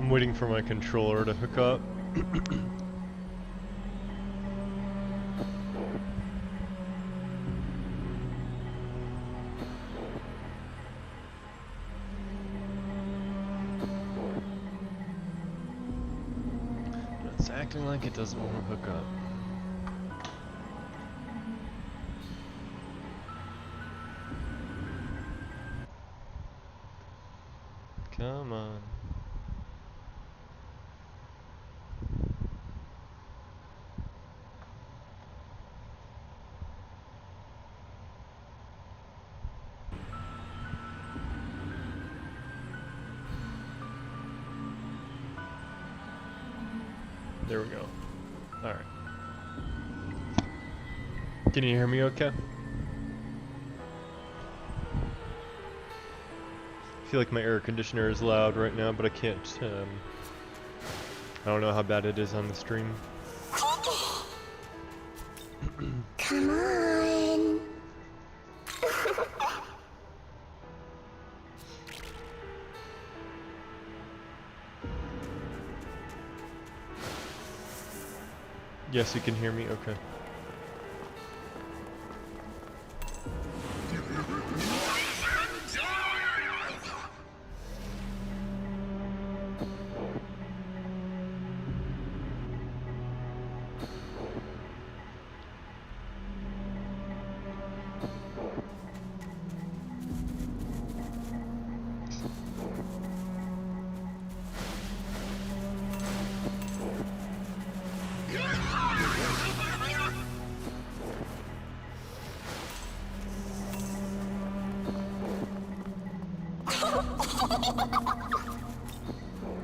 I'm waiting for my controller to hook up. It's acting like it doesn't want to hook up. Come on. There we go. Alright. Can you hear me okay? I feel like my air conditioner is loud right now, but I can't, I don't know how bad it is on the stream. Come on. Yes, you can hear me? Okay.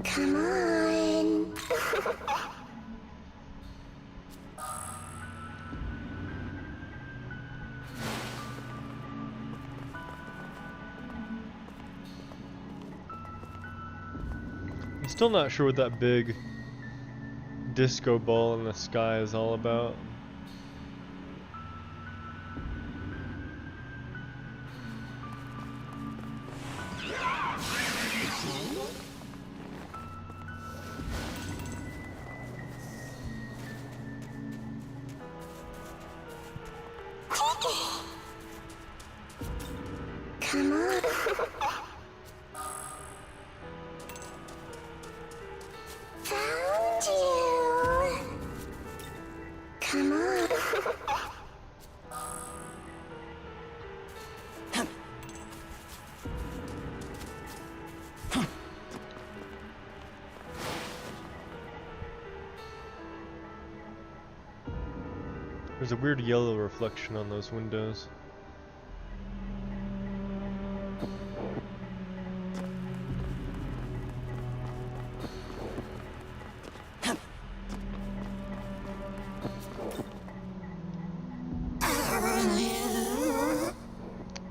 Come on. I'm still not sure what that big disco ball in the sky is all about. Come on. Found you. Come on. There's a weird yellow reflection on those windows.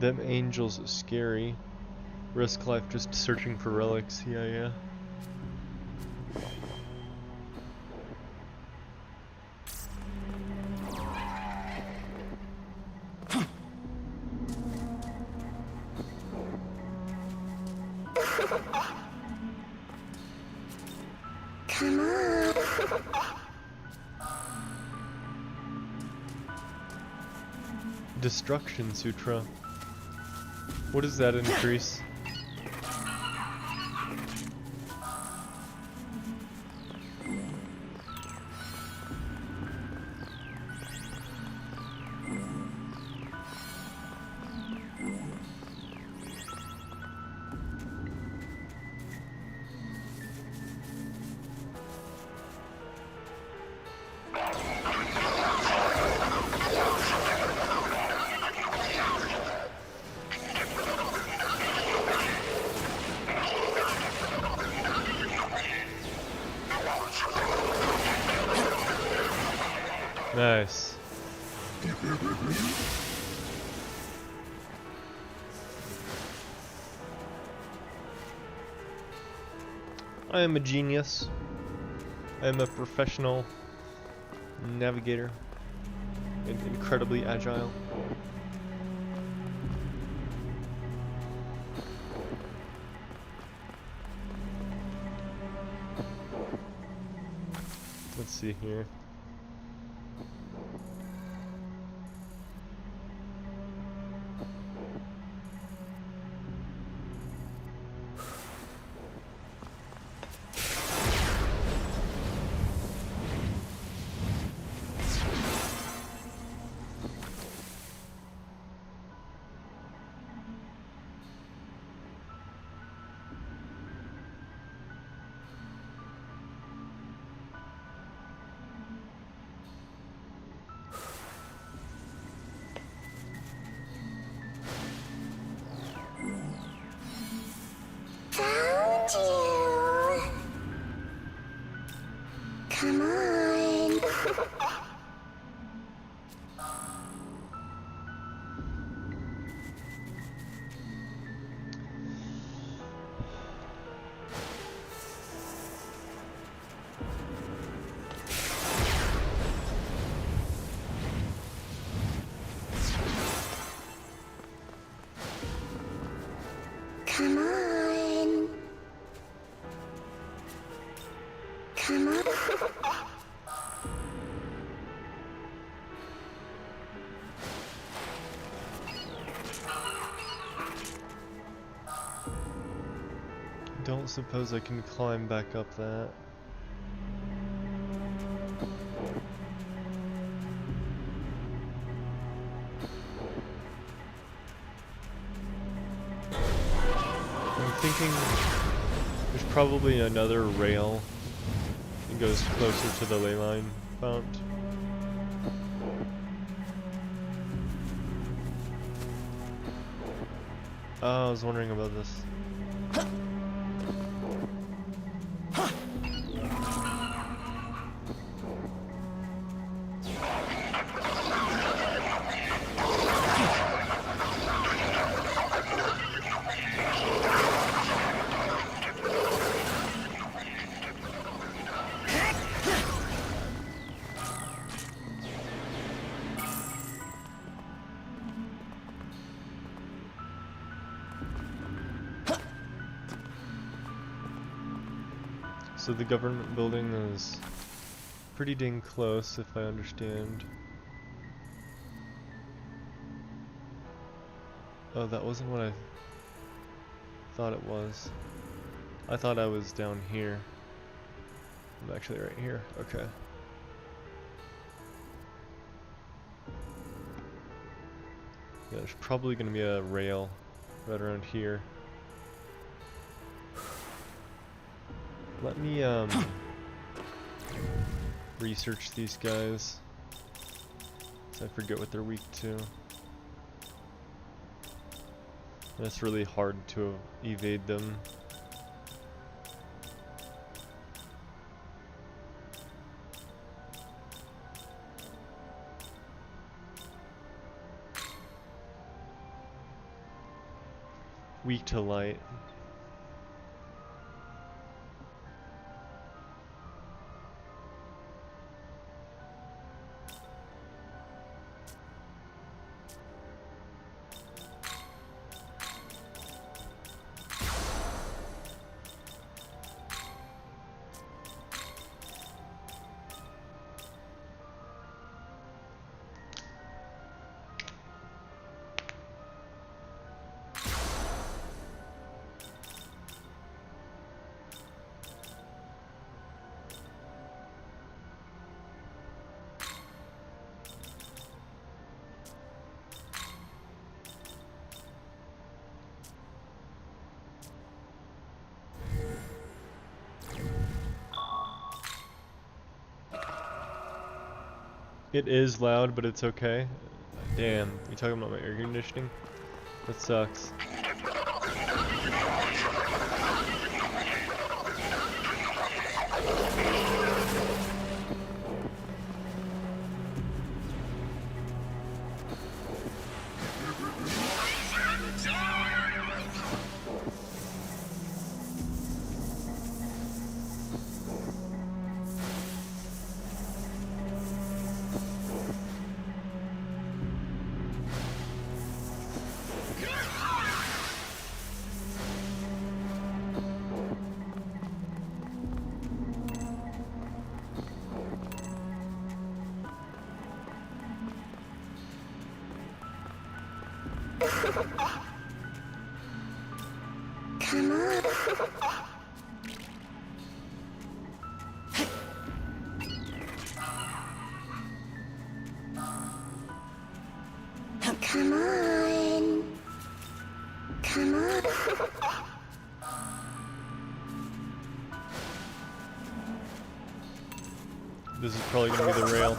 Them angels is scary. Risk life just searching for relics. Yeah. Come on. Destruction Sutra. What does that increase? I am a genius. I am a professional navigator and incredibly agile. Let's see here. Found you. Come on. Come on. Come on. Don't suppose I can climb back up that. I'm thinking there's probably another rail that goes closer to the ley line fount. Oh, I was wondering about this. So the government building is pretty dang close, if I understand. Oh, that wasn't what I thought it was. I thought I was down here. I'm actually right here. Okay. Yeah, there's probably gonna be a rail right around here. Let me research these guys, so I forget what they're weak to. And it's really hard to evade them. Weak to light. It is loud, but it's okay. Damn, you talking about my air conditioning? That sucks. Come on. Come on. Come on. This is probably gonna be the rail.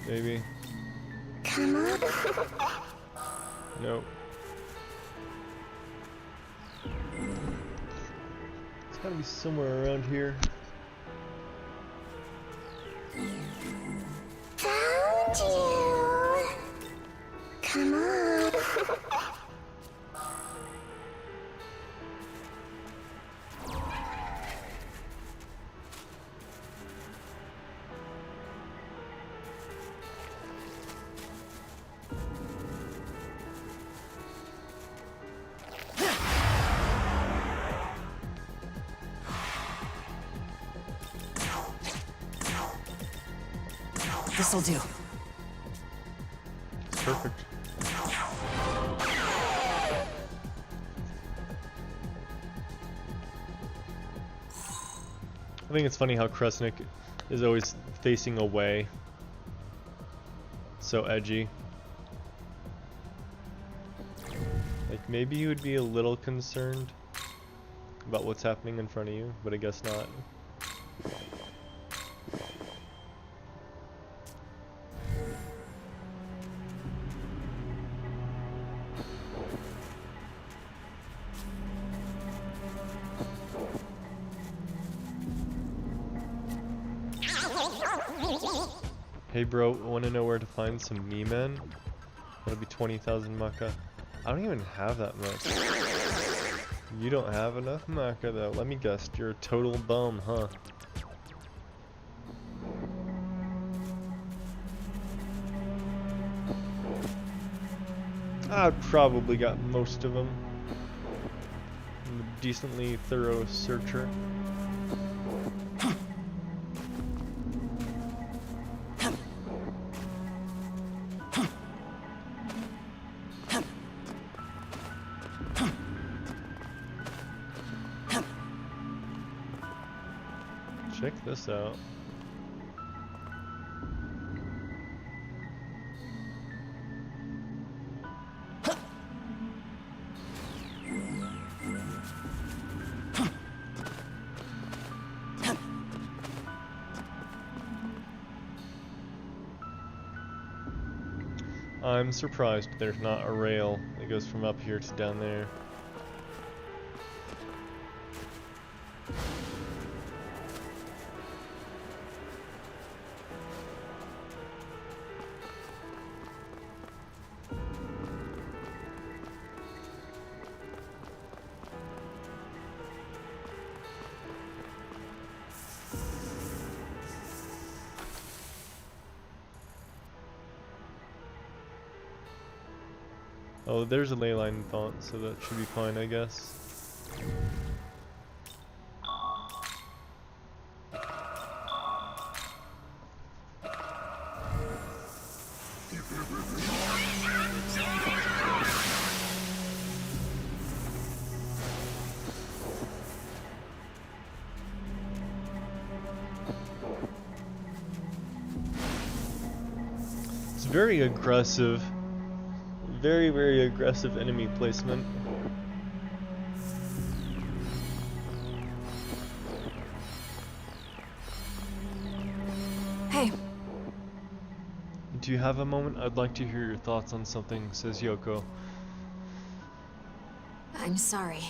Maybe. Come on. Nope. It's gotta be somewhere around here. Found you. Come on. This'll do. It's perfect. I think it's funny how Kresnik is always facing away. So edgy. Like, maybe you would be a little concerned about what's happening in front of you, but I guess not. Hey bro, wanna know where to find some Mimen? That'll be 20,000 Maka. I don't even have that much. You don't have enough Maka though. Let me guess, you're a total bum, huh? I probably got most of them. I'm a decently thorough searcher. Check this out. I'm surprised there's not a rail that goes from up here to down there. Oh, there's a ley line font, so that should be fine, I guess. It's very aggressive. Very, very aggressive enemy placement. Hey. Do you have a moment? I'd like to hear your thoughts on something, says Yoko. I'm sorry.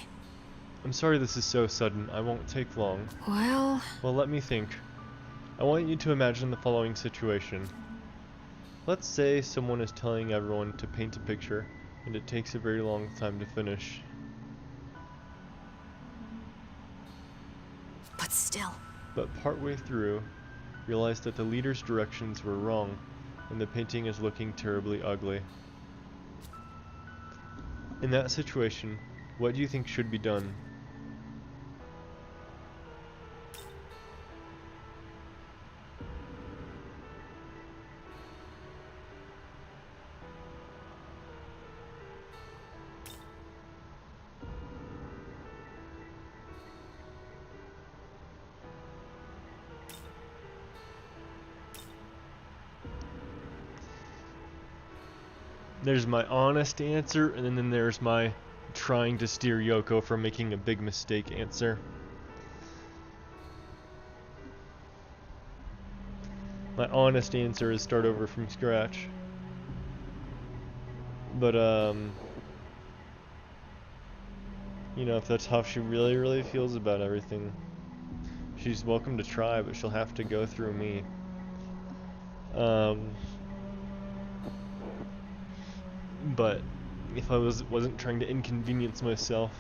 I'm sorry this is so sudden. I won't take long. Well, Let me think. I want you to imagine the following situation. Let's say someone is telling everyone to paint a picture, and it takes a very long time to finish. but still. But partway through, realize that the leader's directions were wrong, and the painting is looking terribly ugly. In that situation, what do you think should be done? There's my honest answer, and then there's my trying to steer Yoko from making a big mistake answer. My honest answer is start over from scratch. But, you know, if that's how she really feels about everything, she's welcome to try, but she'll have to go through me. But if I wasn't trying to inconvenience myself,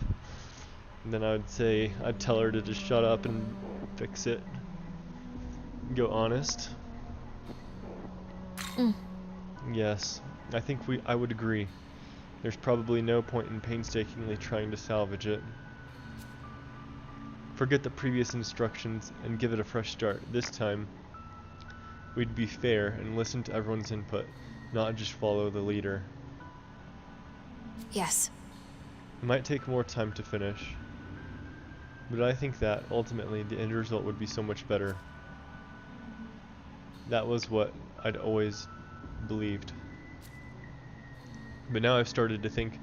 then I'd tell her to just shut up and fix it. Go honest. Yes, I think I would agree. There's probably no point in painstakingly trying to salvage it. Forget the previous instructions and give it a fresh start. This time, we'd be fair and listen to everyone's input, not just follow the leader. Yes. It might take more time to finish, but I think that, ultimately, the end result would be so much better. That was what I'd always believed. But now I've started to think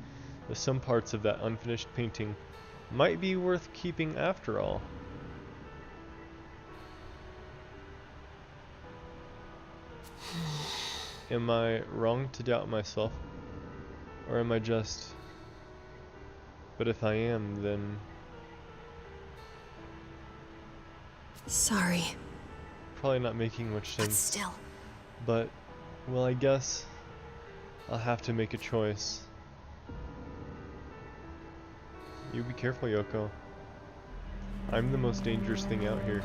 that some parts of that unfinished painting might be worth keeping after all. Am I wrong to doubt myself? Or am I just... But if I am, then... Sorry. Probably not making much But sense. still. But, well, I guess I'll have to make a choice. You be careful, Yoko. I'm the most dangerous thing out here.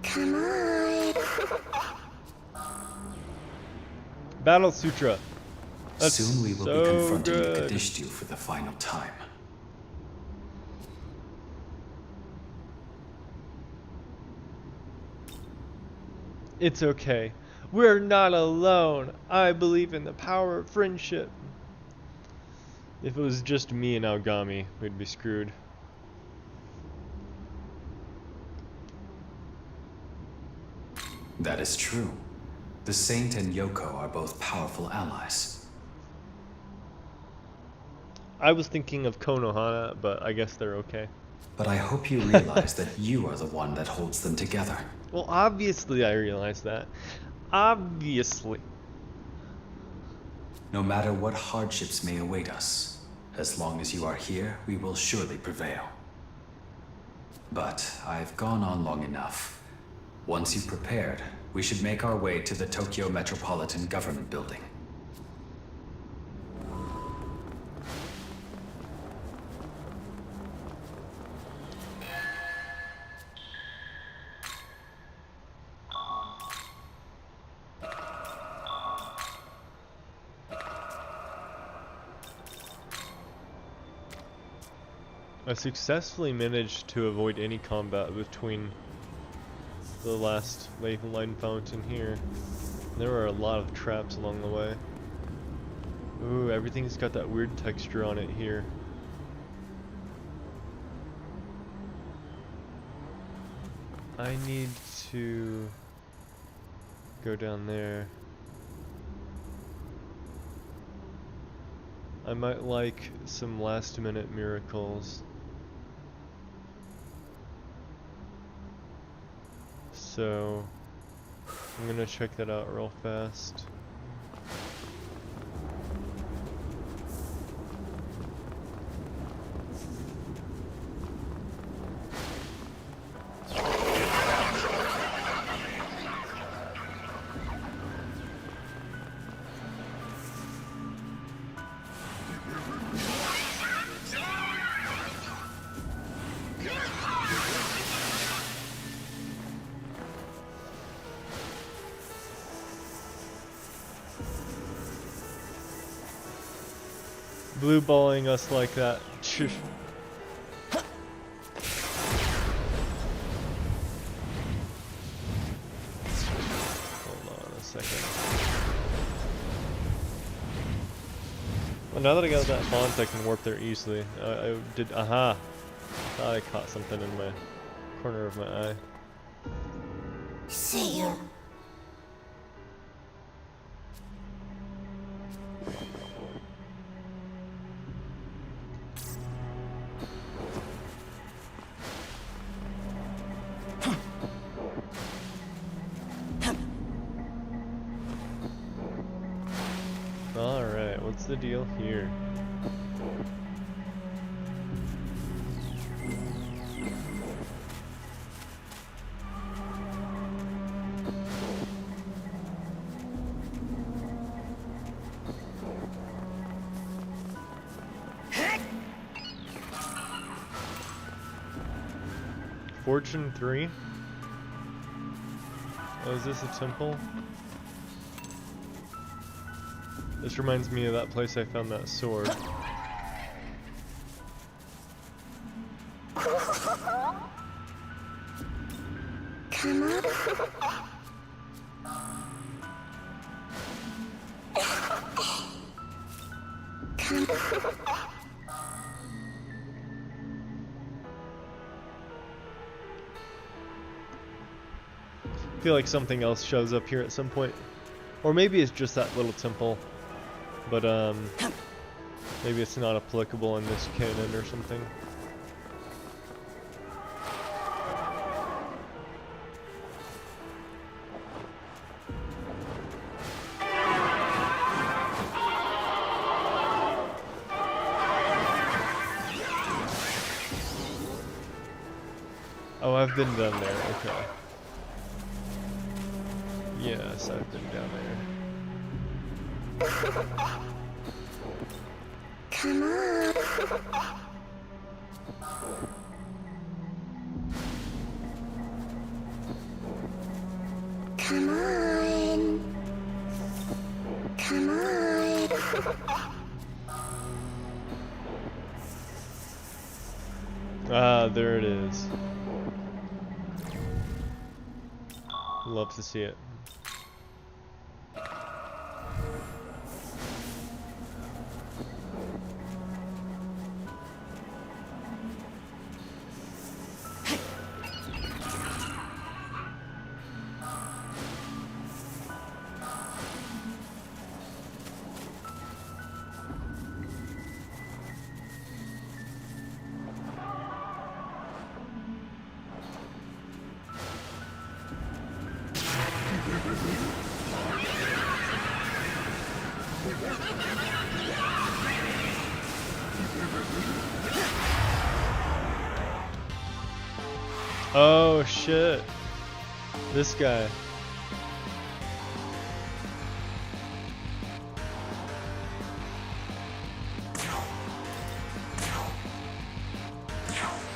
Come on. Battle Sutra. That's Soon we will so be confronting good. the Kadishtu for the final time. It's okay. We're not alone. I believe in the power of friendship. If it was just me and Aogami, we'd be screwed. That is true. The Saint and Yoko are both powerful allies. I was thinking of Konohana, but I guess they're okay. But I hope you realize that you are the one that holds them together. Well, obviously I realize that. Obviously. No matter what hardships may await us, as long as you are here, we will surely prevail. But I've gone on long enough. Once you've prepared, we should make our way to the Tokyo Metropolitan Government Building. I successfully managed to avoid any combat between the last lake line fountain here. There were a lot of traps along the way. Ooh, everything's got that weird texture on it here. I need to go down there. I might like some last minute miracles. So I'm gonna check that out real fast. blue balling us like that. Hold on a second. Well, now that I got that font, I can warp there easily. I did. Aha! I thought I caught something in my corner of my eye. See you. Alright, what's the deal here? Fortune 3? Oh, is this a temple? This reminds me of that place I found that sword. Come on. Come on. I feel like something else shows up here at some point. Or maybe it's just that little temple. But maybe it's not applicable in this canon or something. Oh, I've been down there, okay. Yes, I've been down there. Come on. Come on. Come on. Ah, there it is. Love to see it. Oh shit. This guy.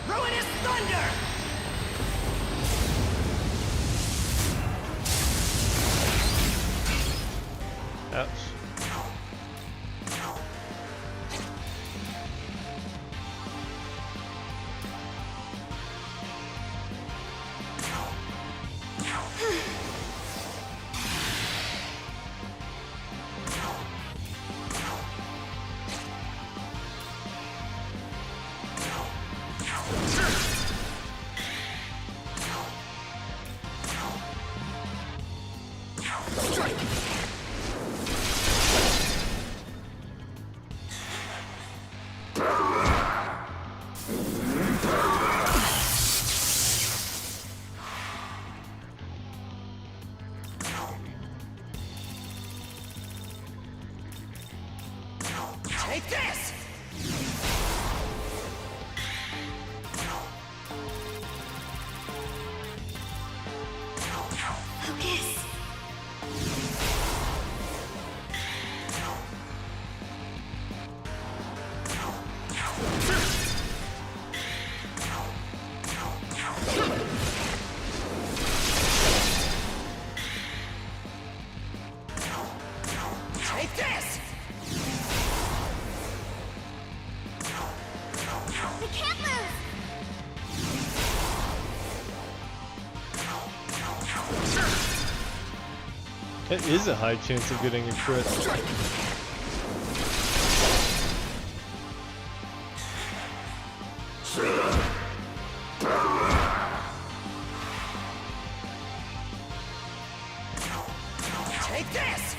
Ruinous thunder! Ouch. Take this! Focus. Take this! It is a high chance of getting a crit. Take this!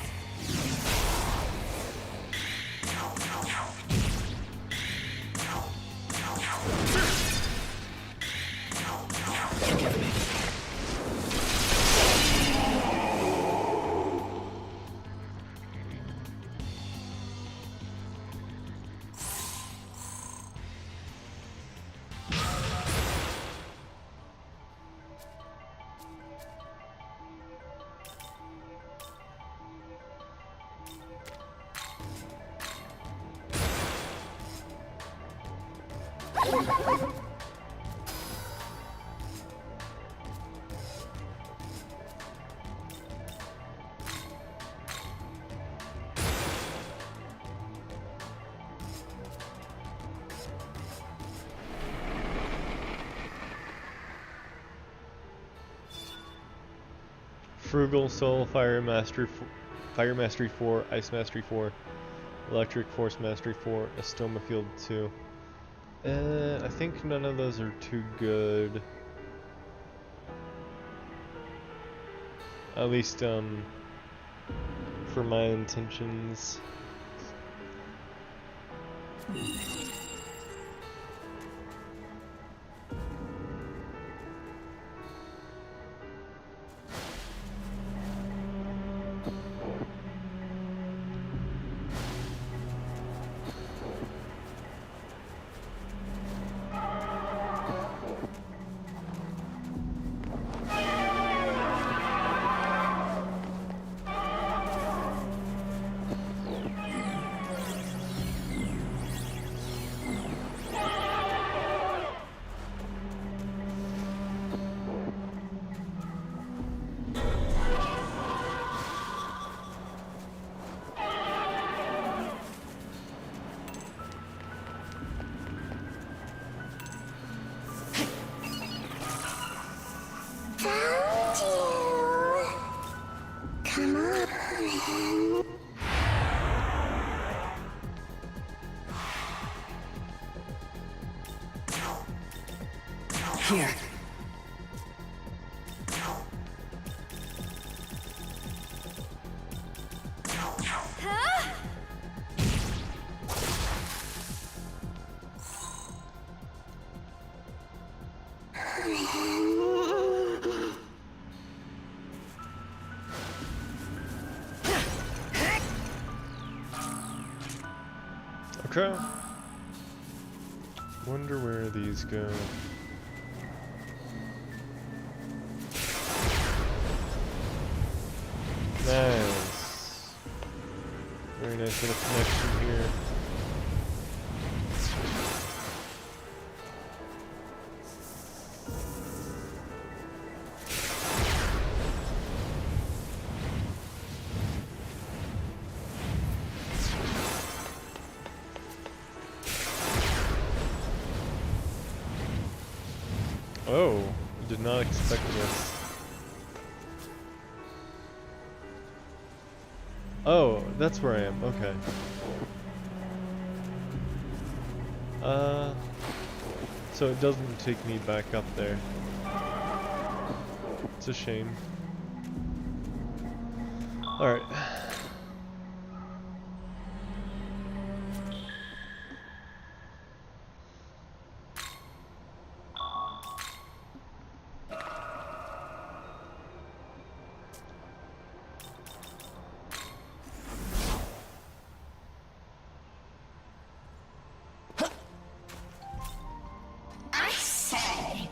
Frugal Soul, Fire Mastery 4, Ice Mastery 4, Electric Force Mastery 4, Estoma Field 2. I think none of those are too good. At least, for my intentions. Found you. Come on. Here. Okay. Wonder where these go. Nice. Very nice little connection here. Oh, did not expect this. Oh, that's where I am. Okay. So it doesn't take me back up there. It's a shame. Alright. I say.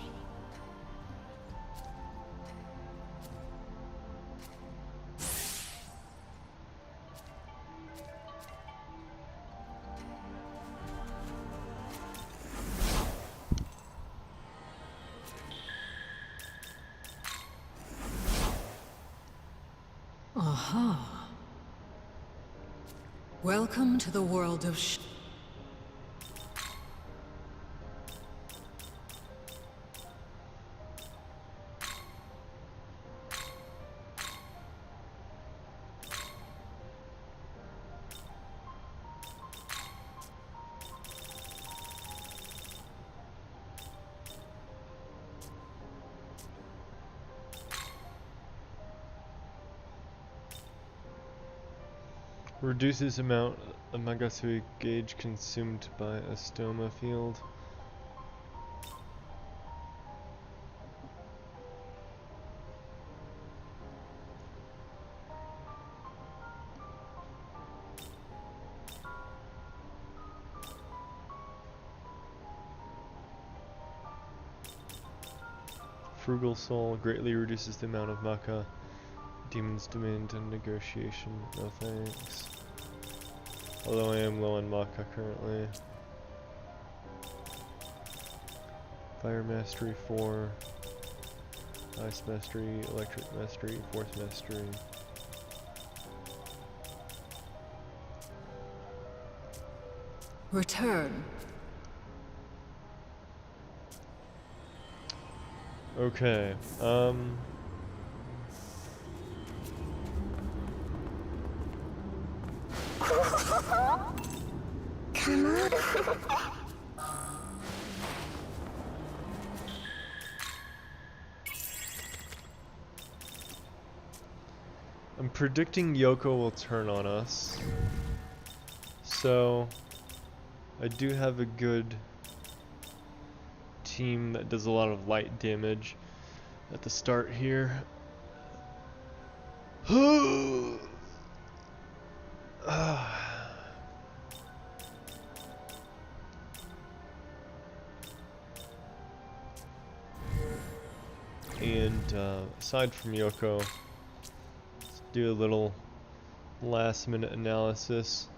Aha. Welcome to the world of Reduces amount of Magasui gauge consumed by a stoma field. Frugal Soul greatly reduces the amount of Maka. Demons demand and negotiation. No thanks. Although I am low on Maka currently. Fire Mastery 4. Ice Mastery, Electric Mastery, Force Mastery. Return. Okay, Come on. I'm predicting Yoko will turn on us. So, I do have a good team that does a lot of light damage at the start here. And aside from Yoko, let's do a little last minute analysis.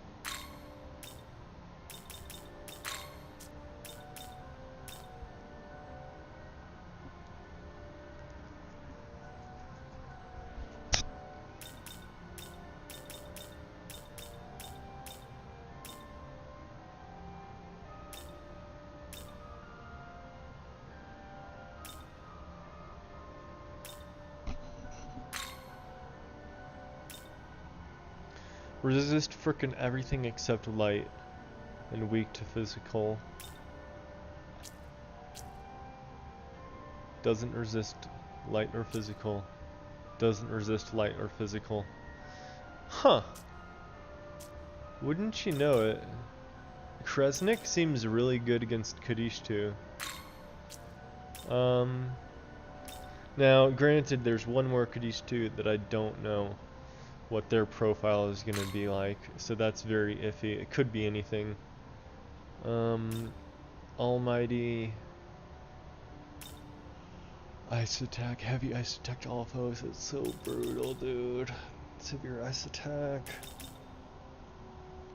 Resist frickin' everything except light and weak to physical. Doesn't resist light or physical. Doesn't resist light or physical. Huh. Wouldn't you know it? Kresnik seems really good against Kadishtu. Now, granted, there's one more Kadishtu that I don't know what their profile is going to be like, so that's very iffy. It could be anything. Almighty ice attack, heavy ice attack to all foes. It's so brutal, dude. Severe ice attack,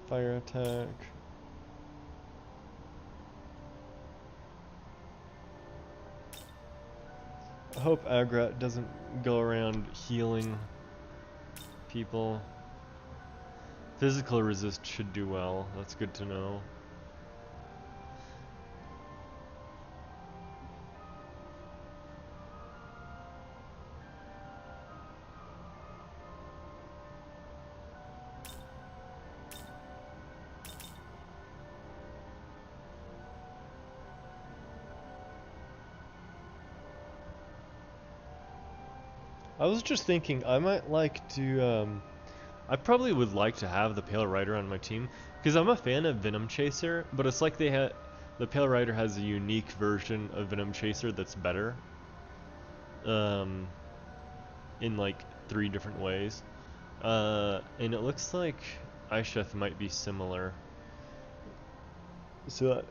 fire attack. I hope Agrat doesn't go around healing people. Physical resist should do well. That's good to know. I was just thinking I might like to I probably would like to have the Pale Rider on my team, because I'm a fan of Venom Chaser, but it's like the Pale Rider has a unique version of Venom Chaser that's better. In like 3 different ways. And it looks like Aisheth might be similar. So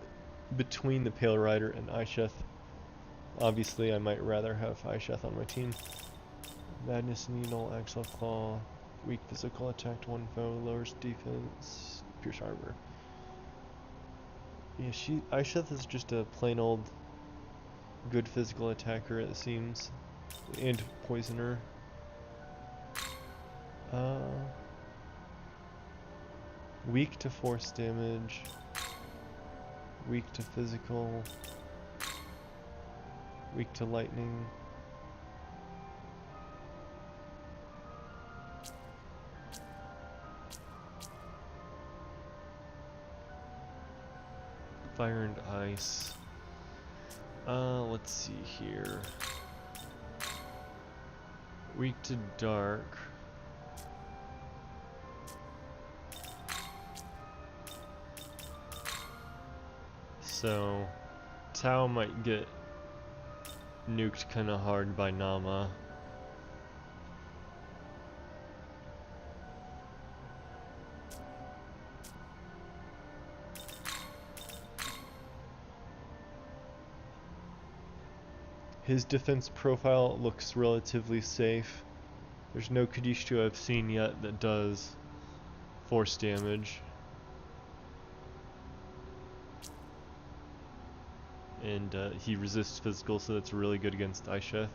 between the Pale Rider and Aisheth, obviously I might rather have Aisheth on my team. Madness Needle, Axel Claw. Weak physical attack to one foe, lowers defense, pierce armor. Yeah, Aisheth is just a plain old good physical attacker, it seems, and poisoner. Weak to force damage, weak to physical, weak to lightning. Fire and ice. Let's see here. Weak to dark. So Tao might get nuked kinda hard by Nama. His defense profile looks relatively safe. There's no Kadishtu I've seen yet that does force damage. And he resists physical, so that's really good against Aisheth.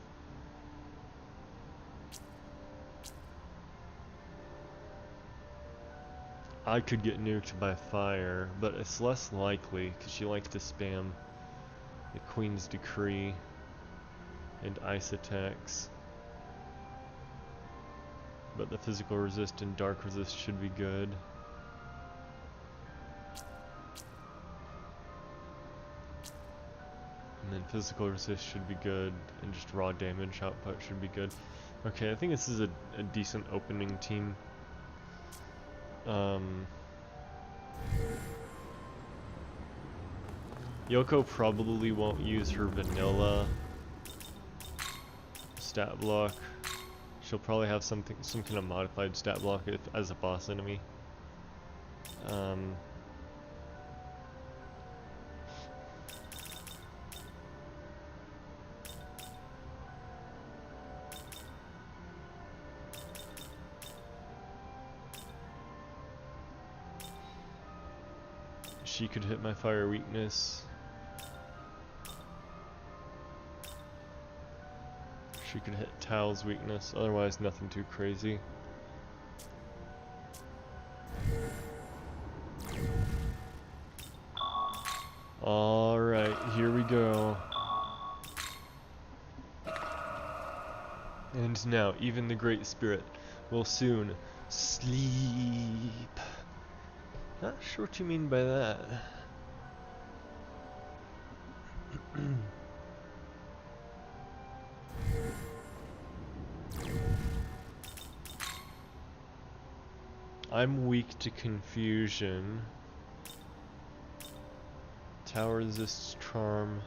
I could get nuked by fire, but it's less likely because she likes to spam the Queen's Decree and ice attacks. But the physical resist and dark resist should be good. And then physical resist should be good, and just raw damage output should be good. Okay, I think this is a decent opening team. Yoko probably won't use her vanilla stat block. She'll probably have some kind of modified stat block as a boss enemy. She could hit my fire weakness. She could hit Tao's weakness, otherwise nothing too crazy. Alright, here we go. And now, even the Great Spirit will soon sleep. Not sure what you mean by that. I'm weak to confusion. Tower resists charm.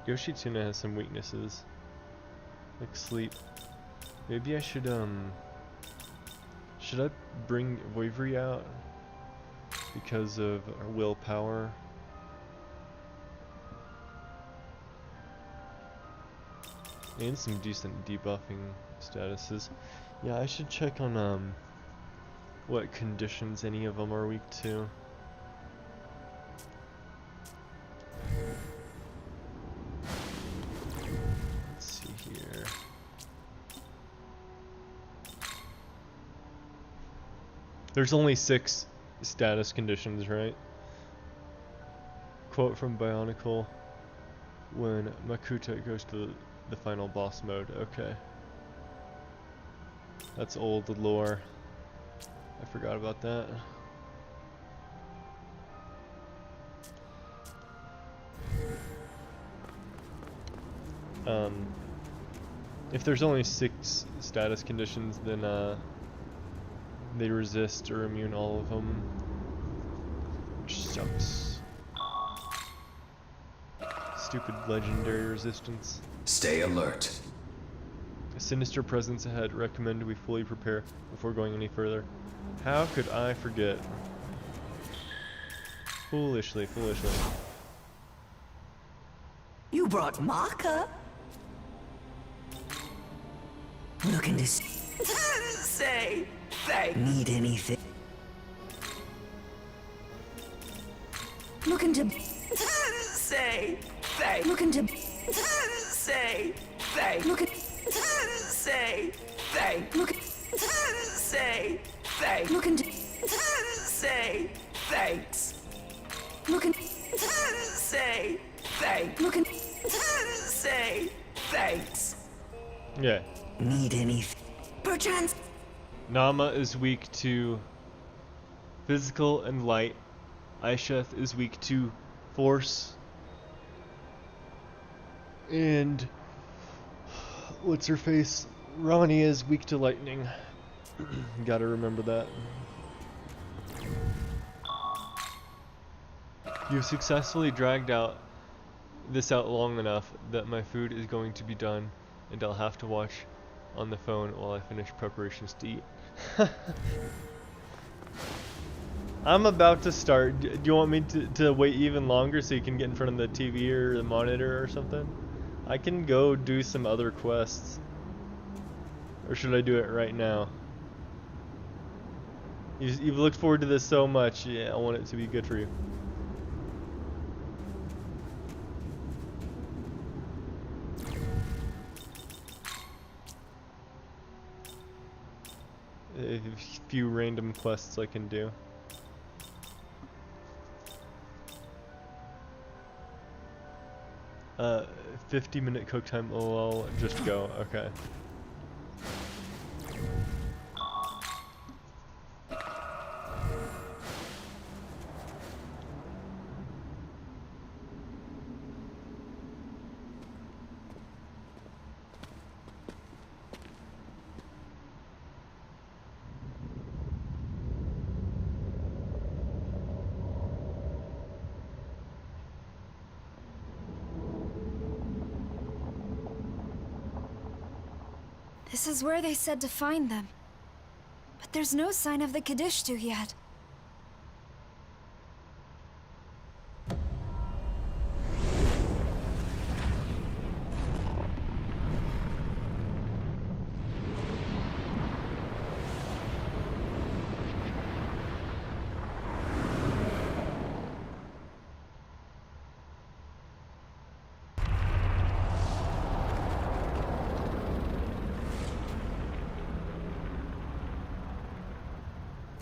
Yoshitsuna has some weaknesses, like sleep. Maybe I should I bring Voivry out because of our willpower? And some decent debuffing statuses. Yeah, I should check on what conditions any of them are weak to. Let's see here. There's only 6 status conditions, right? Quote from Bionicle: when Makuta goes to the final boss mode. Okay. That's old lore. I forgot about that. If there's only 6 status conditions, then they resist or immune all of them, which sucks. Stupid legendary resistance. Stay alert. A sinister presence ahead. Recommend we fully prepare before going any further. How could I forget? Foolishly. You brought Maka? Looking to say thank. Need anything? Looking to say thank. Looking to say thank. Looking say thank. Looking say thank. Looking to say thanks. Looking say thank. Looking say thanks. Yeah. Need anything? Perchance. Nama is weak to physical and light. Aisheth is weak to force. And what's her face? Ronnie is weak to lightning. Gotta remember that. You've successfully dragged this out long enough that my food is going to be done, and I'll have to watch on the phone while I finish preparations to eat. I'm about to start. Do you want me to wait even longer so you can get in front of the TV or the monitor or something? I can go do some other quests. Or should I do it right now? You've looked forward to this so much. Yeah, I want it to be good for you. A few random quests I can do. 50-minute cook time. Oh, I'll just go. Okay. This is where they said to find them. But there's no sign of the Kadishtu yet.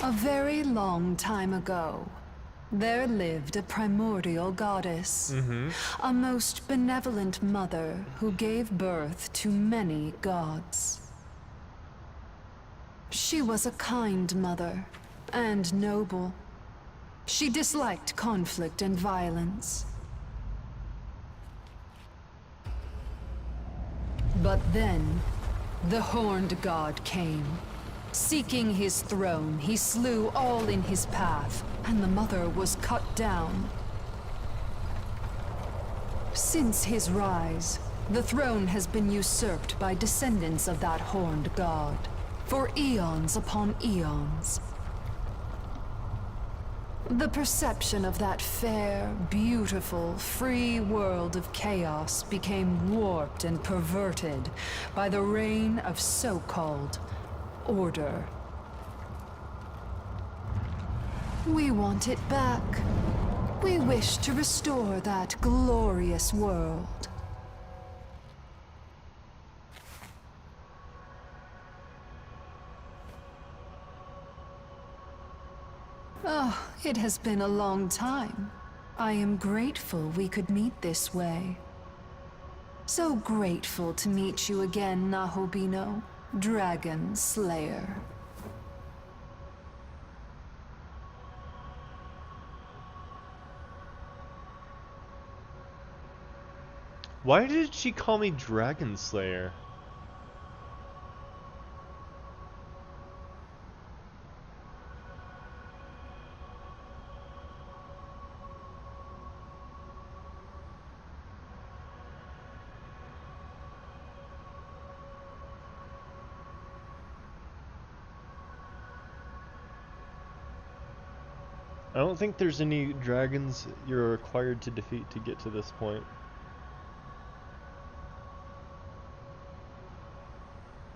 A very long time ago, there lived a primordial goddess, a most benevolent mother who gave birth to many gods. She was a kind mother and noble. She disliked conflict and violence. But then, the horned god came. Seeking his throne, he slew all in his path, and the mother was cut down. Since his rise, the throne has been usurped by descendants of that horned god, for eons upon eons. The perception of that fair, beautiful, free world of chaos became warped and perverted by the reign of so-called order. We want it back. We wish to restore that glorious world. Oh, it has been a long time. I am grateful we could meet this way. So grateful to meet you again, Nahobino. Dragon Slayer. Why did she call me Dragon Slayer? I don't think there's any dragons you're required to defeat to get to this point.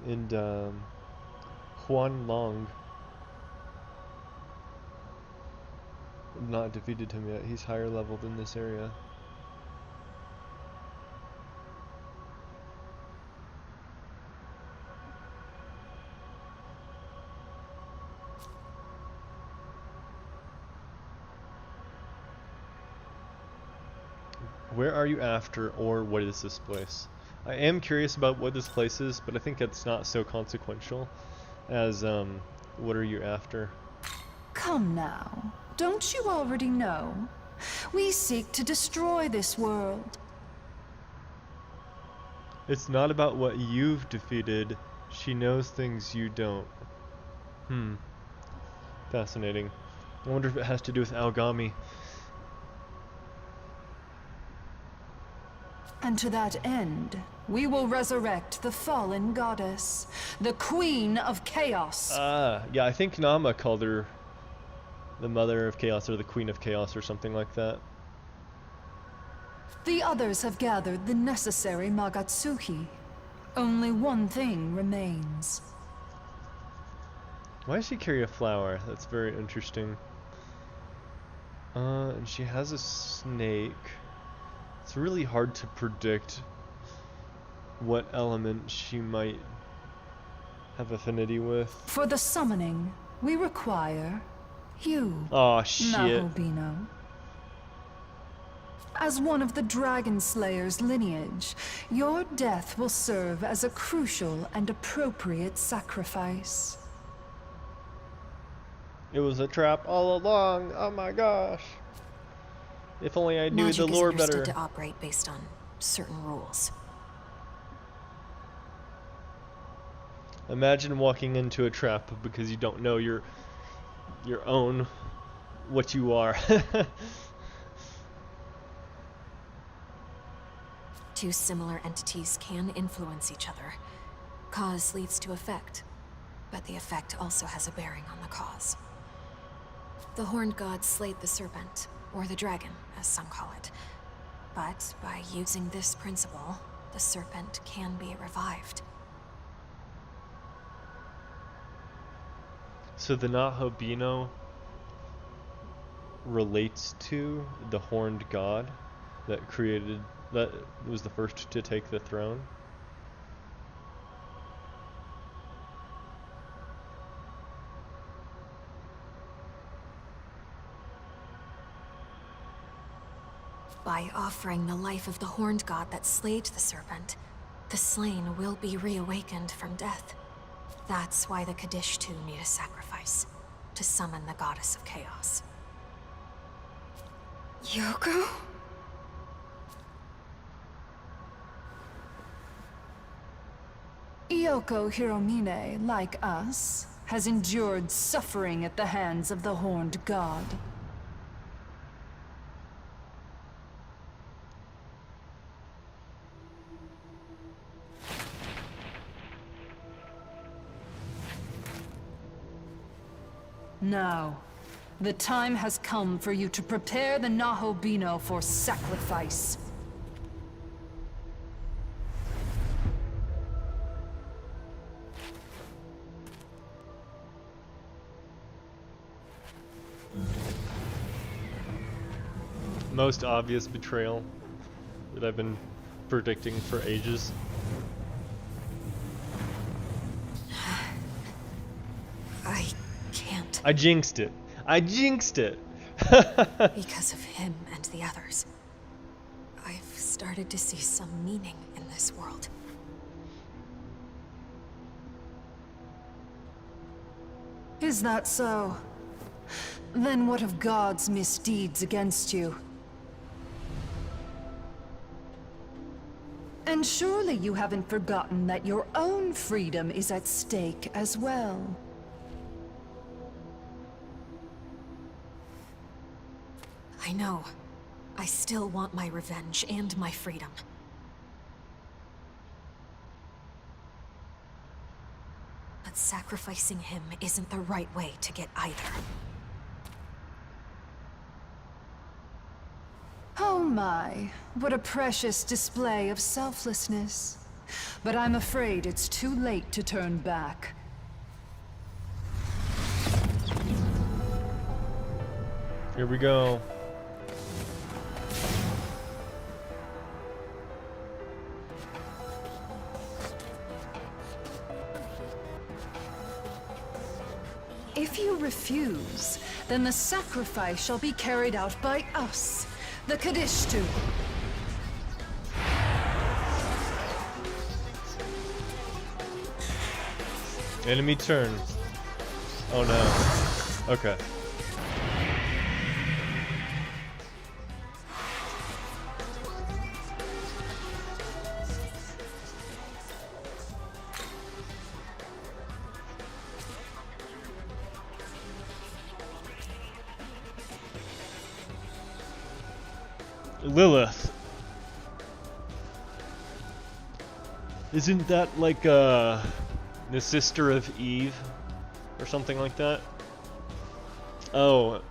And Huan Long, not defeated him yet. He's higher leveled in this area. Where are you after, or what is this place? I am curious about what this place is, but I think it's not so consequential as, what are you after? Come now, don't you already know? We seek to destroy this world. It's not about what you've defeated. She knows things you don't. Fascinating. I wonder if it has to do with Algami. And to that end, we will resurrect the fallen goddess, the Queen of Chaos. Yeah, I think Nama called her the Mother of Chaos or the Queen of Chaos or something like that. The others have gathered the necessary Magatsuki. Only one thing remains. Why does she carry a flower? That's very interesting. And she has a snake. It's really hard to predict what element she might have affinity with. For the summoning, we require you, Aw, shit. Nahobino. As one of the Dragon Slayer's lineage, your death will serve as a crucial and appropriate sacrifice. It was a trap all along. Oh my gosh. If only I knew Magic the lore is understood better. to operate based on certain rules. Imagine walking into a trap because you don't know your own what you are. Two similar entities can influence each other. Cause leads to effect, but the effect also has a bearing on the cause. The horned god slayed the serpent, or the dragon, as some call it. But by using this principle, the serpent can be revived. So the Nahobino relates to the horned god that was the first to take the throne. By offering the life of the horned god that slayed the serpent, the slain will be reawakened from death. That's why the Kaddish too need a sacrifice, to summon the goddess of chaos. Yoko? Yoko Hiromine, like us, has endured suffering at the hands of the horned god. Now, the time has come for you to prepare the Nahobino for sacrifice. Most obvious betrayal that I've been predicting for ages. I can't. I jinxed it. I jinxed it. Because of him and the others, I've started to see some meaning in this world. Is that so? Then what of God's misdeeds against you? And surely you haven't forgotten that your own freedom is at stake as well. I know. I still want my revenge and my freedom. But sacrificing him isn't the right way to get either. Oh my, what a precious display of selflessness. But I'm afraid it's too late to turn back. Here we go. If you refuse, then the sacrifice shall be carried out by us, the Kadishtu. Enemy turn. Oh no. Okay. Lilith. Isn't that like the sister of Eve or something like that? Oh.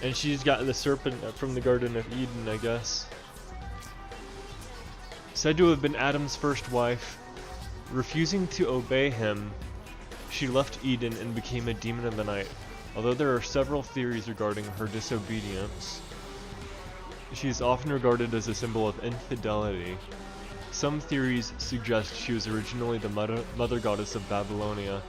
And she's got the serpent from the Garden of Eden, I guess. Said to have been Adam's first wife. Refusing to obey him, she left Eden and became a demon of the night. Although there are several theories regarding her disobedience, she is often regarded as a symbol of infidelity. Some theories suggest she was originally the mother goddess of Babylonia.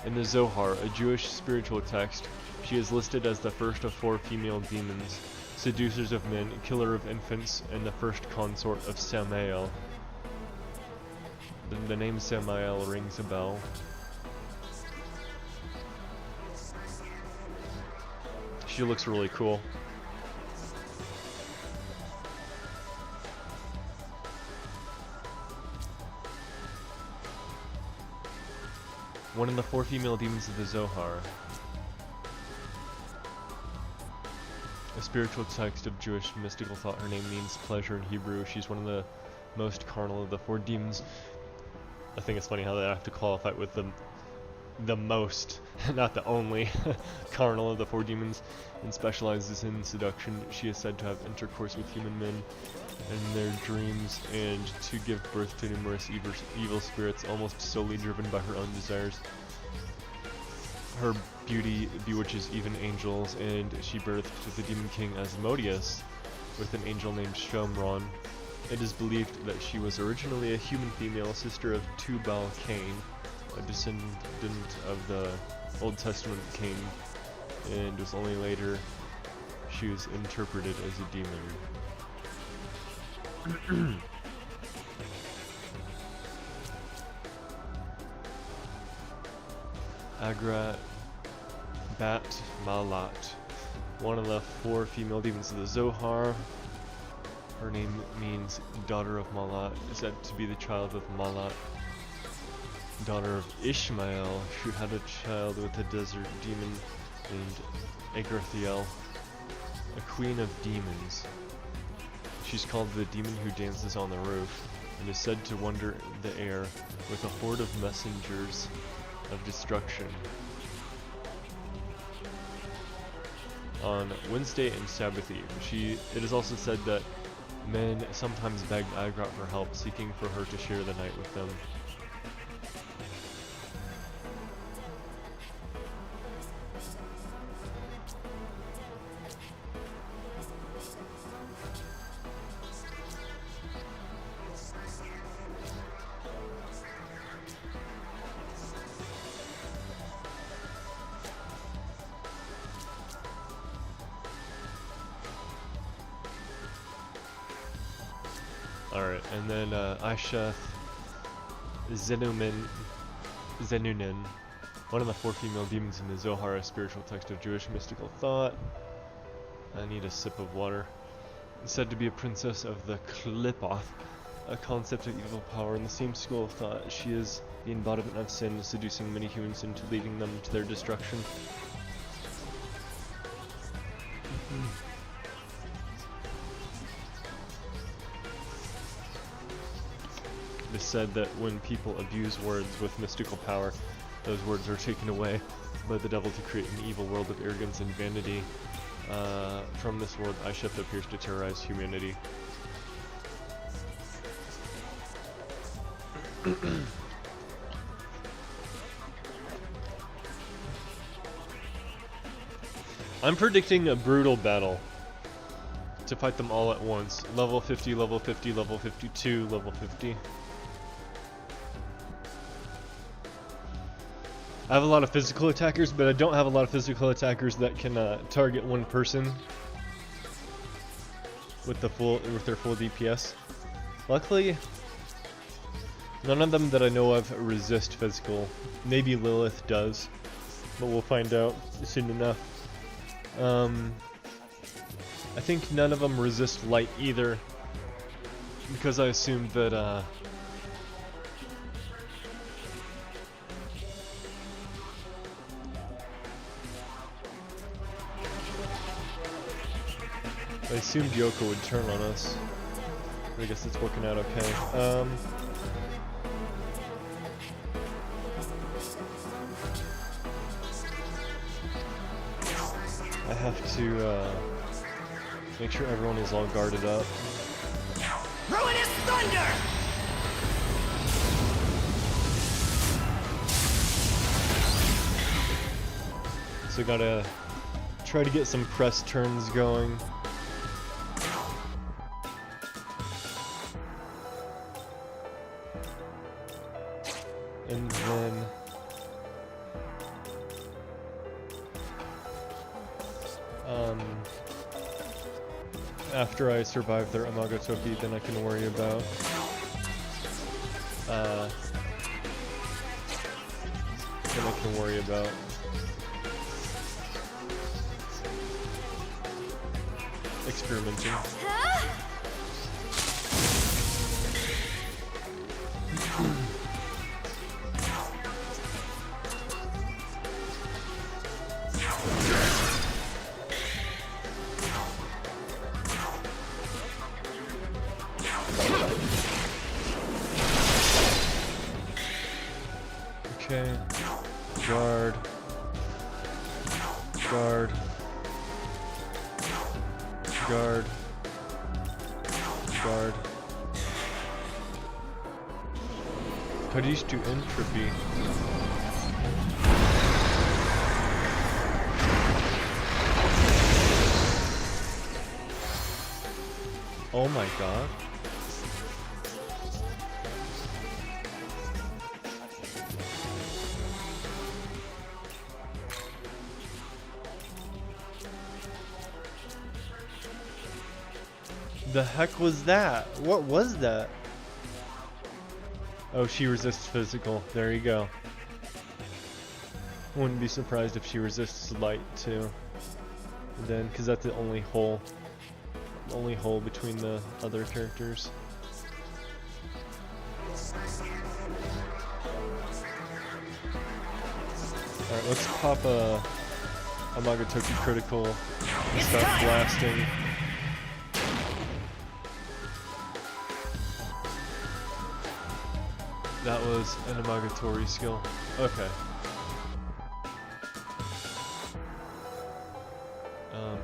In the Zohar, a Jewish spiritual text, she is listed as the first of 4 female demons, seducers of men, killer of infants, and the first consort of Samael. The name Samael rings a bell. She looks really cool. One of the 4 female demons of the Zohar. A spiritual text of Jewish mystical thought. Her name means pleasure in Hebrew. She's one of the most carnal of the 4 demons. I think it's funny how they have to qualify it with the most, not the only, carnal of the 4 demons, and specializes in seduction. She is said to have intercourse with human men in their dreams and to give birth to numerous evil spirits, almost solely driven by her own desires. Her beauty bewitches even angels, and she birthed the demon king Asmodeus with an angel named Shomron. It is believed that she was originally a human female, sister of Tubal-Cain, a descendant of the Old Testament Cain, and was only later she was interpreted as a demon. Agrat Bat Malat, one of the 4 female demons of the Zohar. Her name means daughter of Malat, is said to be the child of Malat, daughter of Ishmael, who had a child with a desert demon named Agrathiel, a queen of demons. She's called the demon who dances on the roof, and is said to wander the air with a horde of messengers of destruction. On Wednesday and Sabbath Eve, it is also said that men sometimes begged Agrat for help, seeking for her to share the night with them. Alright, and then Aisheth Zenunin, one of the 4 female demons in the Zohar, a spiritual text of Jewish mystical thought. I need a sip of water. Said to be a princess of the Klippoth, a concept of evil power. In the same school of thought, she is the embodiment of sin, seducing many humans into leading them to their destruction. It is said that when people abuse words with mystical power, those words are taken away by the devil to create an evil world of arrogance and vanity. From this world, Aisheth appears to terrorize humanity. I'm predicting a brutal battle to fight them all at once. Level 50, level 50, level 52, level 50. I have a lot of physical attackers, but I don't have a lot of physical attackers that can target one person with their full DPS. Luckily, none of them that I know of resist physical. Maybe Lilith does, but we'll find out soon enough. I think none of them resist light either, because I assumed that I assumed Yoko would turn on us. I guess it's working out okay. I have to make sure everyone is all guarded up. Ruinous thunder! So gotta try to get some press turns going. And then after I survive their Amagatoki, then I can worry about experimenting. Okay. Guard. Guard. Guard. Guard. Kaddish to entropy. Oh my god. The heck was that? What was that? Oh, she resists physical. There you go. Wouldn't be surprised if she resists light too. Then, because that's the only hole between the other characters. Alright, let's pop a Amagatoki critical and start blasting. That was an Amagatori skill. Okay.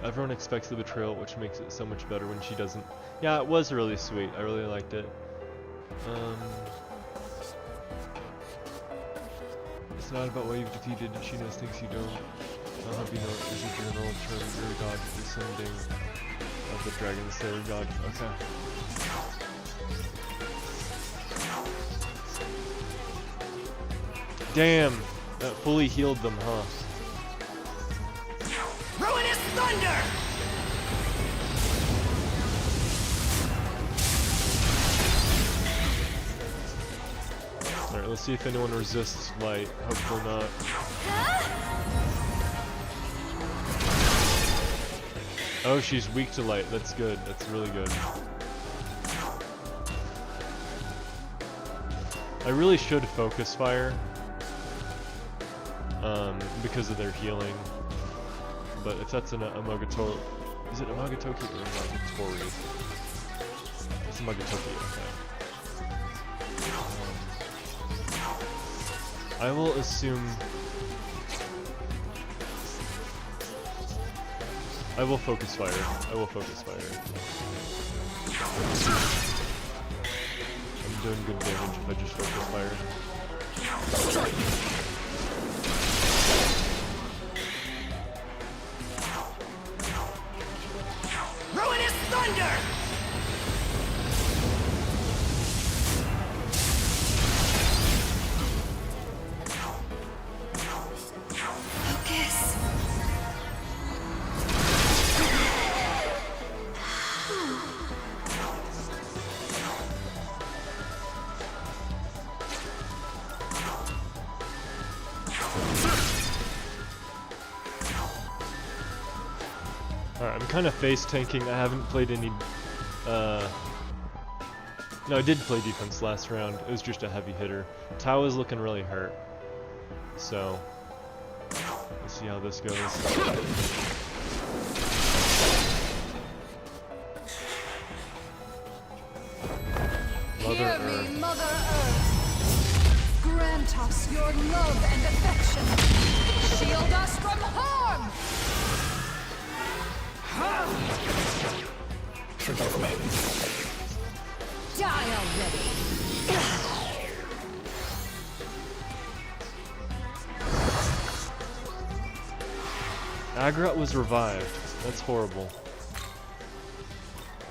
Everyone expects the betrayal, which makes it so much better when she doesn't. Yeah, it was really sweet. I really liked it. It's not about what you've defeated. She knows things you don't. I'll have you know it is a journal term your god descending of the dragon slayer god. Okay. Damn, that fully healed them, huh? Ruinous thunder! Alright, let's see if anyone resists light. Hopefully not. Oh, she's weak to light. That's good. That's really good. I really should focus fire. Because of their healing. But if that's an Amagatori... Is it Amagatoki or Amagatori? It's Amagatoki, okay. I will assume... I will focus fire. I will focus fire. I'm doing good damage if I just focus fire. Ruinous thunder! Focus. Alright, I'm kind of face tanking. I haven't played any. No, I did play defense last round. It was just a heavy hitter. Tao is looking really hurt. So, let's see how this goes. Mother Hear me, Earth. Mother Earth. Grant us your love and affection. Shield us from harm. Die already. Agrat was revived. That's horrible.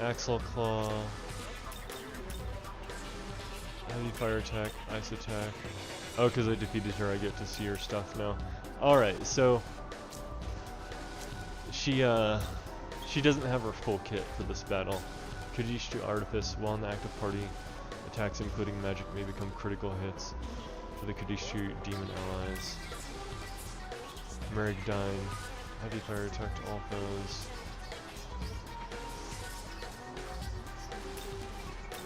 Axle Claw. Heavy fire attack, ice attack. Oh, because I defeated her, I get to see her stuff now. Alright, so she doesn't have her full kit for this battle. Kaddish to Artifice, while in the active party, attacks including magic may become critical hits for the Kaddish demon allies. Merigdyne, heavy fire attack to all foes.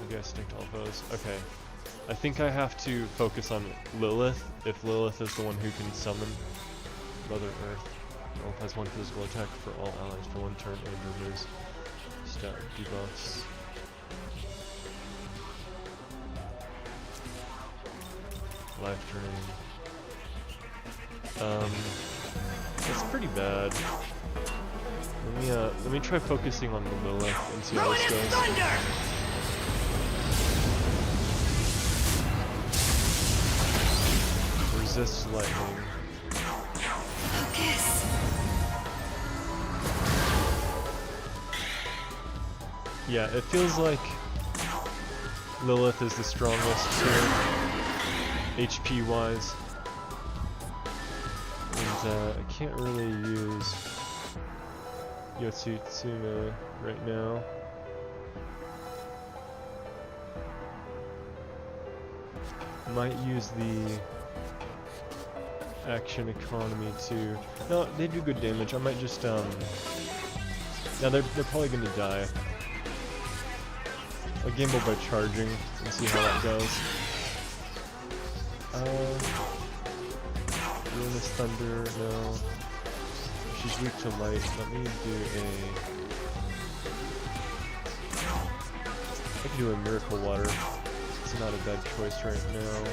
Maybe I stick to all foes. Okay. I think I have to focus on Lilith, if Lilith is the one who can summon Mother Earth. Lilith has one physical attack for all allies for one turn and removes stat debuffs. Life drain. That's pretty bad. Let me try focusing on the Lilith and see how this Ruinous goes. thunder! Resist lightning. Focus. Yeah, it feels like Lilith is the strongest here, HP wise. And I can't really use Yotsutsume right now. Might use the action economy to... No, they do good damage. I might just yeah, they're probably gonna die. I'll gamble by charging and see how that goes. Ruinous Thunder, no. She's weak to light. Let me do I can do a Miracle Water. It's not a bad choice right now.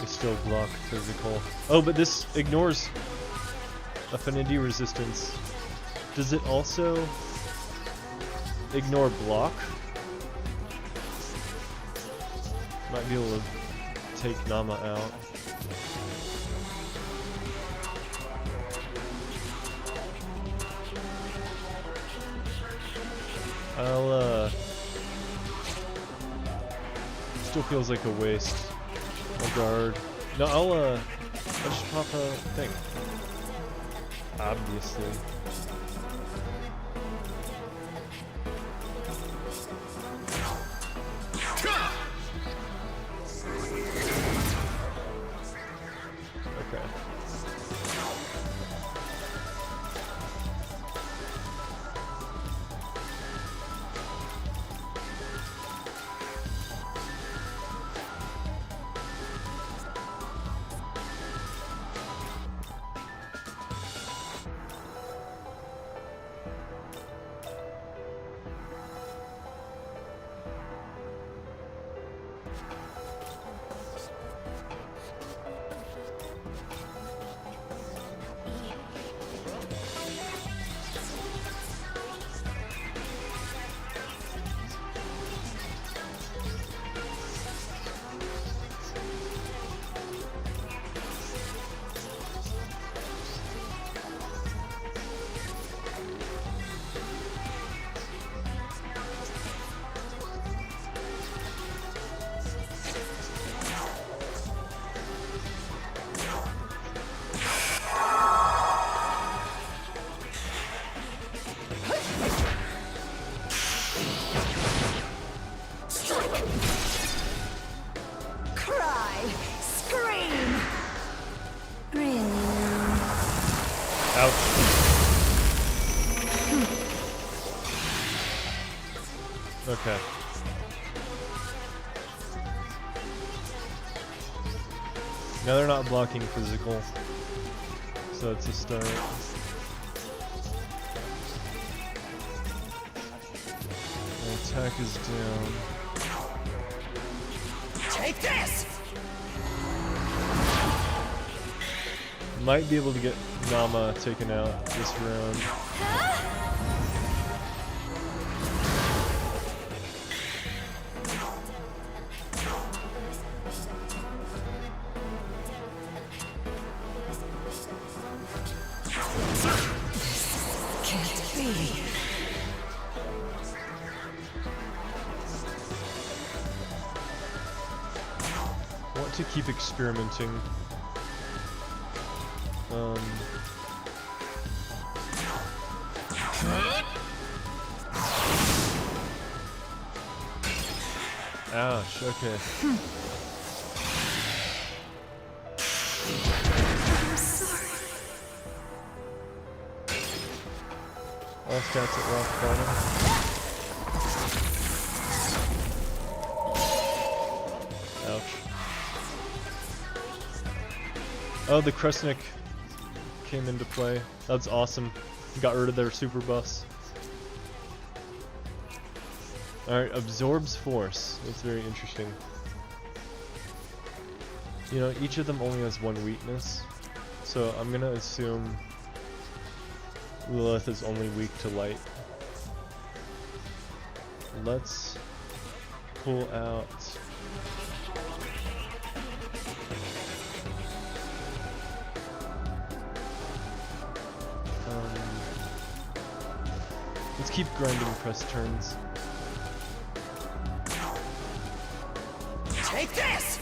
Still block physical. Oh, but this ignores affinity resistance. Does it also ignore block? Might be able to take Nama out. Still feels like a waste. I'll guard. No, I'll just pop a thing. Obviously. Okay. Okay. Now they're not blocking physical, so it's a start. The attack is down. Take this! Might be able to get Nama taken out this round. Can't be. Want to keep experimenting. Ouch, okay. I'm sorry. All stats at rock bottom. Ouch. Oh, the Kresnik came into play. That's awesome. Got rid of their super buffs. Alright, absorbs force. That's very interesting. You know, each of them only has one weakness. So I'm gonna assume Lilith is only weak to light. Let's pull out let's keep grinding press turns. Take this!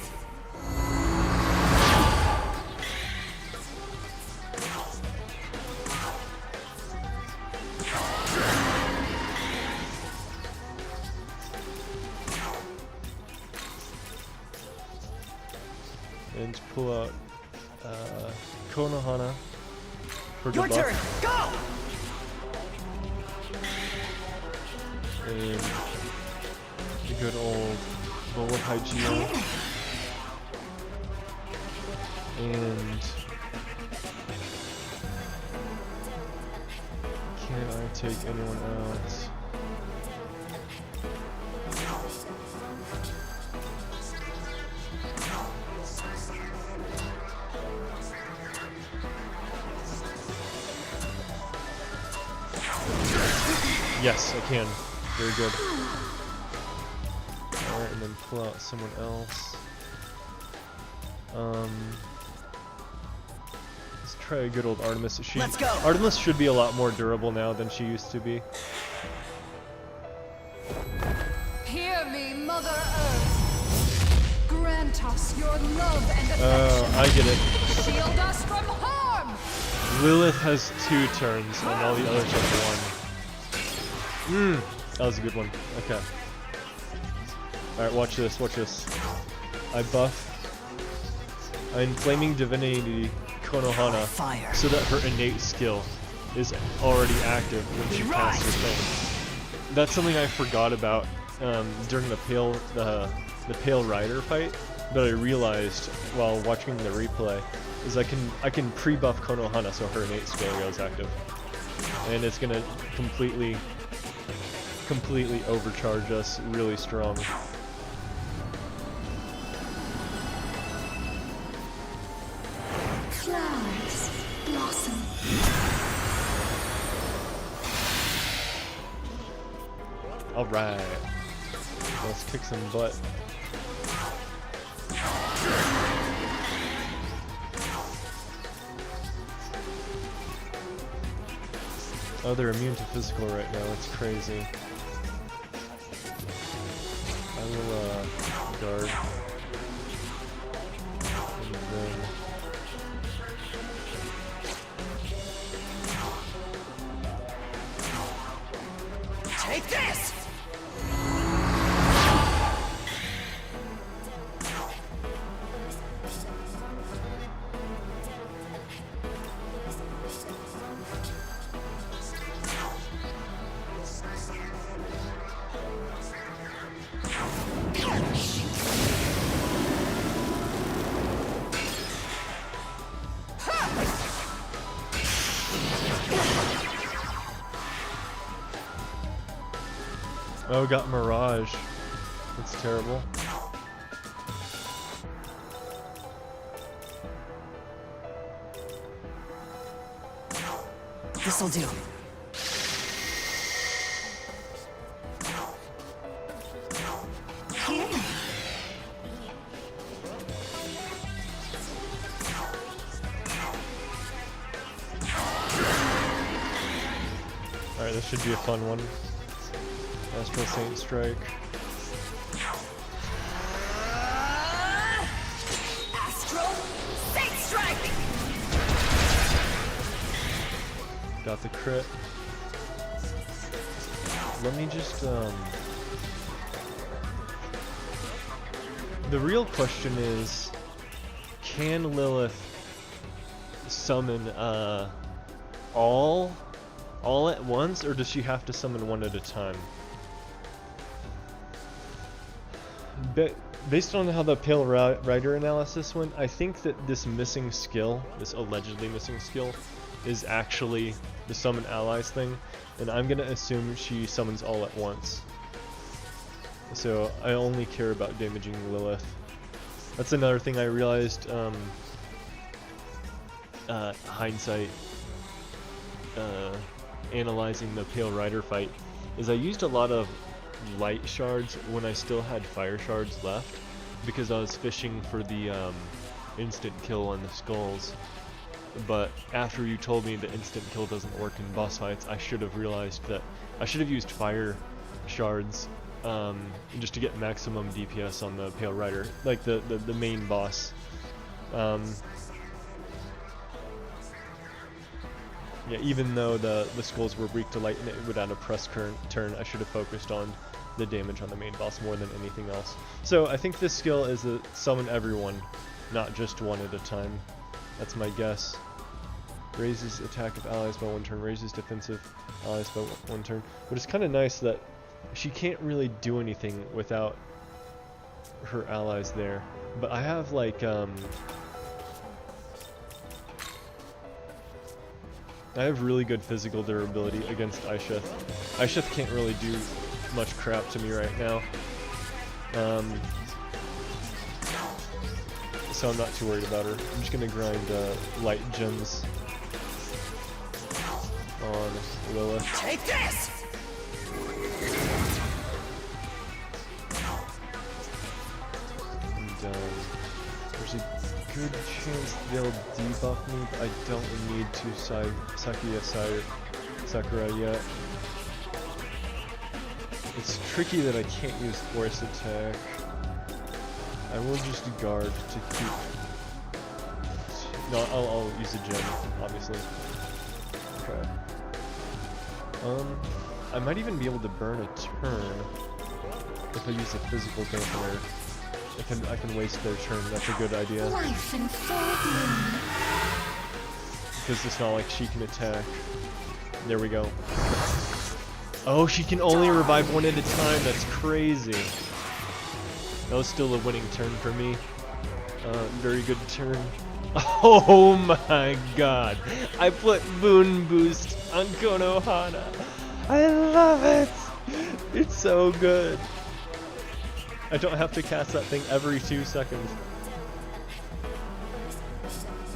And pull out Konohana for Your good luck. turn! Go! And the good old bowl of Hygeia. And can I take anyone out? Yes, I can. Very good. Alright, and then pull out someone else. Let's try a good old Artemis. Let's go. Artemis should be a lot more durable now than she used to be. Hear me, Mother Earth. Grant us your love and affection. I get it. Shield us from harm. Lilith has 2 turns, and all the others have 1. That was a good one. Okay. Alright, watch this, watch this. I buff Inflaming Divinity Konohana Fire. so that her innate skill is already active when she casts her thing. That's something I forgot about during the Pale Rider fight, but I realized while watching the replay is I can pre-buff Konohana so her innate skill goes active. And it's gonna completely overcharge us really strong. Flowers blossom. Alright. Let's kick some butt. Oh, they're immune to physical right now. That's crazy. I will guard. And then Take this! Oh, got Mirage. That's terrible. This'll do. Alright, this should be a fun one. Astral Saint Strike. Astral Saint Strike! Got the crit. Let me just, the real question is, can Lilith summon, all at once, or does she have to summon one at a time? Based on how the Pale Rider analysis went, I think that this missing skill, this allegedly missing skill, is actually the summon allies thing, and I'm gonna assume she summons all at once. So I only care about damaging Lilith. That's another thing I realized, hindsight, analyzing the Pale Rider fight, is I used a lot of light shards when I still had fire shards left, because I was fishing for the instant kill on the skulls. But after you told me the instant kill doesn't work in boss fights, I should have realized that I should have used fire shards just to get maximum DPS on the Pale Rider, like the main boss. Yeah, even though the skulls were weak to light and it would add a press current turn, I should have focused on the damage on the main boss more than anything else. So I think this skill is a summon everyone, not just one at a time. That's my guess. Raises attack of allies by 1 turn, raises defensive allies by 1 turn. But it's kind of nice that she can't really do anything without her allies there. But I have like I have really good physical durability against Aisheth. Aisheth can't really do much crap to me right now. So I'm not too worried about her. I'm just gonna grind light gems on Lilith. Take this! And there's a good chance they'll debuff me, but I don't need to Sakura yet. It's tricky that I can't use force attack. I will just guard to keep. No, I'll use a gem, obviously. Okay. I might even be able to burn a turn if I use a physical dampener. I can waste their turn. That's a good idea. Life in full bloom. Because it's not like she can attack. There we go. Oh, she can only revive one at a time. That's crazy. That was still a winning turn for me. Very good turn. Oh my god. I put Boon Boost on Konohana. I love it. It's so good. I don't have to cast that thing every 2 seconds.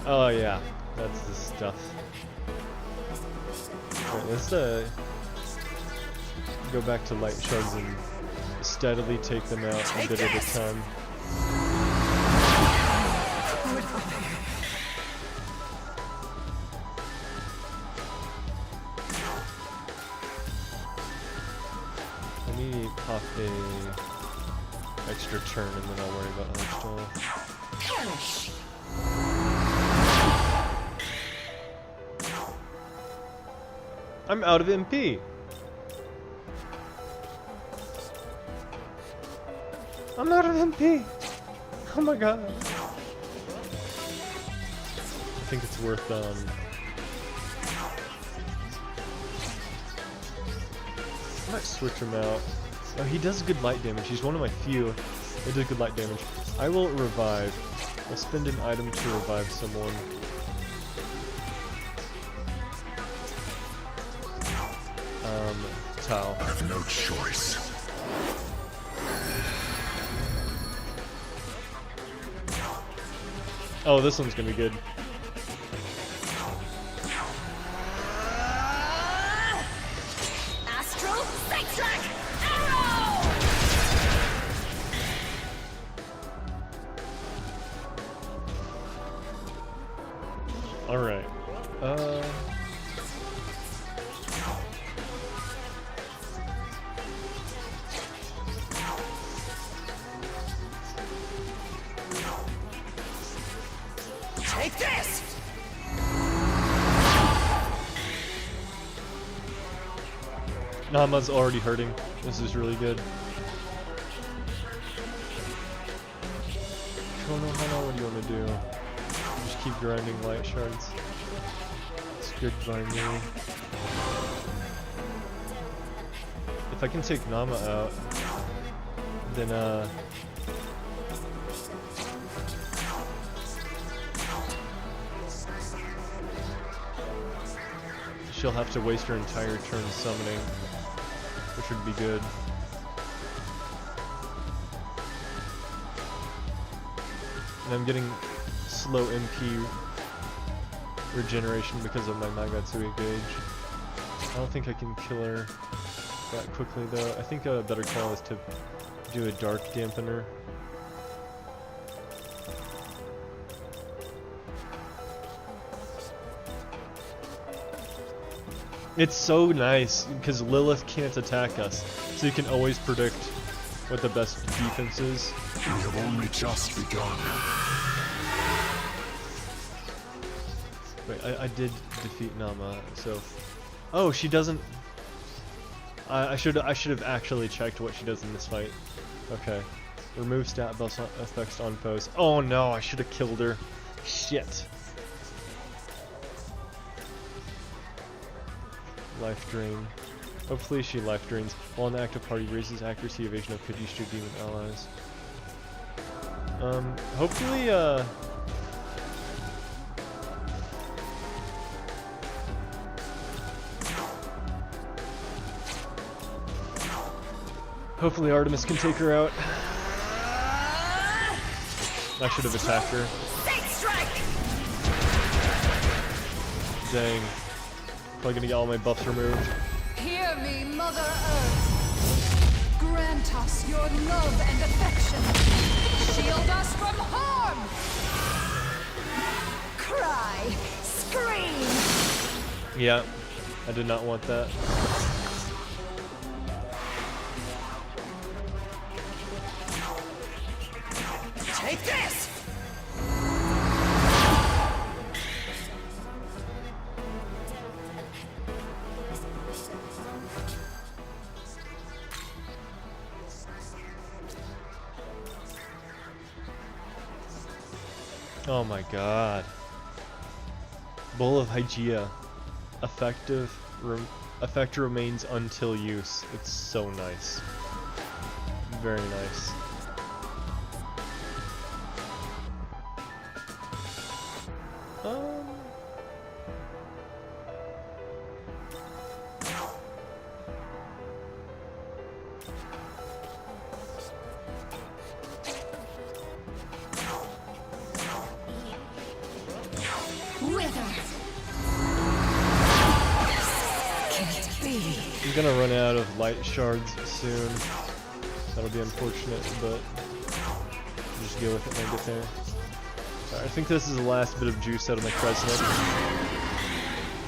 Oh yeah, that's the stuff. Alright, let's go back to light shards and steadily take them out a bit at a time. Let me pop a extra turn and then I'll worry about other stuff. I'm out of MP. I'm out of MP. Oh my god. I think it's worth I might switch him out. Oh, he does good light damage. He's one of my few that does good light damage. I will revive. I'll spend an item to revive someone. Tao. I have no choice. Oh, this one's gonna be good. Astral Sight Arrow! Alright. Take this! Nama's already hurting. This is really good. Konohana, what do you want to do? Just keep grinding light shards. It's good by me. If I can take Nama out, then she'll have to waste her entire turn summoning, which would be good. And I'm getting slow MP regeneration because of my Magatsui gauge. I don't think I can kill her that quickly though. I think a better call is to do a dark dampener. It's so nice because Lilith can't attack us, so you can always predict what the best defense is. We have only just begun. Wait, I did defeat Nama, so... Oh, she doesn't... I should have actually checked what she does in this fight. Okay. Remove stat buff effects on foes. Oh no, I should have killed her. Shit. Life drain. Hopefully she life drains. While in the active party, raises accuracy evasion of Kadishtu demon allies. Hopefully, hopefully Artemis can take her out. I should have attacked her. Sight Strike! Dang. Probably gonna get all my buffs removed. Hear me, Mother Earth. Grant us your love and affection. Shield us from harm. Cry! Scream! Yeah, I did not want that. Take this! Oh my god. Bowl of Hygeia. Effect remains until use. It's so nice. Very nice. I'm gonna run out of light shards soon. That'll be unfortunate, but I'll just deal with it when I get there. Alright, I think this is the last bit of juice out of my Kresnik,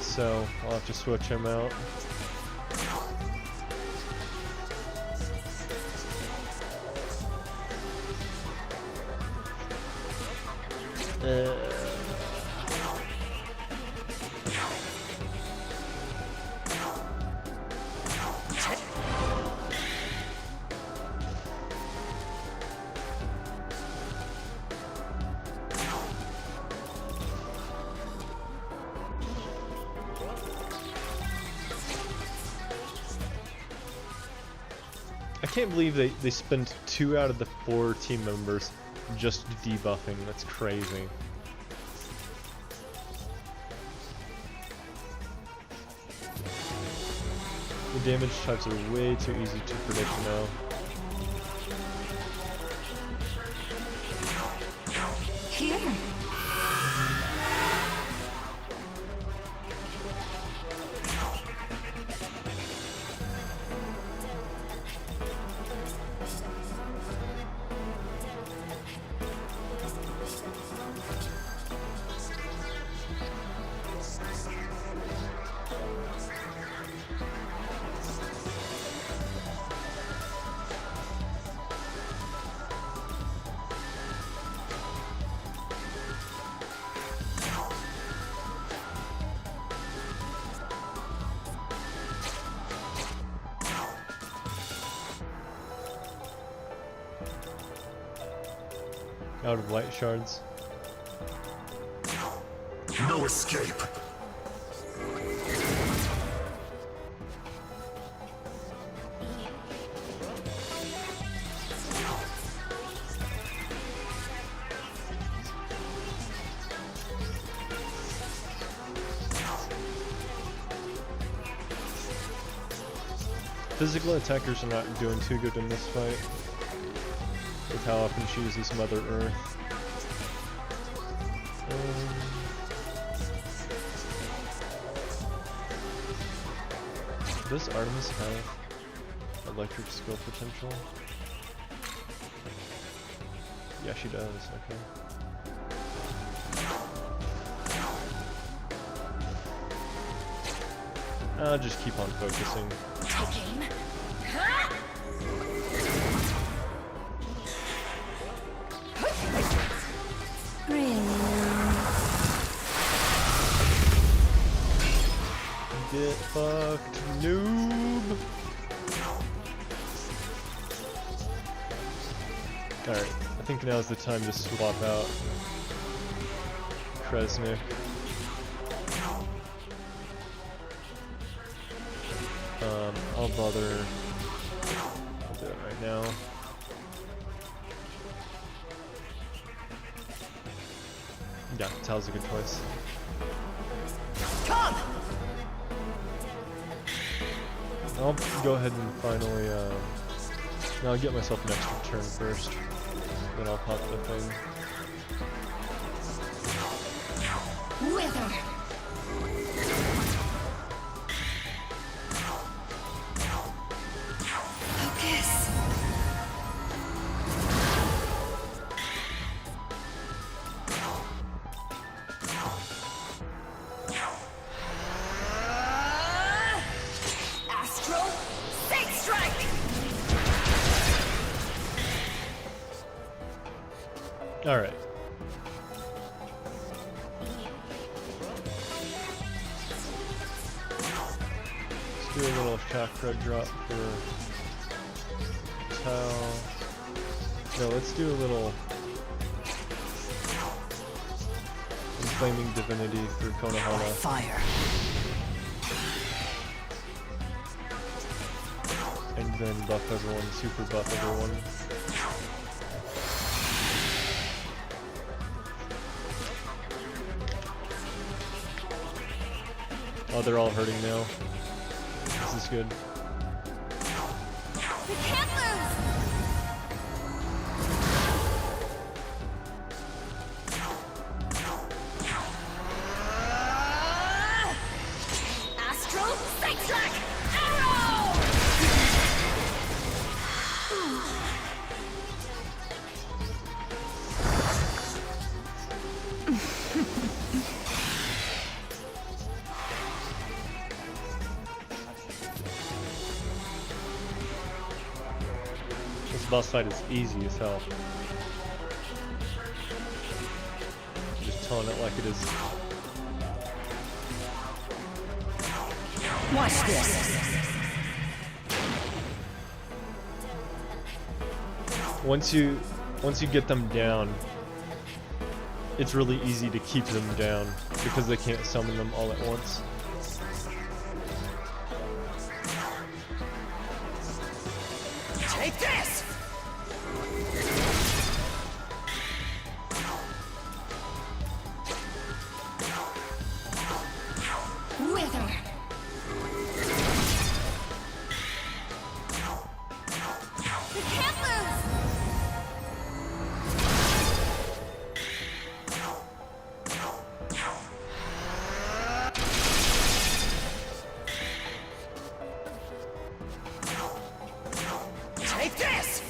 so I'll have to switch him out. I can't believe they spent 2 out of the 4 team members just debuffing. That's crazy. The damage types are way too easy to predict now. Here. Out of light shards. No escape. Physical attackers are not doing too good in this fight, with how often she uses Mother Earth. Does Artemis have electric skill potential? Yeah, she does, okay. I'll just keep on focusing. Taking. Get fucked, noob! Alright, I think now's the time to swap out Kresnik. I'll bother. I'll do it right now. Yeah, Tal's a good choice. Come! I'll go ahead and finally, I'll get myself an extra turn first, then I'll pop the thing. Wither! Focus. Astral State Strike! Alright. Let's do a little chakra drop for Tal. No, let's do a little Inflaming Divinity for Konohana. Fire. And then buff everyone, super buff everyone. Oh, they're all hurting now. This is good. We can't lose. Astral State Strike! Arrow! This boss fight is easy as hell. Just telling it like it is. Watch this! Once you get them down, it's really easy to keep them down because they can't summon them all at once. Take this! Wither! can't lose! Take this!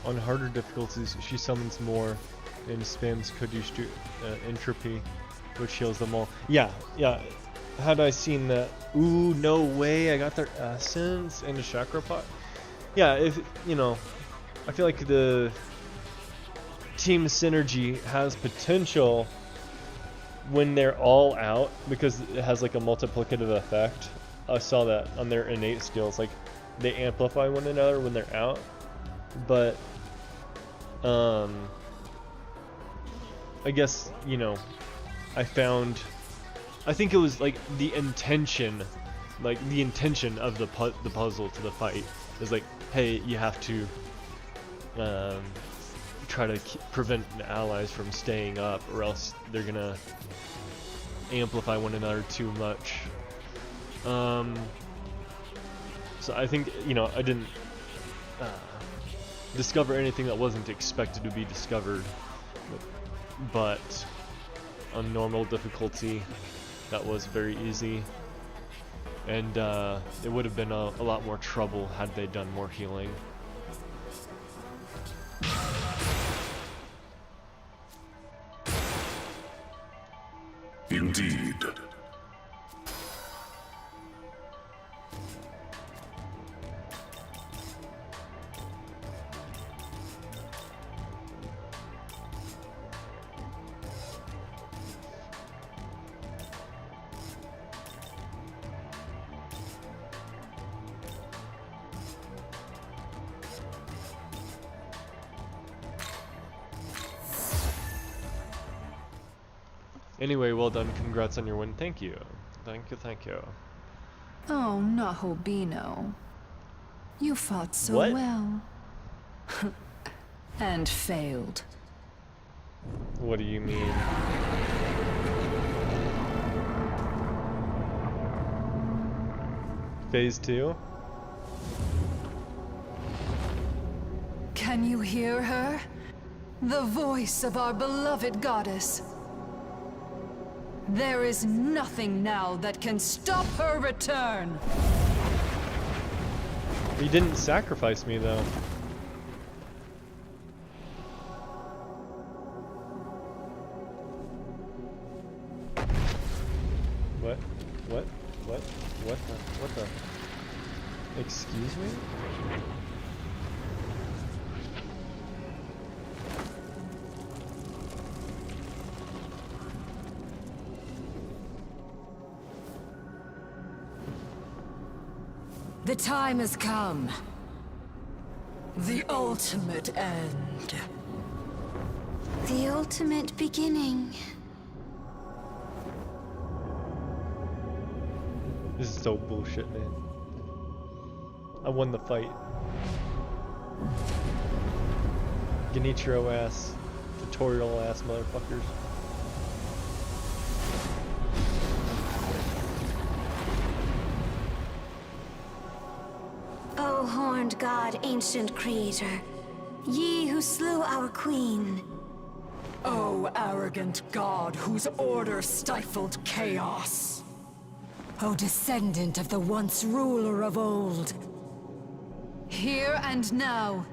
On harder difficulties, she summons more and spams Kaddish entropy, which heals them all. Yeah, yeah. Had I seen that, ooh, no way, I got their essence and a chakra pot. Yeah, if, you know, I feel like the team synergy has potential when they're all out, because it has like a multiplicative effect. I saw that on their innate skills, like they amplify one another when they're out. But I guess, you know, I think it was like the intention of the puzzle to the fight is like, hey, you have to try to prevent the allies from staying up, or else they're gonna amplify one another too much. So I think, you know, I didn't discover anything that wasn't expected to be discovered, but on normal difficulty that was very easy, and it would have been a lot more trouble had they done more healing. Indeed. Anyway, well done. Congrats on your win. Thank you. Thank you, thank you. Oh, Nahobino. You fought so What? well. And failed. What do you mean? Phase 2? Can you hear her? The voice of our beloved goddess. There is nothing now that can stop her return. You didn't sacrifice me, though. What? What? What? What the? Excuse me? The time has come. The ultimate end. The ultimate beginning. This is so bullshit, man. I won the fight. Genichiro ass, tutorial ass motherfuckers. O horned god, ancient creator, ye who slew our queen. O arrogant god whose order stifled chaos. O descendant of the once ruler of old. Here and now,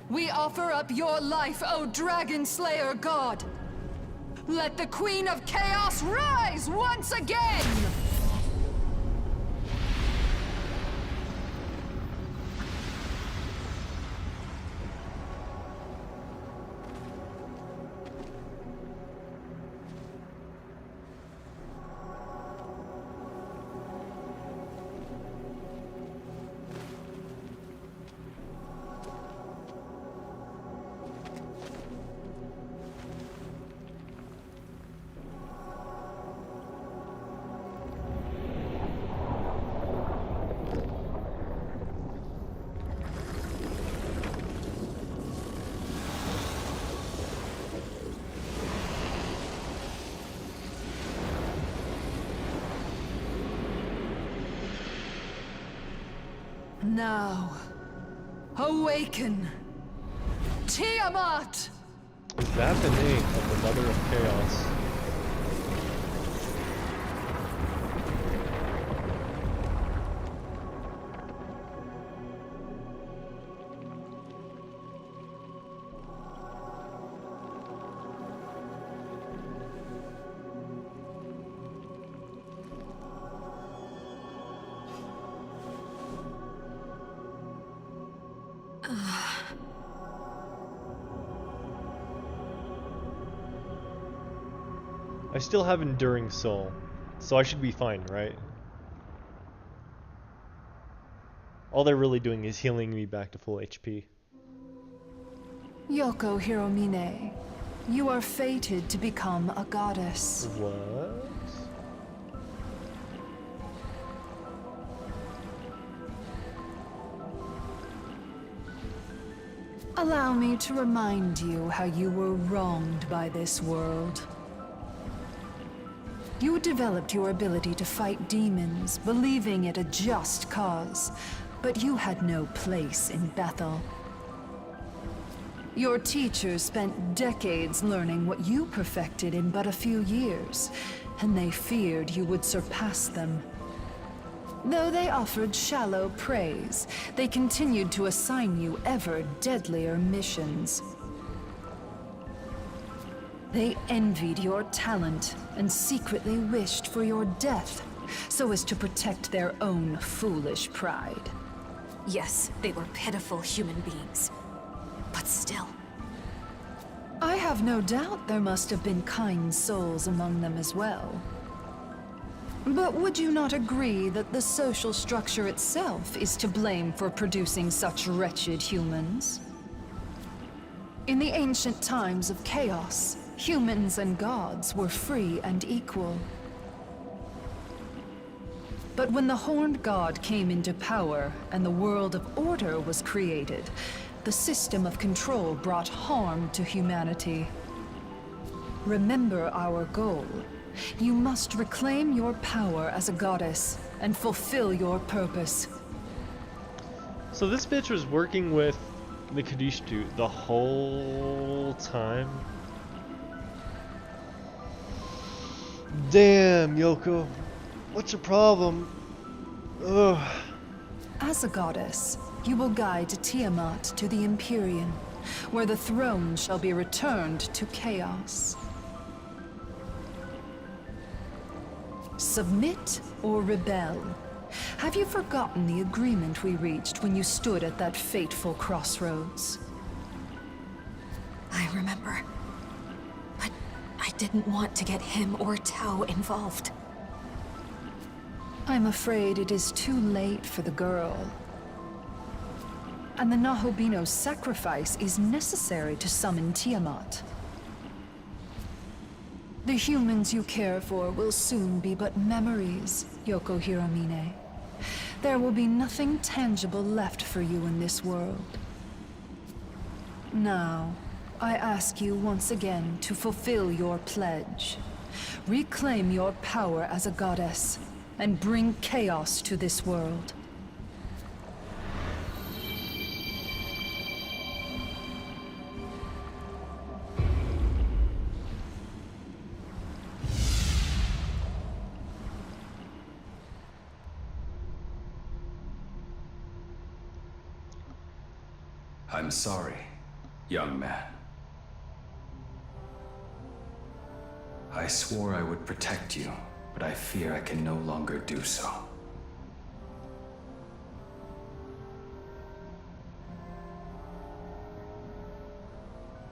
we offer up your life, O Dragon Slayer God. Let the Queen of Chaos rise once again! Now, awaken! Tiamat! Is that the name of the Mother of Chaos? I still have Enduring Soul, so I should be fine, right? All they're really doing is healing me back to full HP. Yoko Hiromine, you are fated to become a goddess. What? Allow me to remind you how you were wronged by this world. You developed your ability to fight demons, believing it a just cause, but you had no place in Bethel. Your teachers spent decades learning what you perfected in but a few years, and they feared you would surpass them. Though they offered shallow praise, they continued to assign you ever deadlier missions. They envied your talent and secretly wished for your death, so as to protect their own foolish pride. Yes, they were pitiful human beings. But still. I have no doubt there must have been kind souls among them as well. But would you not agree that the social structure itself is to blame for producing such wretched humans? In the ancient times of chaos, humans and gods were free and equal. But when the Horned God came into power and the world of order was created, the system of control brought harm to humanity. Remember our goal. You must reclaim your power as a goddess and fulfill your purpose. So this bitch was working with the Kadishtu the whole time? Damn, Yoko. What's your problem? Ugh. As a goddess, you will guide Tiamat to the Empyrean, where the throne shall be returned to chaos. Submit or rebel? Have you forgotten the agreement we reached when you stood at that fateful crossroads? I remember. But I didn't want to get him or Tao involved. I'm afraid it is too late for the girl. And the Nahobino's sacrifice is necessary to summon Tiamat. The humans you care for will soon be but memories, Yoko Hiromine. There will be nothing tangible left for you in this world. Now, I ask you once again to fulfill your pledge. Reclaim your power as a goddess, and bring chaos to this world. I'm sorry, young man. I swore I would protect you, but I fear I can no longer do so.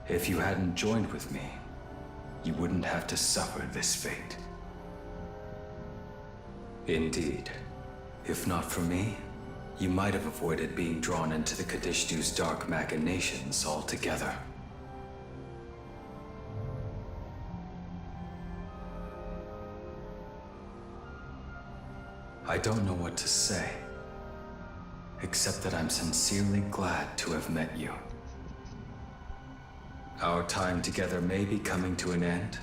If you hadn't joined with me, you wouldn't have to suffer this fate. Indeed, if not for me, you might have avoided being drawn into the Kadishtu's dark machinations altogether. I don't know what to say, except that I'm sincerely glad to have met you. Our time together may be coming to an end,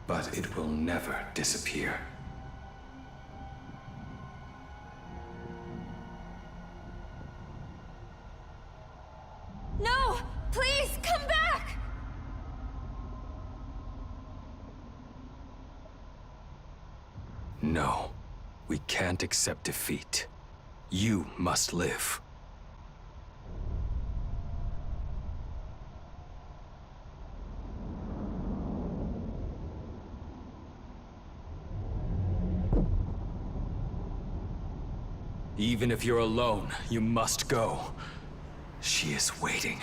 but it will never disappear. 」 「Please, come back! No. We can't accept defeat. You must live. Even if you're alone, you must go. She is waiting.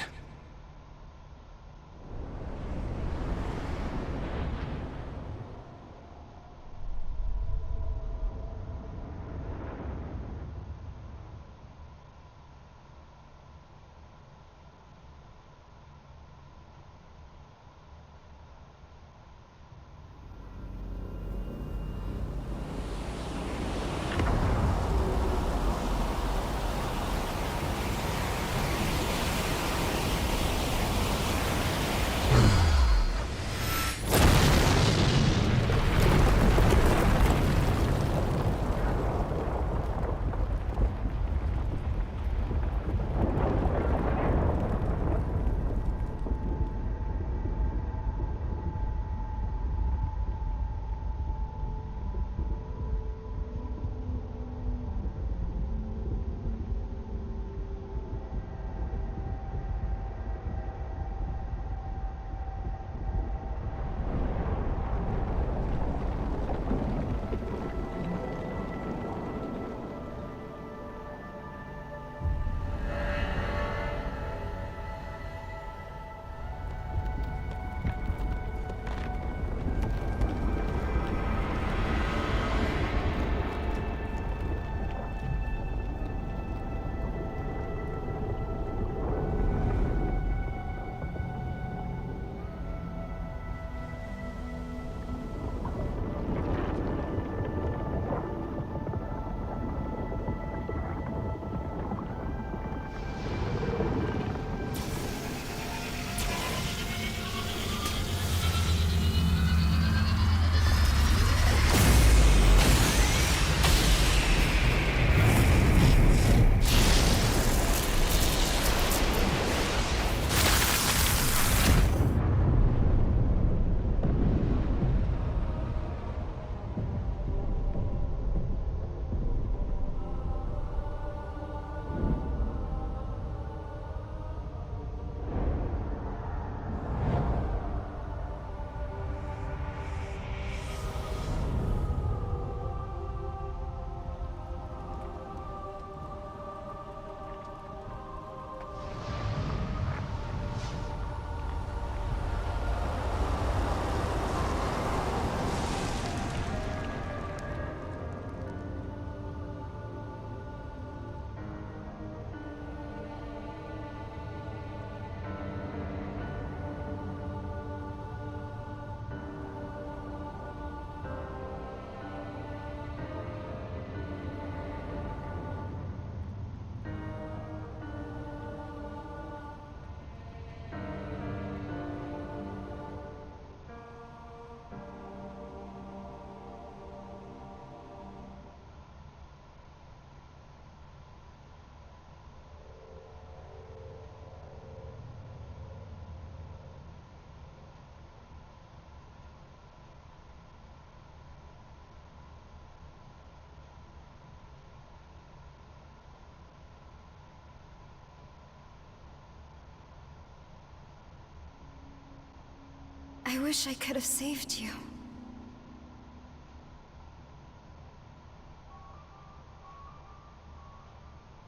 I wish I could have saved you.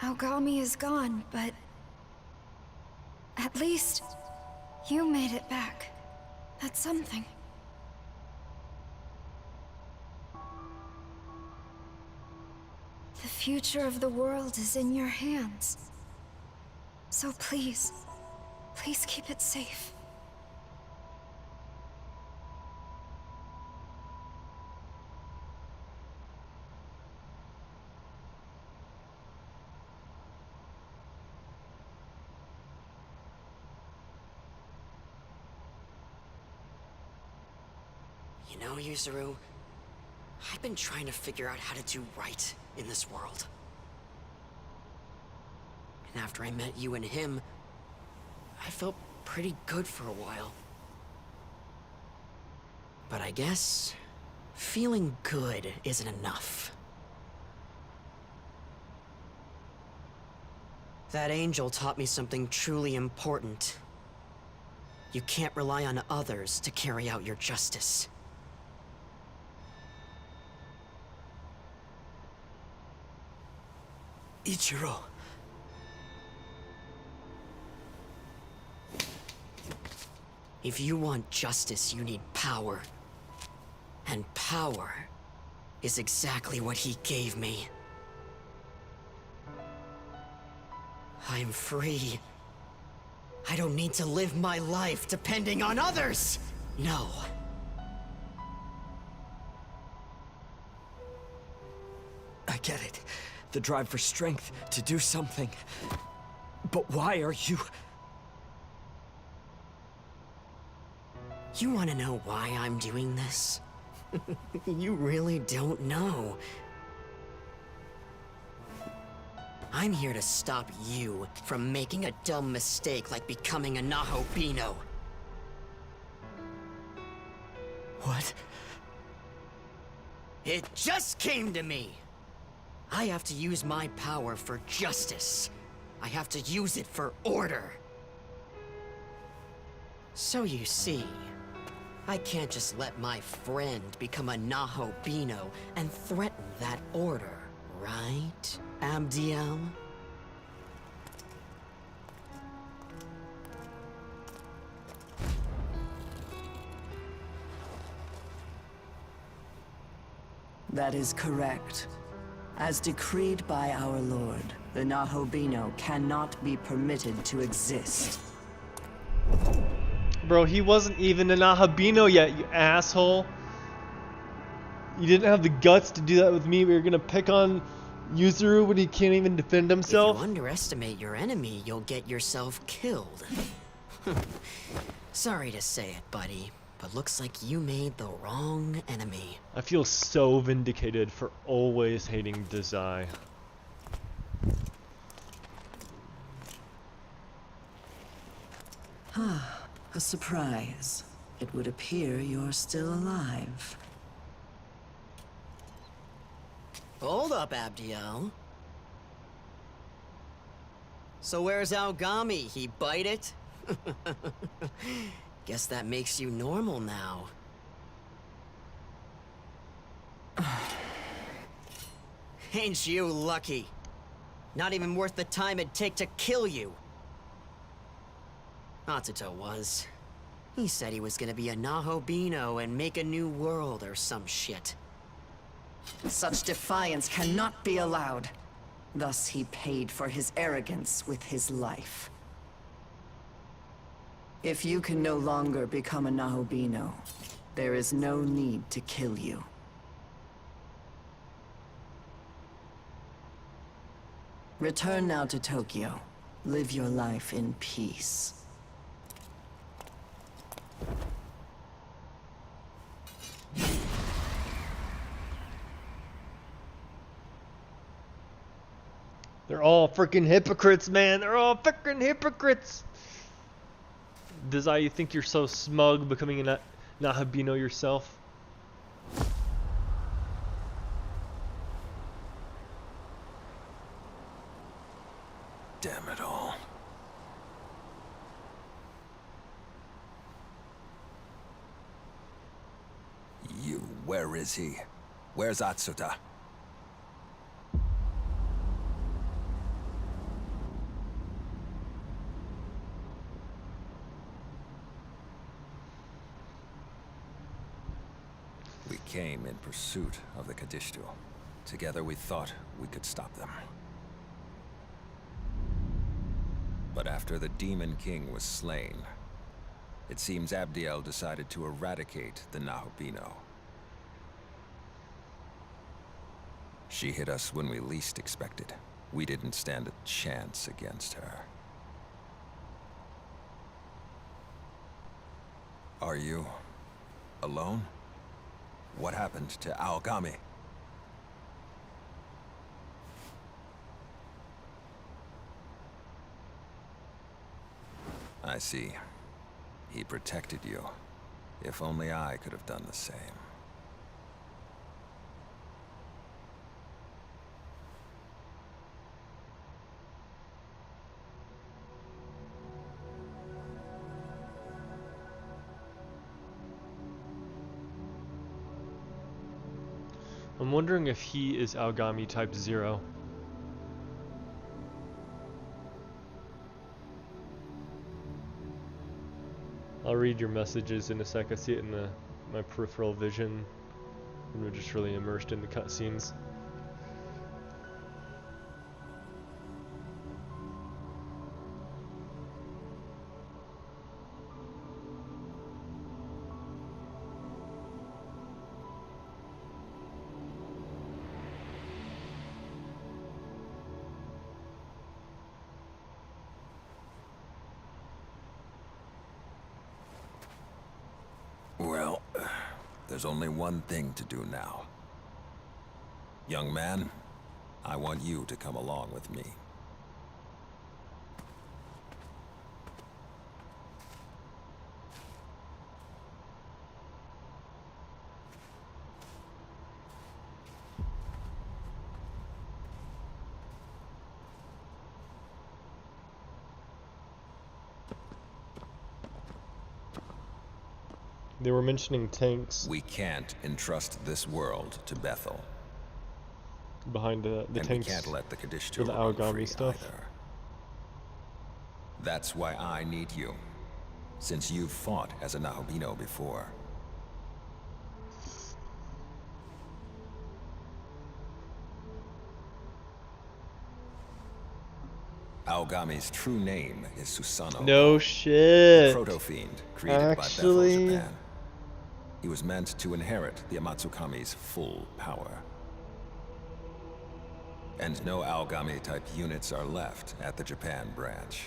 Aogami is gone, but... at least... you made it back. That's something. The future of the world is in your hands. So please, please keep it safe. You know, Yuzuru, I've been trying to figure out how to do right in this world. And after I met you and him, I felt pretty good for a while. But I guess feeling good isn't enough. That angel taught me something truly important. You can't rely on others to carry out your justice. Ichiro. If you want justice, you need power. And power is exactly what he gave me. I'm free. I don't need to live my life depending on others! No. I get it. The drive for strength to do something. But why are you... You want to know why I'm doing this? You really don't know. I'm here to stop you from making a dumb mistake like becoming a Nahobino. What? It just came to me! I have to use my power for justice. I have to use it for order. So you see, I can't just let my friend become a Nahobino and threaten that order, right, Abdiel? That is correct. As decreed by our lord, the Nahobino cannot be permitted to exist. Bro, he wasn't even a Nahabino yet, you asshole. You didn't have the guts to do that with me. We were gonna pick on Yuzuru when he can't even defend himself. If you underestimate your enemy, you'll get yourself killed. Sorry to say it, buddy, but looks like you made the wrong enemy. I feel so vindicated for always hating Dazai. A surprise. It would appear you're still alive. Hold up, Abdiel. So where's Aogami? He bite it? Guess that makes you normal now. Ain't you lucky? Not even worth the time it'd take to kill you. Atsuto was. He said he was gonna be a Nahobino and make a new world or some shit. Such defiance cannot be allowed. Thus he paid for his arrogance with his life. If you can no longer become a Nahobino, there is no need to kill you. Return now to Tokyo. Live your life in peace. They're all freaking hypocrites, man. They're all freaking hypocrites. Dazai, you think you're so smug becoming a Nahabino yourself? Damn it all. Where is he? Where's Atsuta? We came in pursuit of the Kadishtu. Together we thought we could stop them. But after the Demon King was slain, it seems Abdiel decided to eradicate the Nahobino. She hit us when we least expected. We didn't stand a chance against her. Are you alone? What happened to Aogami? I see. He protected you. If only I could have done the same. I'm wondering if he is Aogami type 0. I'll read your messages in a sec. I see it in my peripheral vision when we're just really immersed in the cutscenes. Well, there's only one thing to do now. Young man, I want you to come along with me. They were mentioning tanks We can't entrust this world to Bethel. behind the And tanks we can't let the Kadishtu for the run Aogami free stuff. either. That's why I need you, since you've fought as a Nahobino before. Aogami's true name is Susanoo. No shit. Proto-fiend created by Bethel, Japan. He was meant to inherit the Amatsukami's full power. And no Aogami-type units are left at the Japan branch.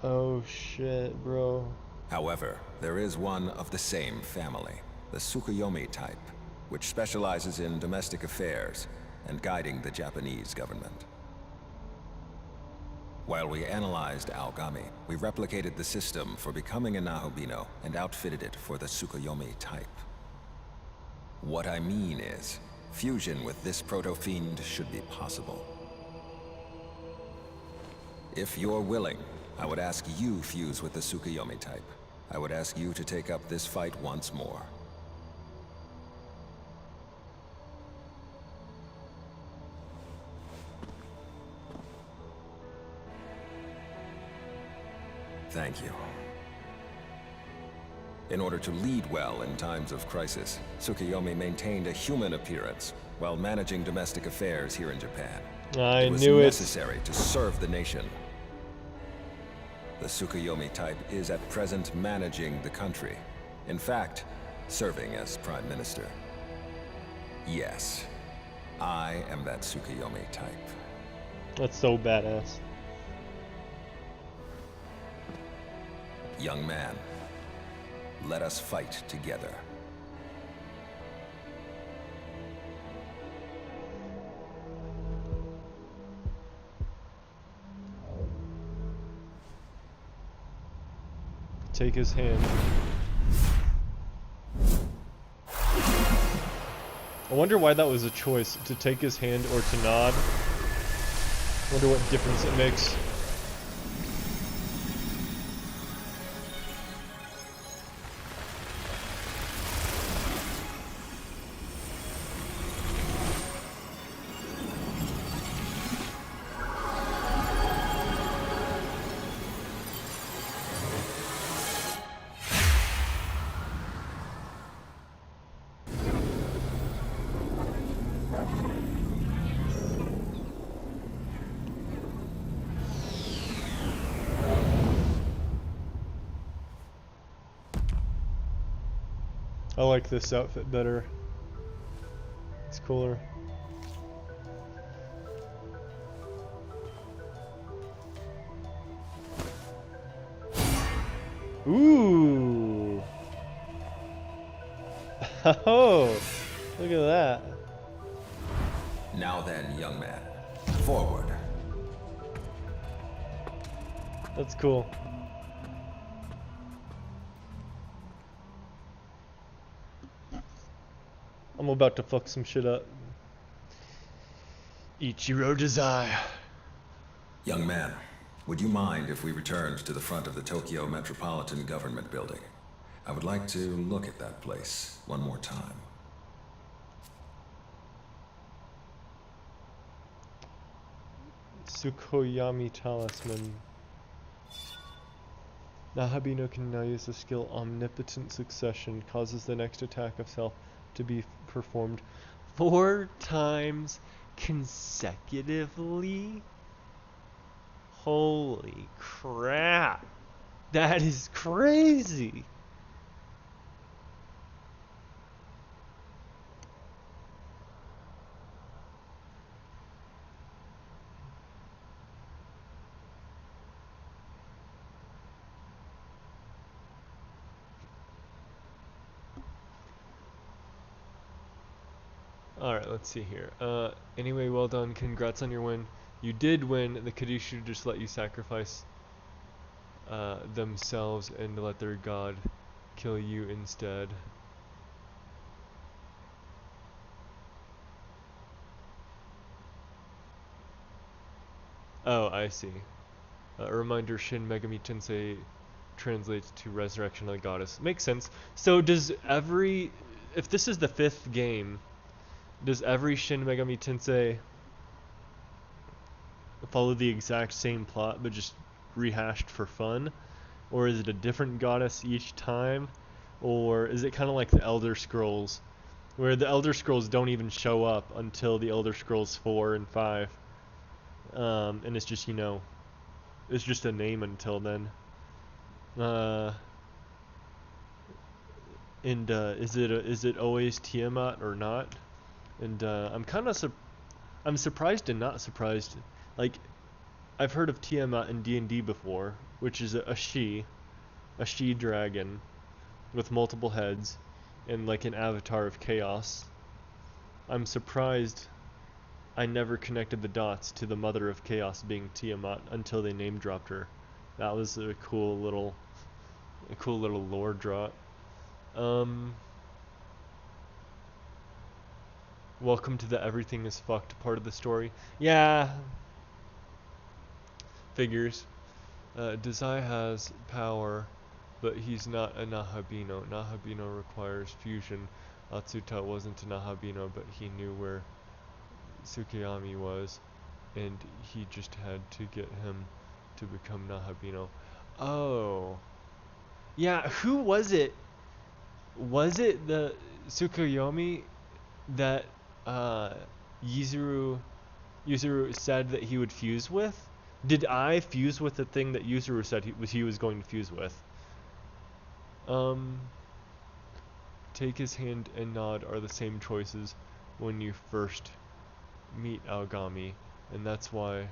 Oh shit, bro. However, there is one of the same family, the Tsukuyomi type, which specializes in domestic affairs and guiding the Japanese government. While we analyzed Aogami, we replicated the system for becoming a Nahobino and outfitted it for the Tsukuyomi type. What I mean is, fusion with this proto-fiend should be possible. If you're willing, I would ask you fuse with the Tsukuyomi type. I would ask you to take up this fight once more. Thank you. In order to lead well in times of crisis, Tsukuyomi maintained a human appearance while managing domestic affairs here in Japan. It was necessary to serve the nation. The Tsukuyomi type is at present managing the country. In fact, serving as Prime Minister. Yes, I am that Tsukuyomi type. That's so badass. Young man, let us fight together. Take his hand. I wonder why that was a choice, to take his hand or to nod. I wonder what difference it makes. I like this outfit better. It's cooler. Ooh. Oh, look at that. Now then, young man, forward. That's cool. I'm about to fuck some shit up. Ichiro Desire. Young man, would you mind if we returned to the front of the Tokyo Metropolitan Government Building? I would like to look at that place one more time. Tsukuyomi Talisman. Nahabino can now use the skill Omnipotent Succession, causes the next attack of self to be performed 4 times consecutively. Holy crap. That is crazy. Alright, let's see here. Anyway, well done. Congrats on your win. You did win. The Kadishu just let you sacrifice themselves and let their god kill you instead. Oh, I see. A reminder, Shin Megami Tensei translates to Resurrection of the Goddess. Makes sense. So does every... If this is the 5th game, does every Shin Megami Tensei follow the exact same plot but just rehashed for fun? Or is it a different goddess each time? Or is it kind of like the Elder Scrolls, where the Elder Scrolls don't even show up until the Elder Scrolls 4 and 5? And it's just, you know, it's just a name until then. Is it always Tiamat or not? And I'm kind of I'm surprised and not surprised. Like, I've heard of Tiamat in D&D before, which is a she dragon with multiple heads and like an avatar of chaos. I'm surprised I never connected the dots to the mother of chaos being Tiamat until they name dropped her. That was a cool little lore drop. Welcome to the everything is fucked part of the story. Yeah. Figures. Dazai has power, but he's not a Nahabino. Nahabino requires fusion. Atsuta wasn't a Nahabino, but he knew where Tsukuyomi was, and he just had to get him to become Nahabino. Oh. Yeah, who was it? Was it the Tsukuyomi that Yuzuru said that he would fuse with? Did I fuse with the thing that Yuzuru said he was going to fuse with? Take his hand and nod are the same choices when you first meet Aogami, and that's why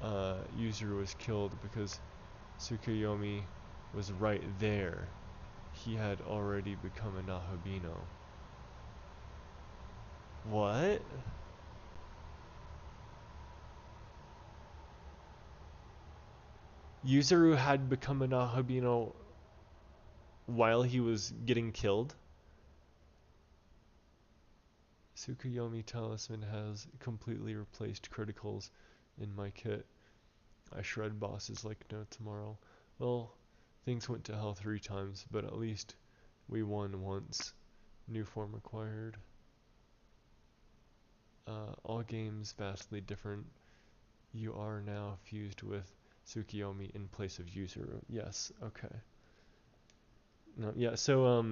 Yuzuru was killed, because Tsukuyomi was right there. He had already become a Nahabino. What? Yuzuru had become a Nahabino while he was getting killed? Tsukuyomi Talisman has completely replaced criticals in my kit. I shred bosses like no tomorrow. Well, things went to hell 3 times, but at least we won once. New form acquired. All games vastly different. You are now fused with Tsukuyomi in place of Yuzuru. Yes, okay. No, yeah, so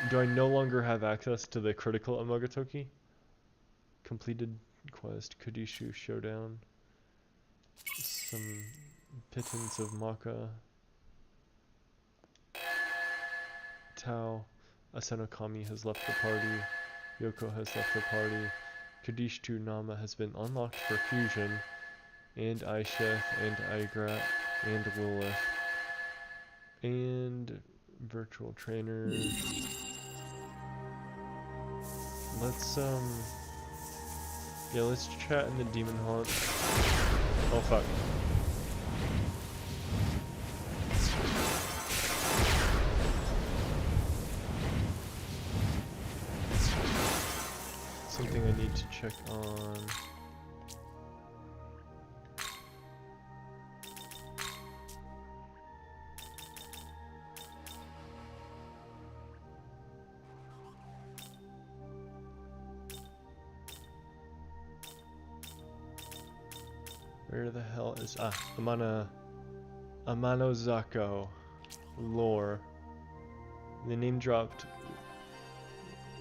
do I no longer have access to the critical Amogotoki? Completed quest, Kadishu Showdown. Some pittance of Maka. Tao. Asenokami has left the party. Yoko has left the party. Kadishu Nama has been unlocked for fusion. And Aisheth, and Igrat, and Lilith. And virtual trainers. Let's let's chat in the Demon Haunt. Oh fuck. something I need to check on. Where the hell is Amanozako lore? The name dropped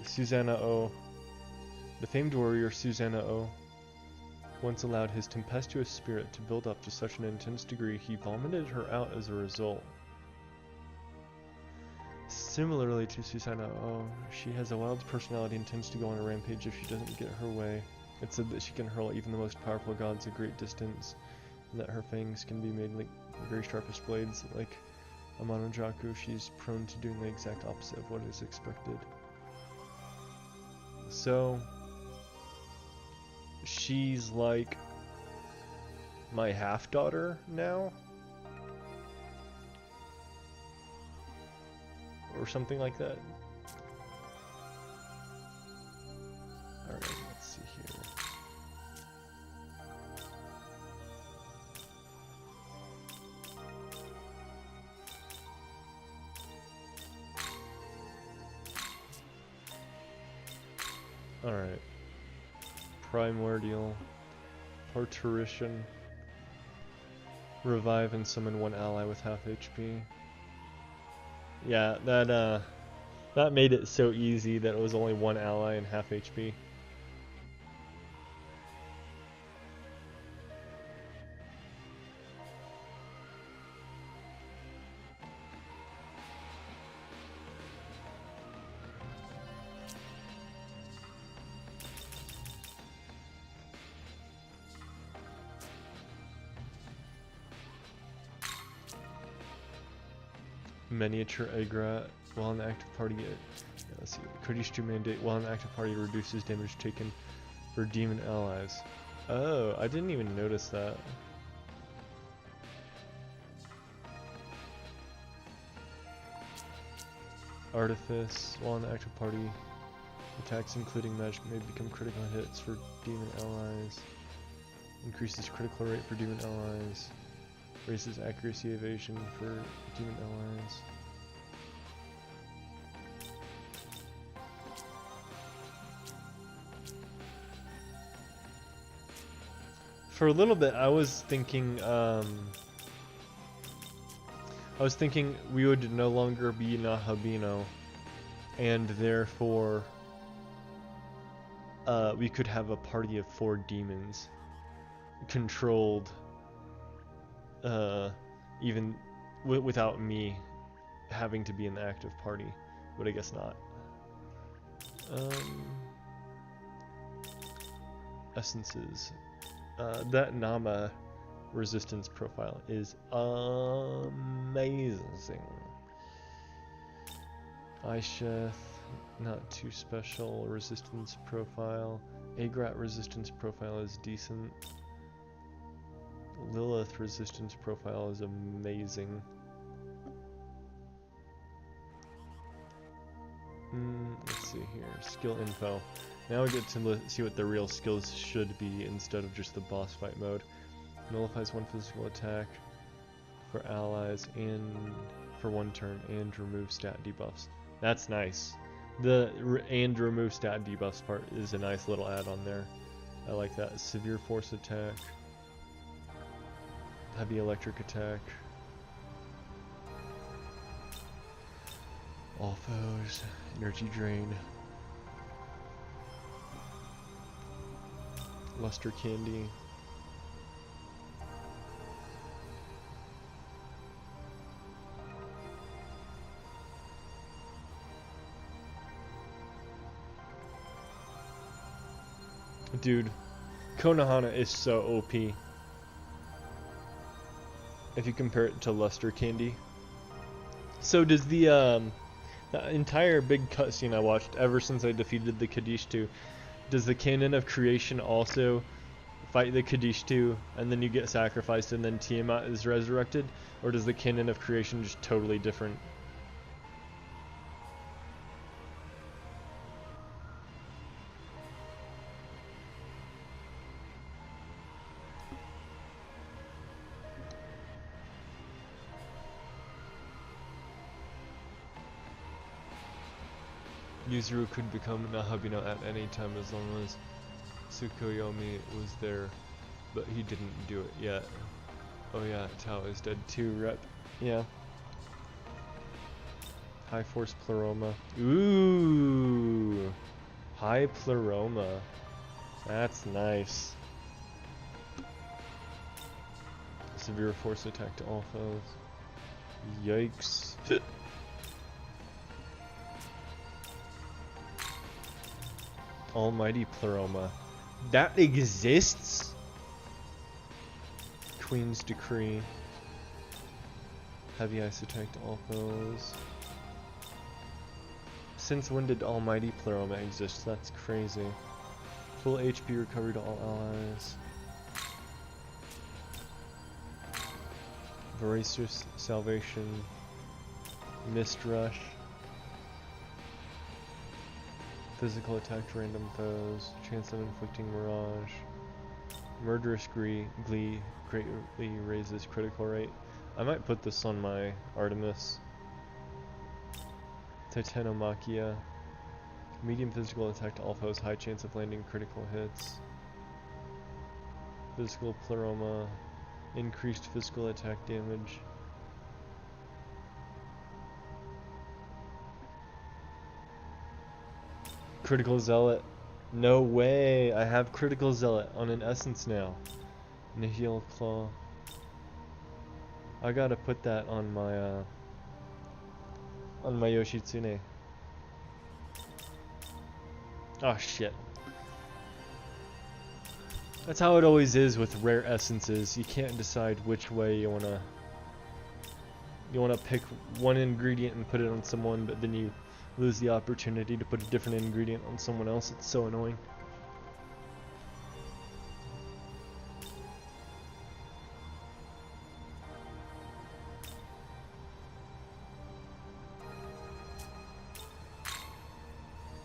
Susanna O. The famed warrior Susanna O. once allowed his tempestuous spirit to build up to such an intense degree he vomited her out as a result. Similarly to Susanna O, she has a wild personality and tends to go on a rampage if she doesn't get her way. It's said that she can hurl even the most powerful gods a great distance, and that her fangs can be made like very sharpest blades. Like Amanojaku, she's prone to doing the exact opposite of what is expected. So, she's like my half-daughter now? Or something like that. Alright, let's see here. Alright. Primordial. Parturition. Revive and summon one ally with half HP. Yeah, that made it so easy that it was only one ally and half HP. Miniature Agrat. While an active party, let's see. Kodishtu mandate. While an active party reduces damage taken for demon allies. Oh, I didn't even notice that. Artifice. While an active party, attacks including magic may become critical hits for demon allies. Increases critical rate for demon allies. Raises accuracy evasion for demon allies. For a little bit, I was thinking we would no longer be Nahabino, and therefore we could have a party of 4 demons controlled even without me having to be in the active party, but I guess not. Essences. That Nama resistance profile is amazing. Isheth, not too special. Resistance profile. Agrat resistance profile is decent. Lilith resistance profile is amazing. Let's see here. Skill info. Now we get to see what the real skills should be instead of just the boss fight mode. Nullifies 1 physical attack for allies and for 1 turn, and remove stat debuffs. That's nice. The and remove stat debuffs part is a nice little add-on there. I like that. Severe force attack. Heavy electric attack. All foes. Energy drain. Luster candy. Dude, Konohana is so OP. If you compare it to Luster Candy. So does the entire big cutscene I watched ever since I defeated the Kadishtu, does the Canon of Creation also fight the Kadishtu and then you get sacrificed and then Tiamat is resurrected? Or does the Canon of Creation just totally different? Yuzuru could become Nahabino at any time as long as Tsukuyomi was there, but he didn't do it yet. Oh yeah, Tao is dead too, rep. Yeah. High Force Pleroma. Ooh! High Pleroma. That's nice. Severe Force attack to all foes. Yikes. Almighty Pleroma. That exists? Queen's Decree. Heavy Ice attack to all foes. Since when did Almighty Pleroma exist? That's crazy. Full HP recovery to all allies. Voracious Salvation. Mist Rush. Physical attack to random foes. Chance of inflicting Mirage. Murderous Glee greatly raises critical rate. I might put this on my Artemis. Titanomachia. Medium physical attack to all foes. High chance of landing critical hits. Physical Pleroma. Increased physical attack damage. Critical Zealot. No way! I have Critical Zealot on an Essence now. Nihil Claw. I gotta put that on my Yoshitsune. Oh shit. That's how it always is with rare essences. You can't decide which way you wanna pick one ingredient and put it on someone, but then you lose the opportunity to put a different ingredient on someone else. It's so annoying.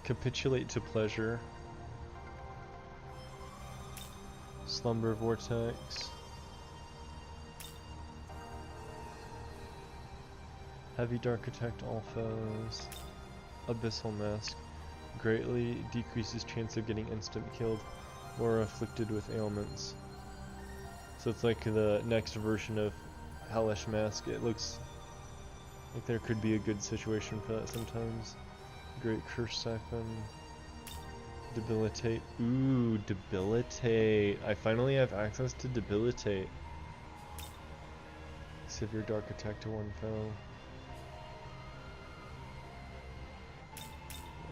Capitulate to pleasure. Slumber Vortex. Heavy Dark attack to all foes. Abyssal Mask. Greatly decreases chance of getting instant killed or afflicted with ailments. So it's like the next version of Hellish Mask. It looks like there could be a good situation for that sometimes. Great Curse Siphon. Debilitate. Ooh, Debilitate. I finally have access to Debilitate. Severe Dark attack to one foe.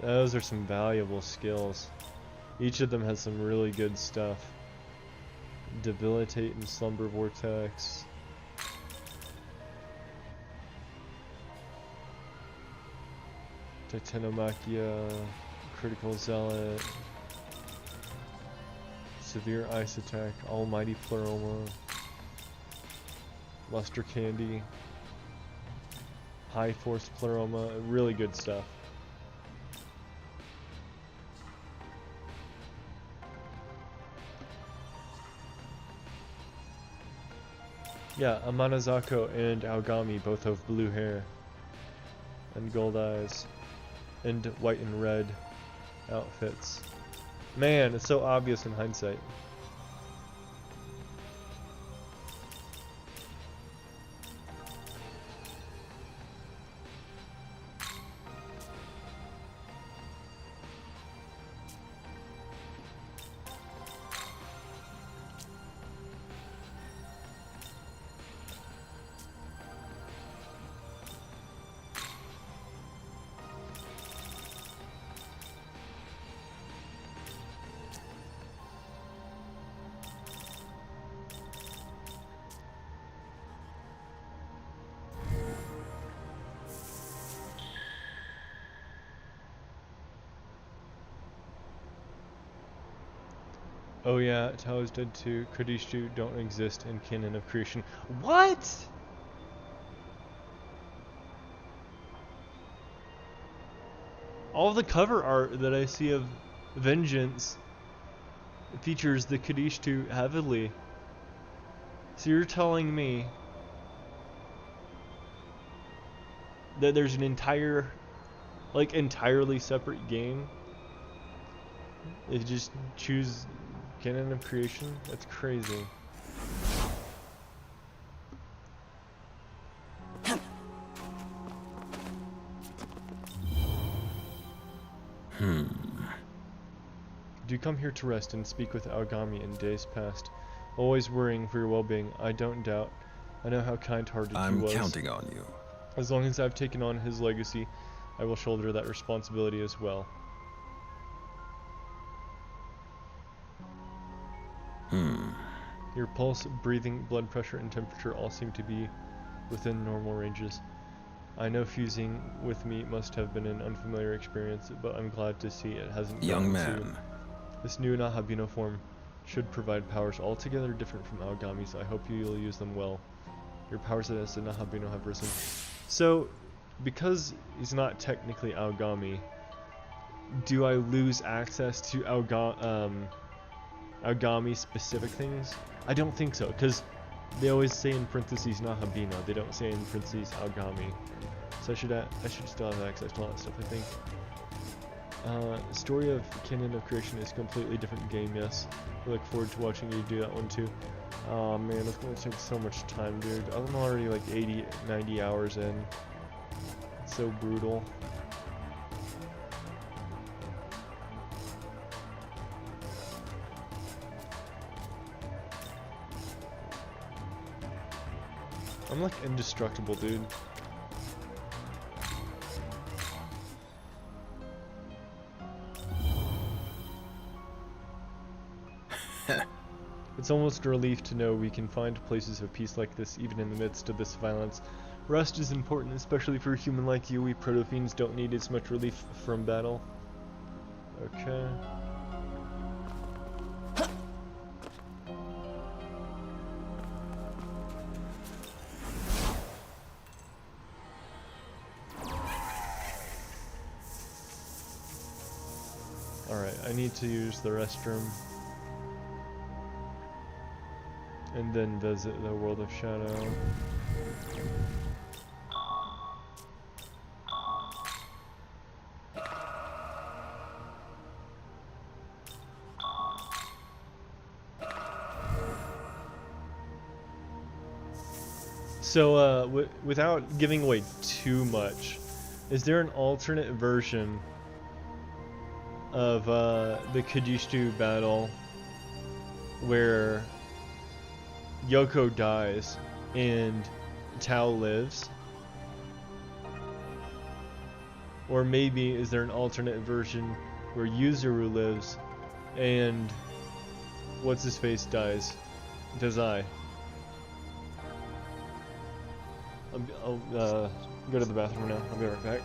Those are some valuable skills. Each of them has some really good stuff. Debilitate and Slumber Vortex. Titanomachia. Critical Zealot. Severe Ice attack. Almighty Pleroma. Luster Candy. High Force Pleroma. Really good stuff. Yeah, Amanazako and Aogami both have blue hair and gold eyes and white and red outfits. Man, it's so obvious in hindsight. Oh yeah, Tao is dead too. Kadishu don't exist in canon of creation. What? All the cover art that I see of Vengeance features the Kadishu heavily. So you're telling me that there's an entire like entirely separate game. They just choose canon of creation. That's crazy. Do you come here to rest and speak with Aogami in days past, always worrying for your well-being? I don't doubt. I know how kind-hearted he was. I'm counting on you. As long as I've taken on his legacy, I will shoulder that responsibility as well. Your pulse, breathing, blood pressure, and temperature all seem to be within normal ranges. I know fusing with me must have been an unfamiliar experience, but I'm glad to see it hasn't Young gotten man. This new Nahabino form should provide powers altogether different from Aogami's. I hope you'll use them well. Your powers as a Nahabino have risen. So, because he's not technically Aogami, do I lose access to Aogami specific things? I don't think so, because they always say in parentheses Nahabino. They don't say in parentheses Aogami. So I should still have access to all that stuff, I think. Story of Canon of Creation is a completely different game, yes. I look forward to watching you do that one too. Oh man, it's gonna take so much time, dude. I'm already like 80, 90 hours in. It's so brutal. I'm like indestructible, dude. It's almost a relief to know we can find places of peace like this even in the midst of this violence. Rest is important, especially for a human like you. We proto-fiends don't need as much relief from battle. Okay. Alright, I need to use the restroom. And then visit the World of Shadow. So, without giving away too much, is there an alternate version of the Kajishtu battle where Yoko dies and Tao lives? Or maybe is there an alternate version where Yuzuru lives and what's his face dies? Does I? I'll go to the bathroom now. I'll be right back.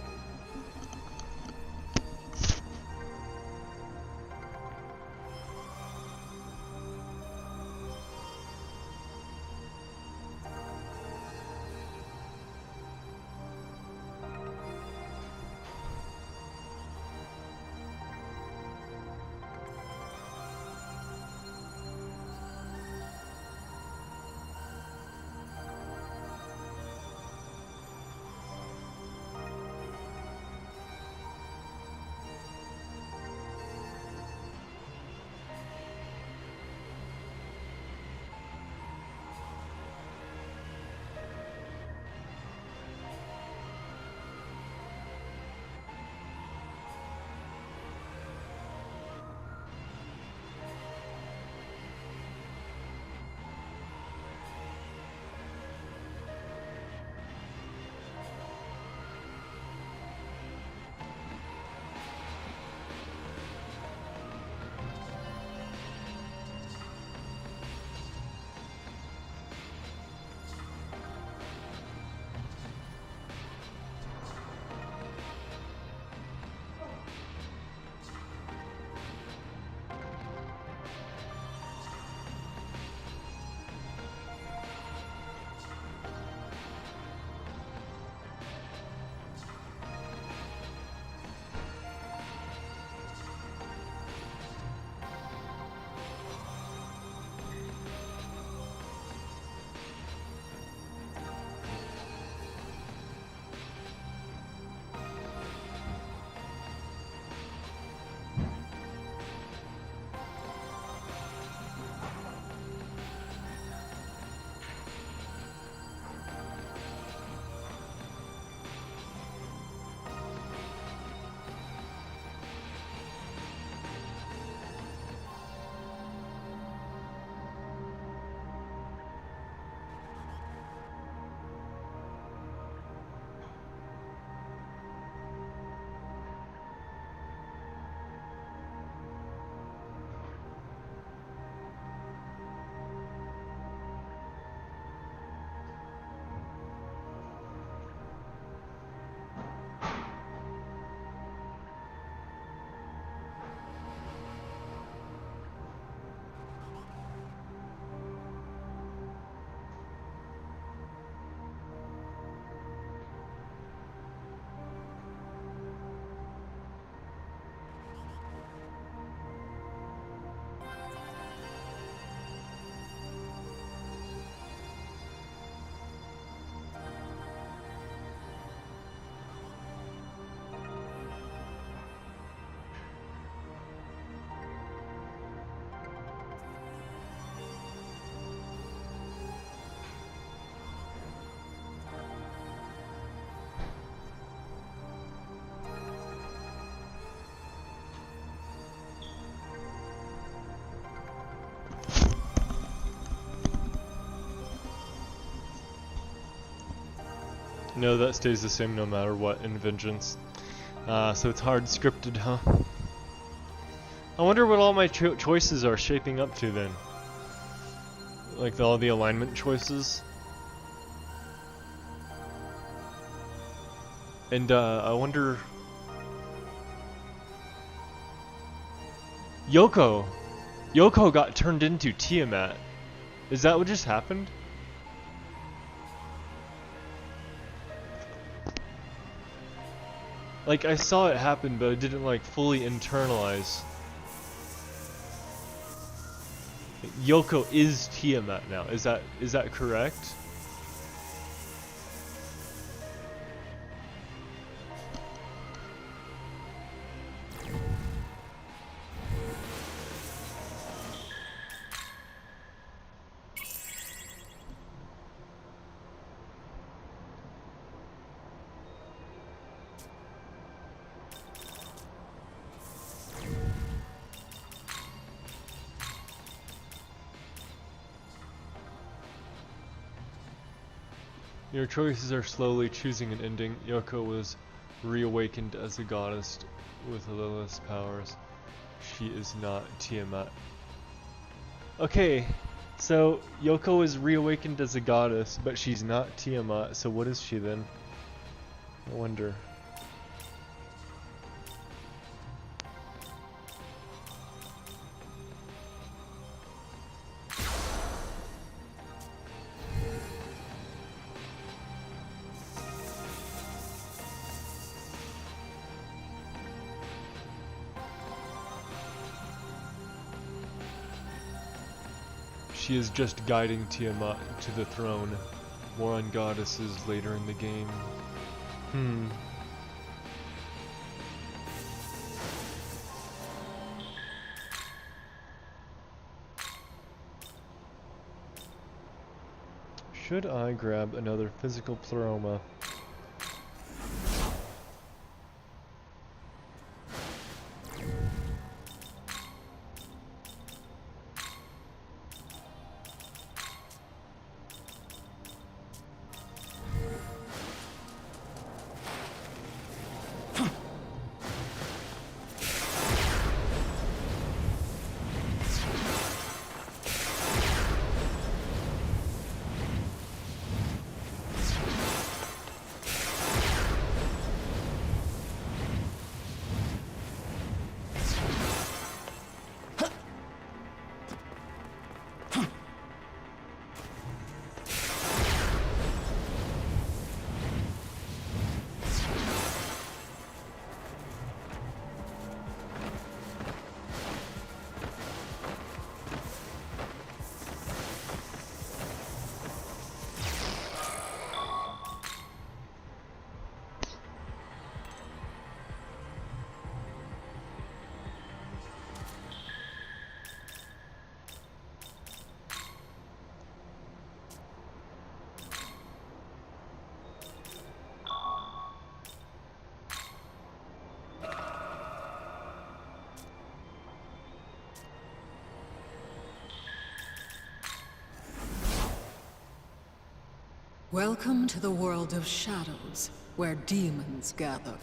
No, that stays the same no matter what in Vengeance. So it's hard scripted, huh? I wonder what all my choices are shaping up to then. Like all the alignment choices. And I wonder... Yoko got turned into Tiamat. Is that what just happened? Like, I saw it happen, but I didn't, like, fully internalize. Yoko is Tiamat now. Is that correct? Your choices are slowly choosing an ending. Yoko was reawakened as a goddess with Lilith's powers. She is not Tiamat. Okay, so Yoko is reawakened as a goddess, but she's not Tiamat, so what is she then? I wonder. She is just guiding Tiamat to the throne. More on goddesses later in the game. Should I grab another physical pleroma? Welcome to the world of shadows, where demons gather.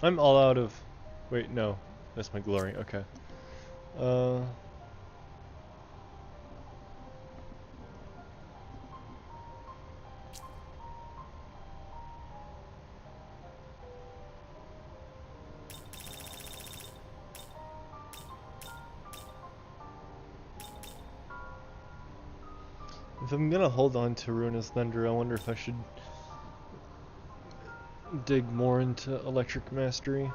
I'm all out of... Wait, no. That's my glory. Okay. If I'm gonna hold on to Runa's Thunder, I wonder if I should dig more into Electric Mastery.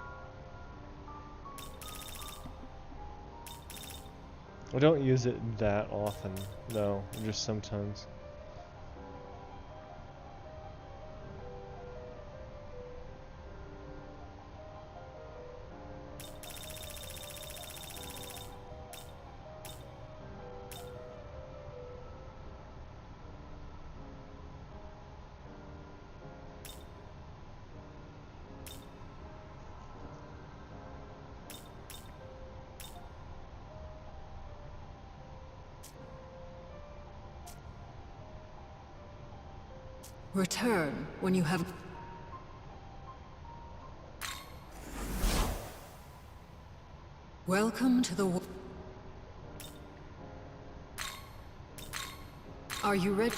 I don't use it that often, though, just sometimes. Return when you have... Welcome to the... Are you ready?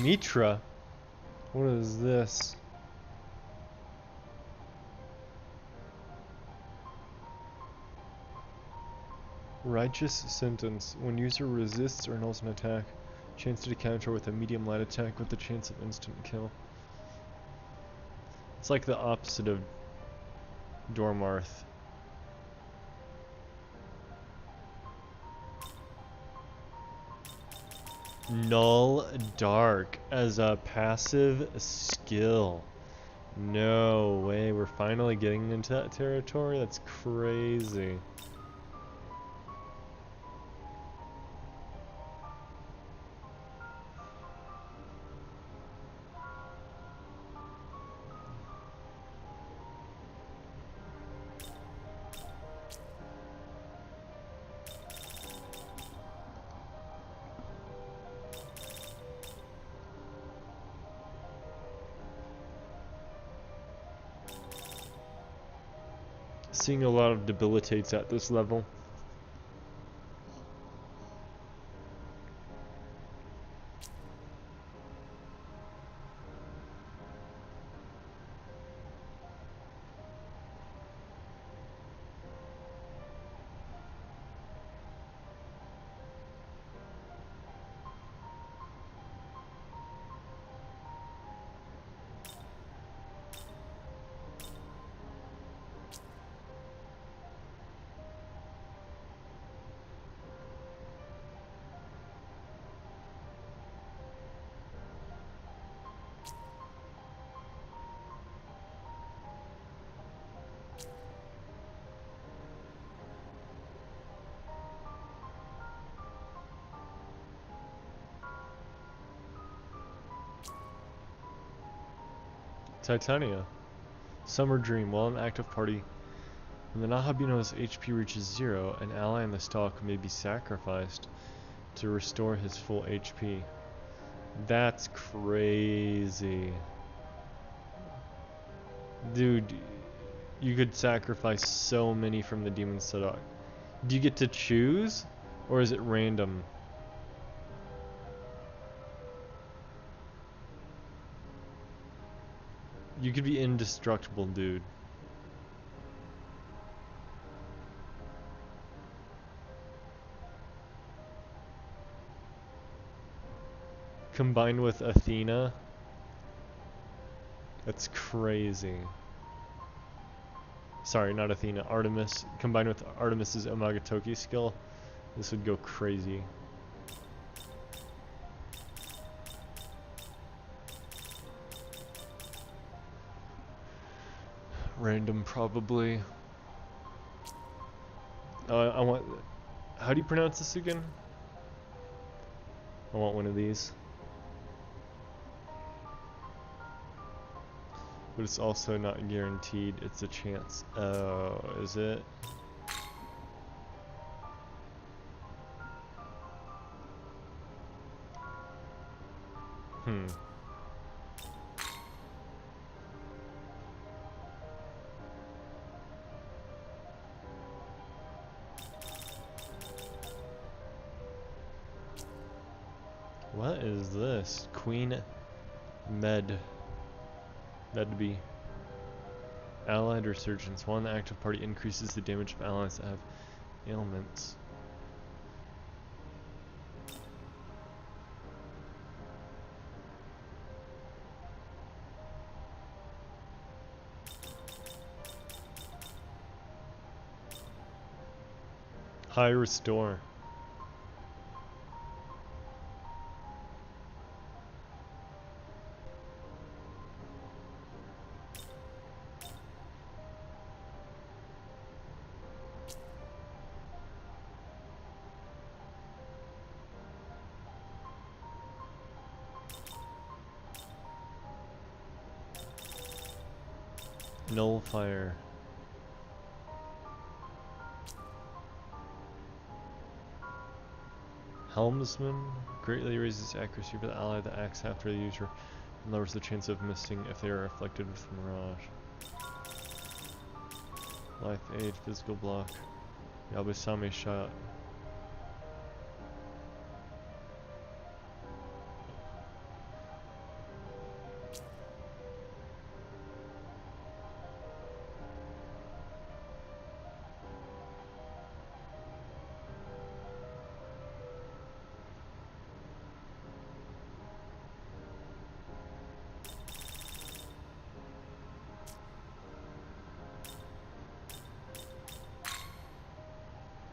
Mitra? What is this? Righteous sentence. When user resists or nulls an attack, chance to counter with a medium light attack with the chance of instant kill. It's like the opposite of Dormarth. Null Dark as a passive skill. No way, we're finally getting into that territory? That's crazy. Seeing a lot of debilitates at this level. Titania. Summer Dream. While an active party, when the Nahabino's HP reaches 0, an ally in the stalk may be sacrificed to restore his full HP. That's crazy. Dude, you could sacrifice so many from the Demon Sadok. Do you get to choose? Or is it random? You could be indestructible, dude. Combined with Athena. That's crazy. Sorry, not Athena. Artemis. Combined with Artemis's Omagatoki skill. This would go crazy. Random, probably. I want... How do you pronounce this again? I want one of these. but it's also not guaranteed. It's a chance. Oh, is it? Hmm. What is this? Queen Medb. Allied resurgence. While in the active party increases the damage of allies that have ailments. High restore. Nullifier. Helmsman greatly raises accuracy for the ally that acts after the user and lowers the chance of missing if they are afflicted with mirage. Life aid, physical block. Yabusame shot.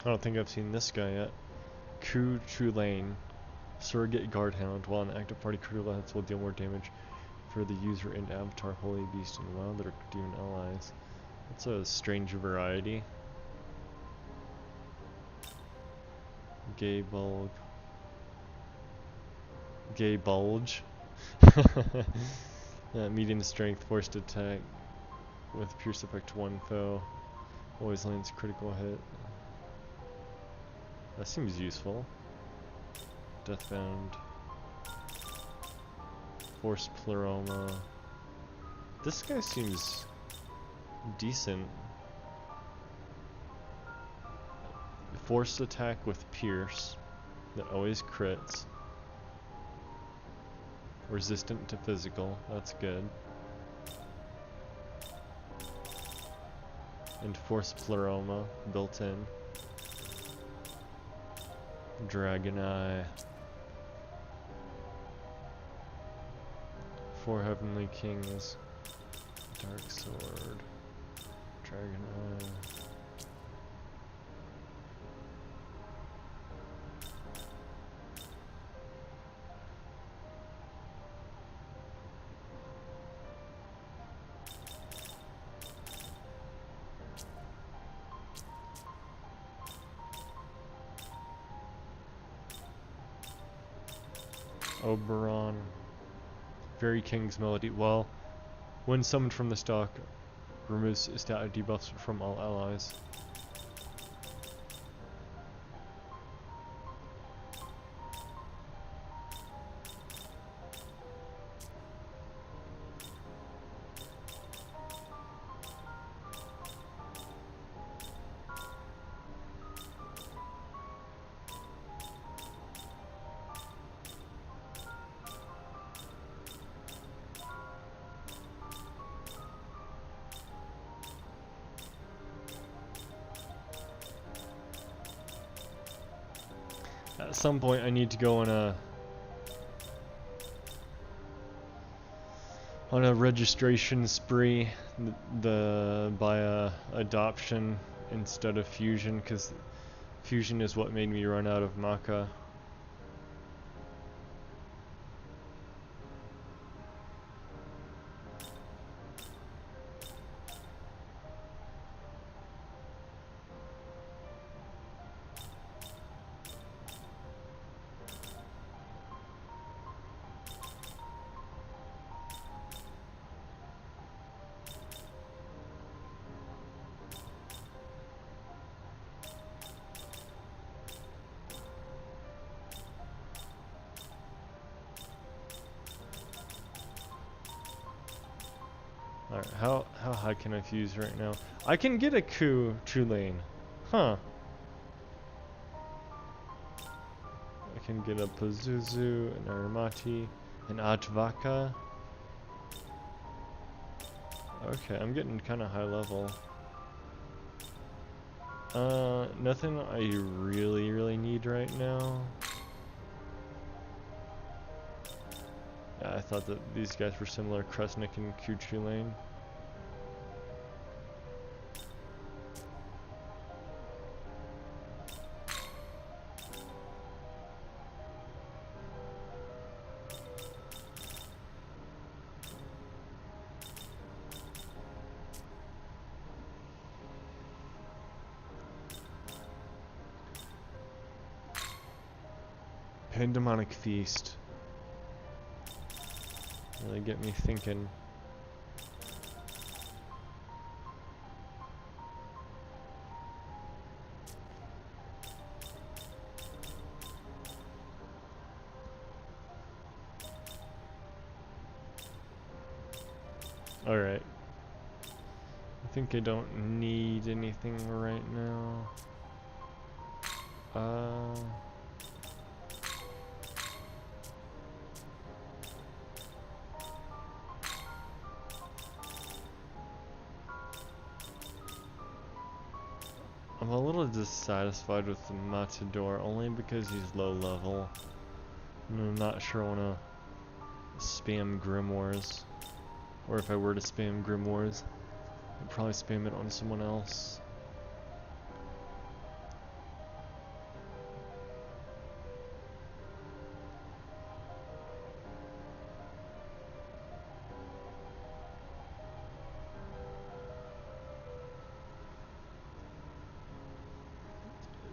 I don't think I've seen this guy yet. Ku Chulane, Surrogate Guardhound. While an active party, Krulats will deal more damage for the user and avatar, Holy Beast, and Wilder Demon allies. That's a strange variety. Gay Bulge. Medium strength, forced attack with pierce effect to one foe. Always lands critical hit. That seems useful. Deathbound. Force Pleroma. This guy seems decent. Forced attack with pierce that always crits. Resistant to physical, that's good. And Force Pleroma built in. Dragon Eye. 4 Heavenly Kings. Dark Sword. Dragon Eye. Oberon. Fairy King's Melody. Well, when summoned from the stock, removes stat debuffs from all allies. At some point I need to go on a registration spree by adoption instead of fusion, because fusion is what made me run out of Maka. Alright, how high can I fuse right now? I can get a true lane. Huh. I can get a Pazuzu, an Aramati, an Ajvaka. Okay, I'm getting kind of high level. Nothing I really need right now. Yeah, I thought that these guys were similar, Kresnik and Kuchu Lane. Pandemonic Feast. Really get me thinking. Alright. I think I don't need anything right now. I'm a little dissatisfied with the Matador, only because he's low level. And I'm not sure I want to spam Grimoires. Or if I were to spam Grimoires, I'd probably spam it on someone else.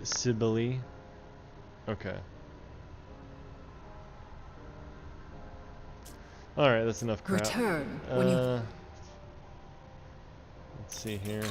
Sibylle. Okay. Alright, that's enough crap. Return when you... Let's see here.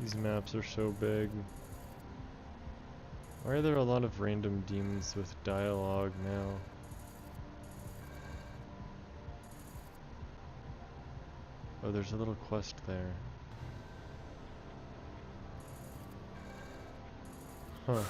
These maps are so big. Why are there a lot of random demons with dialogue now? Oh, there's a little quest there. Huh.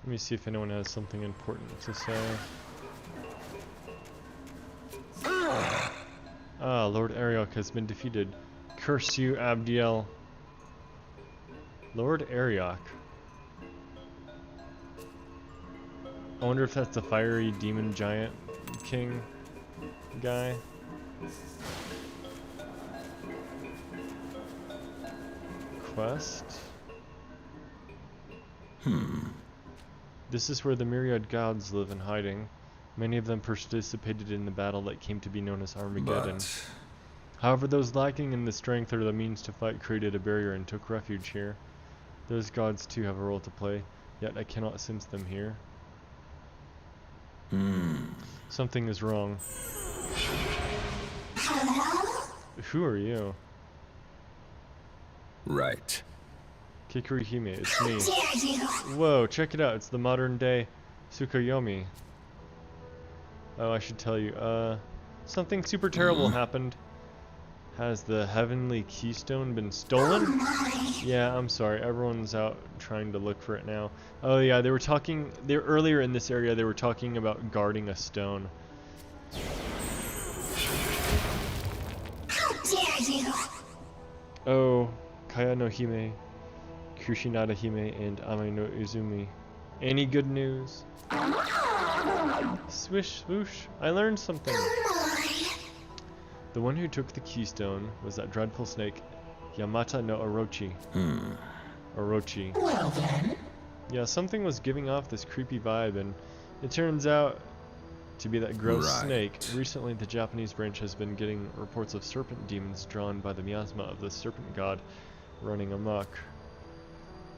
Let me see if anyone has something important to say. Ah, Lord Ariok has been defeated. Curse you, Abdiel. Lord Ariok. I wonder if that's the fiery demon giant king guy. Quest? This is where the myriad gods live in hiding. Many of them participated in the battle that came to be known as Armageddon. However, those lacking in the strength or the means to fight created a barrier and took refuge here. Those gods too have a role to play, yet I cannot sense them here. Something is wrong. Who are you? Right. Kikurihime, it's me. Whoa, check it out, it's the modern day Tsukuyomi. Oh, I should tell you, something super terrible happened. Has the heavenly keystone been stolen? Yeah, I'm sorry, everyone's out trying to look for it now. Oh yeah, they were talking, earlier in this area they were talking about guarding a stone. Oh, Kaya no Hime, Kushinada Hime, and Ame no Izumi. Any good news? Swish swoosh, I learned something. The one who took the keystone was that dreadful snake, Yamata no Orochi. Orochi. Well then. Yeah, something was giving off this creepy vibe, and it turns out to be that gross snake. Recently, the Japanese branch has been getting reports of serpent demons drawn by the miasma of the serpent god running amok.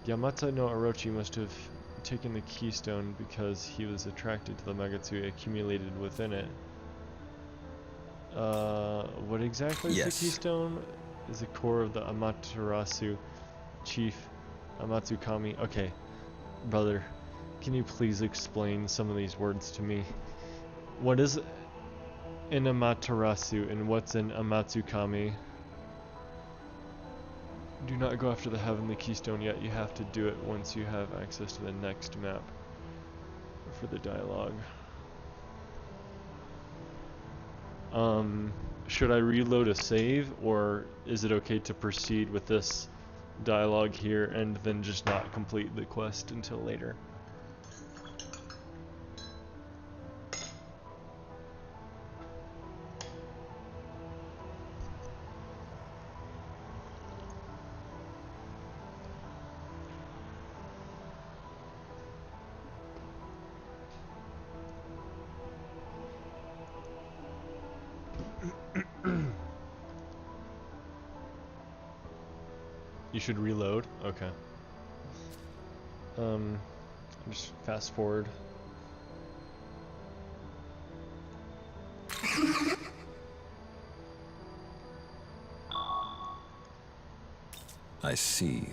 Yamata no Orochi must have taken the keystone because he was attracted to the Magatsu accumulated within it. What exactly is the keystone? Is the core of the Amaterasu chief Amatsukami. Okay, brother, can you please explain some of these words to me? What is an Amaterasu and what's an Amatsukami? Do not go after the heavenly keystone yet. You have to do it once you have access to the next map for the dialogue. Should I reload a save, or is it okay to proceed with this dialogue here and then just not complete the quest until later? You should reload? Okay. Just fast forward. I see.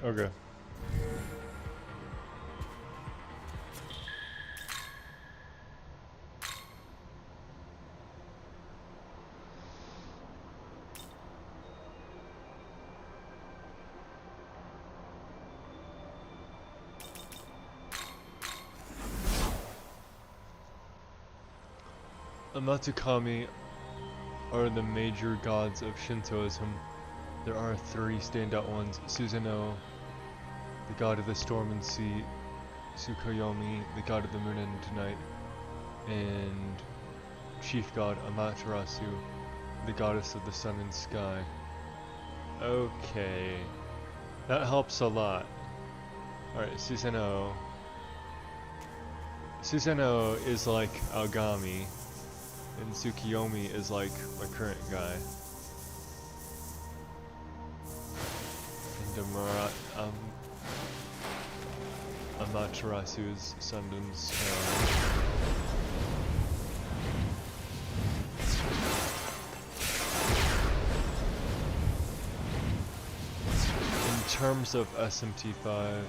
Okay. Amatsukami are the major gods of Shintoism. There are three standout ones: Susanoo, the god of the storm and sea; Tsukuyomi, the god of the moon and night; and chief god Amaterasu, the goddess of the sun and sky. Okay, that helps a lot. Alright, Susanoo. Susanoo is like Aogami, and Tsukuyomi is like my current guy. And Amaterasu's sun and sky. In terms of SMT5,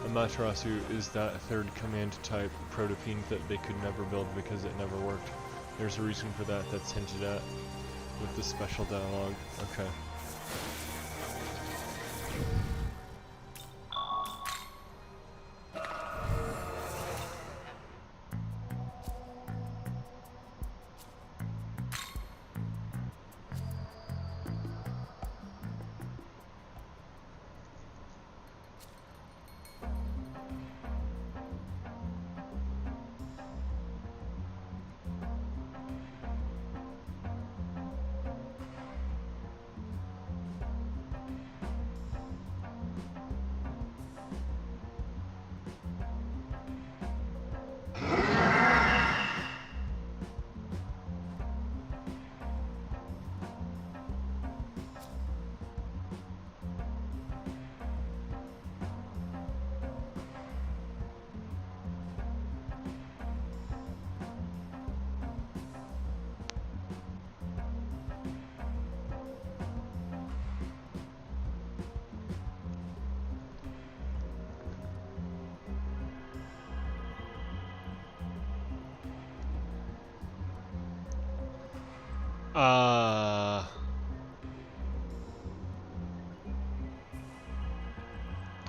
Amaterasu is that third command type prototheme that they could never build because it never worked. There's a reason for that that's hinted at with the special dialogue. Okay.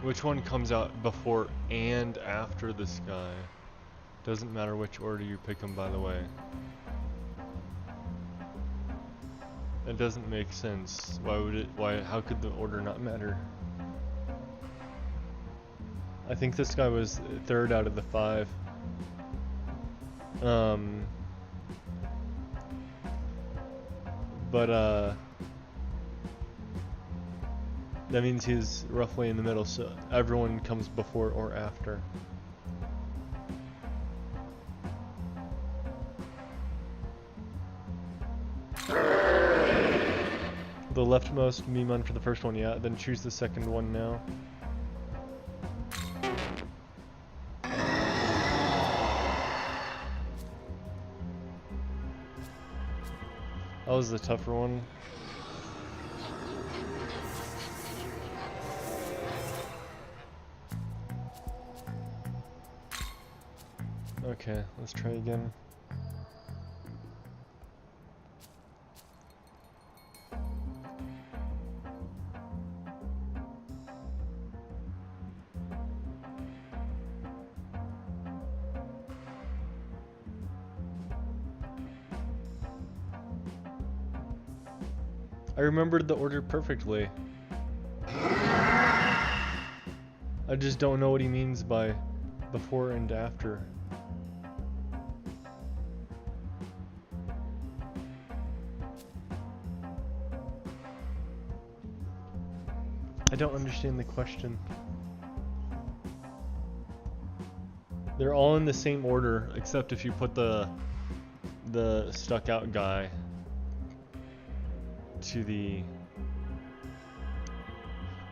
Which one comes out before and after the sky? Doesn't matter which order you pick them, by the way. It doesn't make sense. Why would it? How could the order not matter? I think this guy was third out of the 5. But that means he's roughly in the middle, so everyone comes before or after. The leftmost Miman for the first one, yeah. Then choose the second one now. That was the tougher one. Okay, let's try again. I remembered the order perfectly. I just don't know what he means by before and after. I don't understand the question. They're all in the same order, except if you put the stuck out guy to the...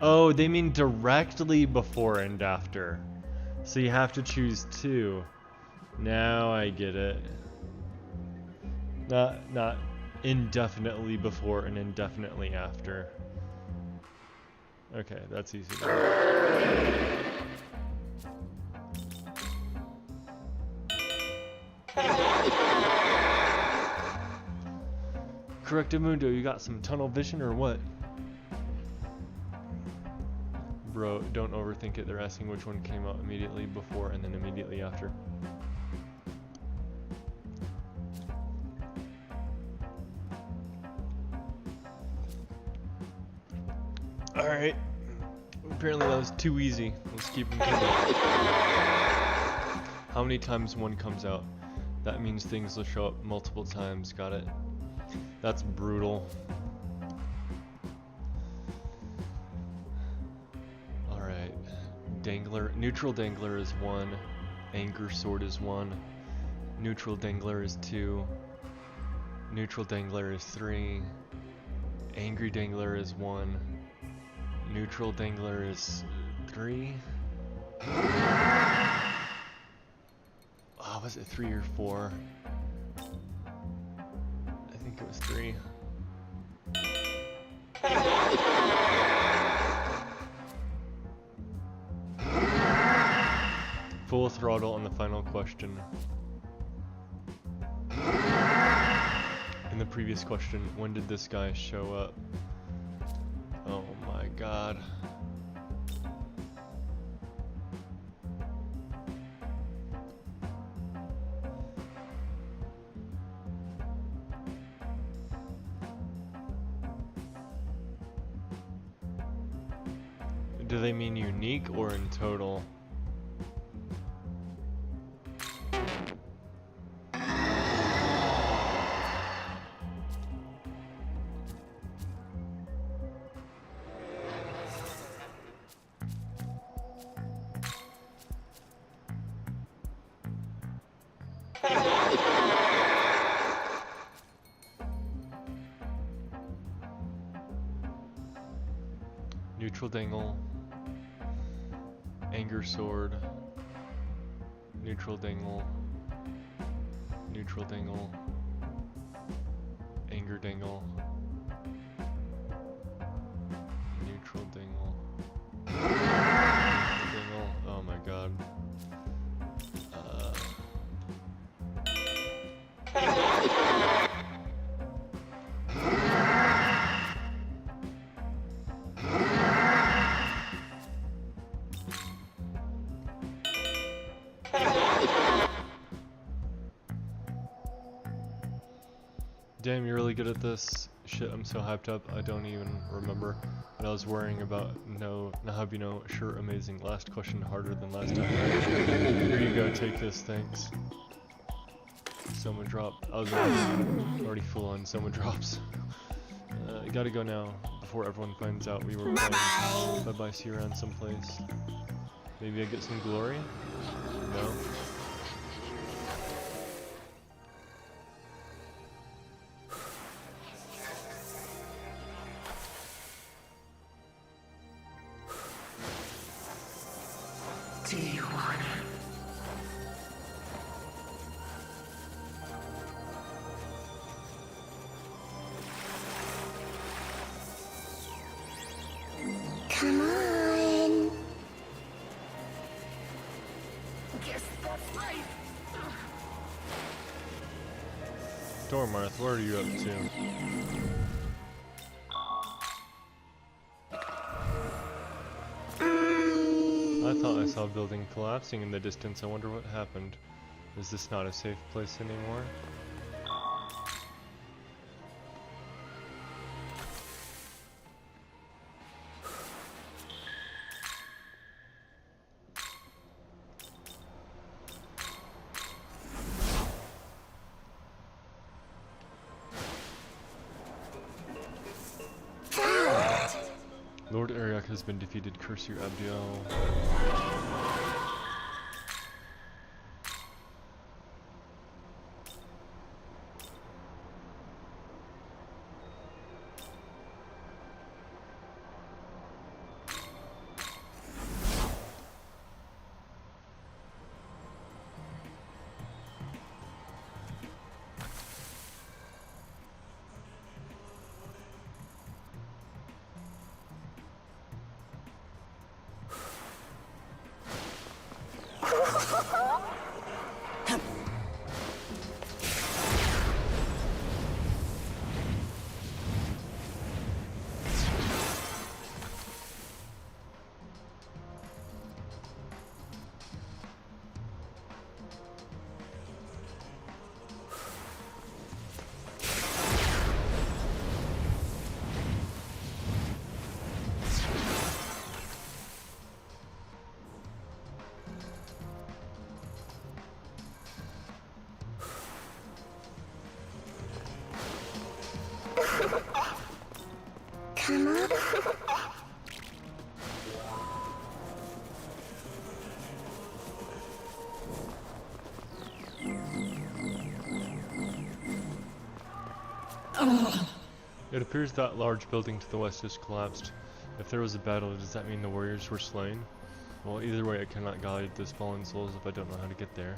Oh, they mean directly before and after. So you have to choose 2. Now I get it. Not indefinitely before and indefinitely after. Okay, that's easy. Correctamundo, you got some tunnel vision or what? Bro, don't overthink it. They're asking which one came out immediately before and then immediately after. Alright. Apparently that was too easy. Let's keep them coming. How many times one comes out? That means things will show up multiple times. Got it? That's brutal. Alright. Dangler. Neutral Dangler is 1. Anger Sword is 1. Neutral Dangler is 2. Neutral Dangler is 3. Angry Dangler is 1. Neutral Dangler is 3. Oh, was it 3 or 4? I think it was 3. Full throttle on the final question. In the previous question, when did this guy show up? Oh my god. Do they mean unique or in total? Neutral Dangle, Anger Sword, Neutral Dangle, Neutral Dangle, Anger Dangle, Neutral Dangle, Neutral Dangle, oh my god. Damn, you're really good at this. Shit, I'm so hyped up, I don't even remember what I was worrying about. No, Nahabino, sure, amazing. Last question harder than last time. Here you go, take this, thanks. Soma drop. I was already full on Soma drops. I gotta go now, before everyone finds out we were playing. Bye-bye, see you around someplace. Maybe I get some glory? No? Do you want it? Come on. Stormarth, what are you up to? I thought I saw a building collapsing in the distance. I wonder what happened. Is this not a safe place anymore? Lord Ariok has been defeated. Curse you, Abdiel. Come on. It appears that large building to the west has collapsed. If there was a battle, does that mean the warriors were slain? Well, either way, I cannot guide those fallen souls if I don't know how to get there.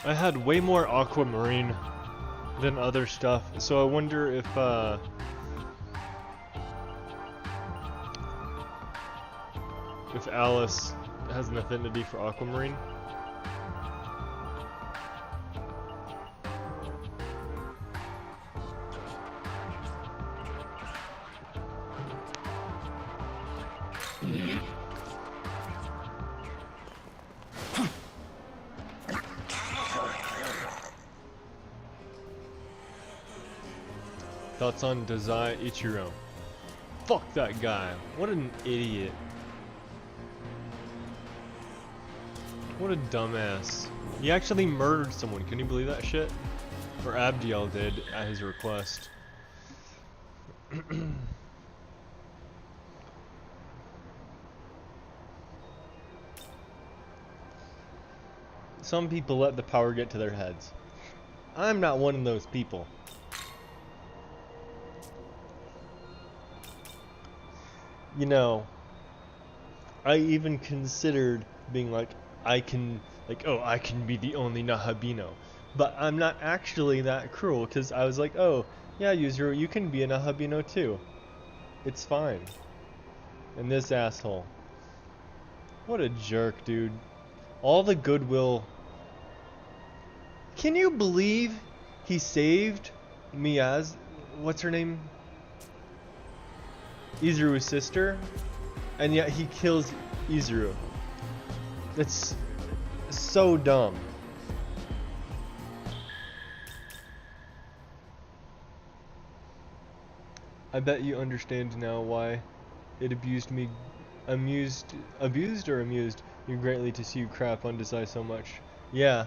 I had way more aquamarine than other stuff, so I wonder if Alice has an affinity for aquamarine. Thoughts on Dazai Ichiro? Fuck that guy. What an idiot. What a dumbass. He actually murdered someone. Can you believe that shit? Or Abdiel did at his request. Some people let the power get to their heads. I'm not one of those people. You know, I even considered being like, I can be the only Nahabino. But I'm not actually that cruel, because I was like, oh, yeah, Yuzuru, you can be a Nahabino too. It's fine. And this asshole. What a jerk, dude. All the goodwill. Can you believe he saved Miyaz? What's her name? Izuru's sister, and yet he kills Izuru. That's so dumb. I bet you understand now why it abused me, abused you greatly to see you crap on Desai so much. Yeah.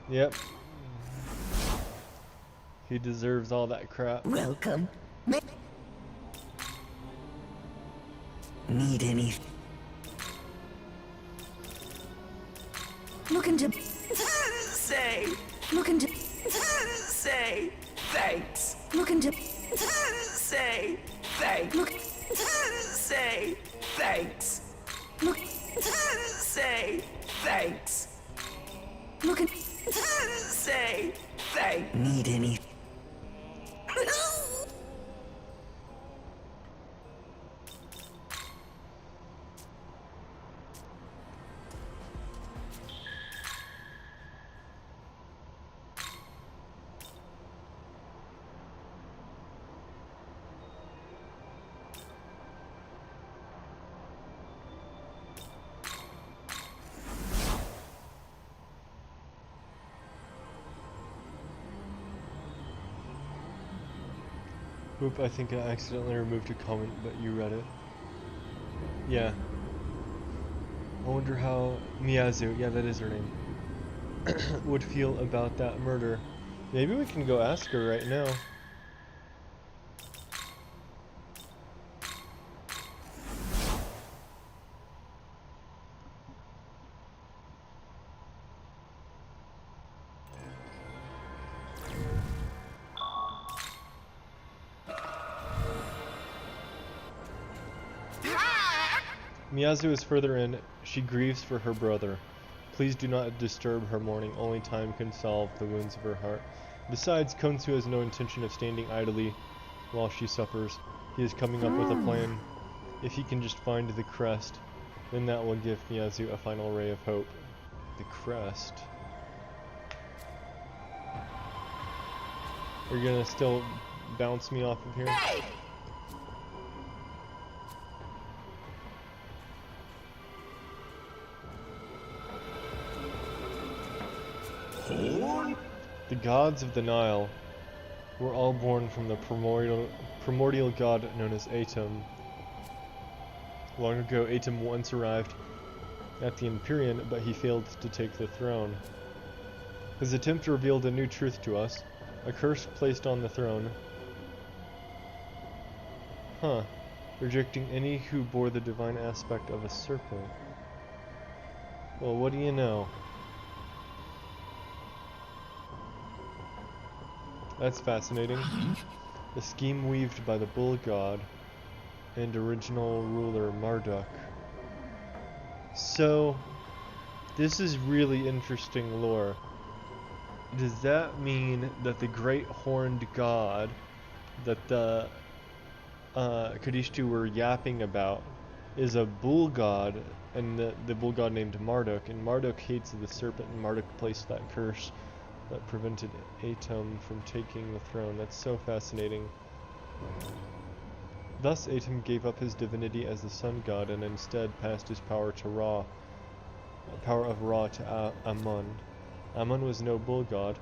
Yep. He deserves all that crap. Welcome. Need anything? Looking to say. looking to Say. Thanks. looking to Say. Thanks. look Say. Thanks. look Say. Thanks. looking Say. Thanks. Need anything? Oop, I think I accidentally removed a comment, but you read it. Yeah. I wonder how Miyazu, yeah, that is her name, would feel about that murder. Maybe we can go ask her right now. Miyazu is further in. She grieves for her brother. Please do not disturb her mourning. Only time can solve the wounds of her heart. Besides, Konsu has no intention of standing idly while she suffers. He is coming up with a plan. If he can just find the crest, then that will give Miyazu a final ray of hope. The crest. Are you gonna still bounce me off of here? Hey! The gods of the Nile were all born from the primordial god known as Atum. Long ago, Atum once arrived at the Empyrean, but he failed to take the throne. His attempt revealed a new truth to us, a curse placed on the throne. Huh. Rejecting any who bore the divine aspect of a serpent. Well, what do you know? That's fascinating. The scheme weaved by the Bull God and original ruler Marduk. So, this is really interesting lore. Does that mean that the great horned god that the Kadishtu were yapping about is a bull god, and the bull god named Marduk, and Marduk hates the serpent, and Marduk placed that curse that prevented Atum from taking the throne? That's so fascinating. Thus Atum gave up his divinity as the sun god and instead passed his power to Ra, the power of Ra to Amun. Amun was no bull god,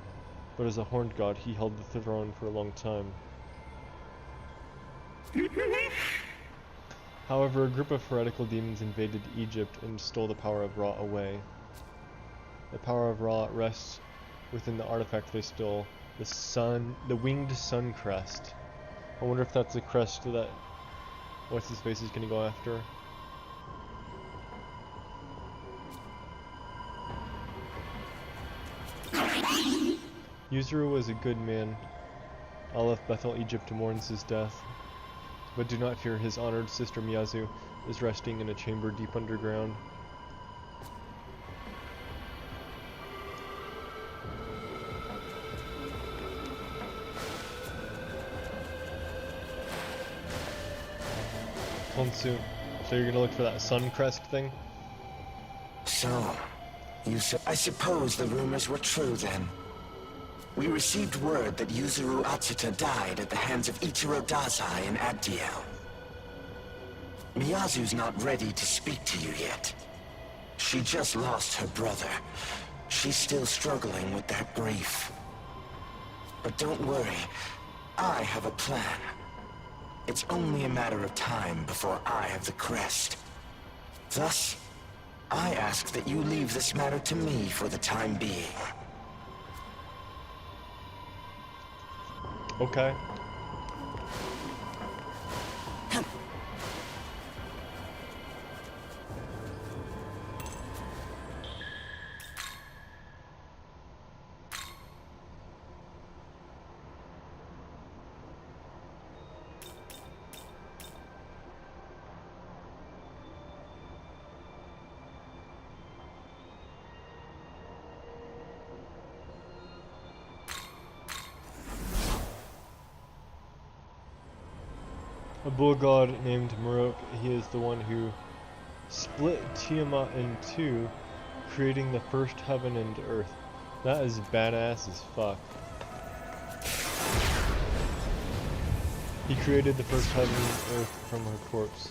but as a horned god he held the throne for a long time. However, a group of heretical demons invaded Egypt and stole the power of Ra away. The power of Ra rests within the artifact they stole, the winged sun crest. I wonder if that's the crest that what's-his-face is going to go after. Yuzuru was a good man. All of Bethel, Egypt mourns his death. But do not fear, his honored sister Miyazu is resting in a chamber deep underground. Honsu, so you're gonna look for that sun crest thing? So, I suppose the rumors were true then. We received word that Yuzuru Atsuta died at the hands of Ichiro Dazai and Abdiel. Miyazu's not ready to speak to you yet. She just lost her brother. She's still struggling with that grief. But don't worry, I have a plan. It's only a matter of time before I have the crest. Thus, I ask that you leave this matter to me for the time being. Okay. A bull god named Marok, he is the one who split Tiamat in two, creating the first heaven and earth. That is badass as fuck. He created the first heaven and earth from her corpse.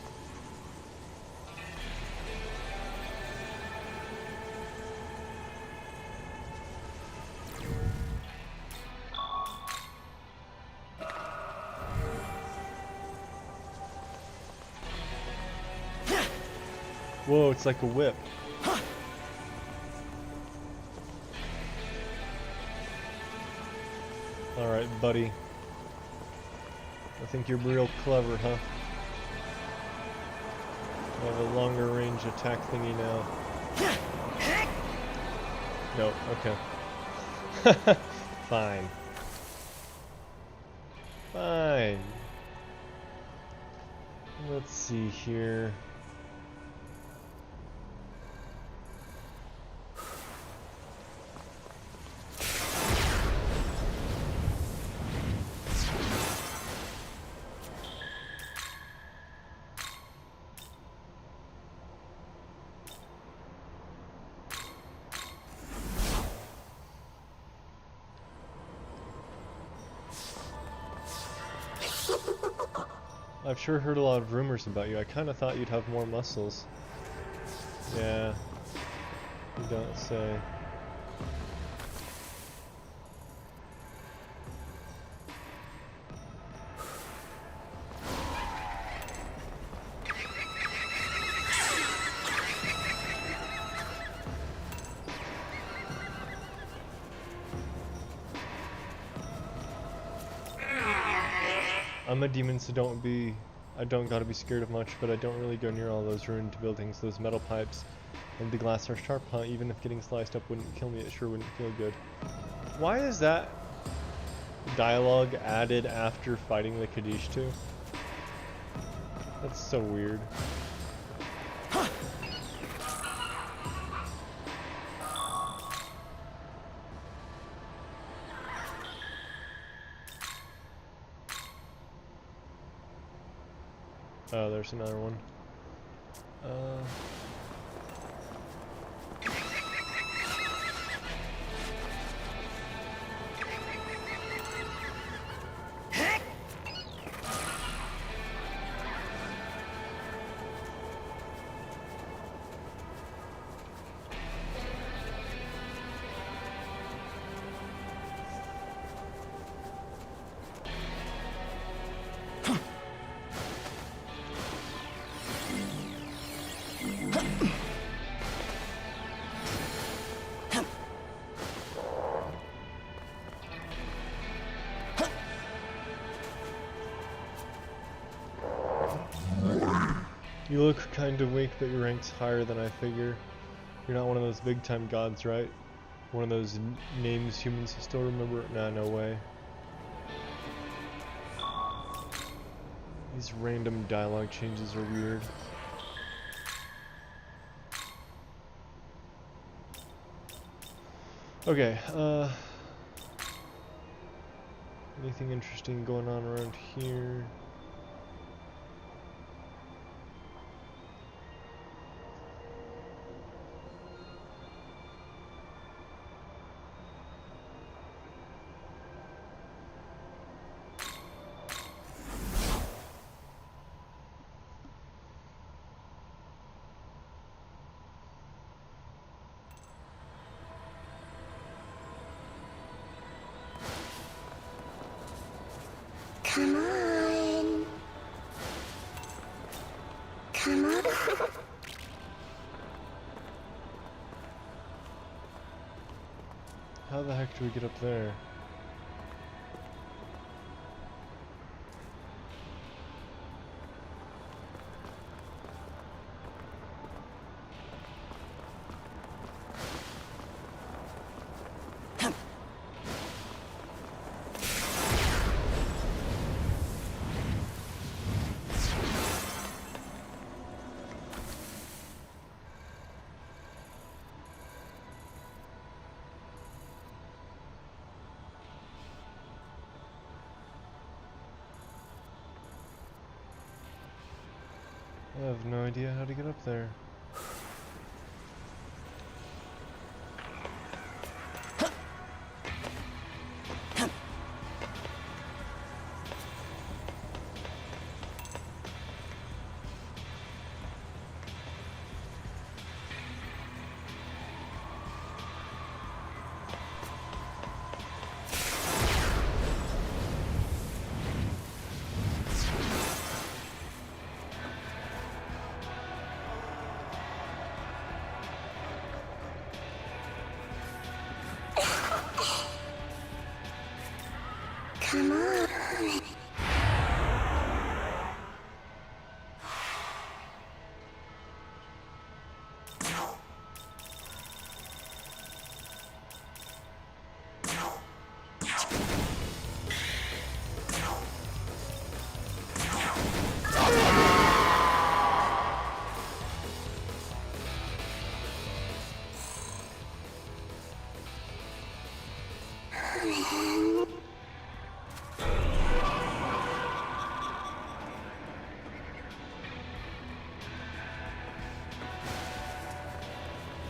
Whoa, it's like a whip. Alright, buddy. I think you're real clever, huh? I have a longer range attack thingy now. No, okay. Fine. Fine. Let's see here. I've sure heard a lot of rumors about you. I kind of thought you'd have more muscles. Yeah. You don't say. I'm a demon, so I don't gotta be scared of much, but I don't really go near all those ruined buildings. Those metal pipes and the glass are sharp, huh? Even if getting sliced up wouldn't kill me, it sure wouldn't feel good. Why is that? dialogue added after fighting the Kadishtu. That's so weird. Oh, there's another one. You look kind of weak, but your rank's higher than I figure. You're not one of those big-time gods, right? One of those names humans still remember? Nah, no way. These random dialogue changes are weird. Okay, anything interesting going on around here? Come on. Come on. How the heck do we get up there? I have no idea how to get up there. Come on.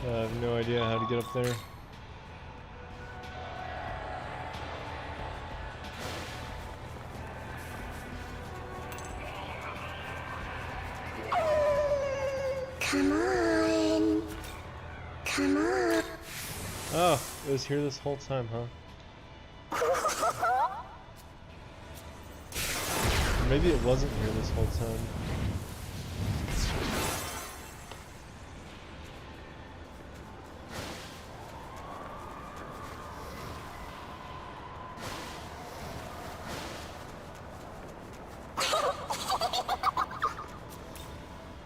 I have no idea how to get up there. Come on. Come on. Oh, it was here this whole time, huh? Maybe it wasn't here this whole time.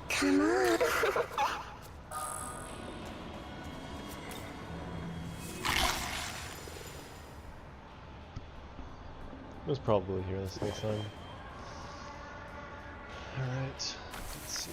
Come on. was probably here this whole time. Alright, let's see.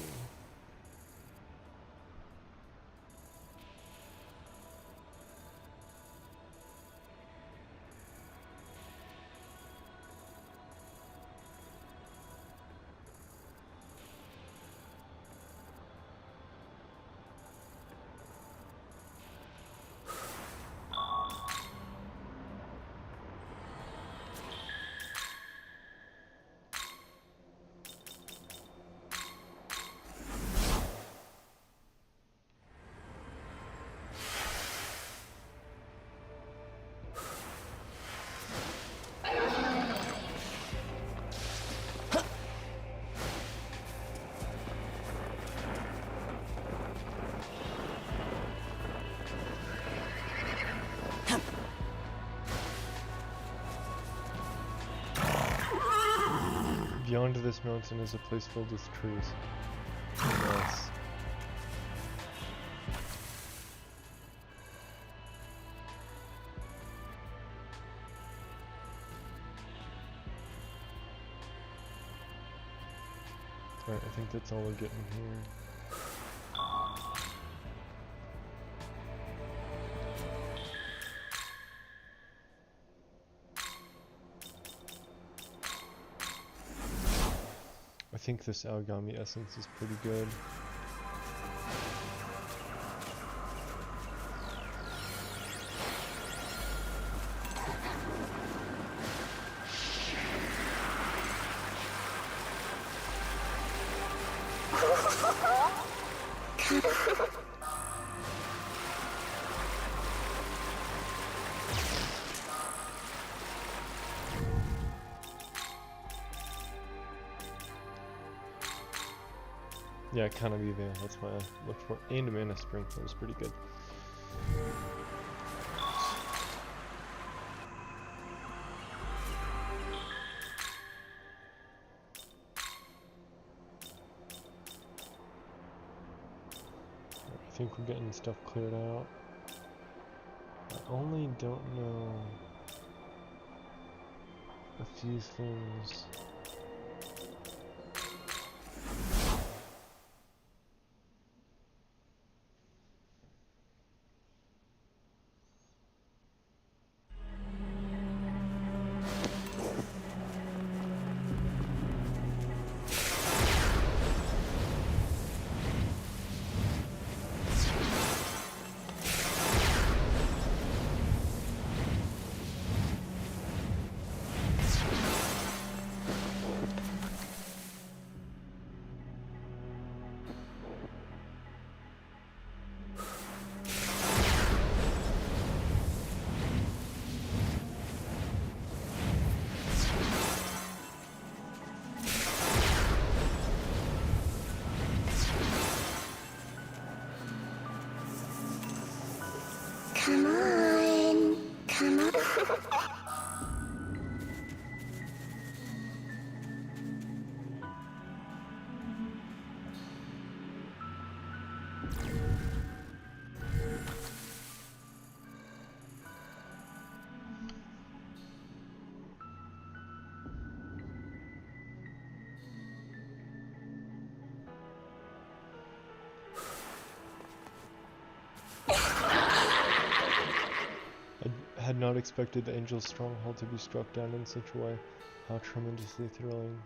Beyond this mountain is a place filled with trees. Nice. Alright, I think that's all we're getting here. I think this Algami essence is pretty good. Yeah, kind of be there. That's why I looked for. And a mana spring. That was pretty good. I think we're getting stuff cleared out. I only don't know a few things. Come on. Come on. I had not expected the Angel's stronghold to be struck down in such a way. How tremendously thrilling.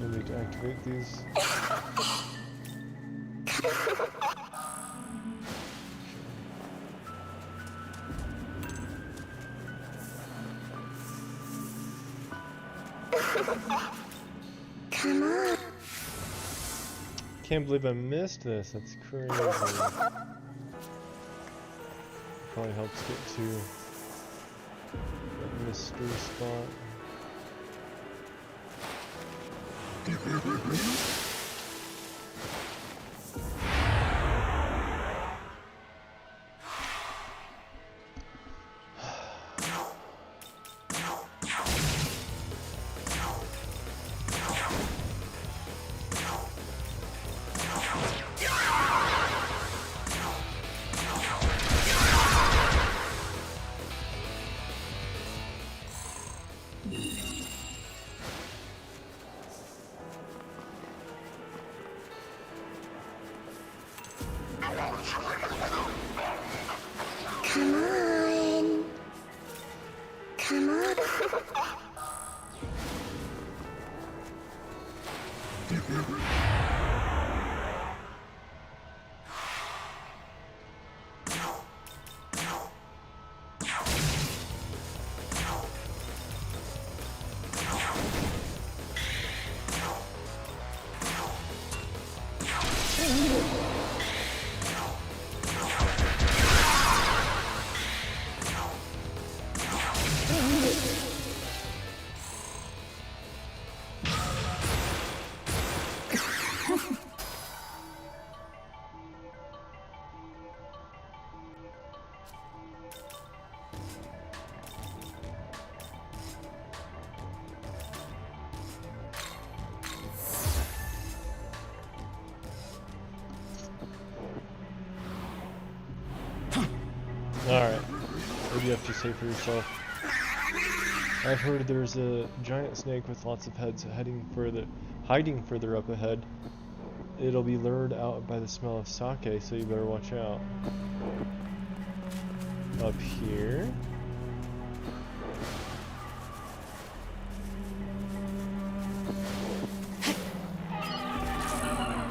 I need to activate these. Come on. Can't believe I missed this. That's crazy. Probably helps get to that mystery spot. Come on. Come on. Alright, what do you have to say for yourself? I've heard there's a giant snake with lots of heads hiding further up ahead. It'll be lured out by the smell of sake, so you better watch out. Up here?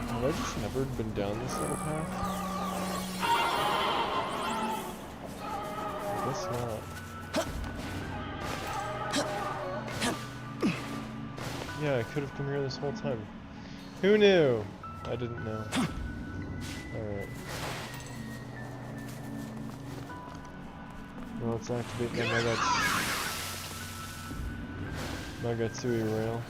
Have I just never been down this little path? I guess not. Yeah, I could have come here this whole time. Who knew? I didn't know. Alright. Well, let's activate the Magatsui rail.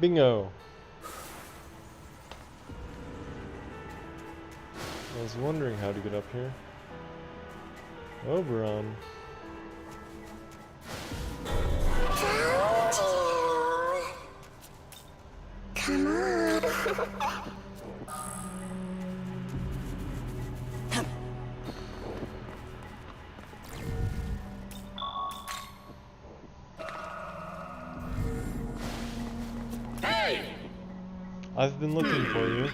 Bingo! I was wondering how to get up here. Oberon. Found you. Come on. I've been looking for you.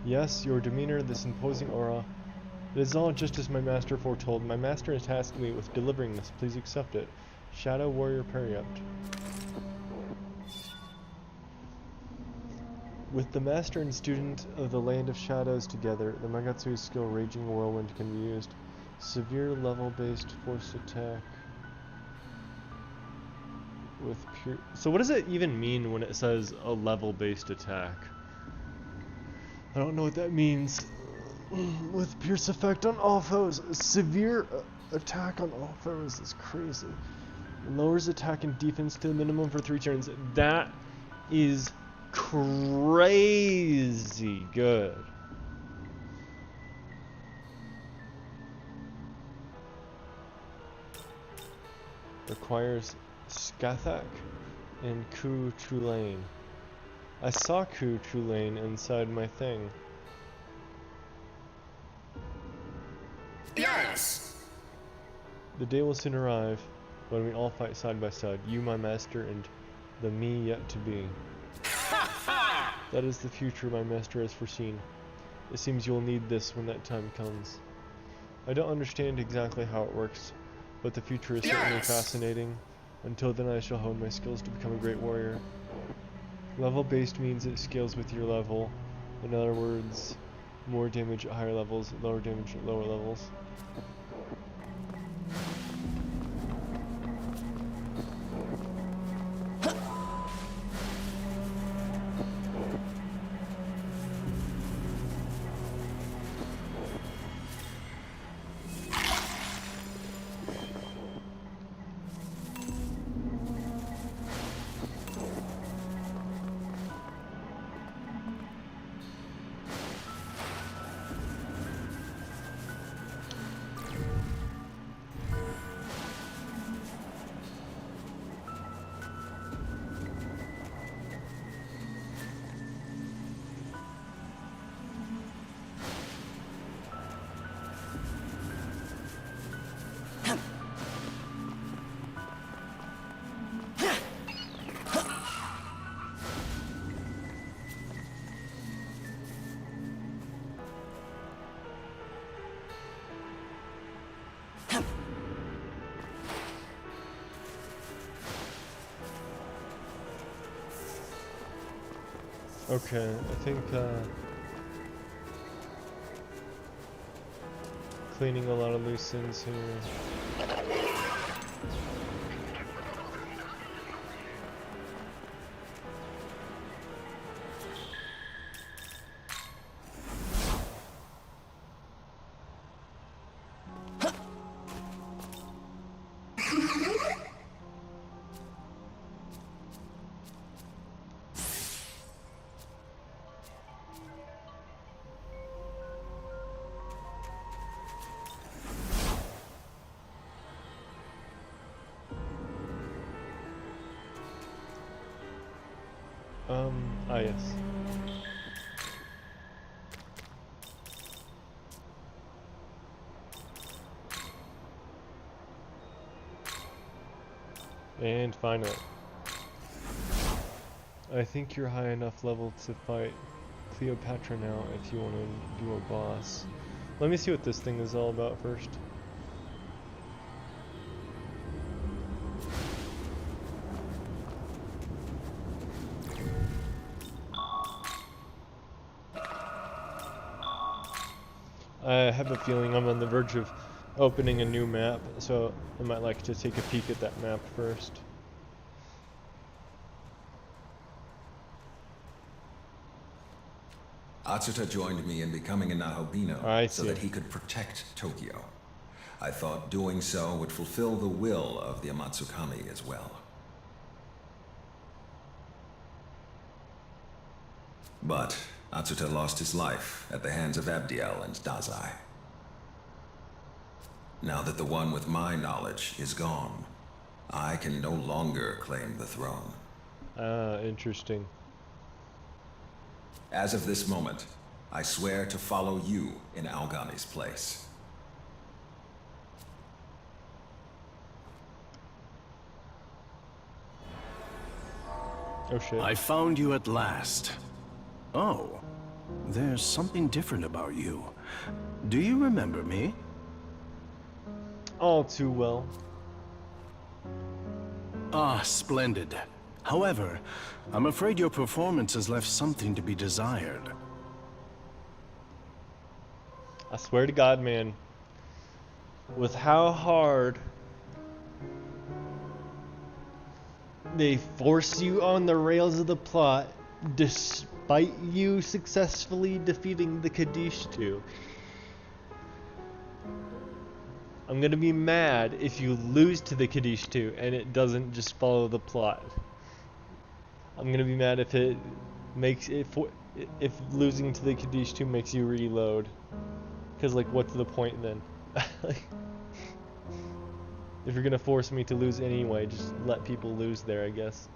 Yes, your demeanor, this imposing aura. It is all just as my master foretold. My master has tasked me with delivering this. Please accept it. Shadow Warrior Periapt. With the master and student of the Land of Shadows together, the Magatsui skill Raging Whirlwind can be used. Severe level-based force attack. With pure... So what does it even mean when it says a level-based attack? I don't know what that means. With pierce effect on all foes. Severe attack on all foes is crazy. Lowers attack and defense to the minimum for 3 turns. That is crazy good. Requires Skathak and Ku Trulane. I saw Ku Chulain inside my thing. Yes! The day will soon arrive when we all fight side by side, you, my master, and the me yet to be. That is the future my master has foreseen. It seems you will need this when that time comes. I don't understand exactly how it works, but the future is certainly fascinating. Until then, I shall hone my skills to become a great warrior. Level-based means it scales with your level. In other words, more damage at higher levels, lower damage at lower levels. Okay, I think cleaning a lot of loose ends here. Yes. And finally. I think you're high enough level to fight Cleopatra now if you want to do a boss. Let me see what this thing is all about first. I have a feeling I'm on the verge of opening a new map, so I might like to take a peek at that map first. Atsuta joined me in becoming a Nahobino so that he could protect Tokyo. I thought doing so would fulfill the will of the Amatsukami as well. But Atsuta lost his life at the hands of Abdiel and Dazai. Now that the one with my knowledge is gone, I can no longer claim the throne. Interesting. As of this moment, I swear to follow you in Aogami's place. Oh shit. I found you at last. Oh, there's something different about you. Do you remember me? All too well. Ah, splendid. However, I'm afraid your performance has left something to be desired. I swear to God, man, with how hard they force you on the rails of the plot, despite you successfully defeating the Kadishtu, I'm gonna be mad if you lose to the Kadishtu and it doesn't just follow the plot. I'm gonna be mad if it makes it if losing to the Kadishtu makes you reload. Cause like, what's the point then? Like, if you're gonna force me to lose anyway, just let people lose there, I guess.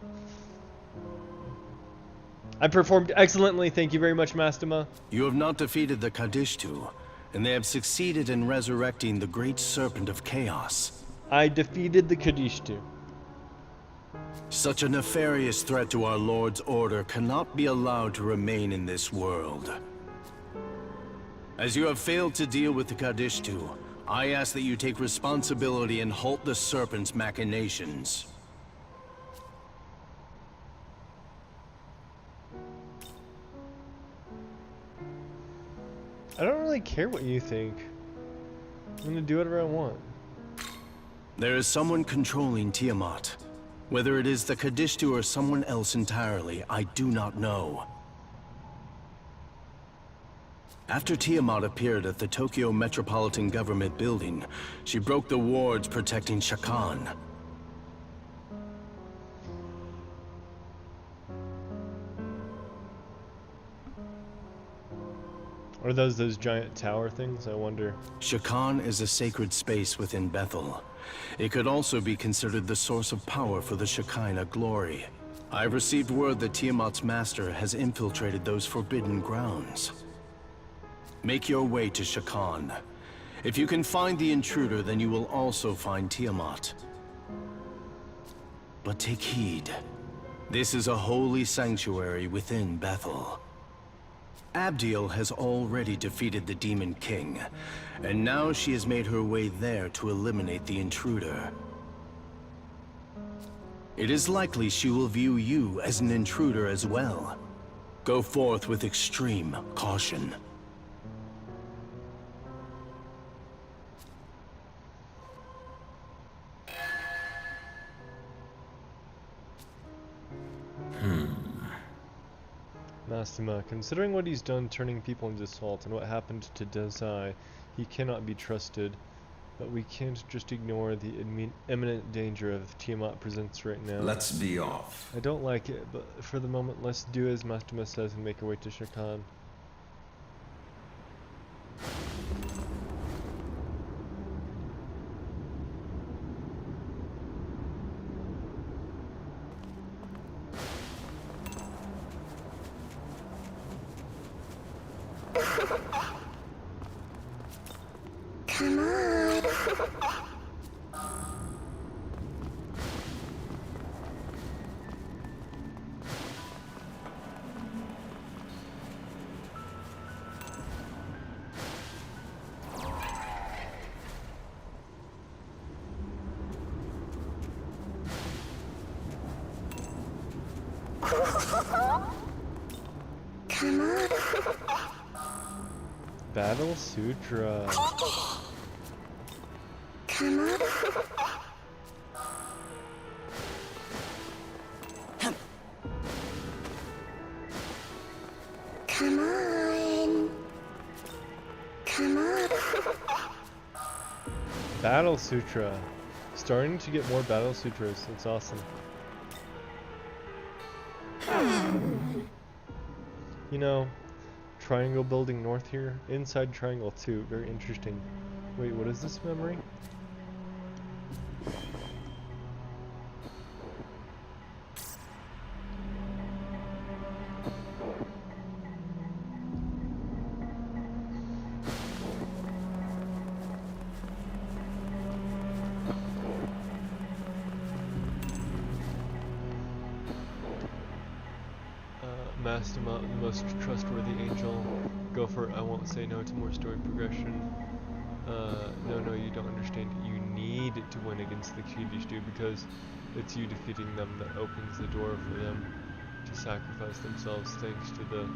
I performed excellently, thank you very much, Mastema. You have not defeated the Kadishtu, and they have succeeded in resurrecting the great serpent of chaos. I defeated the Kadishtu. Such a nefarious threat to our Lord's order cannot be allowed to remain in this world. As you have failed to deal with the Kadishtu, I ask that you take responsibility and halt the serpent's machinations. I don't really care what you think. I'm gonna do whatever I want. There is someone controlling Tiamat. Whether it is the Kadishtu or someone else entirely, I do not know. After Tiamat appeared at the Tokyo Metropolitan Government building, she broke the wards protecting Shakan. Are those giant tower things? I wonder. Shakan is a sacred space within Bethel. It could also be considered the source of power for the Shekinah glory. I've received word that Tiamat's master has infiltrated those forbidden grounds. Make your way to Shakan. If you can find the intruder, then you will also find Tiamat. But take heed. This is a holy sanctuary within Bethel. Abdiel has already defeated the Demon King, and now she has made her way there to eliminate the intruder. It is likely she will view you as an intruder as well. Go forth with extreme caution. Mastema, considering what he's done turning people into salt and what happened to Dazai, he cannot be trusted. But we can't just ignore the imminent danger of Tiamat presents right now. Let's be off. I don't like it, but for the moment, let's do as Mastema says and make our way to Shakan. Come on. Come on. Battle Sutra. Come on. Come on. Come on. Battle Sutra. Starting to get more Battle Sutras. That's awesome. You know, triangle building north here. Inside triangle too. Very interesting. Wait, what is this memory? Mastema, the most trustworthy angel. Go for it. I won't say no to more story progression. No, you don't understand. You need to win against the Kadishtu because it's you defeating them that opens the door for them to sacrifice themselves thanks to the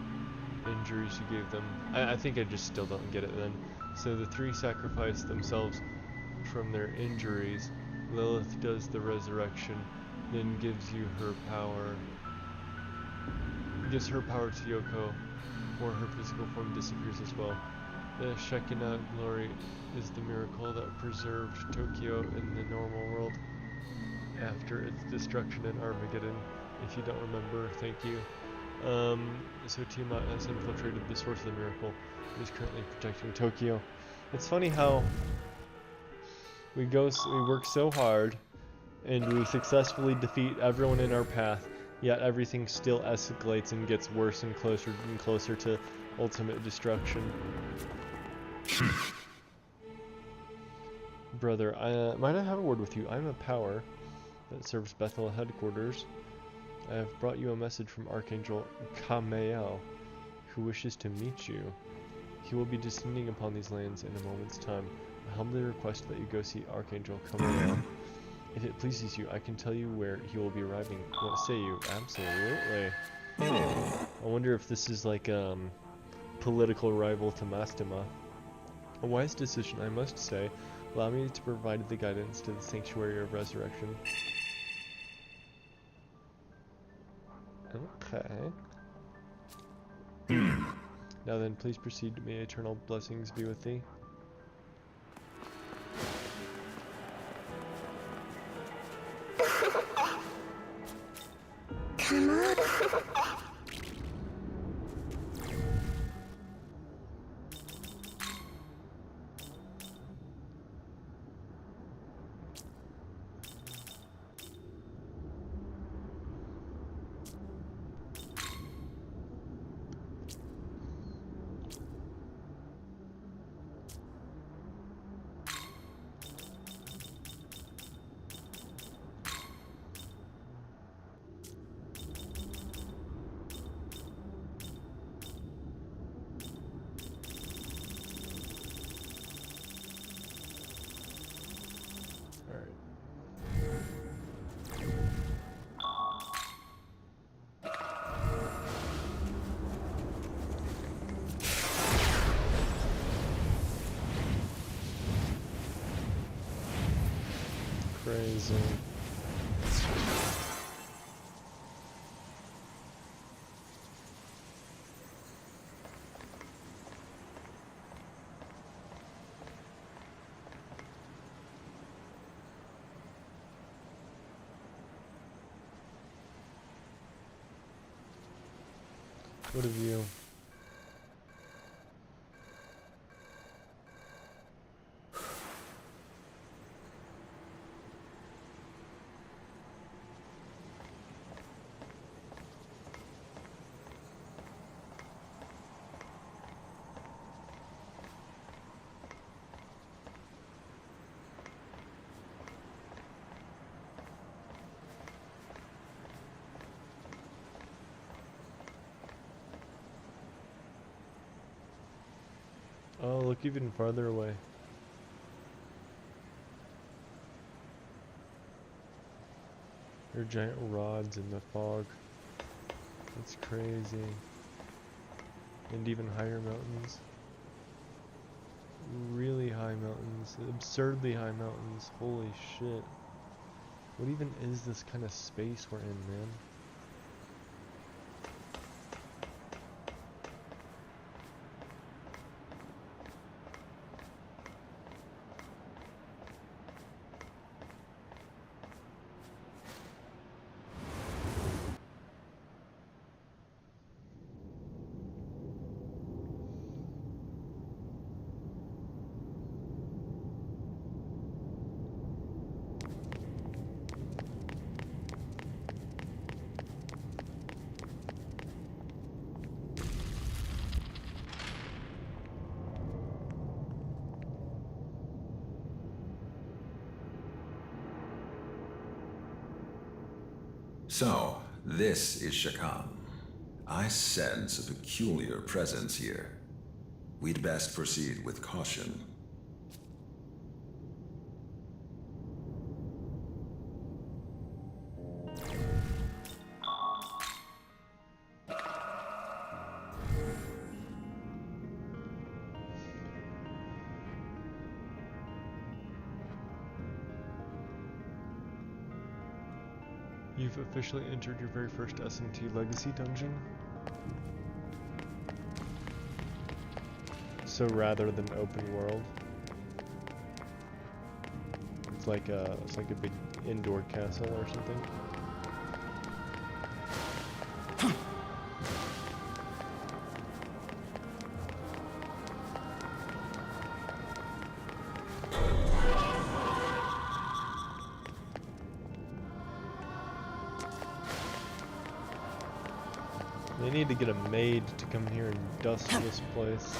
injuries you gave them. I think I just still don't get it then. So the three sacrifice themselves from their injuries. Lilith does the resurrection, then gives you her power. Gives her power to Yoko, or her physical form disappears as well. The Shekinah glory is the miracle that preserved Tokyo in the normal world after its destruction in Armageddon. If you don't remember, thank you. So Tiamat has infiltrated the source of the miracle and is currently protecting Tokyo. It's funny how we work so hard and we successfully defeat everyone in our path, yet everything still escalates and gets worse and closer to ultimate destruction. Brother, might I have a word with you? I'm a power that serves Bethel headquarters. I have brought you a message from Archangel Kamael, who wishes to meet you. He will be descending upon these lands in a moment's time. I humbly request that you go see Archangel Kamael. If it pleases you, I can tell you where he will be arriving. What say you? Absolutely. I wonder if this is like political rival to Mastema. A wise decision, I must say. Allow me to provide the guidance to the Sanctuary of Resurrection. Okay. Now then, please proceed. May eternal blessings be with thee. Come on. Crazy. What have you? Oh, look even farther away. There are giant rods in the fog. That's crazy. And even higher mountains. Really high mountains. Absurdly high mountains. Holy shit. What even is this kind of space we're in, man? So, this is Shakan. I sense a peculiar presence here. We'd best proceed with caution. You've officially entered your very first S&T Legacy dungeon. So rather than open world, it's like a big indoor castle or something. need to get a maid to come here and dust this place.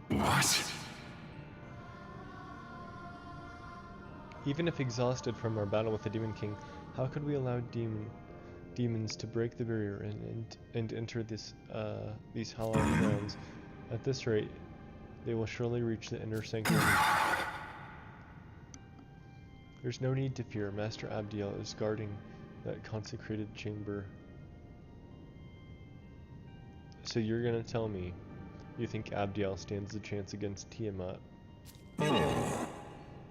What? Even if exhausted from our battle with the Demon King, how could we allow demons to break the barrier and enter these hallowed grounds? At this rate, they will surely reach the inner sanctuary. There's no need to fear. Master Abdiel is guarding that consecrated chamber. So you're gonna tell me you think Abdiel stands a chance against Tiamat?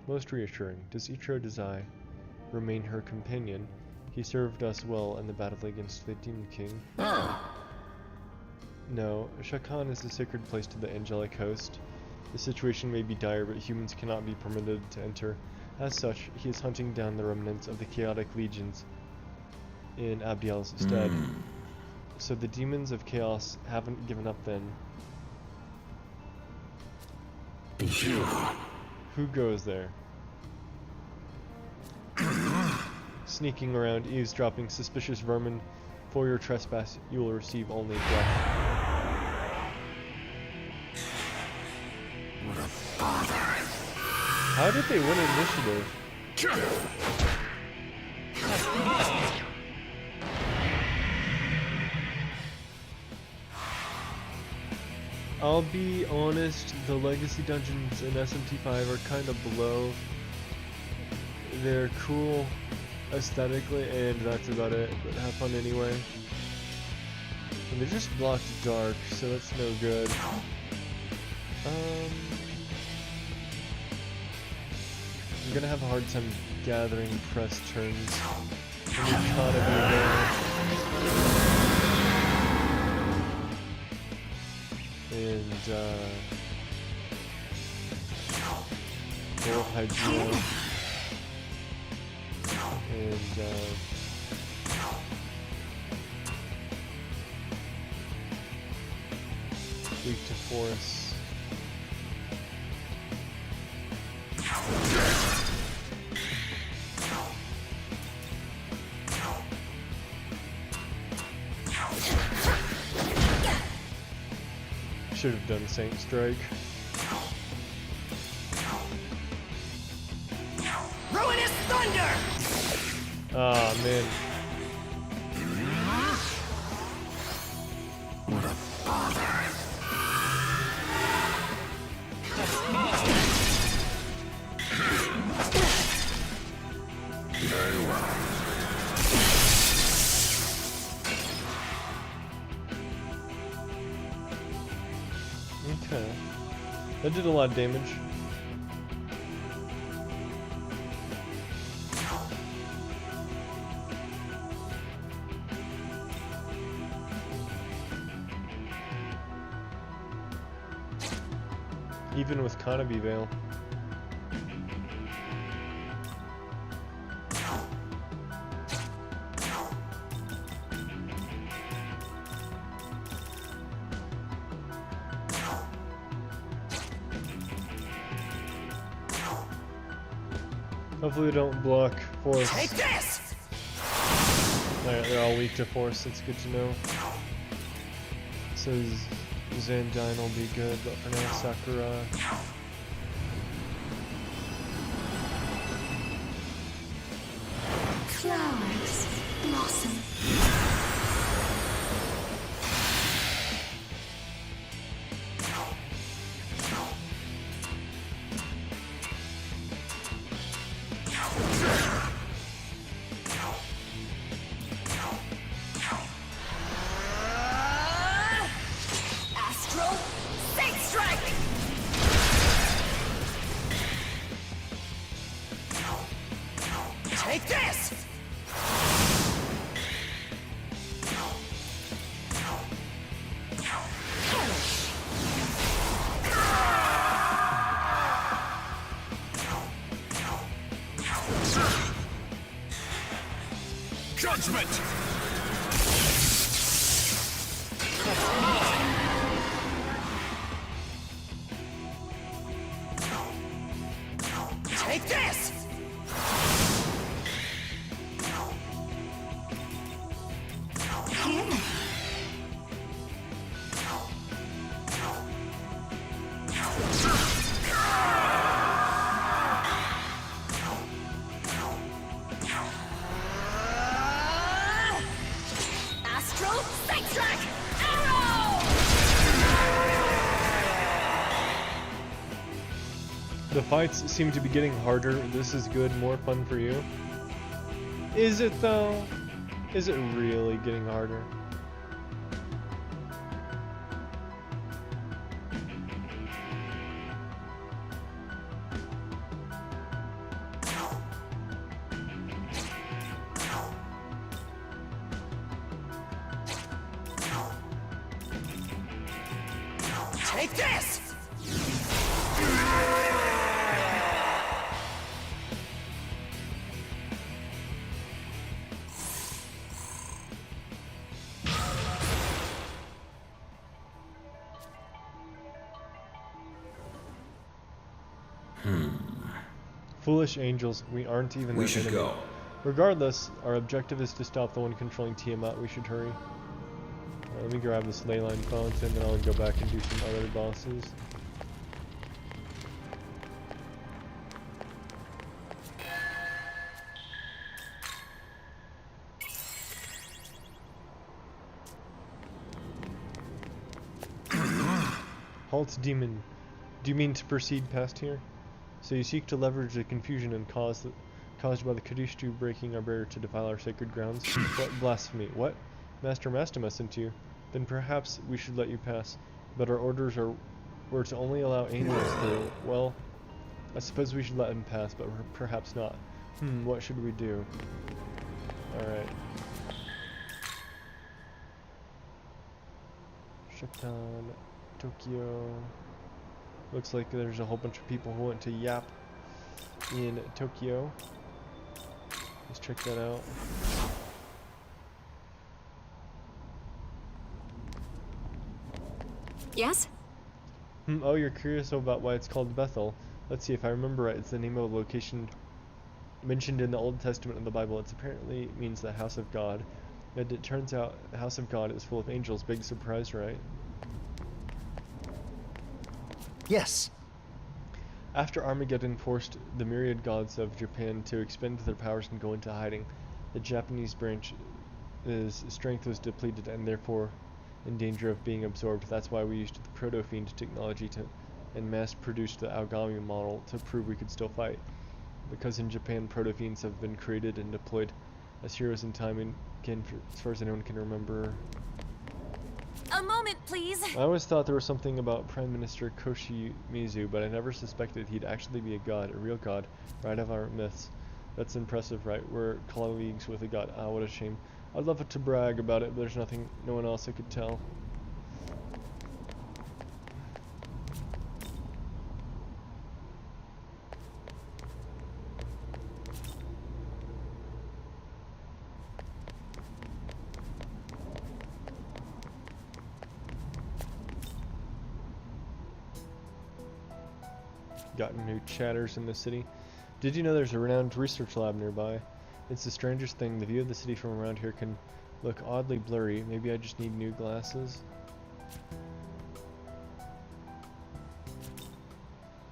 Most reassuring. Does Ichiro Dazai remain her companion? He served us well in the battle against the Demon King. No, Shakan is a sacred place to the angelic host. The situation may be dire, but humans cannot be permitted to enter. As such, he is hunting down the remnants of the chaotic legions in Abdiel's stead. So the demons of chaos haven't given up then. Who goes there? Sneaking around, eavesdropping, suspicious vermin. For your trespass, you will receive only death. What a bother. How did they win initiative? I'll be honest, the legacy dungeons in SMT5 are kind of below. They're cool aesthetically, and that's about it, but have fun anyway. And they just blocked dark, so that's no good. I'm gonna have a hard time gathering press turns. And the economy there. And World Hydro. And weak to force. Should have done Saint Strike. Ruinous thunder! Ah, man. What a bother. Very well. Okay. That did a lot of damage. Even with Kanabi Veil. Hopefully they don't block force. Take this! Alright, they're all weak to force, that's good to know. So Zandine will be good, but for now Sakura. Flowers blossom. Astral Saint Strike! Take this! judgment! Take this! Astral Sidetrack Arrow! The fights seem to be getting harder. This is good, more fun for you. Is it though? Is it really getting harder? Take this! Foolish angels, we aren't even We their should enemy. go. Regardless, our objective is to stop the one controlling Tiamat. We should hurry. Let me grab this ley line fountain, then I'll go back and do some other bosses. Halt, demon. Do you mean to proceed past here? So you seek to leverage the confusion and caused by the Kadishtu breaking our barrier to defile our sacred grounds? What blasphemy? What? Master Mastema sent you? Then perhaps we should let you pass. But our orders were to only allow angels through. Well, I suppose we should let him pass, but perhaps not. What should we do? Alright. Shatan, Tokyo. Looks like there's a whole bunch of people who went to Yap in Tokyo. Let's check that out. Yes? Oh, you're curious about why it's called Bethel. Let's see if I remember right. It's the name of a location mentioned in the Old Testament of the Bible. It apparently means the house of God. And it turns out the house of God is full of angels. Big surprise, right? Yes. After Armageddon forced the myriad gods of Japan to expend their powers and go into hiding, the Japanese branch's strength was depleted and therefore in danger of being absorbed. That's why we used the proto-fiend technology and mass-produced the Aogami model to prove we could still fight. Because in Japan, proto-fiends have been created and deployed as heroes in time and again, as far as anyone can remember. A moment, please. I always thought there was something about Prime Minister Koshimizu, but I never suspected he'd actually be a god, a real god, right of our myths. That's impressive, right? We're colleagues with a god. Ah, what a shame. I'd love to brag about it, but there's no one else I could tell. Got new chatters in the city. Did you know there's a renowned research lab nearby? It's the strangest thing. The view of the city from around here can look oddly blurry. Maybe I just need new glasses.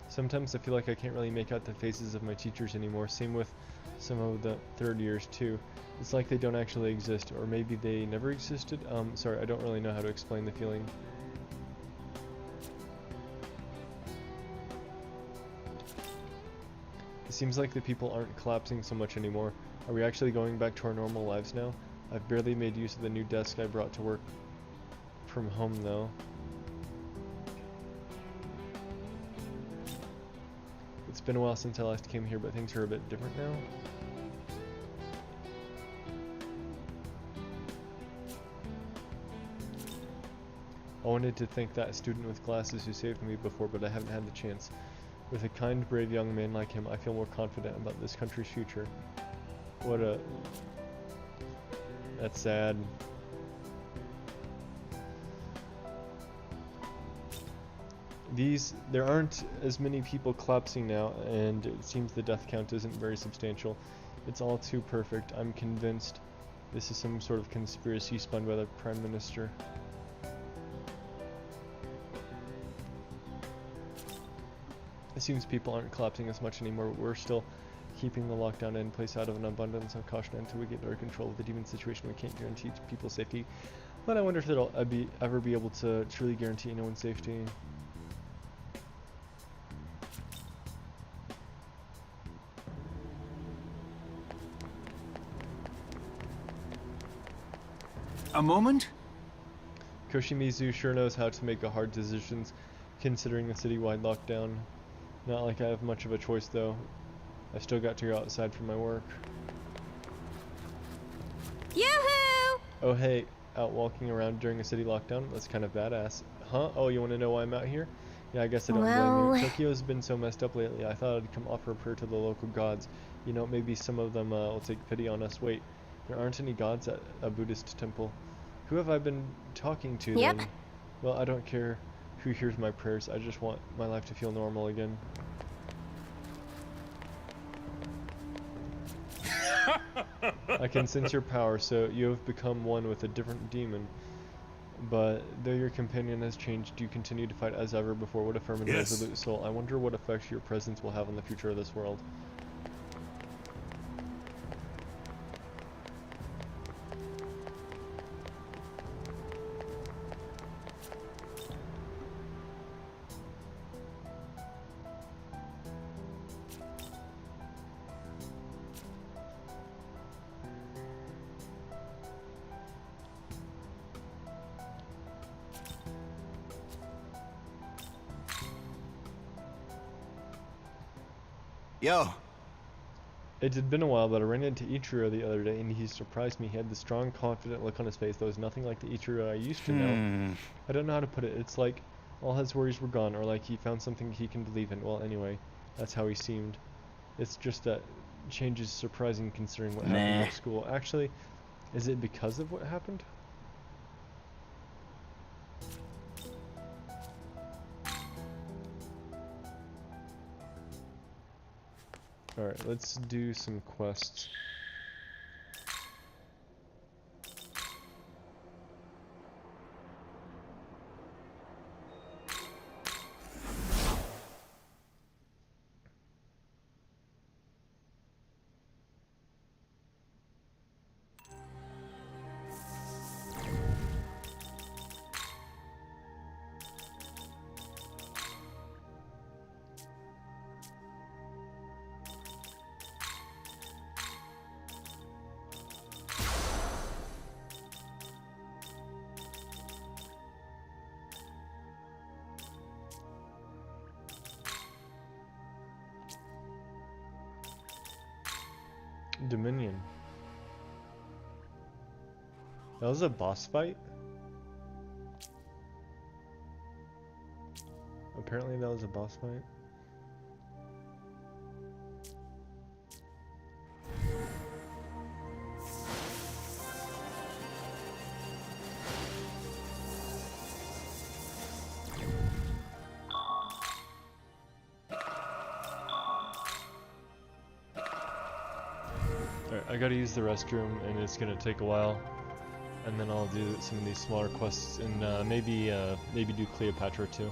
Sometimes I feel like I can't really make out the faces of my teachers anymore. Same with some of the third years too. It's like they don't actually exist, or maybe they never existed. Sorry, I don't really know how to explain the feeling. It seems like the people aren't collapsing so much anymore. Are we actually going back to our normal lives now? I've barely made use of the new desk I brought to work from home though. It's been a while since I last came here, but things are a bit different now. I wanted to thank that student with glasses who saved me before, but I haven't had the chance. With a kind, brave young man like him, I feel more confident about this country's future. What a That's sad. There aren't as many people collapsing now, and it seems the death count isn't very substantial. It's all too perfect. I'm convinced this is some sort of conspiracy spun by the Prime Minister. It seems people aren't collapsing as much anymore, but we're still keeping the lockdown in place out of an abundance of caution until we get better control of the demon situation. We can't guarantee people's safety, but I wonder if it'll ever be able to truly guarantee anyone's safety. A moment? Koshimizu sure knows how to make hard decisions, considering the citywide lockdown. Not like I have much of a choice, though. I still got to go outside for my work. Yoo-hoo! Oh hey, out walking around during a city lockdown? That's kind of badass. Huh? Oh, you want to know why I'm out here? Yeah, I guess I don't blame you. Tokyo's been so messed up lately, I thought I'd come offer a prayer to the local gods. You know, maybe some of them will take pity on us. Wait, there aren't any gods at a Buddhist temple. Who have I been talking to then? Well, I don't care who hears my prayers, I just want my life to feel normal again. I can sense your power, so you have become one with a different demon. But though your companion has changed, you continue to fight as ever before. What a firm and resolute soul. I wonder what effect your presence will have on the future of this world. Yo. It had been a while, but I ran into Ichiro the other day, and he surprised me. He had the strong, confident look on his face that was nothing like the Ichiro I used to know. I don't know how to put it. It's like all his worries were gone, or like he found something he can believe in. Well, anyway, that's how he seemed. It's just that change is surprising considering what happened at school. Actually, is it because of what happened? Alright, let's do some quests. Dominion. That was a boss fight? Apparently that was a boss fight. I gotta use the restroom, and it's gonna take a while, and then I'll do some of these smaller quests, and maybe do Cleopatra too.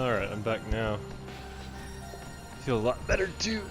Alright, I'm back now. Feel a lot better too.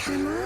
Come on.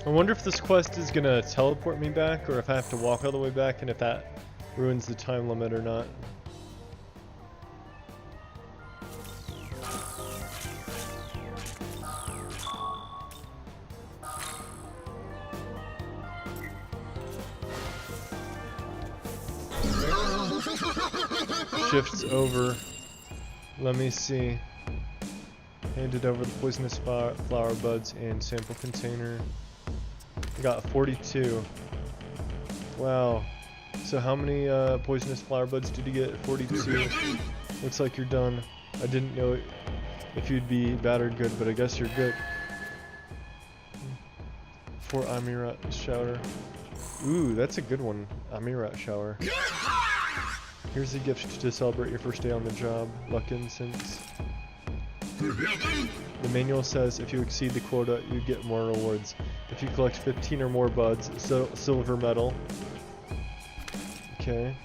I wonder if this quest is gonna teleport me back, or if I have to walk all the way back, and if that ruins the time limit or not. Shifts over. Let me see. Handed over the poisonous flower buds and sample container. I got 42. Wow. So how many poisonous flower buds did you get? 42. Looks like you're done. I didn't know if you'd be bad or good, but I guess you're good. For Amirat shower. Ooh, that's a good one. Amirat shower. Here's a gift to celebrate your first day on the job. Luck incense. The manual says if you exceed the quota, you get more rewards. If you collect 15 or more buds, silver medal. Okay.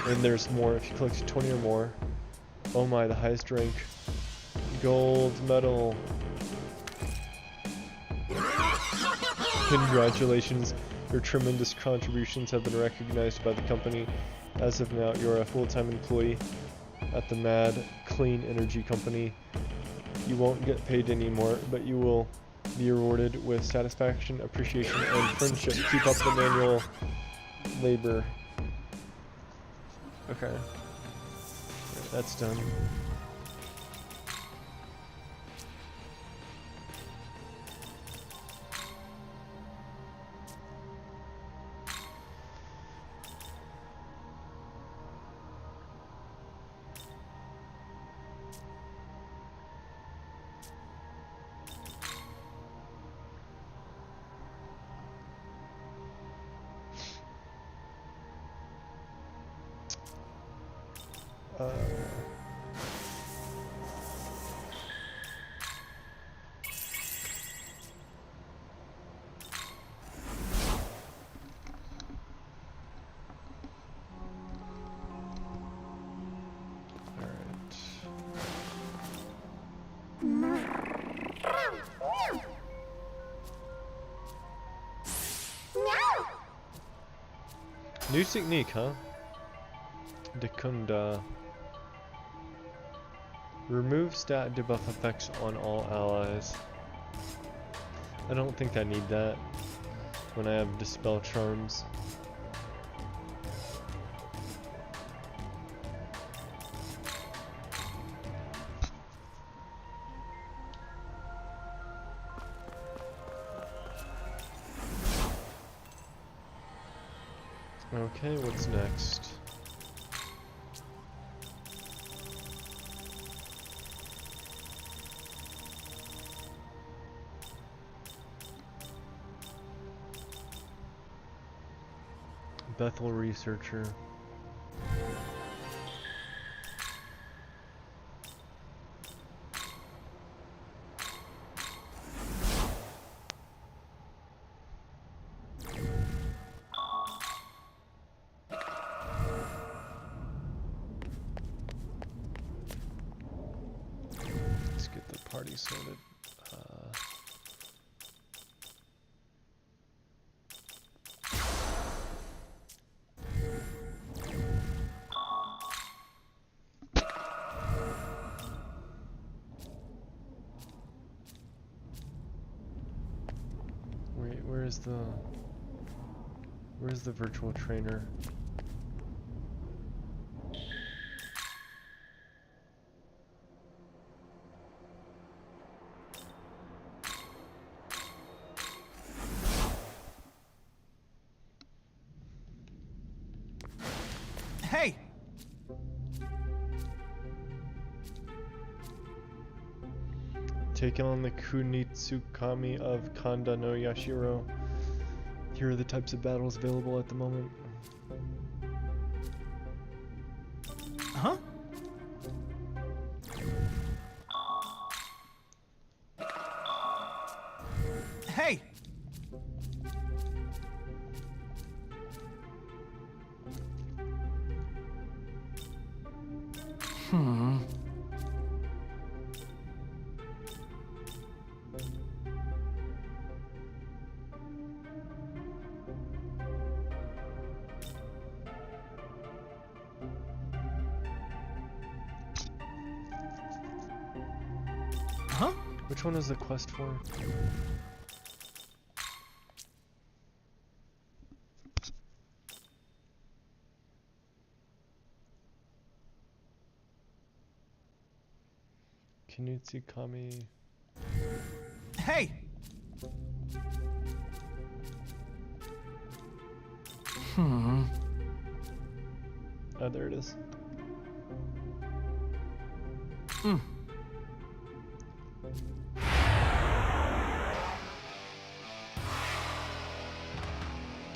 And there's more if you collect 20 or more. Oh my, the highest rank. Gold medal. Congratulations, your tremendous contributions have been recognized by the company. As of now, you're a full-time employee at the Mad Clean Energy Company. You won't get paid anymore, but you will be rewarded with satisfaction, appreciation, and friendship. Keep up the manual labor. Okay. Right, that's done. New technique, huh? Dekunda. Remove stat debuff effects on all allies. I don't think I need that when I have Dispel Charms. Okay, what's next? Bethel Researcher. Let's get the party sorted. Wait, where's the virtual trainer? Hey! Taken on the Kunitsukami of Kanda no Yashiro. Here are the types of battles available at the moment. Huh? Hey! Huh? Which one is the quest for? Kunitsukami. Hey! Oh, there it is.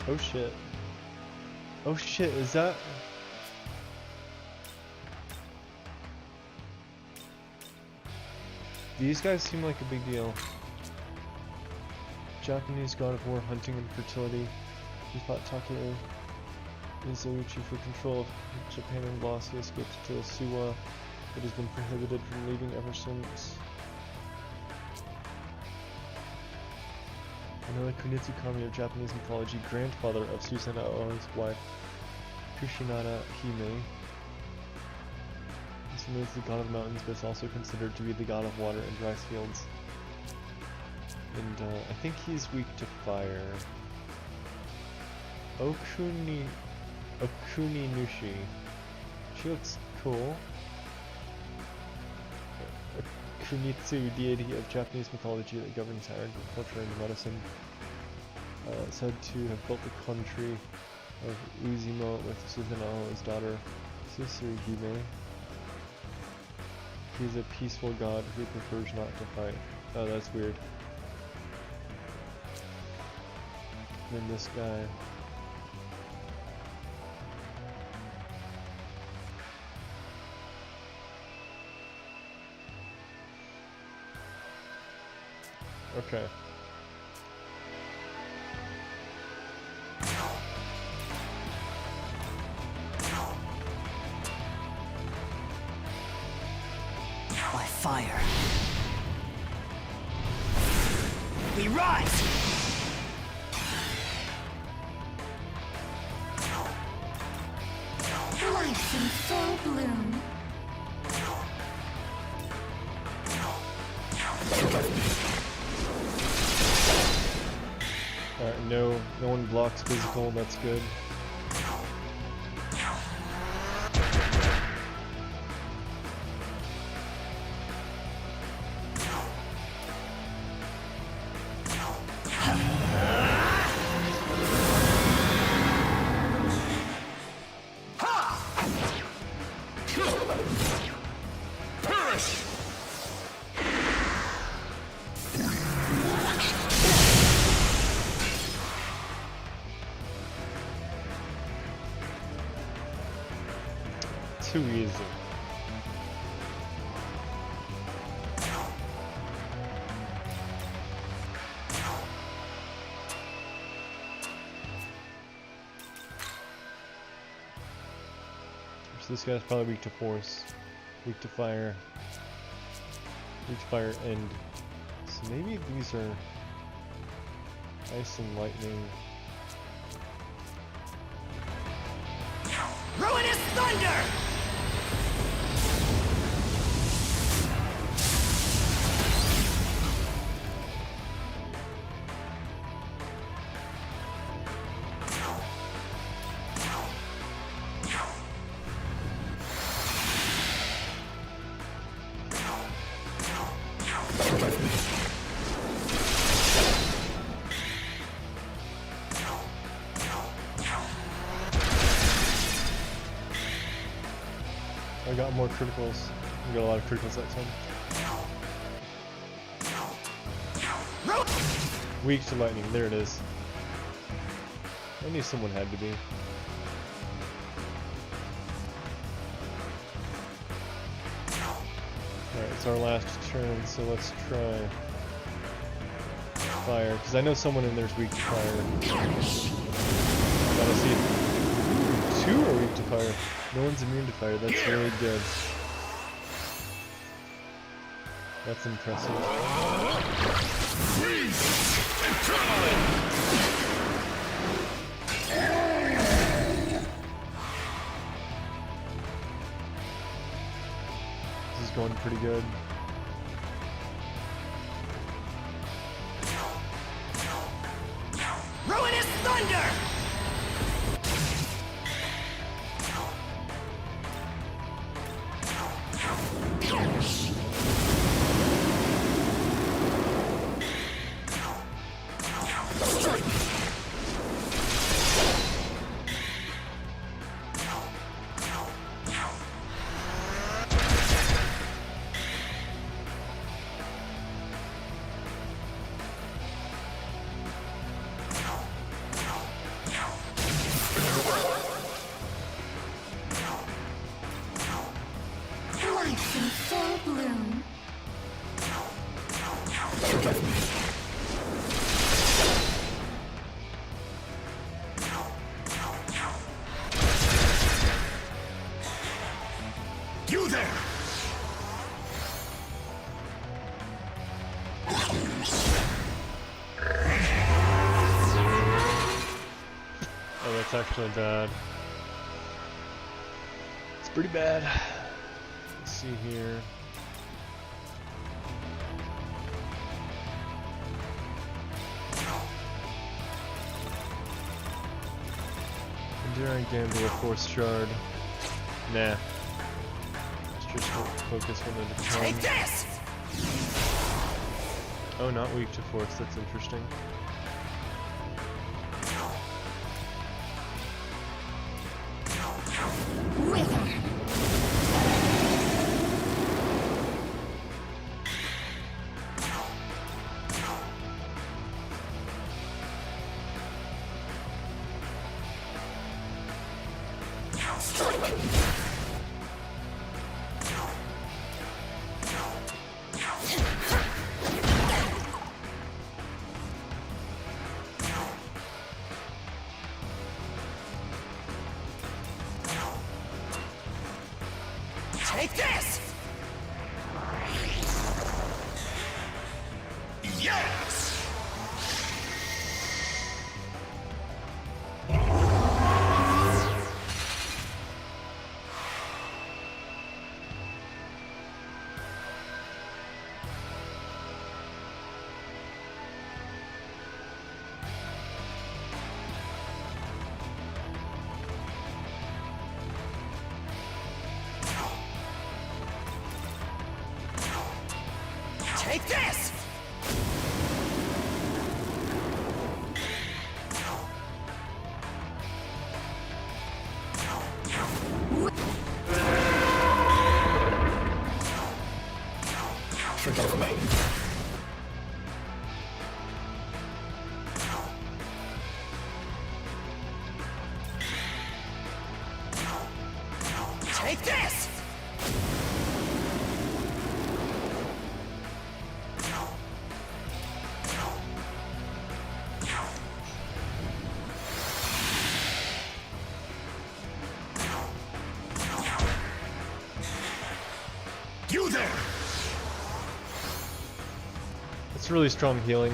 Oh shit. Oh shit, is that... These guys seem like a big deal. Japanese god of war, hunting and fertility. He fought Takeo Izauchi for control of Japan and lost. He escaped to Suwa, but has been prohibited from leaving ever since. Another Kunitsukami of Japanese mythology, grandfather of Susanoo Ao's wife, Kushinada Hime. This one is the god of mountains, but is also considered to be the god of water and rice fields. And I think he's weak to fire. Okuni Nushi. She looks cool. Kunitsu, deity of Japanese mythology that governs agriculture and medicine. Said to have built the country of Uzimo with Susanoo as daughter, Susuhime. He's a peaceful god who prefers not to fight. Oh, that's weird. And then this guy. Okay. By fire. We rise! Life in full bloom. Alright, no one blocks physical, that's good. Too easy. So this guy's probably weak to force, weak to fire, and so maybe these are ice and lightning. Ruinous thunder! I got more criticals. I got a lot of criticals that time. Weak to lightning. There it is. I knew someone had to be. Alright, it's our last turn, so let's try fire. Because I know someone in there's weak to fire. Gotta see if 2 are weak to fire. No one's immune to fire. That's really good. That's impressive. This is going pretty good. Ruinous thunder! You there! Oh, that's actually bad. It's pretty bad. Let's see here. Enduring gamble a force shard. Nah. Let's just focus one at a time. Take this! Oh, not weak to force. That's interesting. Take this! Yes! Take this! Forgive me. Take this! You there! It's really strong healing.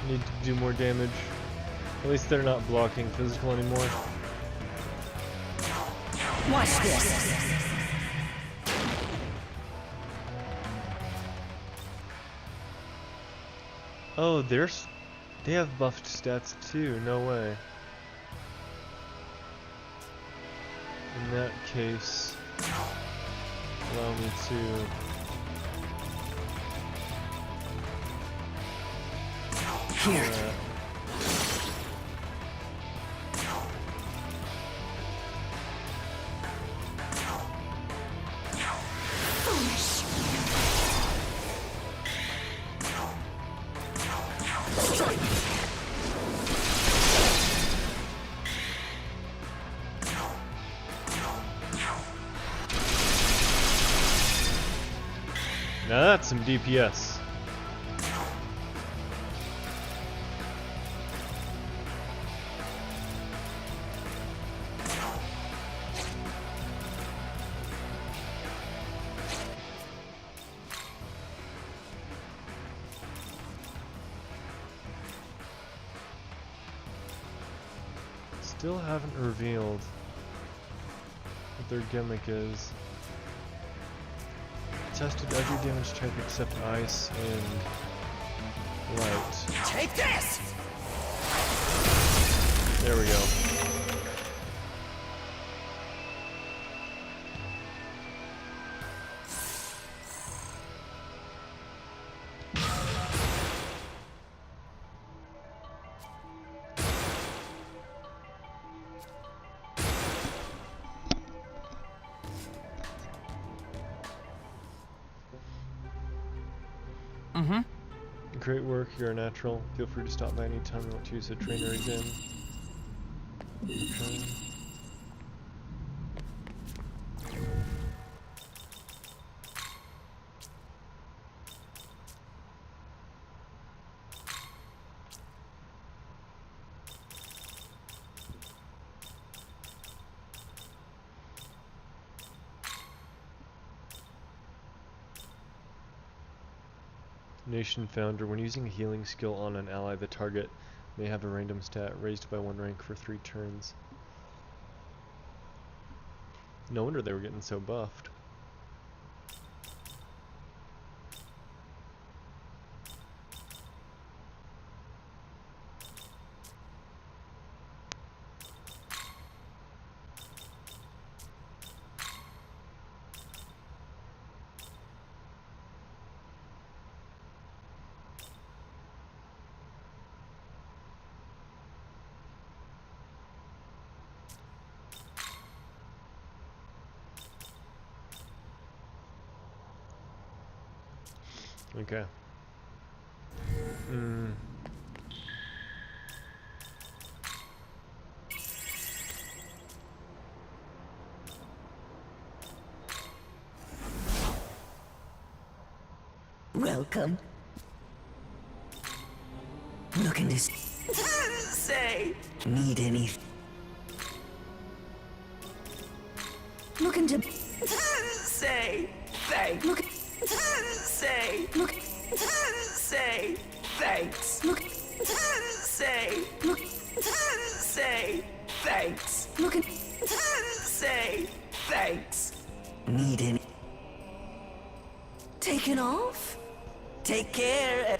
Need to do more damage. At least they're not blocking physical anymore. Watch this! Oh, they have buffed stats too. No way. In that case, allow me to. Here. Now that's some DPS. Still haven't revealed what their gimmick is. Tested every damage type except ice and light. Take this! There we go. Great work, you're a natural. Feel free to stop by any time you want to use the trainer again. Okay. Nation Founder. When using a healing skill on an ally, the target may have a random stat raised by 1 rank for 3 turns. No wonder they were getting so buffed. Okay. Welcome. Looking to say, need anything? Looking to say, thanks. Look, say, look, say, thanks. Look, say, look, say, thanks. Looking, say, thanks. Need any? Taking off? Take care.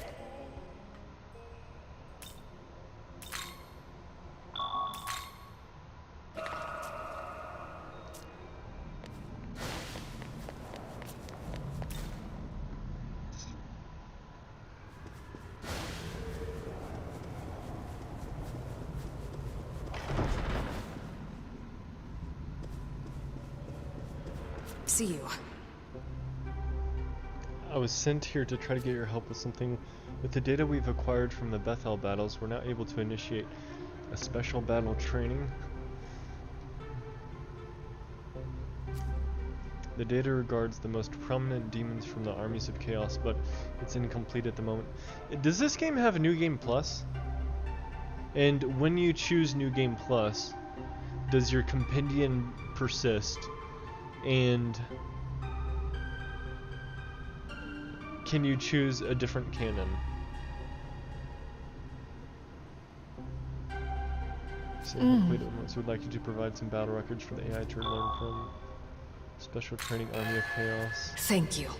See you. I was sent here to try to get your help with something. With the data we've acquired from the Bethel battles, we're now able to initiate a special battle training. The data regards the most prominent demons from the armies of chaos, but it's incomplete at the moment. Does this game have a New Game Plus? And when you choose New Game Plus, does your compendium persist? And can you choose a different canon? So complete at once. We'd like you to provide some battle records for the AI to learn from. Special Training Army of Chaos. Thank you.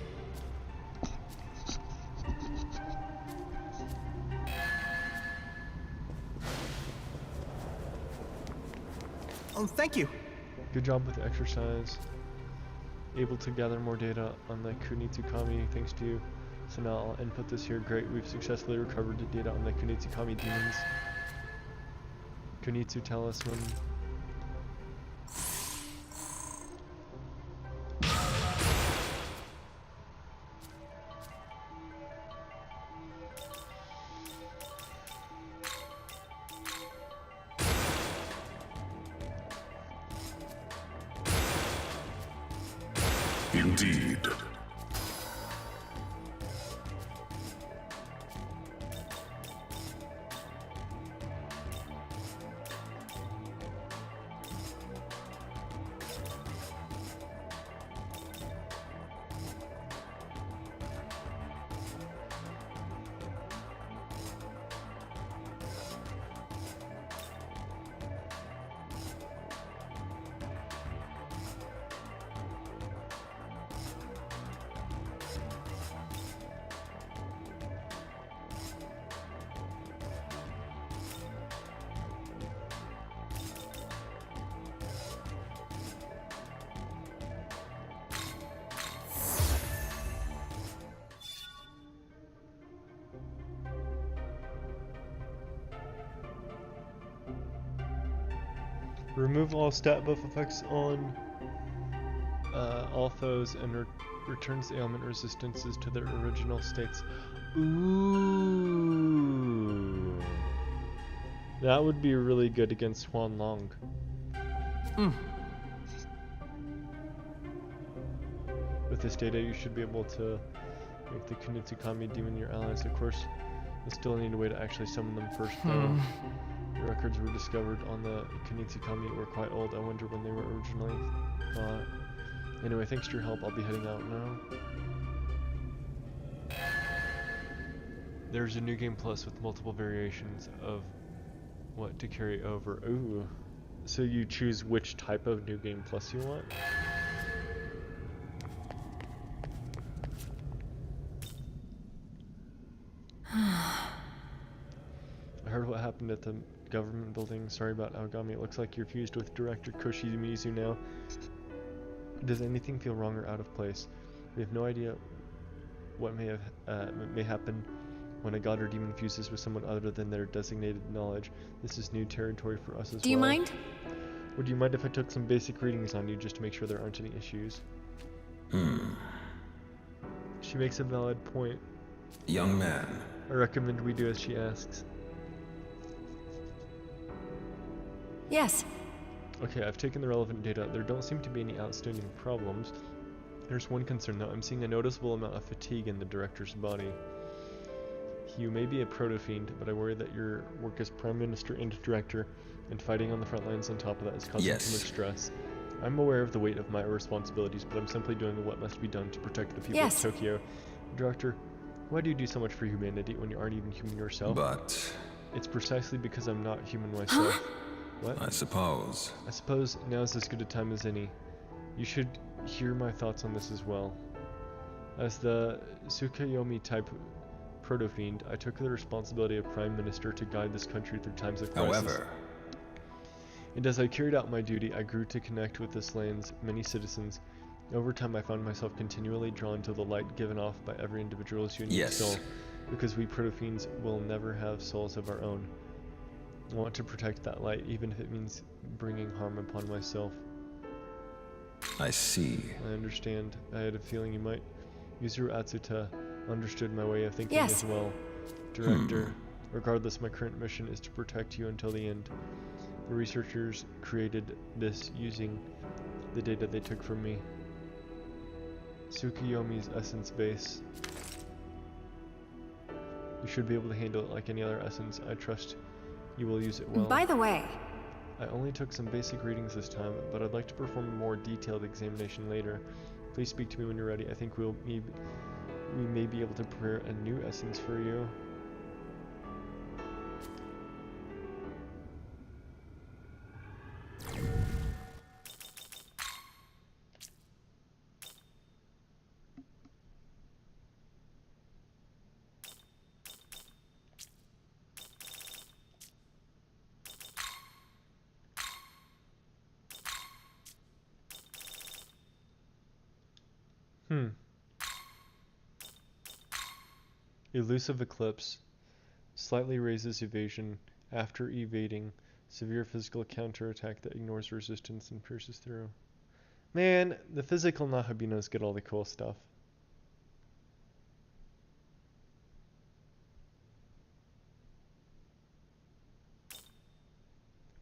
Oh, thank you. Good job with the exercise. Able to gather more data on the Kunitsukami thanks to you. So now I'll input this here. Great, we've successfully recovered the data on the Kunitsukami demons. Kunitsu, tell us when. Indeed. Remove all stat buff effects on all foes and returns the ailment resistances to their original states. Ooh. That would be really good against Huan Long. With this data, you should be able to make the Kunitsukami demon your allies. Of course, you'll still need a way to actually summon them first, though. The records were discovered on the Kunitsukami were quite old. I wonder when they were originally thought. Anyway, thanks to your help, I'll be heading out now. There's a new game plus with multiple variations of what to carry over. Ooh. So you choose which type of new game plus you want? I heard what happened at the government building. Sorry about Aogami. It looks like you're fused with Director Koshimizu now. Does anything feel wrong or out of place? We have no idea what may happen when a god or demon fuses with someone other than their designated knowledge. This is new territory for us as well. Do you mind? Would you mind if I took some basic readings on you just to make sure there aren't any issues? She makes a valid point. Young man. I recommend we do as she asks. Yes. Okay, I've taken the relevant data. There don't seem to be any outstanding problems. There's one concern though. I'm seeing a noticeable amount of fatigue in the director's body. You may be a proto-fiend, but I worry that your work as Prime Minister and Director and fighting on the front lines on top of that is causing too much stress. I'm aware of the weight of my responsibilities, but I'm simply doing what must be done to protect the people of Tokyo. Director, why do you do so much for humanity when you aren't even human yourself? But... It's precisely because I'm not human myself. What? I suppose now's as good a time as any. You should hear my thoughts on this as well. As the Tsukuyomi type proto-fiend, I took the responsibility of Prime Minister to guide this country through times of crisis. However, and as I carried out my duty, I grew to connect with this land's many citizens. Over time, I found myself continually drawn to the light given off by every individual's unique soul, because we proto-fiends will never have souls of our own. I want to protect that light, even if it means bringing harm upon myself. I see. I understand. I had a feeling you might. Yuzuru Atsuta understood my way of thinking as well. Director, regardless, my current mission is to protect you until the end. The researchers created this using the data they took from me. Tsukuyomi's essence base. You should be able to handle it like any other essence. I trust you will use it well. By the way, I only took some basic readings this time, but I'd like to perform a more detailed examination later. Please speak to me when you're ready. I think we may be able to prepare a new essence for you. Elusive Eclipse. Slightly raises evasion after evading. Severe physical counterattack that ignores resistance and pierces through. Man, the physical Nahabinos get all the cool stuff.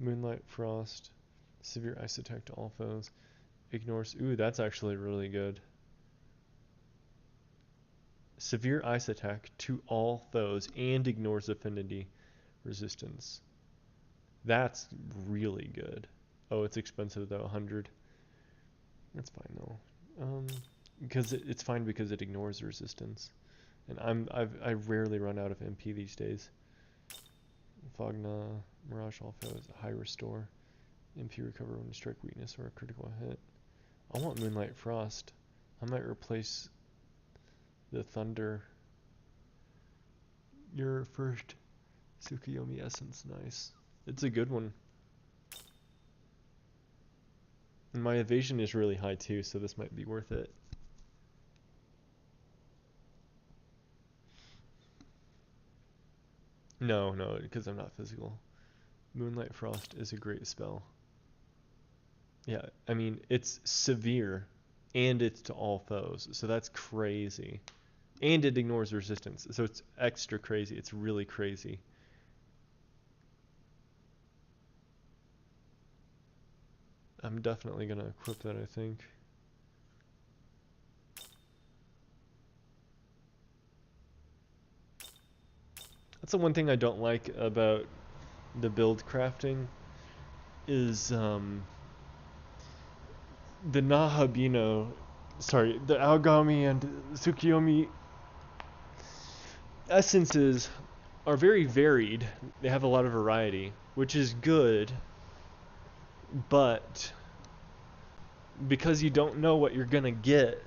Moonlight Frost. Severe ice attack to all foes. Ignores. Ooh, that's actually really good. Severe ice attack to all foes and ignores affinity resistance. That's really good. Oh, it's expensive though, 100. That's fine though. Because it's fine because it ignores resistance. And I rarely run out of MP these days. Fogna, Mirage all foes, high restore. MP recover when you strike weakness or a critical hit. I want Moonlight Frost. I might replace the Thunder. Your first Tsukuyomi essence, nice. It's a good one. And my evasion is really high too, so this might be worth it. No, because I'm not physical. Moonlight Frost is a great spell. Yeah, I mean, it's severe, and it's to all foes, so that's crazy. And it ignores resistance, so it's extra crazy. It's really crazy. I'm definitely gonna equip that, I think. That's the one thing I don't like about the build crafting is the Nahabino, sorry, the Aogami and Tsukiyomi essences are very varied. They have a lot of variety, which is good, but because you don't know what you're gonna get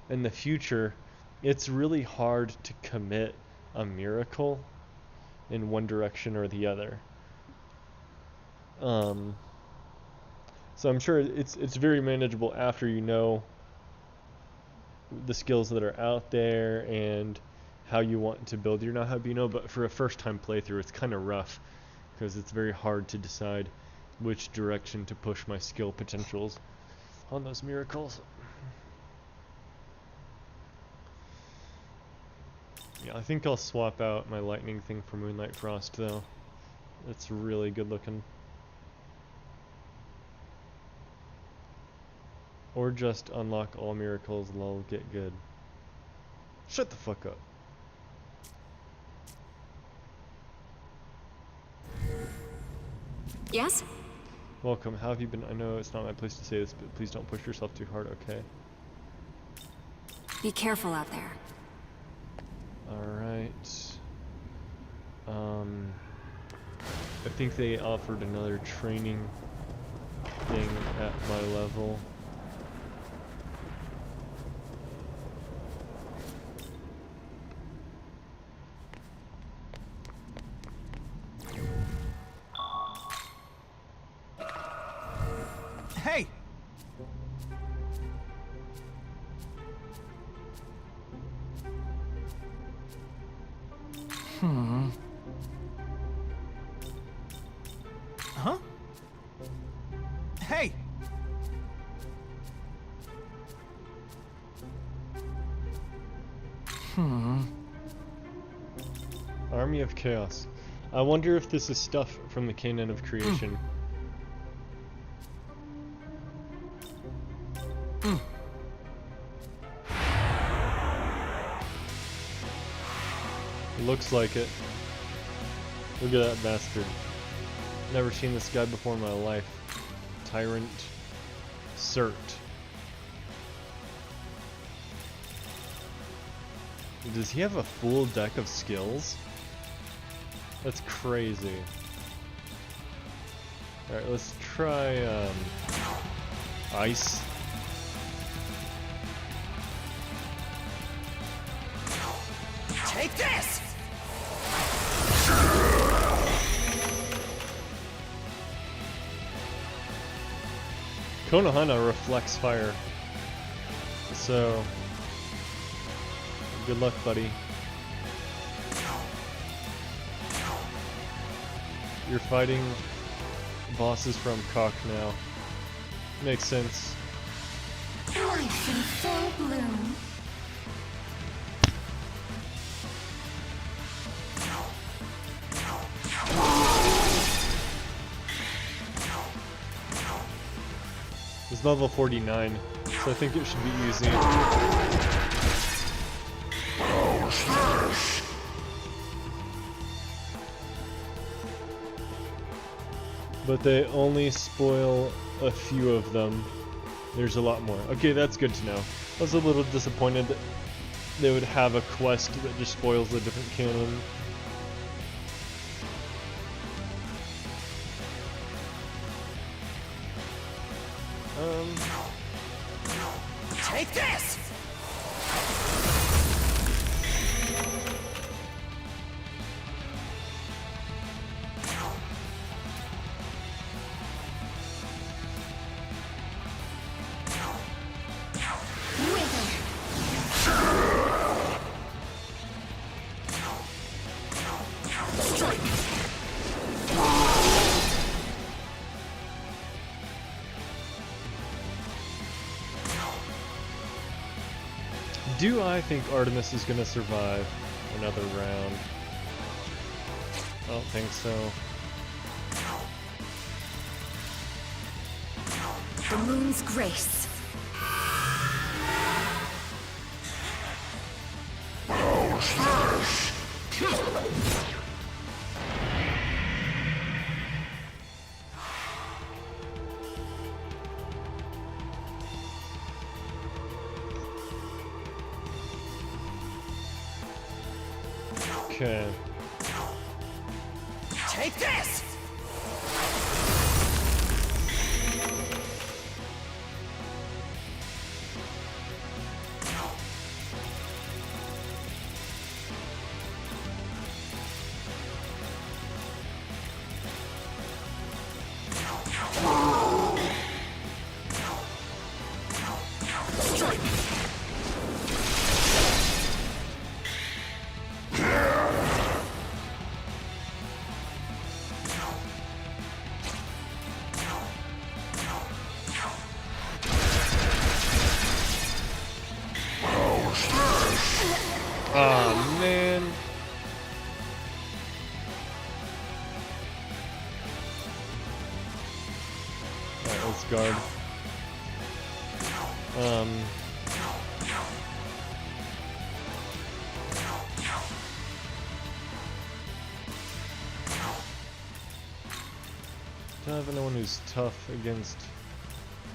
in the future, it's really hard to commit a miracle in one direction or the other. So I'm sure it's very manageable after you know the skills that are out there and how you want to build your Nahabino, but for a first time playthrough it's kind of rough because it's very hard to decide which direction to push my skill potentials on those miracles. Yeah, I think I'll swap out my lightning thing for Moonlight Frost though. It's really good looking. Or just unlock all miracles, lol, get good. Shut the fuck up. Yes? Welcome, how have you been? I know it's not my place to say this, but please don't push yourself too hard, okay? Be careful out there. Alright. I think they offered another training thing at my level. Hey! Huh? Hey! Army of Chaos. I wonder if this is stuff from the canon of creation. Looks like it. Look at that bastard. Never seen this guy before in my life. Tyrant Cert. Does he have a full deck of skills? That's crazy. Alright, let's try Ice. Take this! Konohana reflects fire. So, good luck, buddy. You're fighting bosses from Cock now. Makes sense. Life in full bloom. It's level 49, so I think it should be easy. But they only spoil a few of them. There's a lot more. Okay, that's good to know. I was a little disappointed that they would have a quest that just spoils a different canon. Take this! Do I think Artemis is gonna survive another round? I don't think so. The moon's grace. Okay. Take this! Oh man. Alright, let's guard. Don't have anyone who's tough against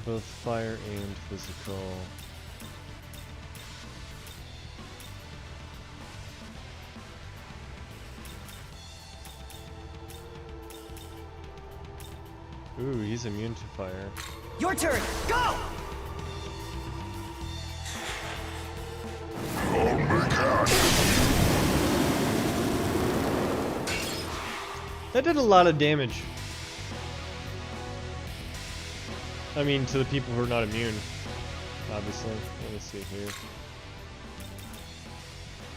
both fire and physical. Ooh, he's immune to fire. Your turn. Go! That did a lot of damage. I mean, to the people who are not immune, obviously. Let me see here.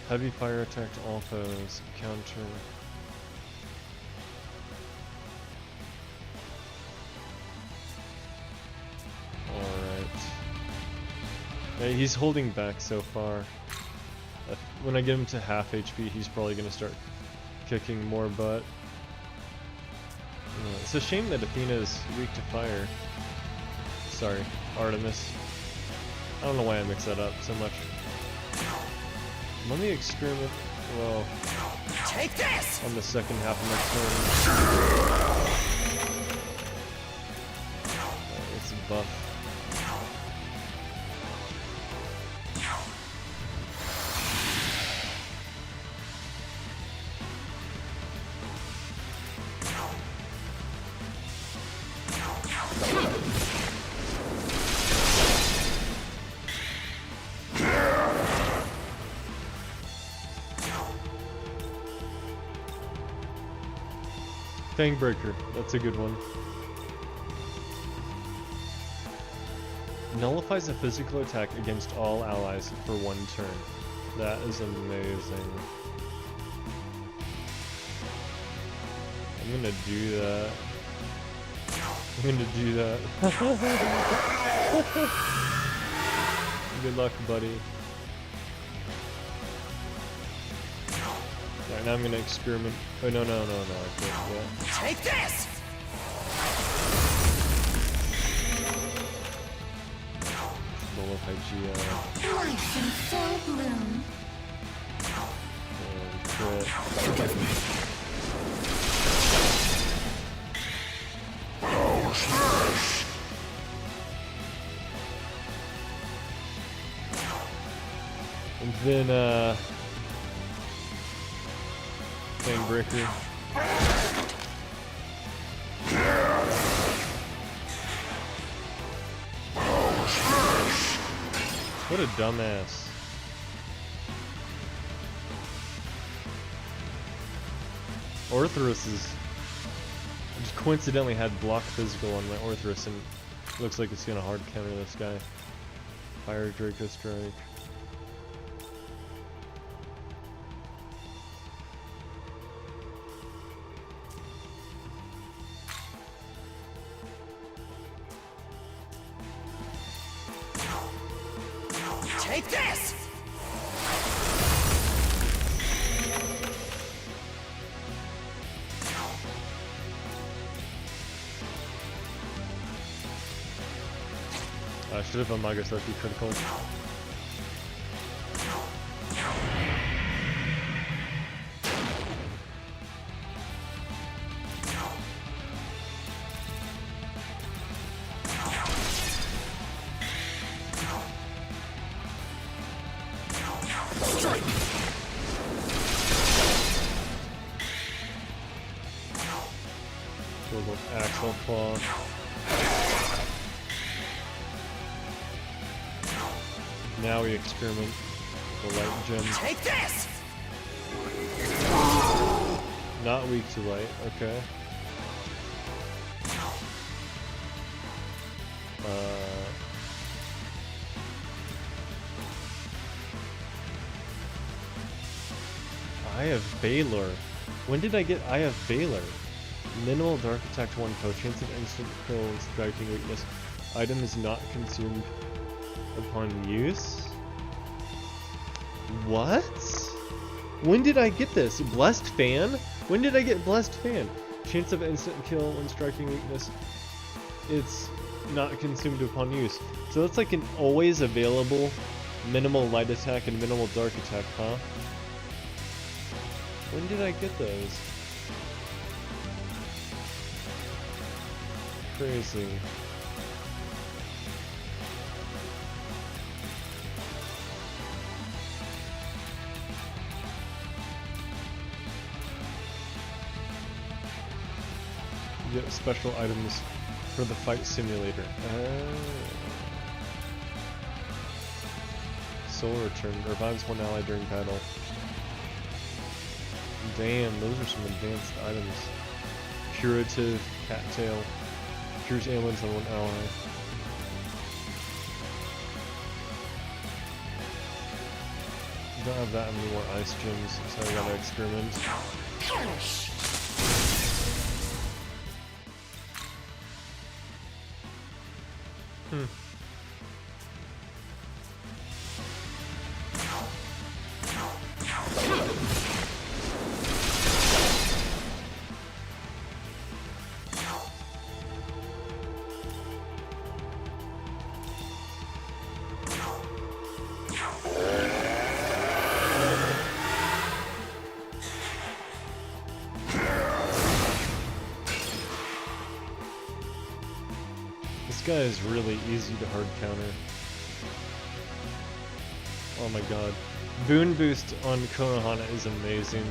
Heavy fire attacked all foes. Counter. Alright. Yeah, he's holding back so far. When I get him to half HP, he's probably going to start kicking more butt. It's a shame that Athena's weak to fire. Sorry, Artemis. I don't know why I mix that up so much. Let me experiment, well, take this! On the second half of my turn. It's a buff. Fangbreaker, that's a good one. Nullifies a physical attack against all allies for 1 turn. That is amazing. I'm gonna do that. I'm gonna do that. Good luck, buddy. Alright, now I'm gonna experiment. Oh, no, I can't. Yeah. Take this! Roll of Hygeia. Life in full bloom. And crit. Forgive me. And then, Fangbreaker. What a dumbass. Orthrus is... I just coincidentally had block physical on my Orthrus and looks like it's gonna hard counter this guy. Fire Draco Strike. Take this! I should have Amagasaki critical. Little axle claw. Now we experiment with the light gem. Take this! Not weak to light, okay. Eye of Baylor. When did I get Eye of Baylor? Minimal dark attack 1 co. Chance of instant kill and striking weakness. Item is not consumed upon use. What? When did I get this? Blessed Fan? When did I get Blessed Fan? Chance of instant kill and striking weakness. It's not consumed upon use. So that's like an always available minimal light attack and minimal dark attack, huh? When did I get those? Crazy. You get special items for the fight simulator. Soul return revives one ally during battle. Damn, those are some advanced items. Curative cattail. Cures ailments on one ally. Don't have that many more ice gems, so I gotta experiment. Perish! This guy is really easy to hard counter. Oh my god. Boon boost on Konohana is amazing.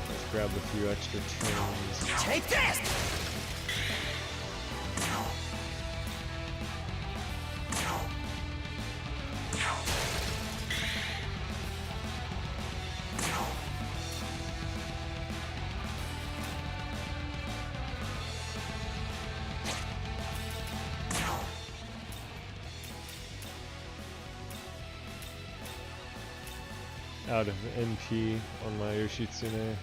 Let's grab a few extra turns. Take this! Out of NP on my Yoshitsune.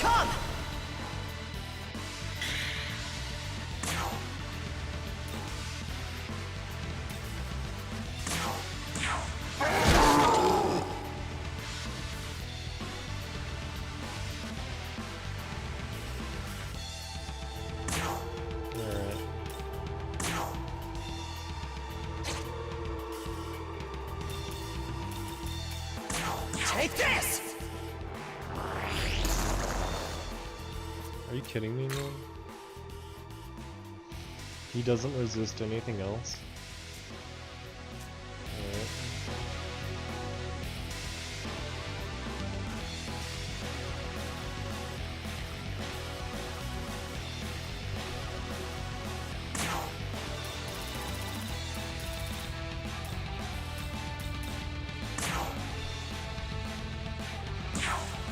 Come! Take this! Are you kidding me, man? He doesn't resist anything else?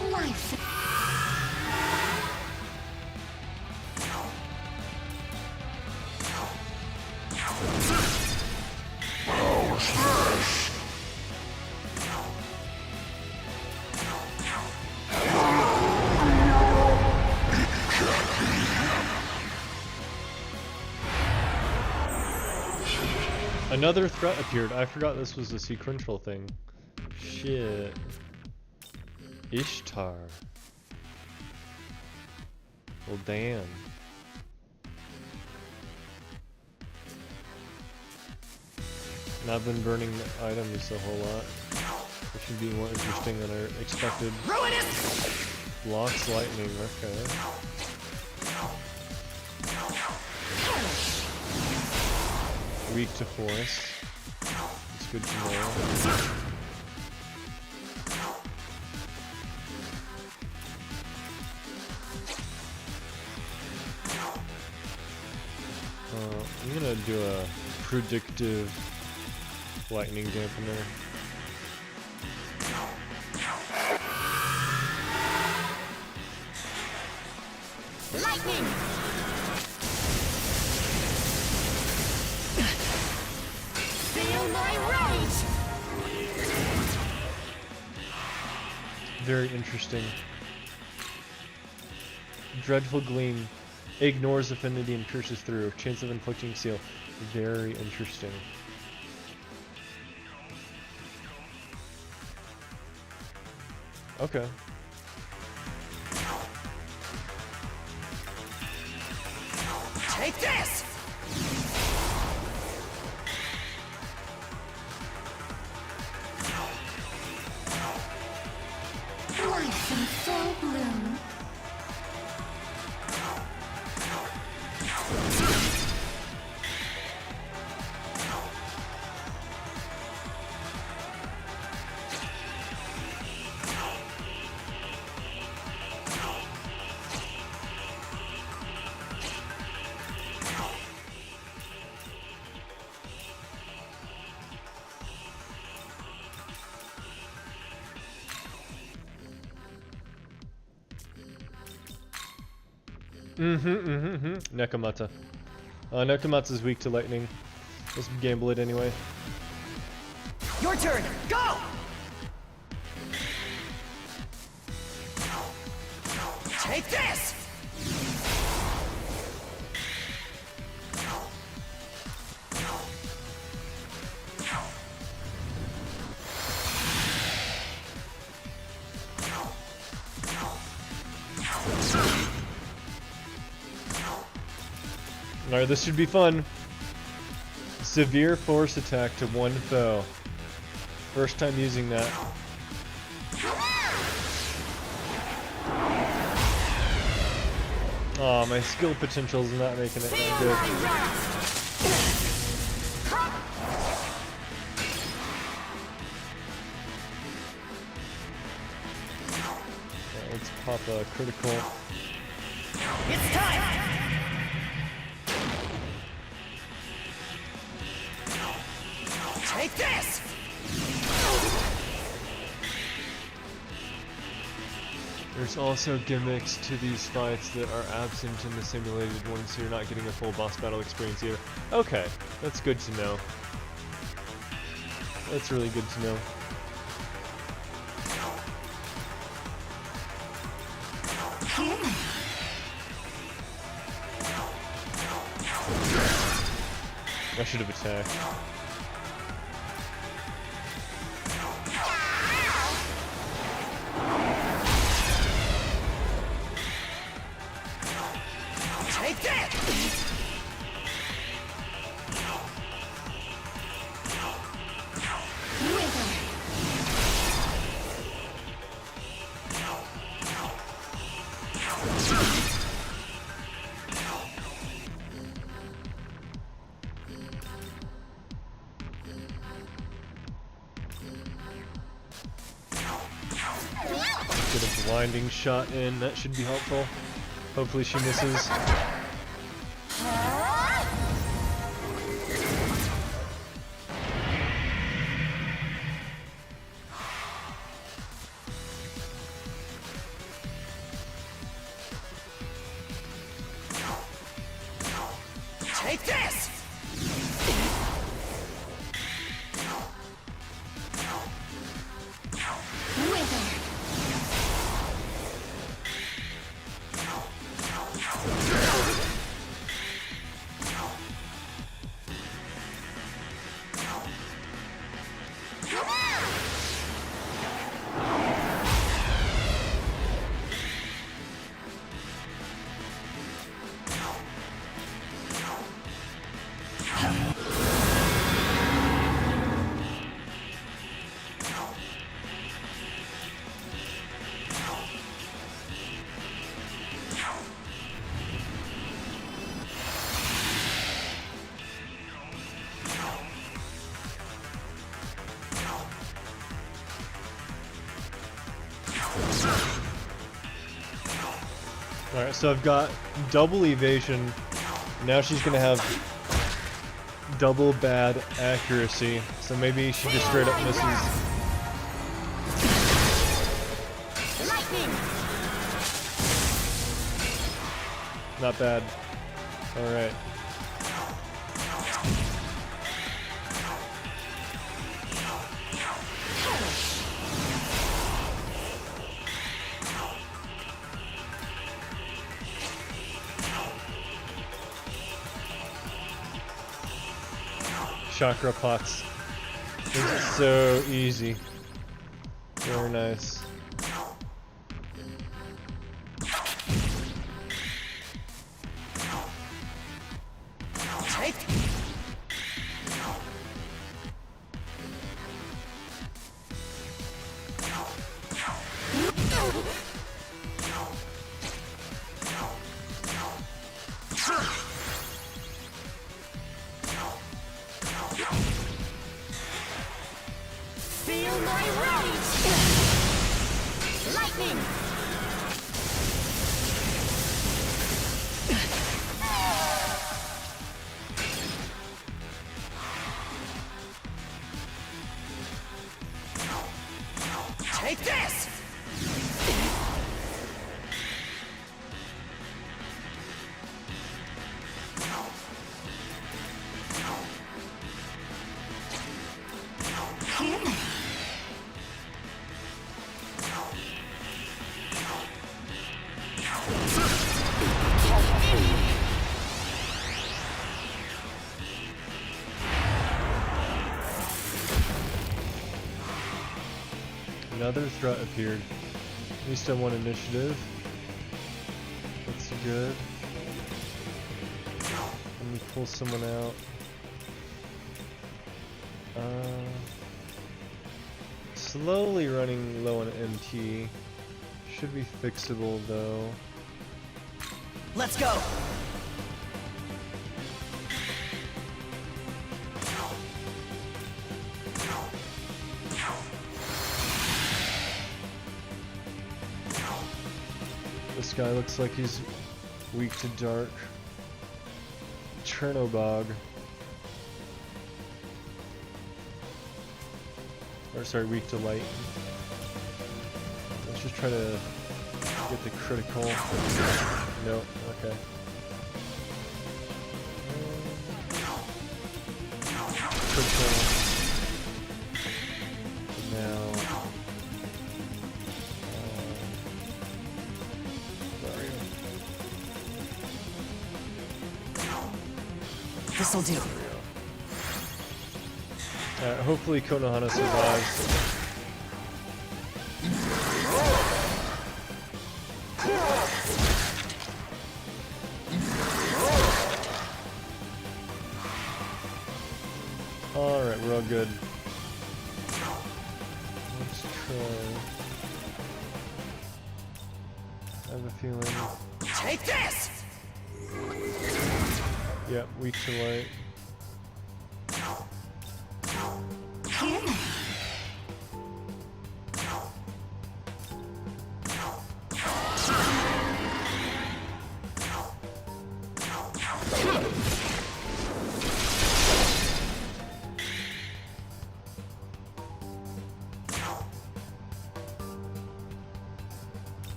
Alright. Another threat appeared. I forgot this was a sequential thing. Shit. Ishtar. Well, damn. And I've been burning items a whole lot. It should be more interesting than I expected. Ruinous! Blocks lightning, okay. Weak to force. It's good to know. I'm gonna do a predictive lightning dampener. Lightning! Feel my rage! Very interesting. Dreadful Gleam. Ignores affinity and pierces through. Chance of inflicting seal. Very interesting. Okay. Take this! Life in full bloom. Nekomata. Nekomata's weak to lightning. Let's gamble it anyway. Your turn! Go! Take this! Alright, this should be fun. Severe force attack to one foe. First time using that. Aw, my skill potential's not making it that good. Yeah, let's pop a critical. It's time! Take this! There's also gimmicks to these fights that are absent in the simulated ones, so you're not getting a full boss battle experience either. Okay, that's good to know. That's really good to know. I should have attacked. Take that! Get a blinding shot in, that should be helpful. Hopefully she misses. Take this! Alright, so I've got double evasion. Now she's gonna have double bad accuracy. So maybe she just straight up misses. Lightning! Not bad. Alright. Chakra pots. This is so easy. Very nice. Take. Feel my rage! Lightning! Take this! Another threat appeared. At least I won initiative. That's good. Let me pull someone out. Slowly running low on MT. Should be fixable though. Let's go! This guy looks like he's weak to dark. Chernobog. Or sorry, weak to light. Let's just try to get the critical. Nope, okay. Critical. Now. This'll do. Hopefully Konohana survives. Alright, we're all good. Let's try. I have a feeling. Take this! Yeah, weak to light.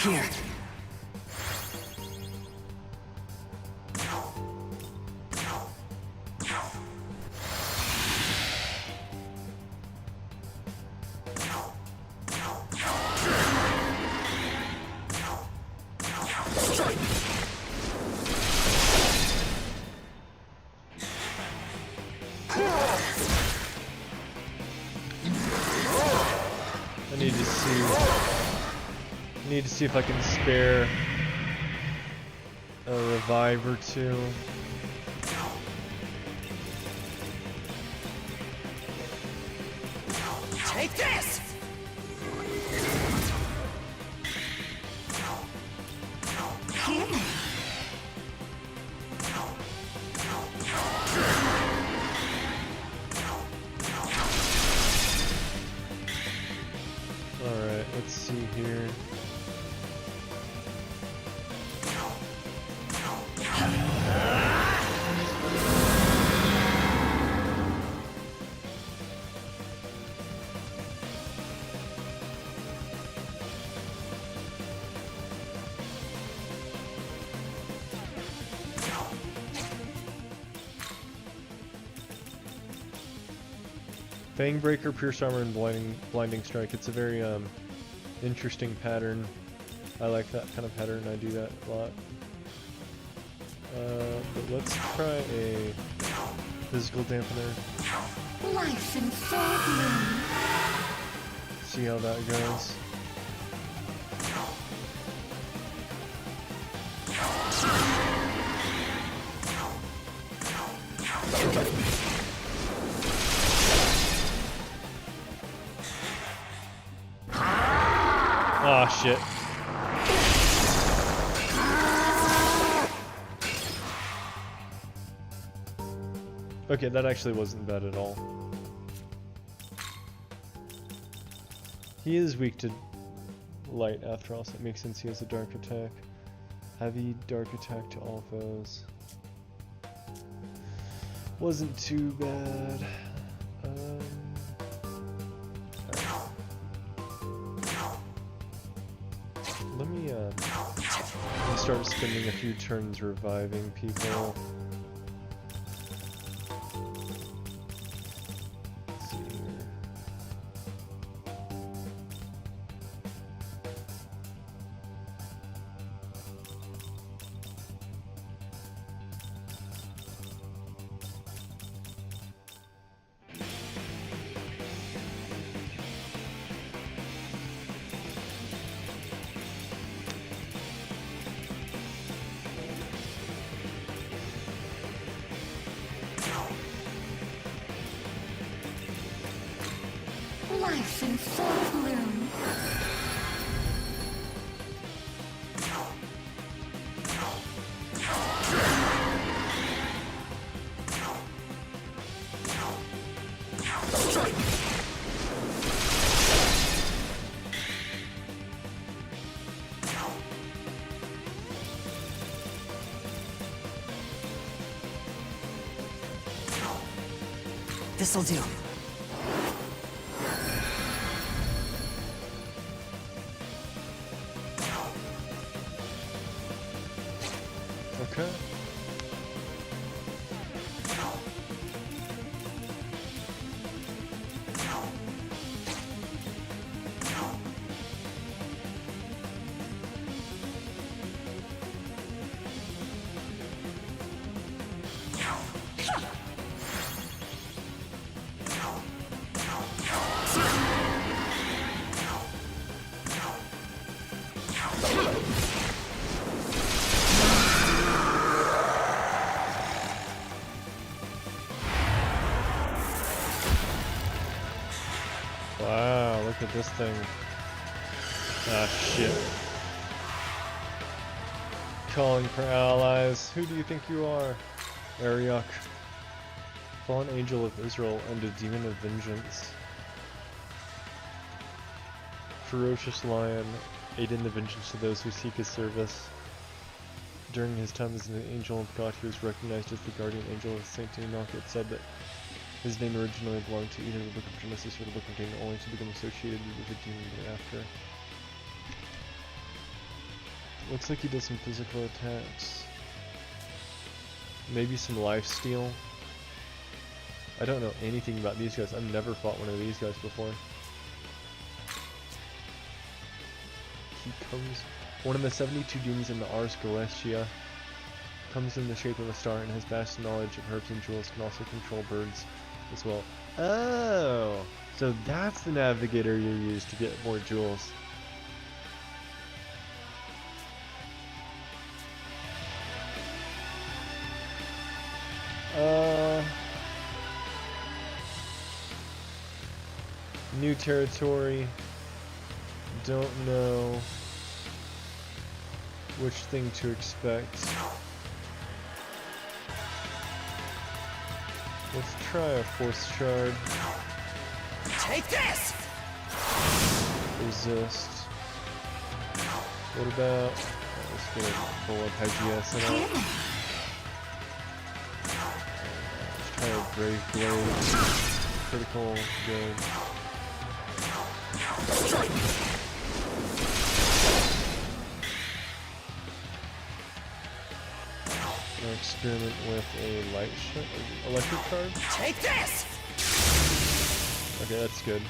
Here. Need to see if I can spare a revive or two. Take this! Alright, let's see here. Fangbreaker, Pierce Armor, and Blinding Strike. It's a very interesting pattern. I like that kind of pattern. I do that a lot. But let's try a physical dampener. Life in full bloom. See how that goes. Oh shit. Okay, that actually wasn't bad at all. He is weak to light after all, so it makes sense he has a dark attack. Heavy dark attack to all foes. Wasn't too bad. Let me start spending a few turns reviving people. Let's see here. Life in full bloom. This'll do. Okay. Wow, look at this thing. Ah, shit. Calling for allies. Who do you think you are? Ariok. Fallen angel of Israel and a demon of vengeance. Ferocious lion, aid in the vengeance of those who seek his service. During his time as an angel of God, he was recognized as the guardian angel of Saint Enoch. It said that his name originally belonged to either the Book of Genesis or the Book of Daniel, only to become associated with the demon thereafter. Looks like he does some physical attacks. Maybe some lifesteal. I don't know anything about these guys. I've never fought one of these guys before. He comes... One of the 72 demons in the Ars Goetia comes in the shape of a star and has vast knowledge of herbs and jewels, can also control birds as well. Oh! So that's the navigator you use to get more jewels. New territory. Don't know which thing to expect. Let's try a force shard. Take this! Resist. What about... let's get a full up IGS in it. Let's try a Brave Blade. Critical, good. Now experiment with a electric shard. Take this! Okay, that's good.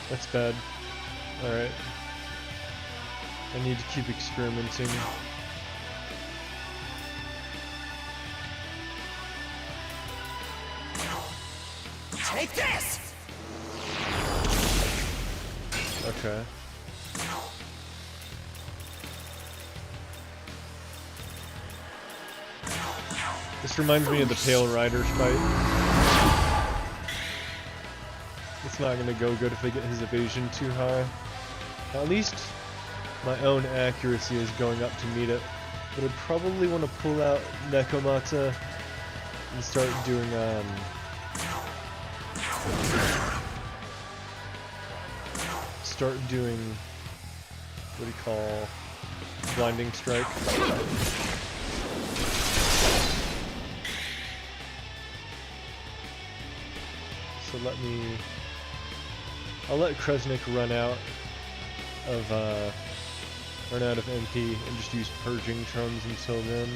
That's bad. Alright. I need to keep experimenting. Take this! Okay. This reminds me of the Pale Riders fight. It's not gonna go good if I get his evasion too high. At least my own accuracy is going up to meet it. But I'd probably want to pull out Nekomata and start doing what do you call blinding strike. So I'll let Kresnik run out of MP and just use purging charms until then.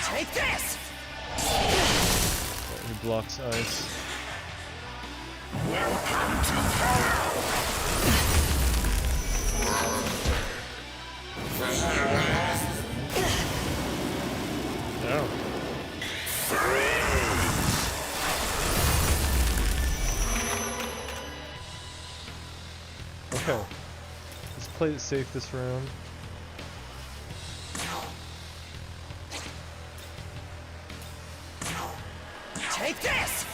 Take this! He blocks ice. Welcome to power! Oh. Okay. Let's play it safe this round. Take this!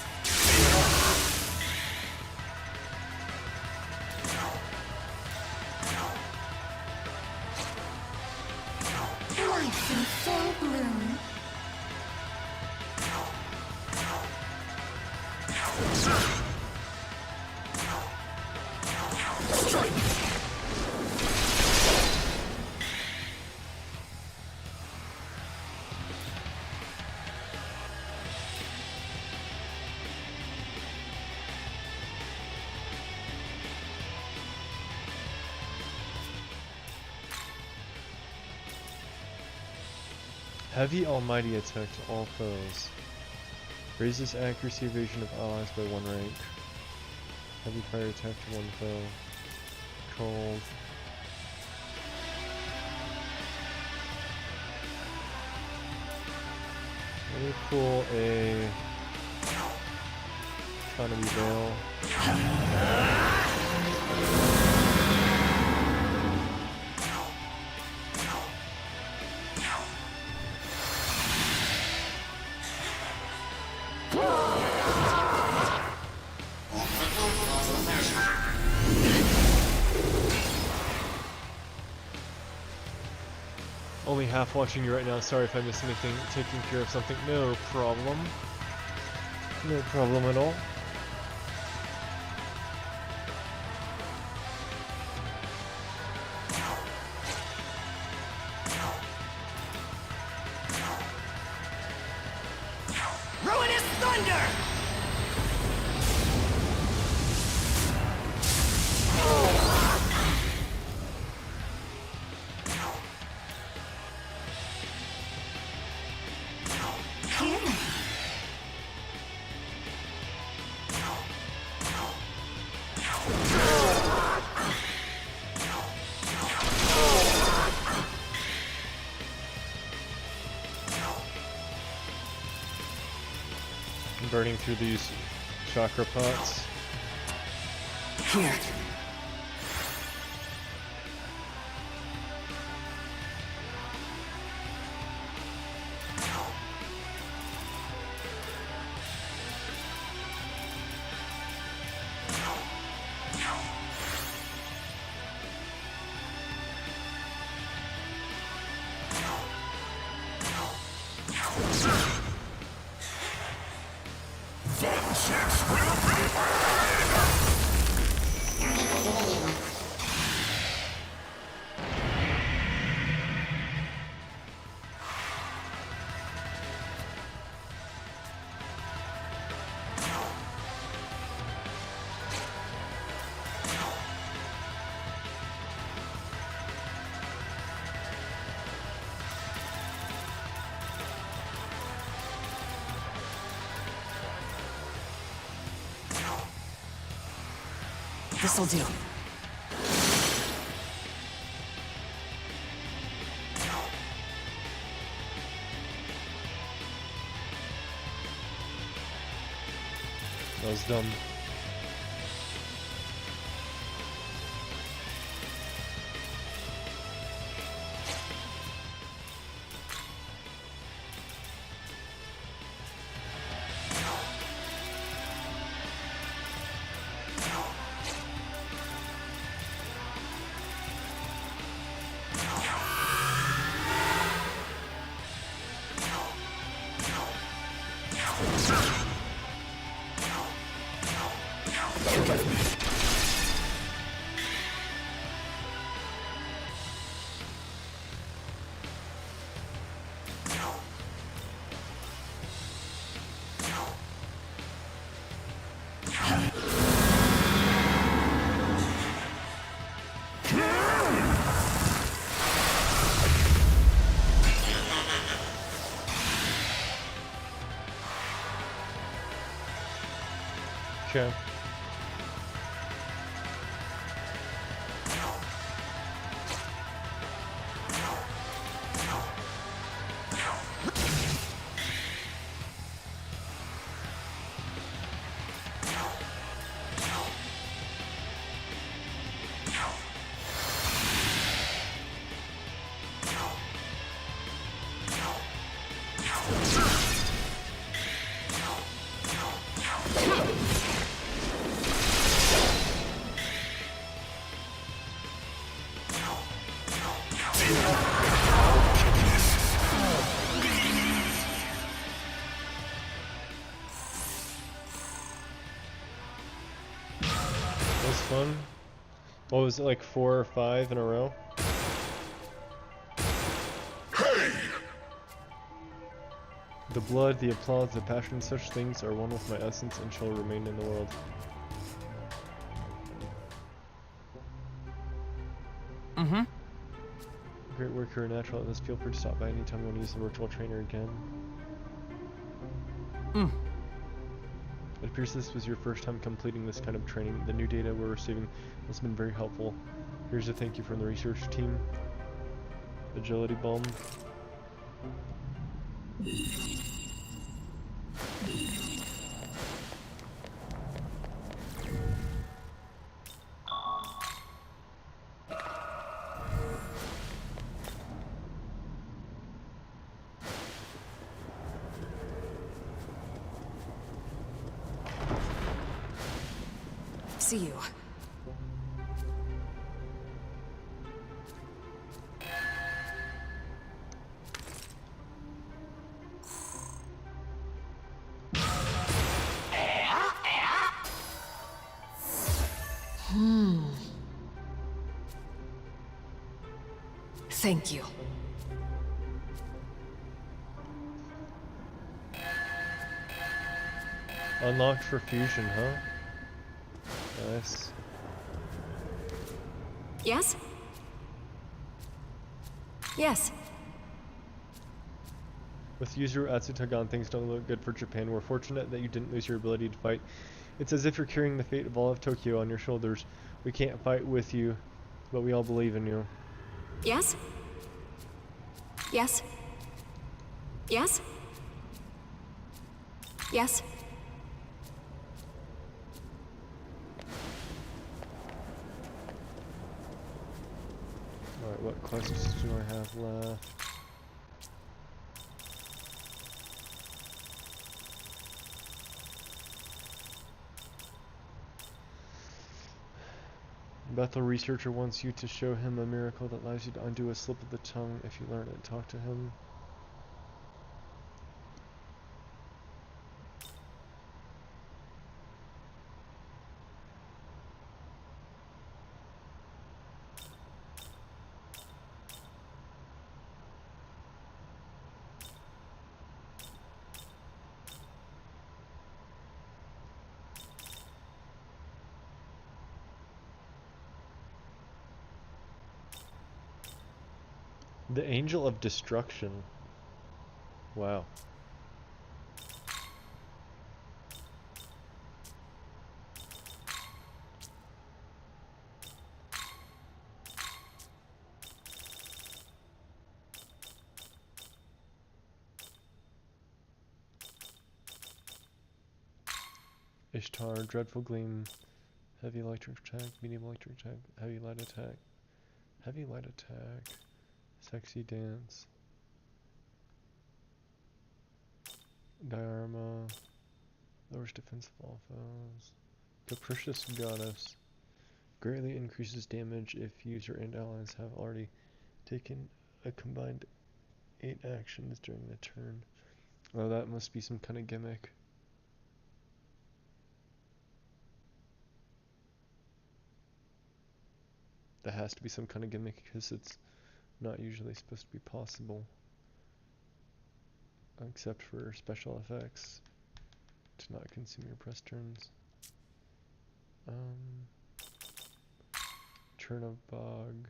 Life in full bloom. Heavy Almighty attack to all foes. Raises accuracy evasion of allies by 1 rank. Heavy fire attack to 1 foe. Cold. Let me pull a Economy Veil. Only half watching you right now. Sorry if I missed anything. Taking care of something. No problem. No problem at all. Ruinous thunder! Here. burning through these chakra pots. Here. This'll do. That was dumb. Okay. Fun. What was it, like 4 or 5 in a row? Hey! The blood, the applause, the passion, such things are one with my essence and shall remain in the world. Mm-hmm. Great work here, natural at this. Feel free to stop by anytime you want to use the virtual trainer again. It appears this was your first time completing this kind of training. The new data we're receiving has been very helpful. Here's a thank you from the research team. Agility bomb. See you. Thank you. Unlocked for fusion, huh? Nice. Yes? Yes. With Yuzuru Atsuta gone, things don't look good for Japan. We're fortunate that you didn't lose your ability to fight. It's as if you're carrying the fate of all of Tokyo on your shoulders. We can't fight with you, but we all believe in you. Yes? Yes? Yes? Yes? Alright, what quests do I have left? Bethel researcher wants you to show him a miracle that allows you to undo a slip of the tongue if you learn it. Talk to him. The Angel of Destruction. Wow. Ishtar, Dreadful Gleam, Heavy Electric Attack, Medium Electric Attack, Heavy Light Attack, Heavy Light Attack, Sexy Dance, Diarma, lowers defense of all foes, Capricious Goddess, greatly increases damage if user and allies have already taken a combined 8 actions during the turn. Oh, that must be some kind of gimmick. That has to be some kind of gimmick because it's not usually supposed to be possible. Except for special effects. To not consume your press turns. Chernobog.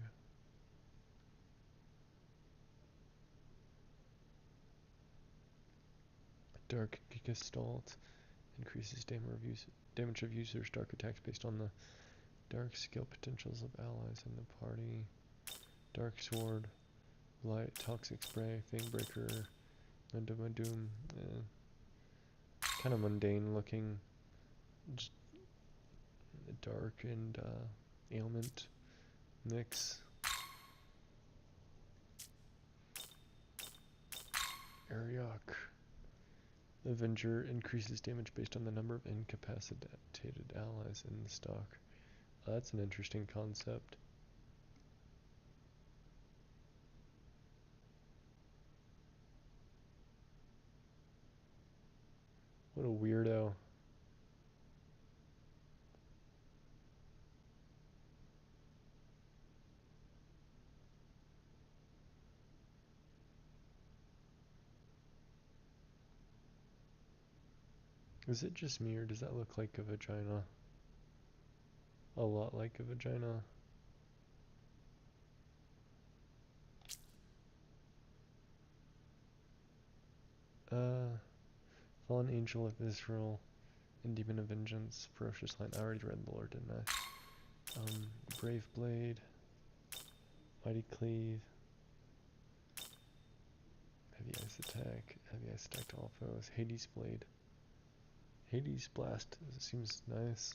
Dark Gestalt. Increases damage of users' dark attacks based on the dark skill potentials of allies in the party. Dark Sword. Light Toxic Spray. Fangbreaker. Doom. Kind of mundane looking. Just dark and ailment mix. Ariok. Avenger increases damage based on the number of incapacitated allies in the stock. That's an interesting concept. What a weirdo. Is it just me or does that look like a vagina? A lot like a vagina. Fallen Angel of Israel and Demon of Vengeance, Ferocious Lion. I already read the lore, didn't I? Brave Blade, Mighty Cleave, Heavy Ice Attack, Heavy Ice Attack to all foes, Hades Blade. Hades Blast seems nice.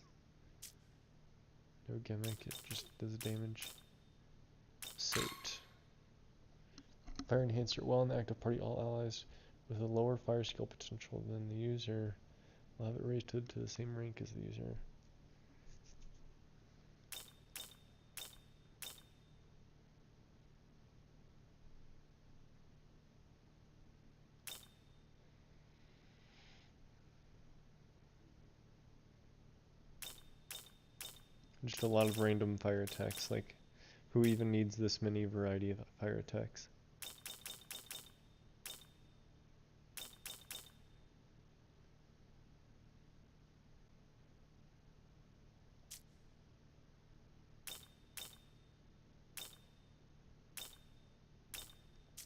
No gimmick, it just does damage. Soot. Fire Enhancer. While in the active party, all allies with a lower fire skill potential than the user will have it raised to the same rank as the user. Just a lot of random fire attacks, like, who even needs this many variety of fire attacks?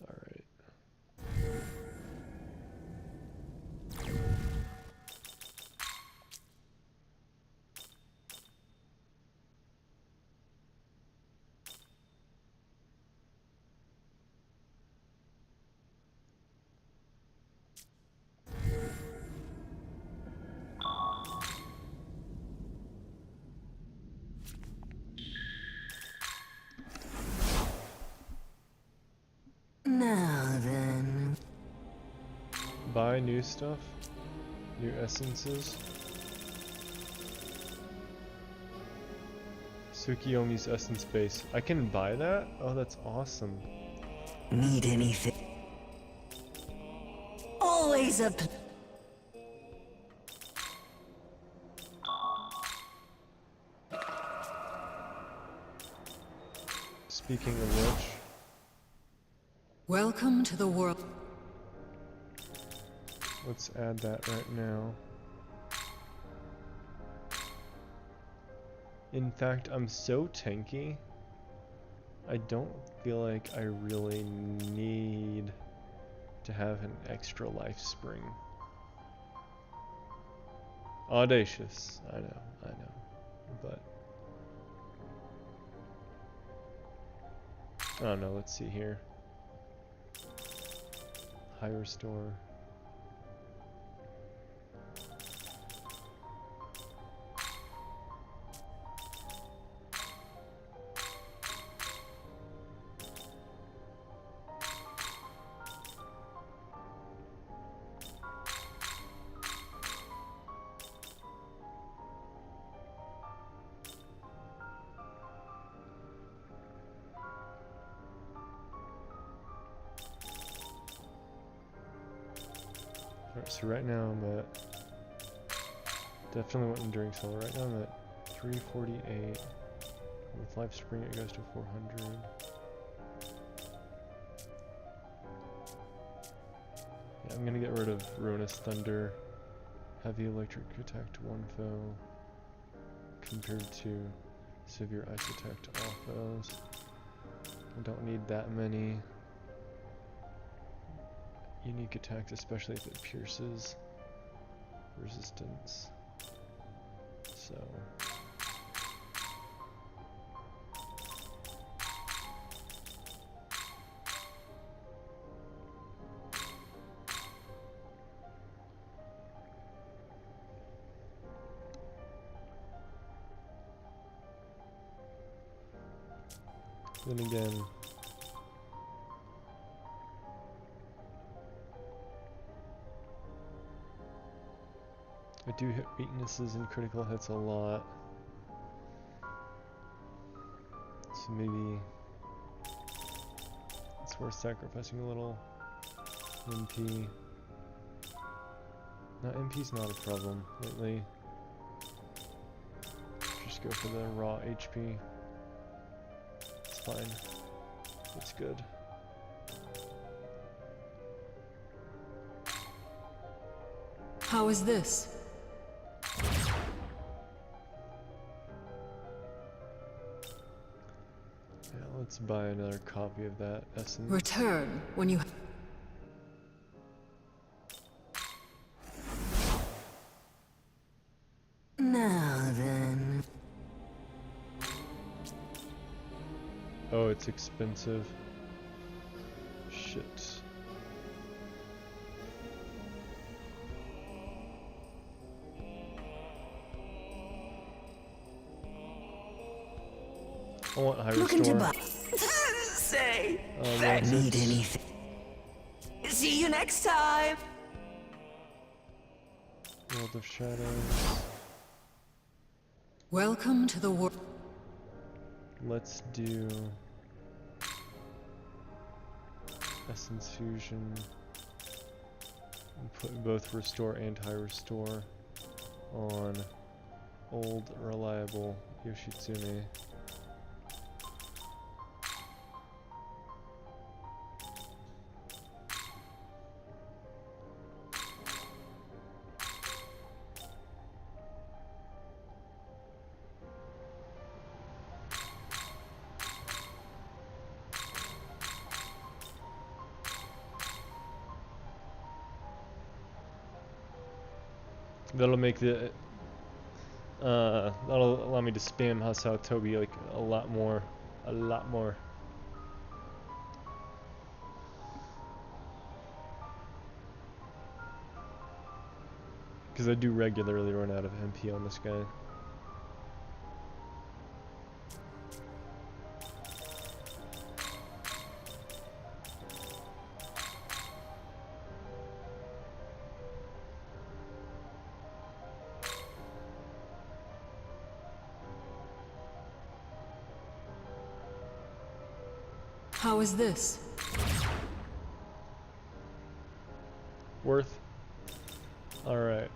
Alright. Buy new stuff? New essences? Tsukiyomi's essence base. I can buy that? Oh, that's awesome. Need anything? Always a... Speaking of which... Welcome to the world. Let's add that right now. In fact, I'm so tanky, I don't feel like I really need to have an extra life spring. Audacious, I know, but I don't know, let's see here. High restore. Alright, so right now I'm at, definitely went during solo, right now I'm at 348, with life spring it goes to 400. Yeah, I'm gonna get rid of Ruinous Thunder, heavy electric attack to one foe, compared to severe ice attack to all foes. I don't need that many unique attacks, especially if it pierces resistance. So then again, I do hit weaknesses and critical hits a lot, so maybe it's worth sacrificing a little MP. No, MP's not a problem lately. Just go for the raw HP. It's fine. It's good. How is this? Yeah, let's buy another copy of that essence. Return when you... Now then... Oh, it's expensive. Shit. I want high restore. Say, that need anything. See you next time. World of Shadows. Welcome to the world. Let's do Essence Fusion and put both restore and high restore on old reliable Yoshitsune. That'll make the that'll allow me to spam Hasao Tobi like a lot more. Because I do regularly run out of MP on this guy. How is this? Worth. Alright.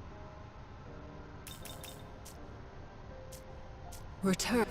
Return.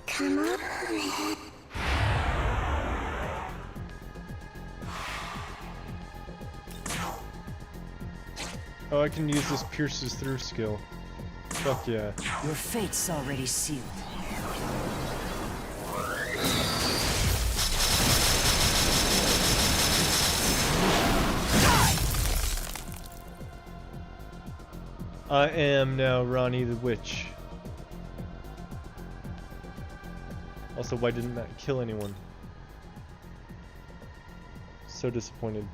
Come on. Oh, I can use this pierces through skill. Fuck yeah. Your fate's already sealed. I am now Ronnie the Witch. Also, why didn't that kill anyone? So disappointed.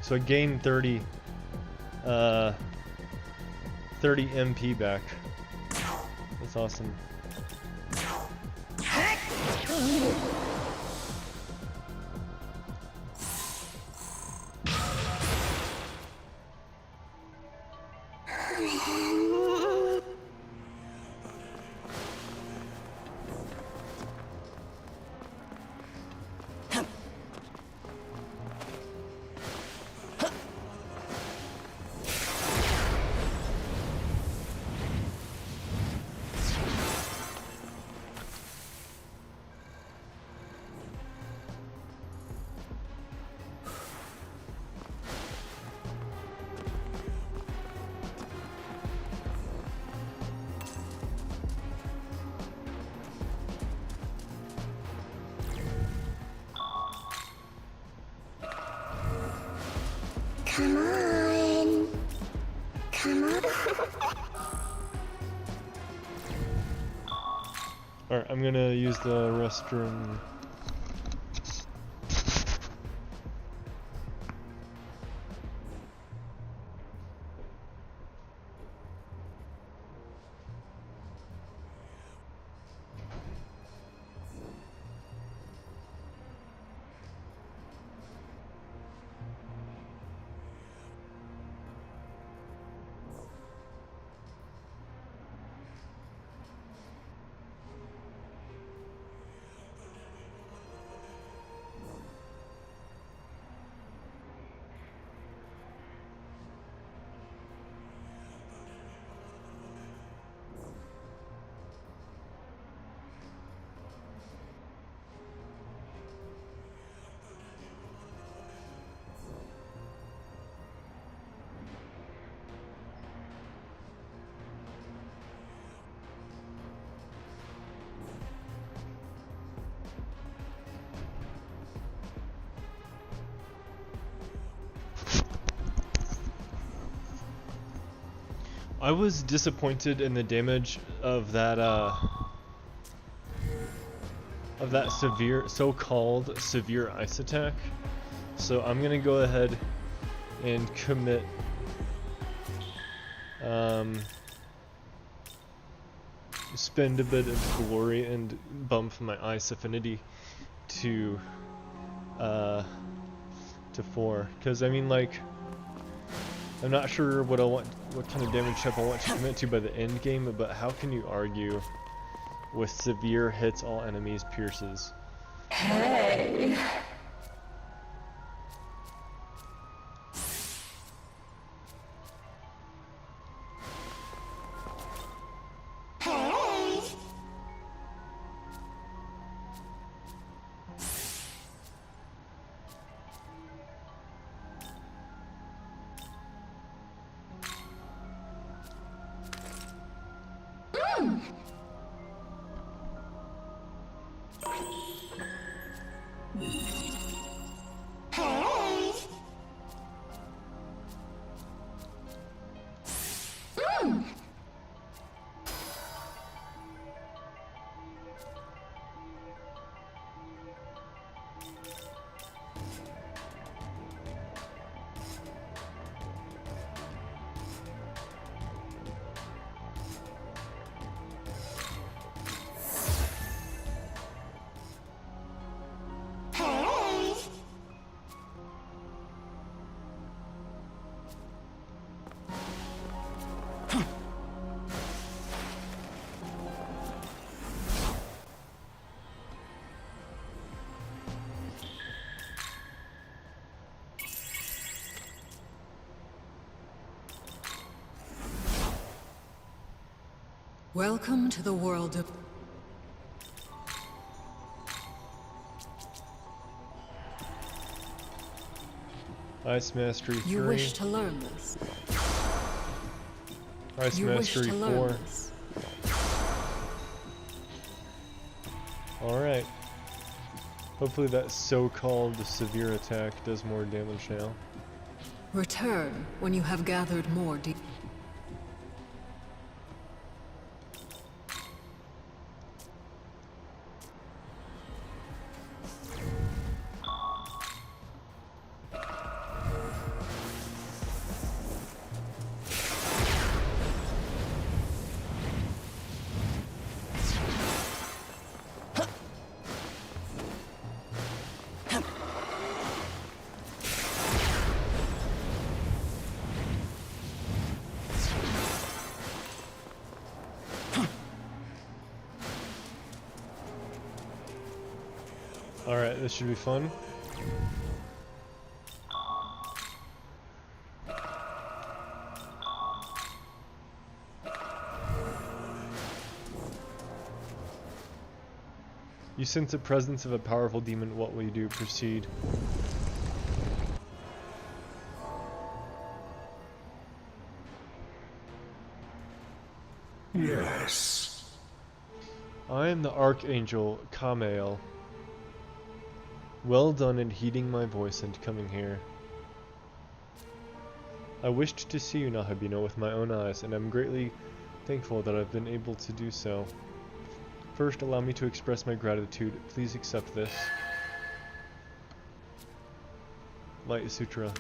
So I gained 30 MP back. That's awesome. Come on. Come on. Alright, I'm gonna use the restroom. I was disappointed in the damage of that severe, so-called severe ice attack. So I'm gonna go ahead and commit spend a bit of glory and bump my ice affinity to 4, because I mean, like, I'm not sure what I want what kind of damage type I want to commit to by the end game, but how can you argue with severe hits all enemies pierces? Hey. Welcome to the world of... Ice Mastery 3. You wish to learn this. Ice You wish Mastery to learn 4. this. Alright. Hopefully that so-called severe attack does more damage now. Return when you have gathered more deep. Alright, this should be fun. You sense the presence of a powerful demon. What will you do? Proceed. Yes. I am the Archangel Kamael. Well done in heeding my voice and coming here. I wished to see you, Nahabino, with my own eyes, and I'm greatly thankful that I've been able to do so. First, allow me to express my gratitude. Please accept this. Light Sutra.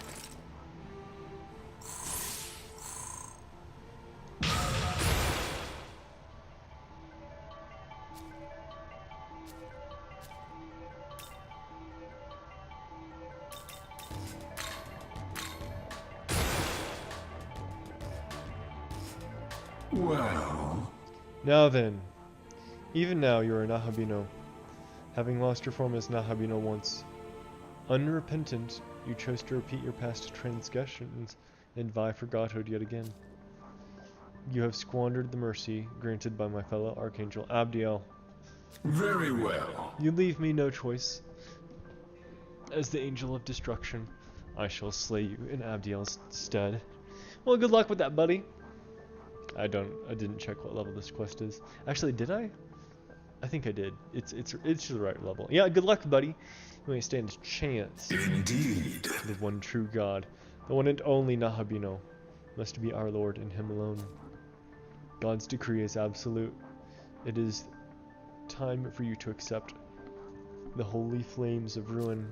Well. Now then, even now you are Nahabino, having lost your form as Nahabino once. Unrepentant, you chose to repeat your past transgressions and vie for godhood yet again. You have squandered the mercy granted by my fellow Archangel Abdiel. Very well. You leave me no choice. As the Angel of Destruction, I shall slay you in Abdiel's stead. Well, good luck with that, buddy. I didn't check what level this quest is. Actually, did I? I think I did. It's the right level. Yeah, good luck, buddy. You ain't stand a chance. Indeed. The one true God, the one and only Nahabino, must be our Lord and Him alone. God's decree is absolute. It is time for you to accept the holy flames of ruin.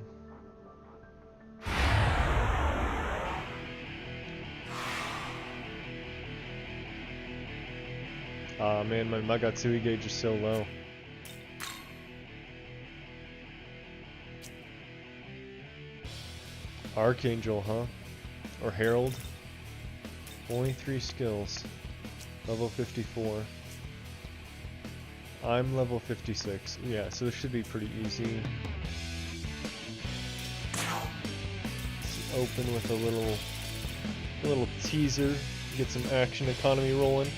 Ah man, my Magatsui gauge is so low. Archangel, huh? Or Herald? Only 3 skills. Level 54. I'm level 56. Yeah, so this should be pretty easy. Let's open with a little teaser. Get some action economy rolling.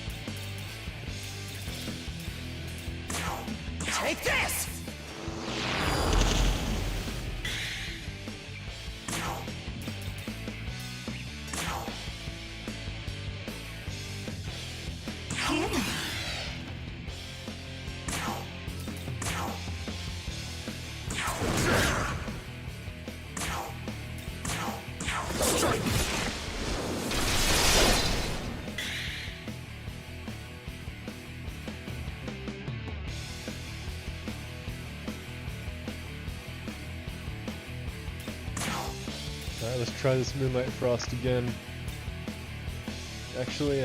Take this! Alright, let's try this Moonlight Frost again. Actually,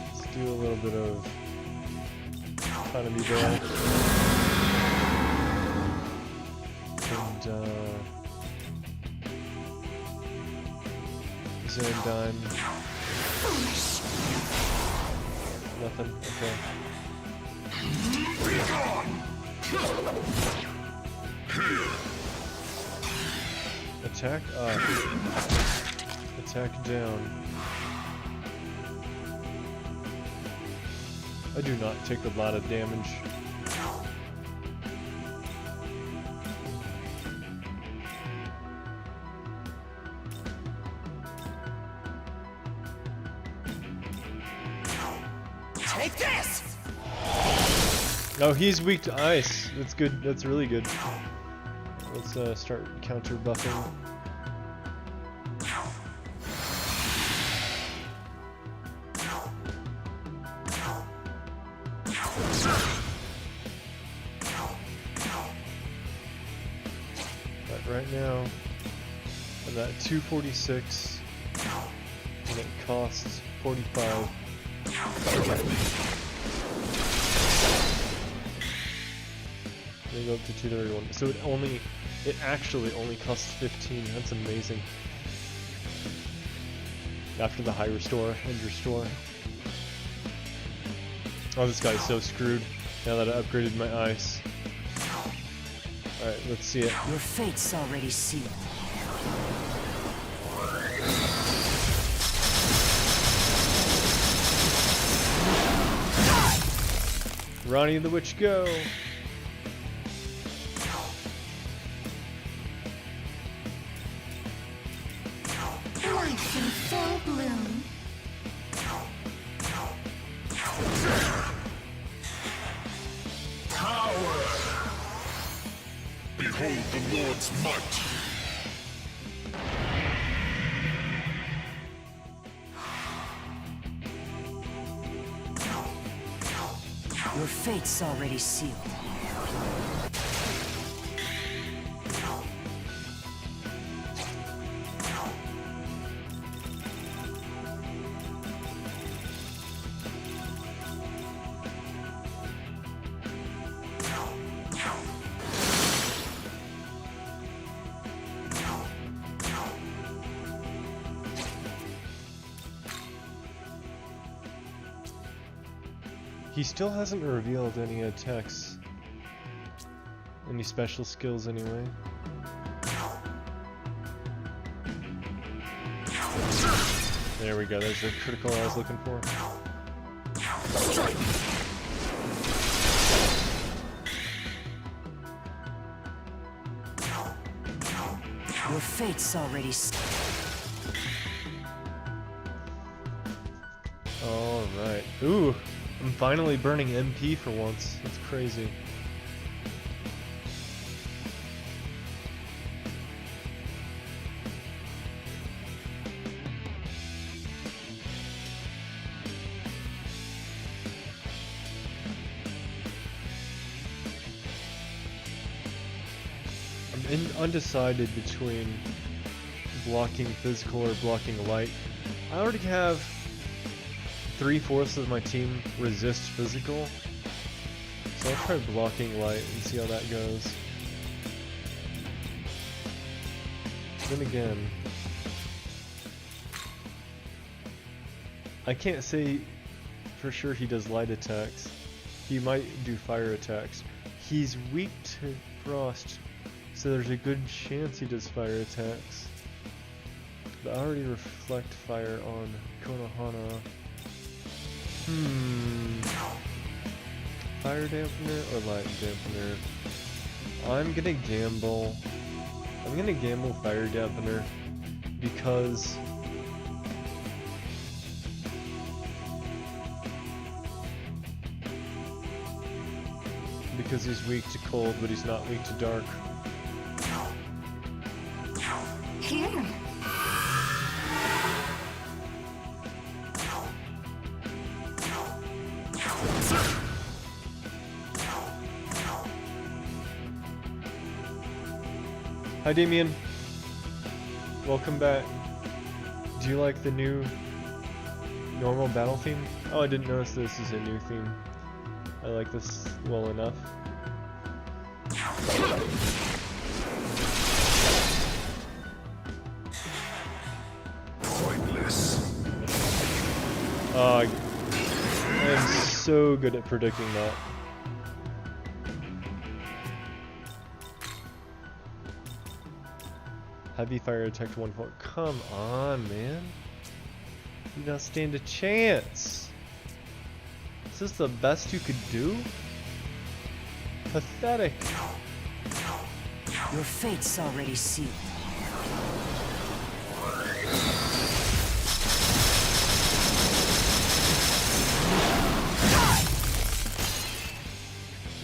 let's do a little bit of economy there. And, Zandime. Nothing, okay. Be gone! Attack up. Attack down. I do not take a lot of damage. Take this! Oh, he's weak to ice. That's good. That's really good. Let's start counter buffing. But right now, I'm at 246, and it costs 45. They go up to 231. So it actually only costs 15. That's amazing. After the high restore and restore. Oh, this guy's so screwed now that I upgraded my ice. Alright, let's see it. Your fate's already sealed. Ronnie the Witch, go! Life in full bloom. Power! Behold the Lord's might! Your fate's already sealed. He still hasn't revealed any attacks. Any special skills anyway. There we go, there's the critical I was looking for. Your fate's already sealed. Alright. Ooh! I'm finally burning MP for once. That's crazy. I'm undecided between blocking physical or blocking light. I already have 3/4 of my team resist physical, so I'll try blocking light and see how that goes. Then again, I can't say for sure he does light attacks. He might do fire attacks. He's weak to frost, so there's a good chance he does fire attacks. But I already reflect fire on Konohana. Fire dampener or light dampener? I'm gonna gamble. I'm gonna gamble fire dampener because he's weak to cold, but he's not weak to dark. Here. Hi Damien, welcome back. Do you like the new normal battle theme? Oh, I didn't notice this is a new theme. I like this well enough. Pointless. I am so good at predicting that. Heavy fire attack to 1 point. Come on, man. You don't stand a chance. Is this the best you could do? Pathetic. Your fate's already sealed.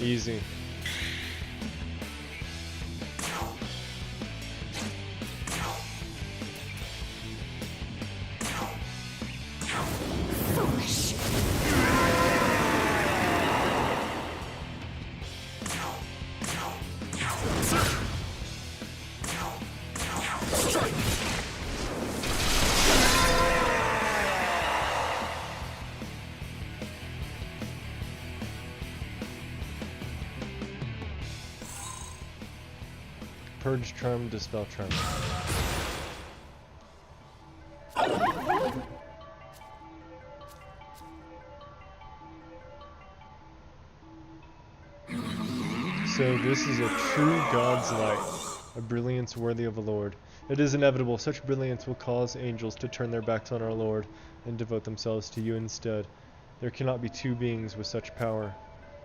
Easy. Purge charm, dispel charm. So this is a true god's light, a brilliance worthy of a lord. It is inevitable, such brilliance will cause angels to turn their backs on our Lord and devote themselves to you instead. There cannot be two beings with such power.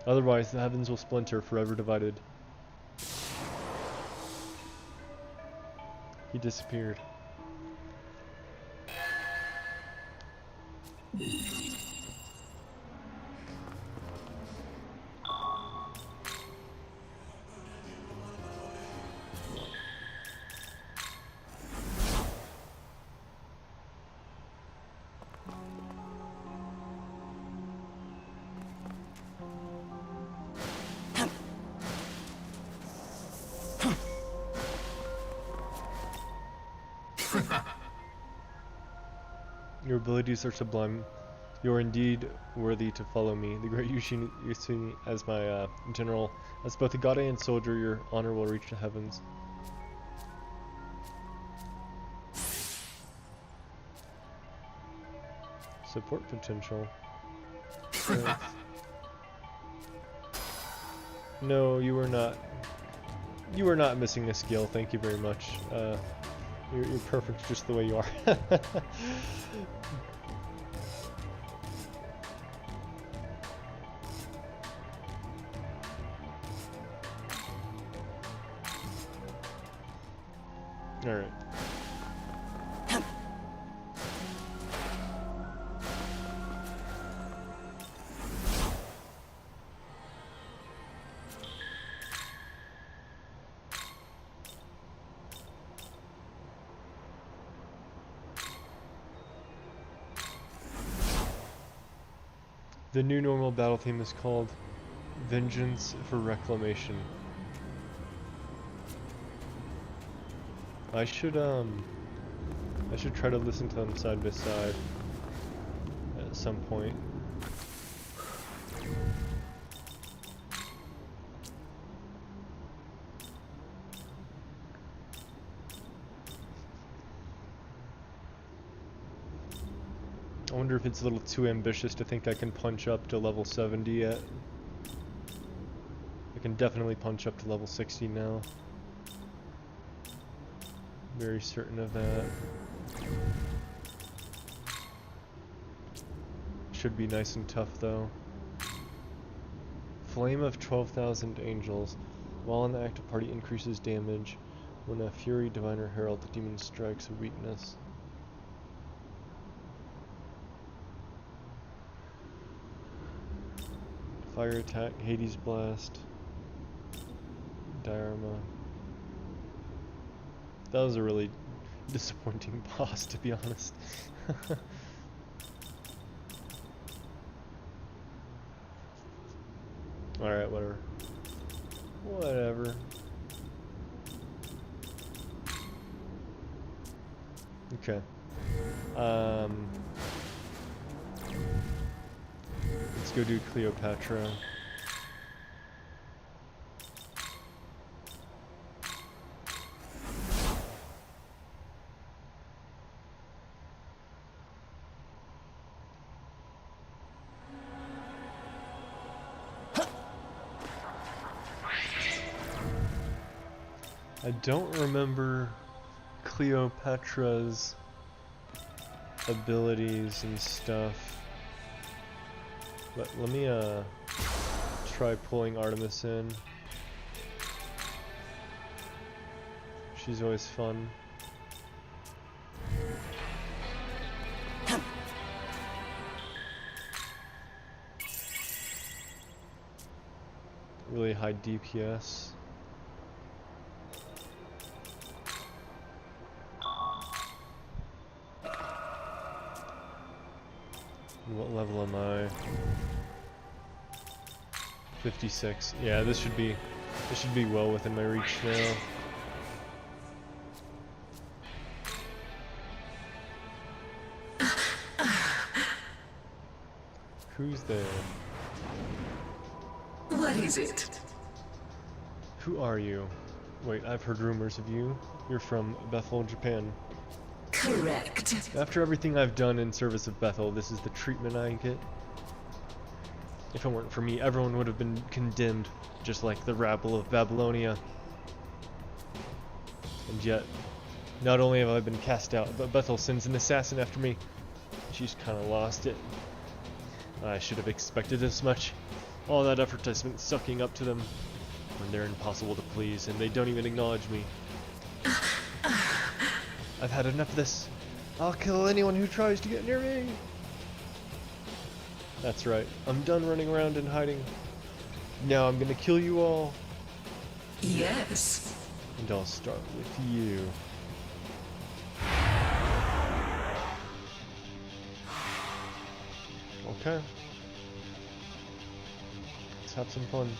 Otherwise the heavens will splinter, forever divided. He disappeared. Your abilities are sublime. You are indeed worthy to follow me. The great Yushin used me as my general. As both a god and soldier, your honor will reach the heavens. Support potential. No, you are not. You are not missing a skill. Thank you very much. You're perfect just the way you are. All right. The new normal battle theme is called Vengeance for Reclamation. I should try to listen to them side by side at some point. I wonder if it's a little too ambitious to think I can punch up to level 70 yet. I can definitely punch up to level 60 now. Very certain of that. Should be nice and tough though. Flame of 12,000 Angels. While in the active party increases damage. When a Fury, Divine, or Herald, the demon strikes a weakness. Fire attack, Hades Blast. Diarma. That was a really disappointing boss, to be honest. Alright, whatever. Whatever. Okay. Let's go do Cleopatra. I don't remember Cleopatra's abilities and stuff, but let me try pulling Artemis in. She's always fun. Really high DPS. What level am I? 56. Yeah, this should be well within my reach now. Who's there? What is it? Who are you? Wait, I've heard rumors of you. You're from Bethel, Japan. Correct. After everything I've done in service of Bethel, this is the treatment I get. If it weren't for me, everyone would have been condemned, just like the rabble of Babylonia. And yet, not only have I been cast out, but Bethel sends an assassin after me. She's kinda lost it. I should have expected as much. All that effort I spent sucking up to them, when they're impossible to please, and they don't even acknowledge me. I've had enough of this. I'll kill anyone who tries to get near me. That's right. I'm done running around and hiding. Now I'm gonna kill you all. Yes. And I'll start with you. Okay. Let's have some fun.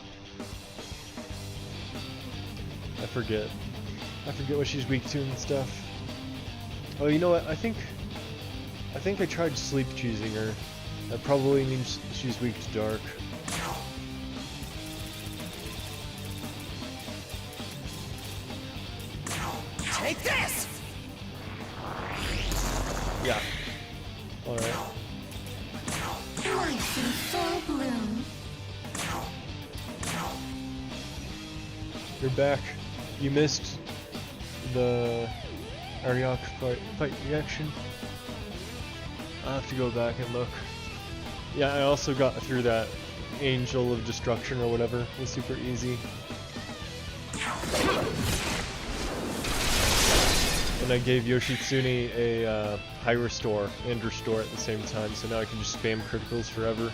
I forget what she's weak to and stuff. Oh, you know what? I think I tried sleep choosing her. That probably means she's weak to dark. Take this! Yeah. Alright. Life in full bloom. You're back. You missed the Ariok fight reaction. I'll have to go back and look. Yeah, I also got through that Angel of Destruction or whatever. It was super easy. And I gave Yoshitsune a high restore and restore at the same time, so now I can just spam criticals forever.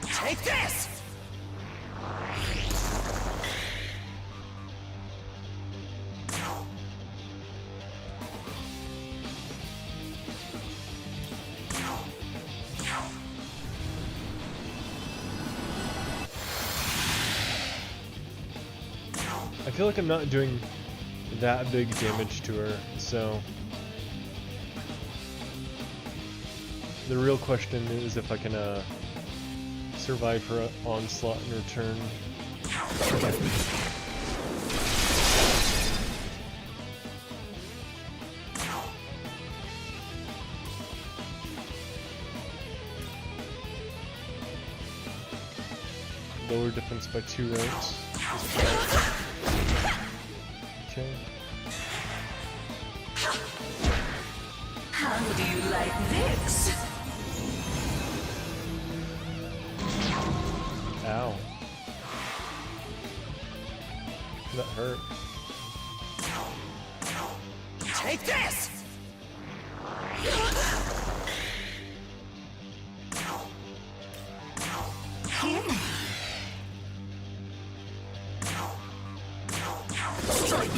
Take this! I feel like I'm not doing that big damage to her, so The real question is if I can survive her onslaught in return. Lower defense by 2 ranks. Okay. How do you like this? Ow. That hurt. Take this! Here. Strike.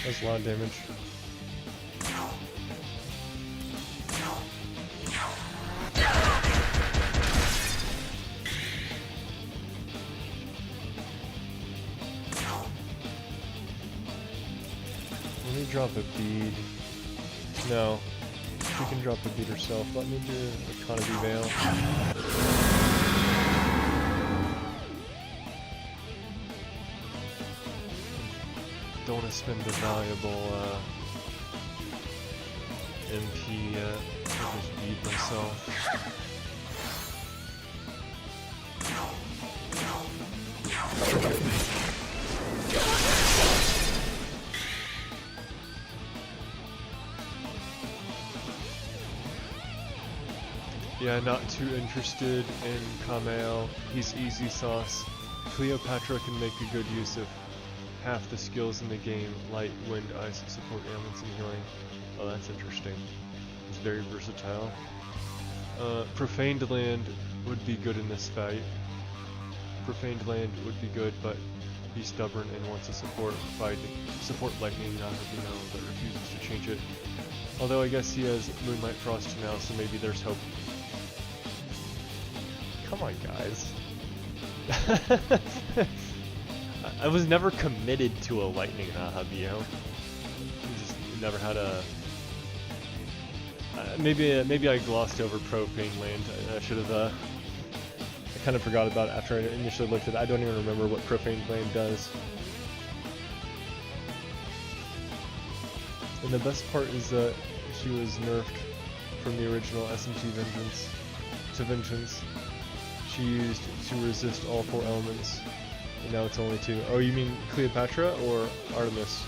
That's a lot of damage. Let me drop a bead. No. She can drop a bead herself. Let me do a Economy Veil. Don't want to spend the valuable MP yet. I'll just bead myself. Yeah, not too interested in Kameo. He's easy sauce. Cleopatra can make a good use of half the skills in the game: light, wind, ice, support, ailments, and healing. Oh, that's interesting. It's very versatile. Profaned Land would be good in this fight. Profaned Land would be good, but he's stubborn and wants to support lightning, not that refuses to change it. Although I guess he has Moonlight Frost now, so maybe there's hope. Come on, guys. I was never committed to a lightning Nahabio. Just never had a. Maybe I glossed over Profane Land. I should have. I kind of forgot about it after I initially looked at it. I don't even remember what Profane Land does. And the best part is that she was nerfed from the original SMT Vengeance to Vengeance. She used to resist all 4 elements, and now it's only 2. Oh, you mean Cleopatra or Artemis?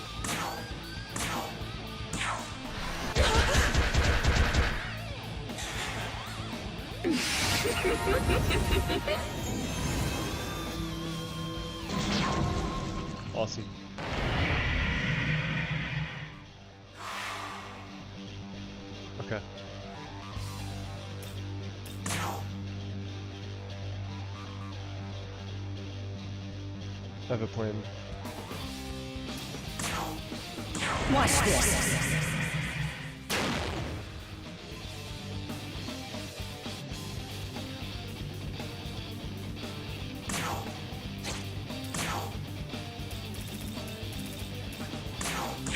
Awesome. Okay. I have a plan. Watch this.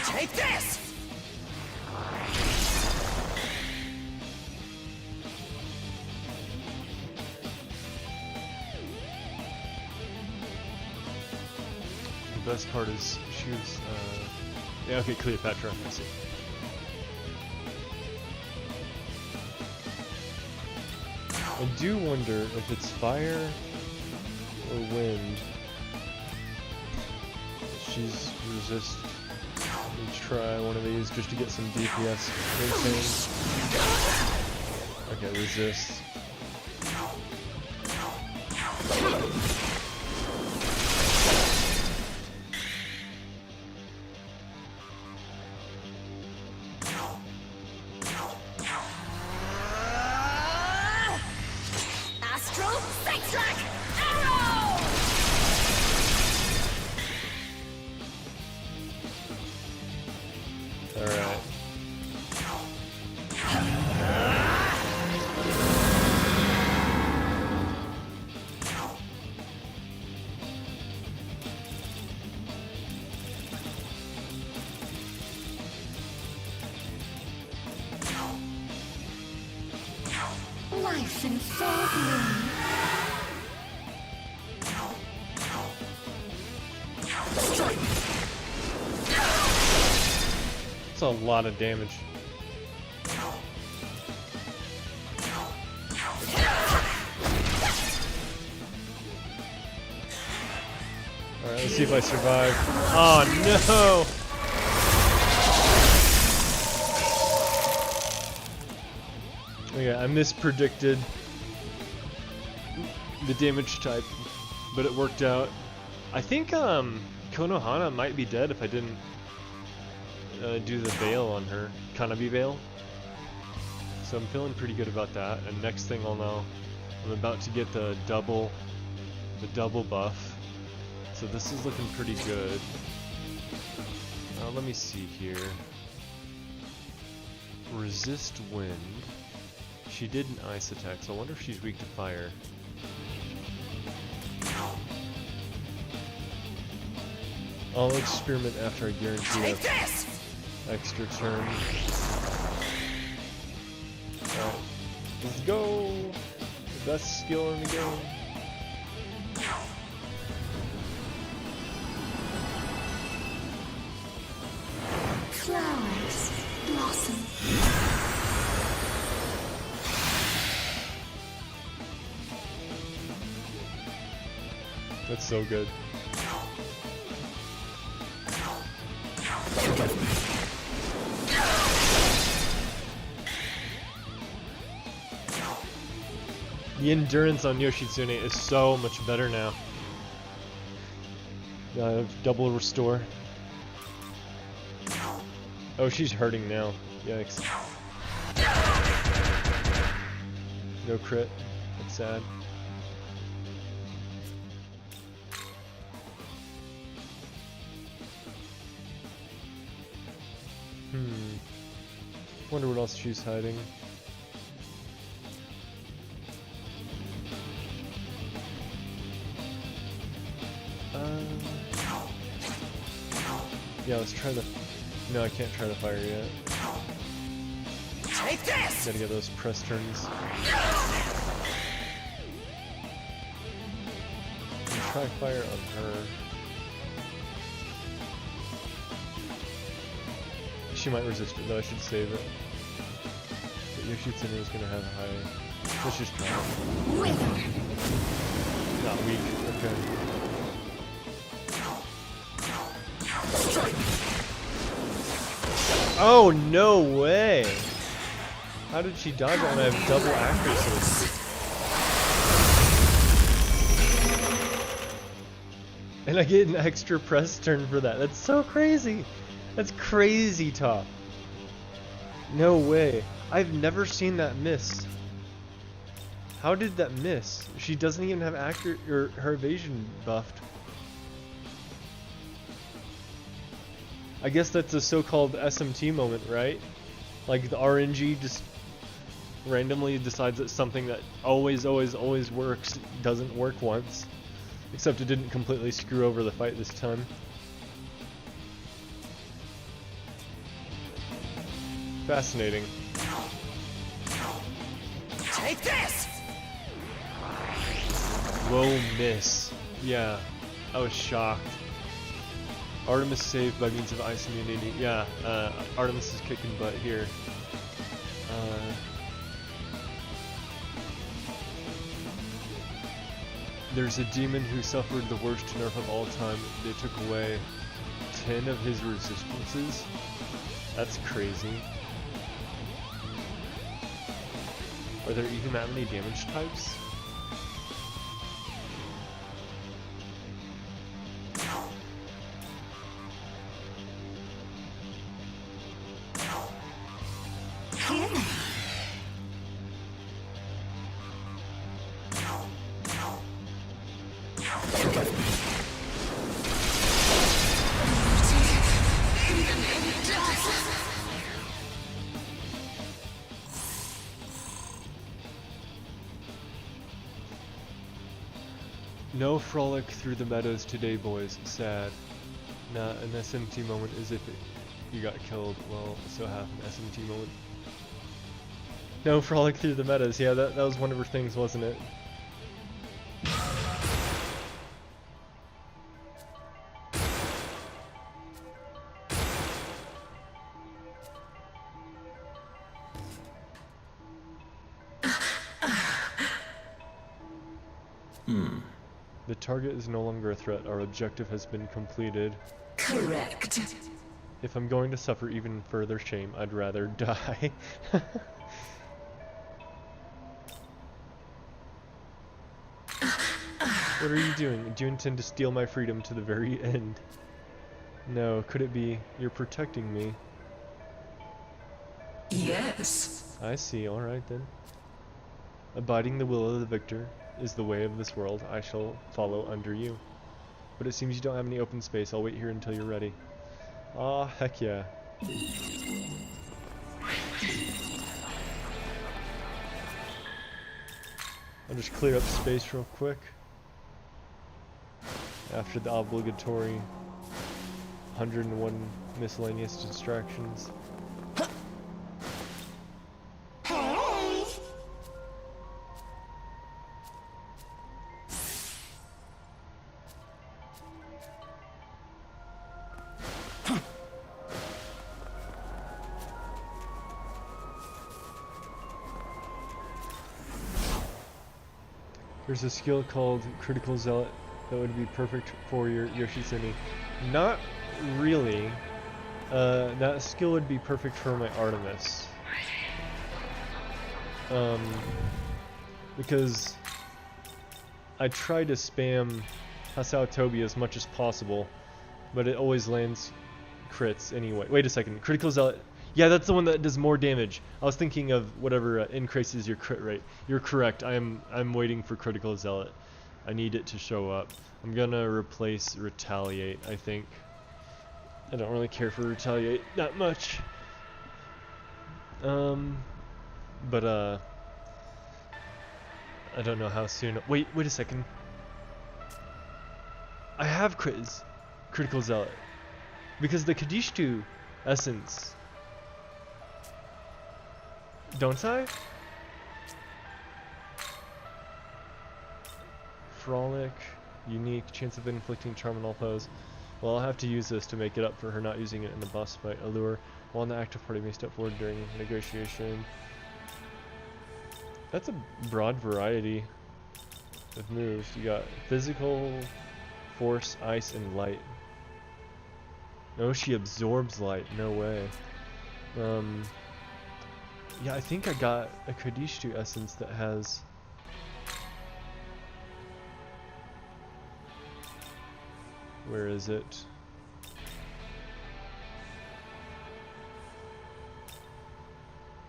Take this! The best part is she was, yeah, okay, Cleopatra, I see. I do wonder if it's fire or wind. She's resist. Let me try one of these just to get some DPS maintained. Okay, resist. Alright. Life in full bloom. That's a lot of damage. Alright, let's see if I survive. Oh no! Okay, I mispredicted the damage type, but it worked out. I think Konohana might be dead if I didn't do the veil on her, Kanabi veil. So I'm feeling pretty good about that. And next thing I'll know, I'm about to get the double buff. So this is looking pretty good. Let me see here. Resist wind. She did an ice attack, so I wonder if she's weak to fire. I'll experiment after I guarantee Take this! Extra turn. Alright, let's go! The best skill in the game. Flowers blossom. That's so good. The endurance on Yoshitsune is so much better now. I have double restore. Oh, she's hurting now. Yikes. No crit. That's sad. Wonder what else she's hiding. Yeah, let's try the... No, I can't try to fire yet. Take this! Gotta get those press turns. Try fire on her. She might resist it though, I should save it. But Yoshitsune is gonna have a high... Let's just try it. Wither. Not weak, okay. Oh, no way! How did she dodge it when I have double accuracy? And I get an extra press turn for that. That's so crazy! That's crazy talk. No way. I've never seen that miss. How did that miss? She doesn't even have her evasion buffed. I guess that's a so-called SMT moment, right? Like the RNG just randomly decides that something that always works doesn't work once. Except it didn't completely screw over the fight this time. Fascinating. Take this! Whoa, miss. Yeah, I was shocked. Artemis saved by means of ice immunity. Yeah, Artemis is kicking butt here. There's a demon who suffered the worst nerf of all time. They took away 10 of his resistances. That's crazy. Are there even that many damage types? No frolic through the meadows today, boys. Sad. Nah, an SMT moment is if you got killed. Well, so half an SMT moment. No, frolic through the metas. Yeah, that was one of her things, wasn't it? The target is no longer a threat. Our objective has been completed. Correct. If I'm going to suffer even further shame, I'd rather die. What are you doing? Do you intend to steal my freedom to the very end? No, could it be you're protecting me? Yes. I see, alright then. Abiding the will of the victor is the way of this world. I shall follow under you. But it seems you don't have any open space. I'll wait here until you're ready. Aw, heck yeah. I'll just clear up space real quick. After the obligatory 101 miscellaneous distractions. There's a skill called Critical Zealot that would be perfect for your Yoshitsune. Not really. That skill would be perfect for my Artemis. Because I try to spam Hasao Tobi as much as possible, but it always lands crits anyway. Wait a second. Critical Zealot. Yeah, that's the one that does more damage. I was thinking of whatever increases your crit rate. You're correct. I'm waiting for Critical Zealot. I need it to show up. I'm gonna replace Retaliate, I think. I don't really care for Retaliate that much. But I don't know how soon. Wait a second. I have Critical Zealot. Because the Kadishtu essence. Don't I? Frolic, unique, chance of inflicting charm on all foes. Well, I'll have to use this to make it up for her not using it in the boss fight. Allure, while in the active party may step forward during negotiation. That's a broad variety of moves. You got physical, force, ice, and light. No, she absorbs light. No way. Yeah, I think I got a Kadishtu essence that has... Where is it?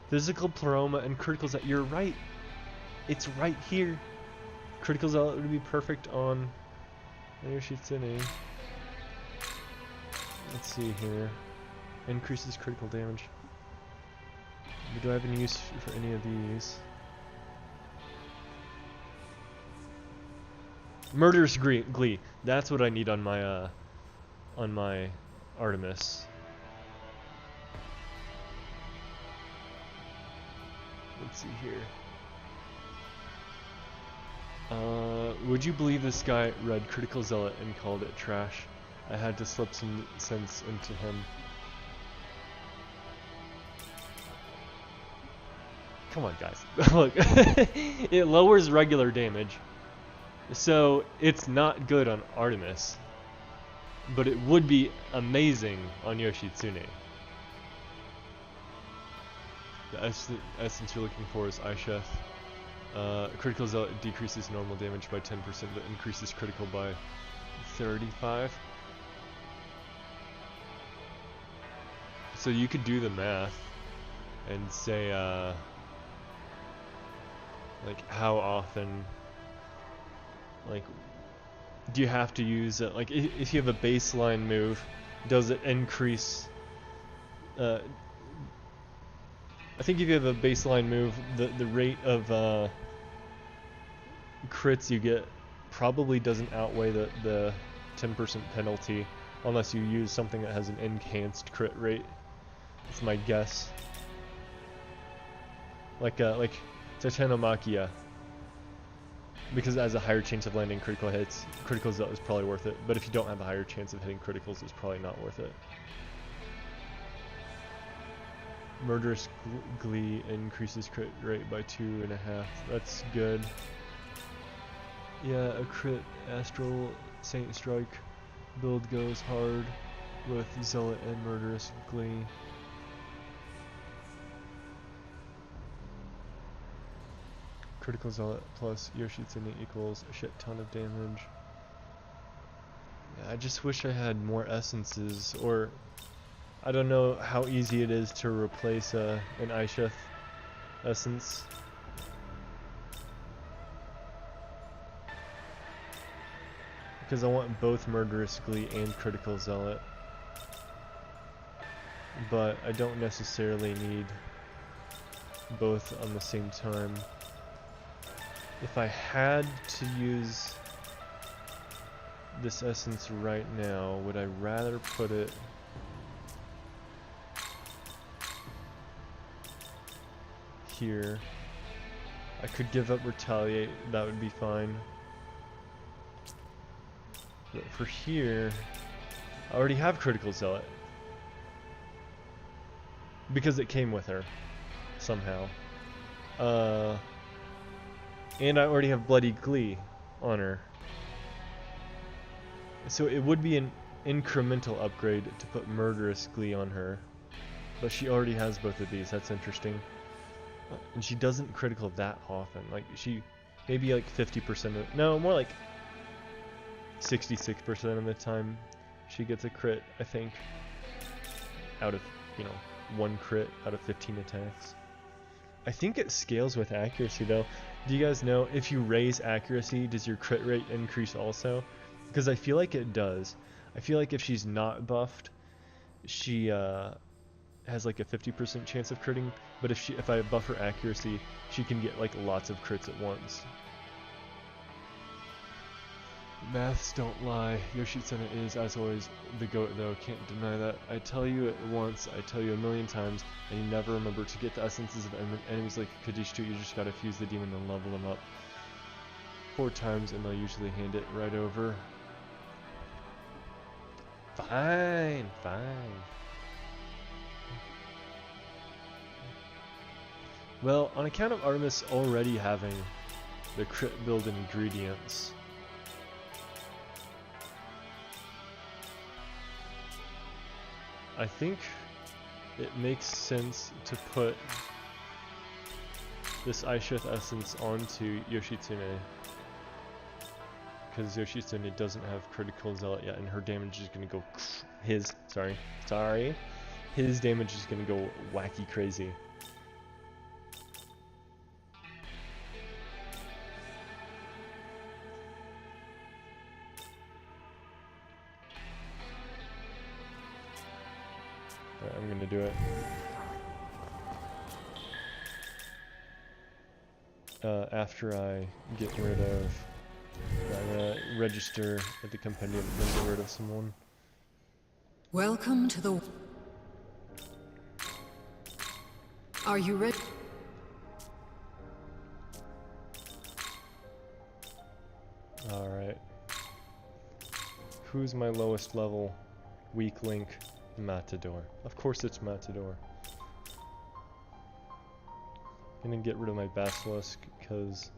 Physical Pleroma and Critical Zealot. You're right. It's right here. Critical Zealot would be perfect on Yoshitsune. Let's see here. Increases critical damage. Do I have any use for any of these? Murderous Glee. That's what I need on my Artemis. Let's see here. Would you believe this guy read Critical Zealot and called it trash? I had to slip some sense into him. Come on, guys. Look, it lowers regular damage, so it's not good on Artemis, but it would be amazing on Yoshitsune. The essence you're looking for is Aisheth. Critical Zealot decreases normal damage by 10%, but increases critical by 35%. So you could do the math and say, like, how often, like, do you have to use it? Like, if you have a baseline move, does it increase, I think if you have a baseline move, the rate of crits you get probably doesn't outweigh the 10% penalty, unless you use something that has an enhanced crit rate. That's my guess. like Titanomachia, because it has a higher chance of landing critical hits. Critical Zealot is probably worth it, but if you don't have a higher chance of hitting criticals, it's probably not worth it. Murderous Glee increases crit rate by 2.5. That's good. Yeah, a crit Astral Saint Strike build goes hard with Zealot and Murderous Glee. Critical Zealot plus Yoshitsune equals a shit ton of damage. Yeah, I just wish I had more essences, or I don't know how easy it is to replace an Aisheth essence. Because I want both Murderous Glee and Critical Zealot. But I don't necessarily need both on the same time. If I had to use this essence right now, would I rather put it here? I could give up Retaliate, that would be fine. But for here, I already have Critical Zealot. Because it came with her, somehow. And I already have Bloody Glee on her. So it would be an incremental upgrade to put Murderous Glee on her. But she already has both of these, that's interesting. And she doesn't critical that often. Like, she, maybe like 50% of, no, more like 66% of the time she gets a crit, I think. Out of, you know, 1 crit out of 15 attacks. I think it scales with accuracy though. Do you guys know if you raise accuracy, does your crit rate increase also? Because I feel like it does. I feel like if she's not buffed, she has like a 50% chance of critting, but if I buff her accuracy, she can get like lots of crits at once. Maths don't lie. Yoshitsune is, as always, the GOAT though, can't deny that. I tell you it once, I tell you a million times, and you never remember to get the essences of enemies like Kadishtu, you just gotta fuse the demon and level them up 4 times, and they'll usually hand it right over. Fine, fine. Well, on account of Artemis already having the crit build ingredients, I think it makes sense to put this Aisheth essence onto Yoshitsune, because Yoshitsune doesn't have Critical Zealot yet, and her damage is gonna go his damage is gonna go wacky crazy. I'm gonna do it. After I get rid of, I'm gonna register at the compendium and get rid of someone. Welcome to the... Are you ready? Alright. Who's my lowest level weak link? Matador. Of course it's Matador. Gonna get rid of my Basilisk, because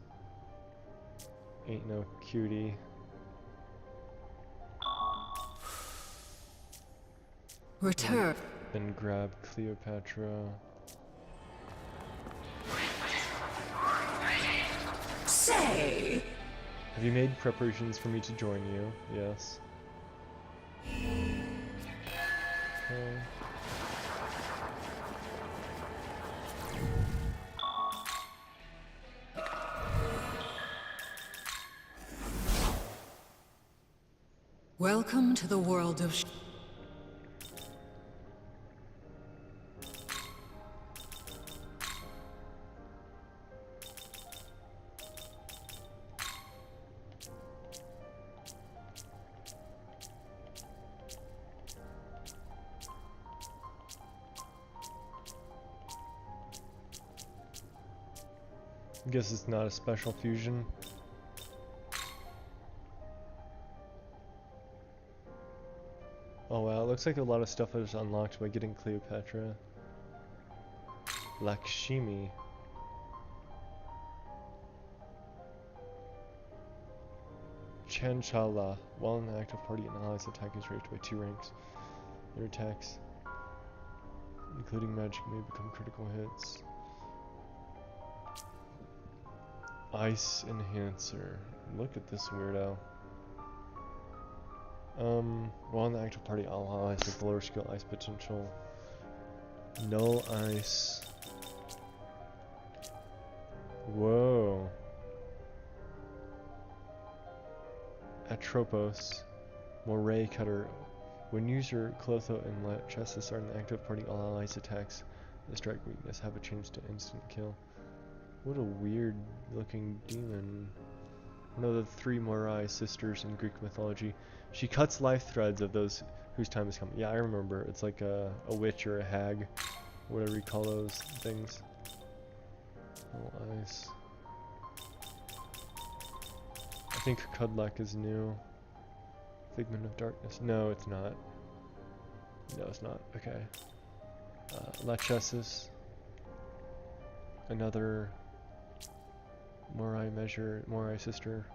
ain't no cutie. Return. Then grab Cleopatra. Say! Have you made preparations for me to join you? Yes. Okay. Welcome to the world of... I guess it's not a special fusion. Oh wow, it looks like a lot of stuff is unlocked by getting Cleopatra. Lakshmi. Chanchala. While in the active party, an ally's attack is raised by 2 ranks. Their attacks, including magic, may become critical hits. Ice Enhancer. Look at this weirdo. While in the active party, all allies with lower skill ice potential. Null ice. Whoa. Atropos. Moray Cutter. When user Clotho and Lechesis are in the active party, all allies attacks the strike weakness have a change to instant kill. What a weird looking demon. One of the 3 Morai sisters in Greek mythology. She cuts life threads of those whose time is coming. Yeah, I remember. It's like a witch or a hag. Whatever you call those things. Oh, ice. I think Kudlak is new. Figment of Darkness. No, it's not. No, it's not. Okay. Lachesis. Another Morai sister.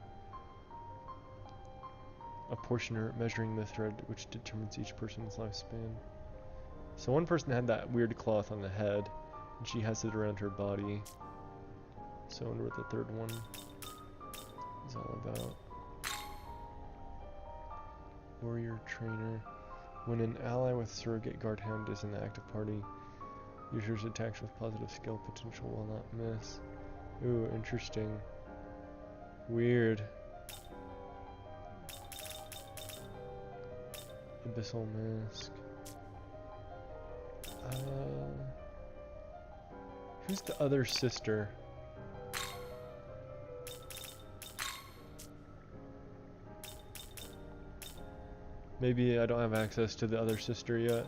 A portioner measuring the thread which determines each person's lifespan. So one person had that weird cloth on the head, and she has it around her body. So I wonder what the third one is all about. Warrior Trainer. When an ally with Surrogate Guard Hound is in the active party, users attacks with positive skill potential will not miss. Ooh, interesting. Weird. Abyssal Mask. Who's the other sister? Maybe I don't have access to the other sister yet.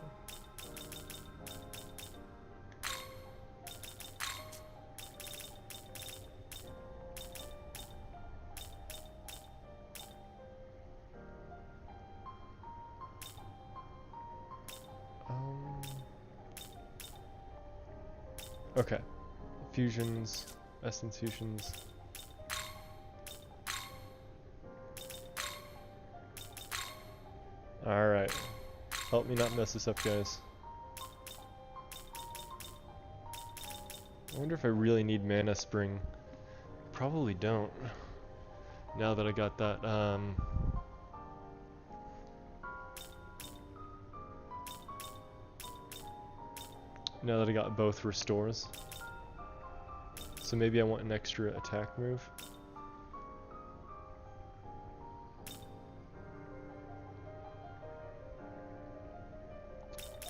Okay. Fusions, essence fusions. Alright. Help me not mess this up, guys. I wonder if I really need Mana Spring. Probably don't. Now that I got that, now that I got both restores. So maybe I want an extra attack move.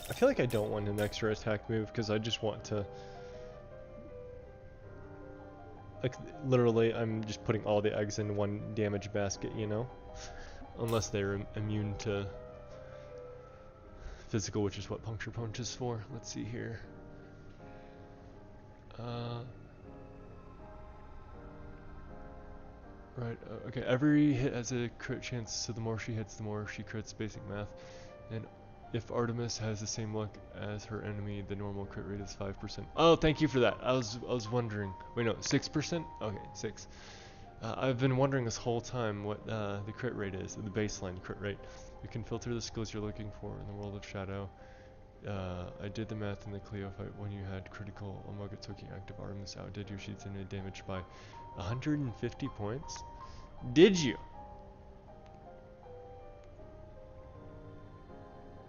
I feel like I don't want an extra attack move because I just want to... Like, literally, I'm just putting all the eggs in one damage basket, you know? Unless they're immune to physical, which is what Puncture Punch is for. Let's see here. Right, okay, every hit has a crit chance, so the more she hits, the more she crits, basic math. And if Artemis has the same luck as her enemy, the normal crit rate is 5%. Oh, thank you for that. I was wondering. Wait, no, 6%? Okay, 6. I've been wondering this whole time what the crit rate is, the baseline crit rate. You can filter the skills you're looking for in the world of Shadow. I did the math in the Cleo fight when you had critical Omagatoki active. Artemis outdid you. She did damage by 150 points. Did you?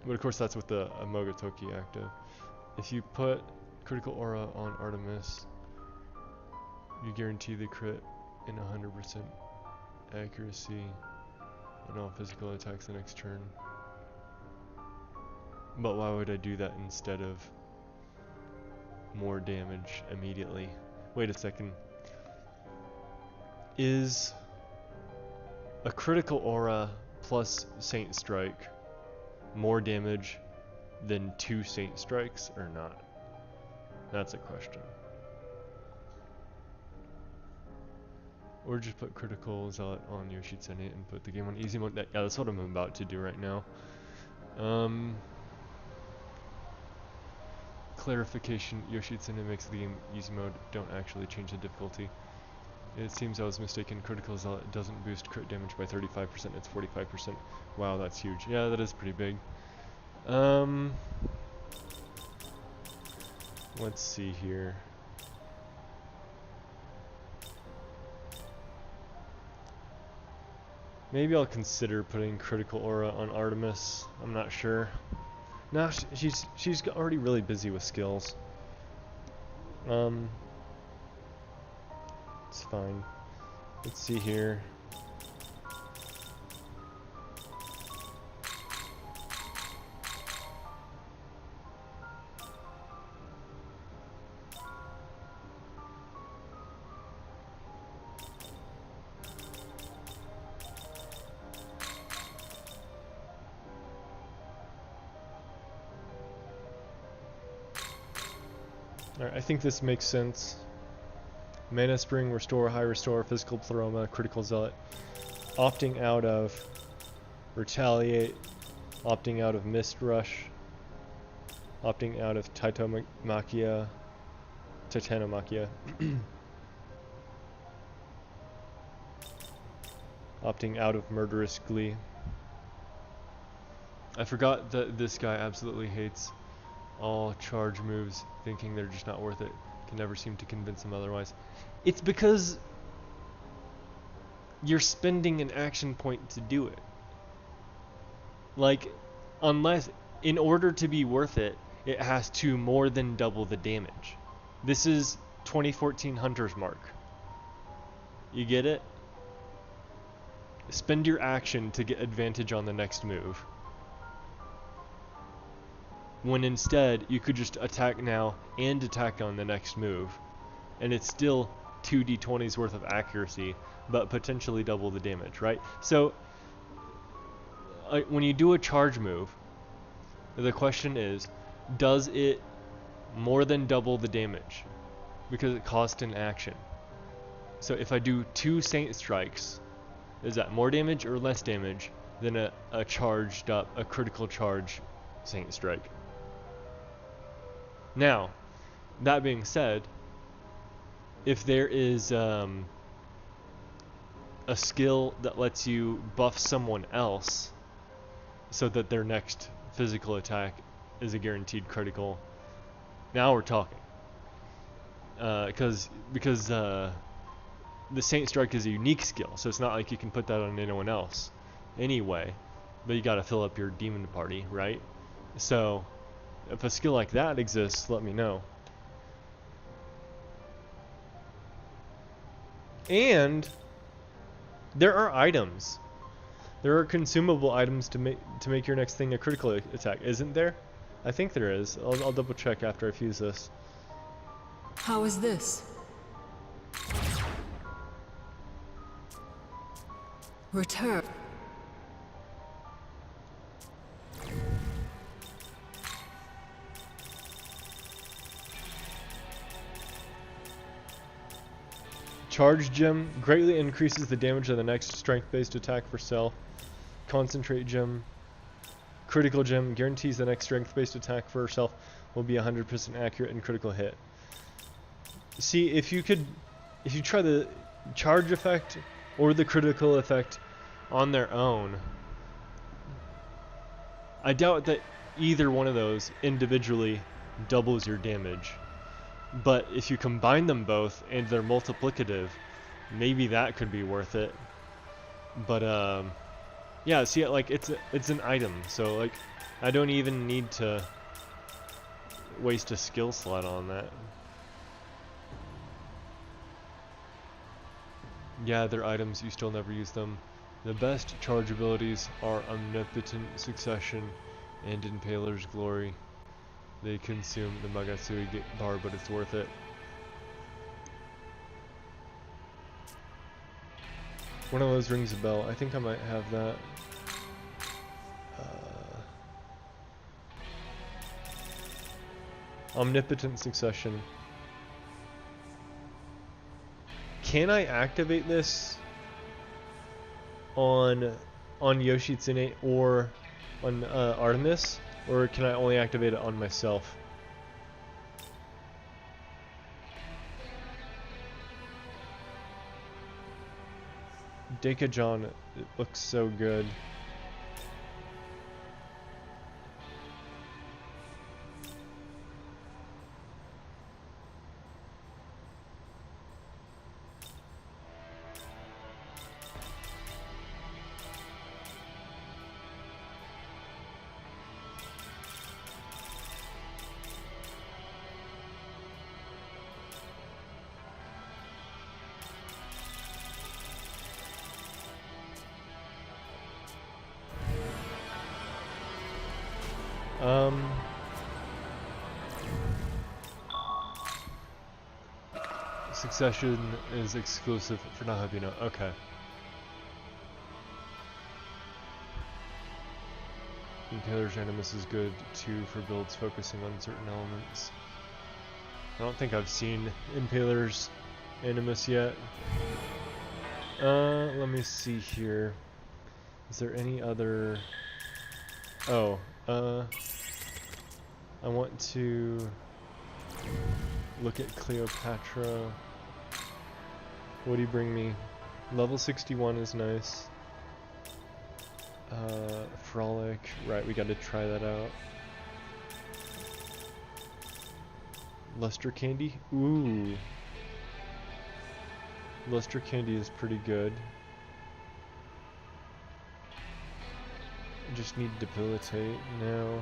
But of course that's with the Omagatoki active. If you put critical aura on Artemis, you guarantee the crit in 100% accuracy on all physical attacks the next turn. But why would I do that instead of more damage immediately? Wait a second. Is a critical aura plus Saint Strike more damage than 2 Saint Strikes or not? That's a question. Or just put critical zealot on Yoshitsune and put the game on easy mode. Yeah, that's what I'm about to do right now. Clarification, Yoshitsune makes the game easy mode. Don't actually change the difficulty. It seems I was mistaken. Critical zealot doesn't boost crit damage by 35%, it's 45%. Wow, that's huge. Yeah, that is pretty big. Let's see here. Maybe I'll consider putting critical aura on Artemis. I'm not sure. No, she's already really busy with skills. It's fine. Let's see here. Alright, I think this makes sense. Mana Spring, Restore, High Restore, Physical Pleroma, Critical Zealot. Opting out of Retaliate, opting out of Mist Rush, opting out of Titanomachia, opting out of Murderous Glee. I forgot that this guy absolutely hates all charge moves, thinking they're just not worth it. Can never seem to convince him otherwise. It's because you're spending an action point to do it. Like, unless, in order to be worth it, it has to more than double the damage. This is 2014 Hunter's Mark. You get it? Spend your action to get advantage on the next move. When instead, you could just attack now and attack on the next move. And it's still 2d20's worth of accuracy, but potentially double the damage, right? So, when you do a charge move, the question is, does it more than double the damage? Because it costs an action. So if I do 2 Saint Strikes, is that more damage or less damage than a charged up, a critical charge Saint Strike? Now, that being said, if there is a skill that lets you buff someone else so that their next physical attack is a guaranteed critical, now we're talking. Because the Saint Strike is a unique skill, so it's not like you can put that on anyone else anyway, but you gotta fill up your demon party, right? So if a skill like that exists, let me know. And there are items. There are consumable items to make your next thing a critical attack, isn't there? I think there is. I'll double check after I fuse this. How is this? Return. Charge Gem greatly increases the damage of the next strength-based attack for self. Concentrate Gem. Critical Gem guarantees the next strength-based attack for self will be 100% accurate and critical hit. See, if you try the charge effect or the critical effect on their own, I doubt that either one of those individually doubles your damage. But if you combine them both and they're multiplicative, maybe that could be worth it. But yeah, see, like it's an item, so like I don't even need to waste a skill slot on that. Yeah, they're items, you still never use them. The best charge abilities are Omnipotent Succession and Impaler's Glory. They consume the Magatsui bar, but it's worth it. One of those rings a bell. I think I might have that. Omnipotent Succession. Can I activate this on Yoshitsune or on Artemis, or can I only activate it on myself? Deca-John, it looks so good. Succession is exclusive for Nahabino. Okay. Impaler's Animus is good too for builds focusing on certain elements. I don't think I've seen Impaler's Animus yet. Let me see here. Is there any other... Oh, I want to look at Cleopatra. What do you bring me? Level 61 is nice. Frolic. Right, we gotta try that out. Luster Candy? Ooh. Luster Candy is pretty good. I just need Debilitate now.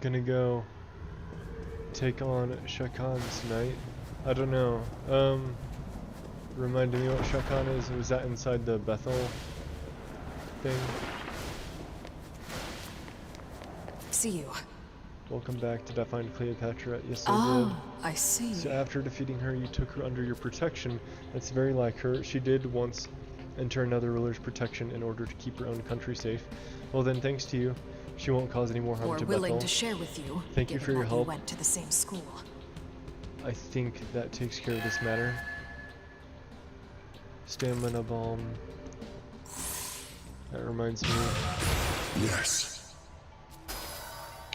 Gonna go take on Shakan tonight. I don't know. Remind me what Shakan is. Was that inside the Bethel thing? See you. Welcome back. Did I find Cleopatra? Yes, I did. I see. So after defeating her, you took her under your protection. That's very like her. She did once enter another ruler's protection in order to keep her own country safe. Well then, thanks to you, she won't cause any more harm to Bethel. We're willing to share with you. Thank you for your help. We went to the same school. I think that takes care of this matter. Stamina bomb. That reminds me. Yes.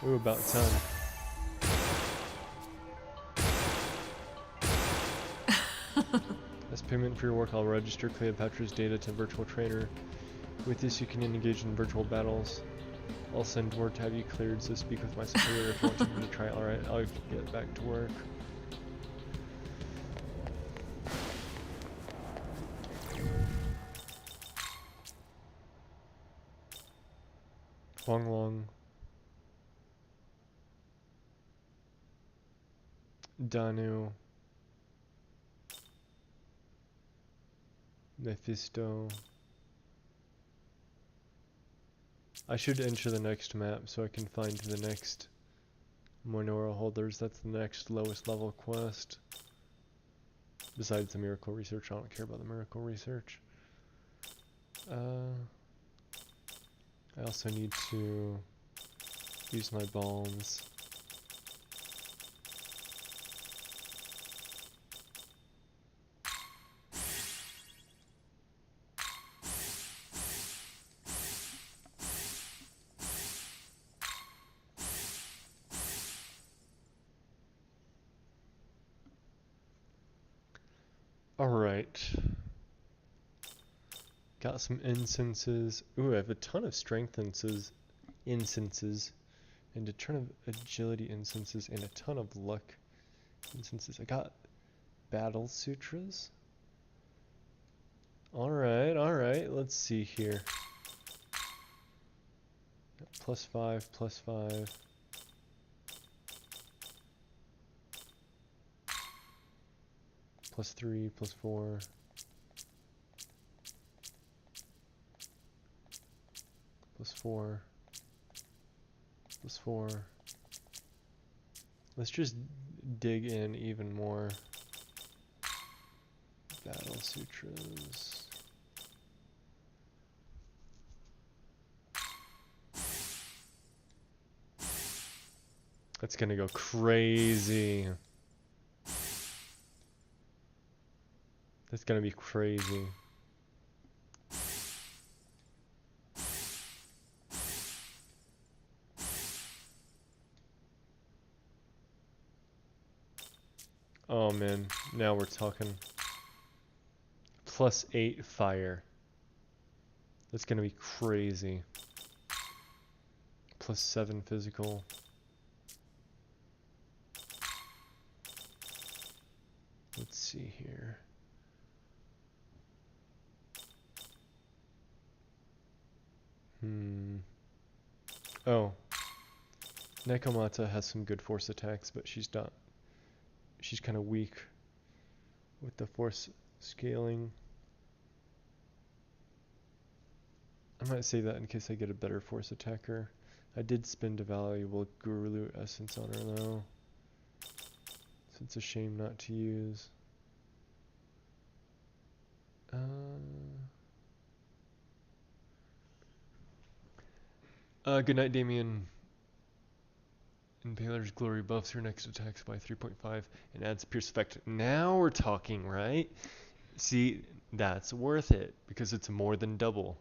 Ooh, about time. As payment for your work, I'll register Cleopatra's data to Virtual Trainer. With this, you can engage in virtual battles. I'll send word to have you cleared, so speak with my superior if you want me to try. Alright, I'll get back to work. Huanglong. Danu. Mephisto. I should enter the next map so I can find the next Monora holders. That's the next lowest level quest. Besides the miracle research, I don't care about the miracle research. I also need to use my bombs. Alright. Got some incenses. Ooh, I have a ton of strength incenses, and a ton of agility incenses, and a ton of luck incenses. I got battle sutras. Alright, let's see here. +5, +5. +3, +4. +4. +4. Let's just dig in even more. Battle Sutras. That's gonna go crazy. That's gonna be crazy. Oh man, now we're talking. +8 fire. That's gonna be crazy. +7 physical. Let's see here. Oh. Nekomata has some good force attacks, but she's kind of weak with the force scaling. I might say that in case I get a better force attacker. I did spend a valuable Guru essence on her though, so it's a shame not to use. Good night, Damien. Impaler's Glory buffs her next attacks by 3.5 and adds Pierce effect. Now we're talking, right? See, that's worth it because it's more than double.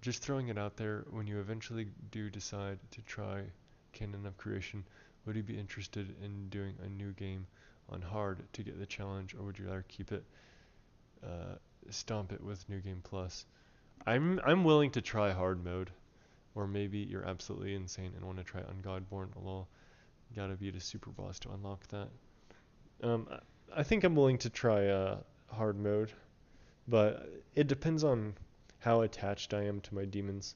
Just throwing it out there, when you eventually do decide to try Canon of Creation, would you be interested in doing a new game on hard to get the challenge, or would you rather keep it, stomp it with New Game Plus? I'm willing to try hard mode, or maybe you're absolutely insane and want to try Ungodborn. Lol, gotta beat a super boss to unlock that. I think I'm willing to try hard mode, but it depends on how attached I am to my demons.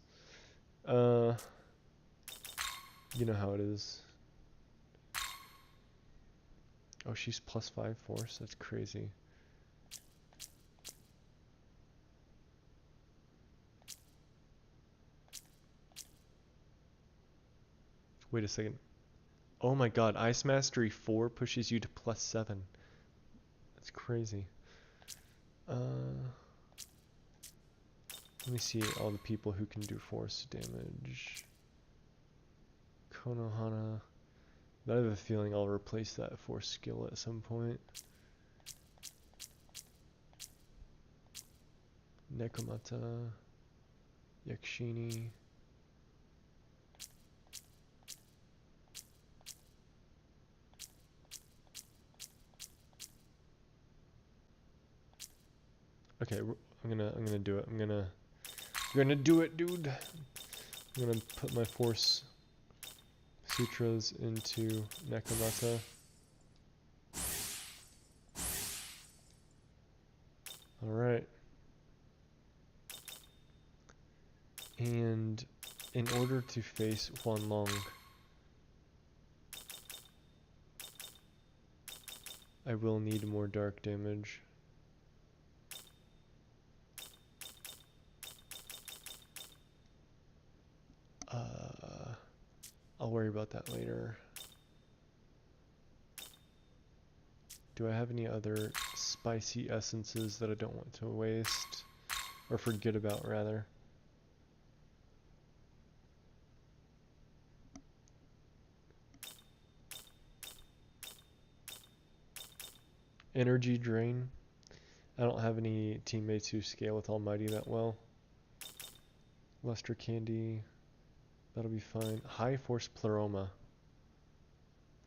You know how it is. Oh, she's +5 force? That's crazy. Wait a second. Oh my god, Ice Mastery 4 pushes you to +7. That's crazy. Let me see all the people who can do force damage. Konohana. But I have a feeling I'll replace that force skill at some point. Nekomata. Yakshini. Okay, I'm gonna do it. I'm gonna do it, dude. I'm gonna put my force sutras into Nekomata. Alright. And in order to face Huanlong, I will need more dark damage. I'll worry about that later. Do I have any other spicy essences that I don't want to waste? Or forget about, rather? Energy drain. I don't have any teammates who scale with Almighty that well. Luster Candy. That'll be fine. High Force Pleroma.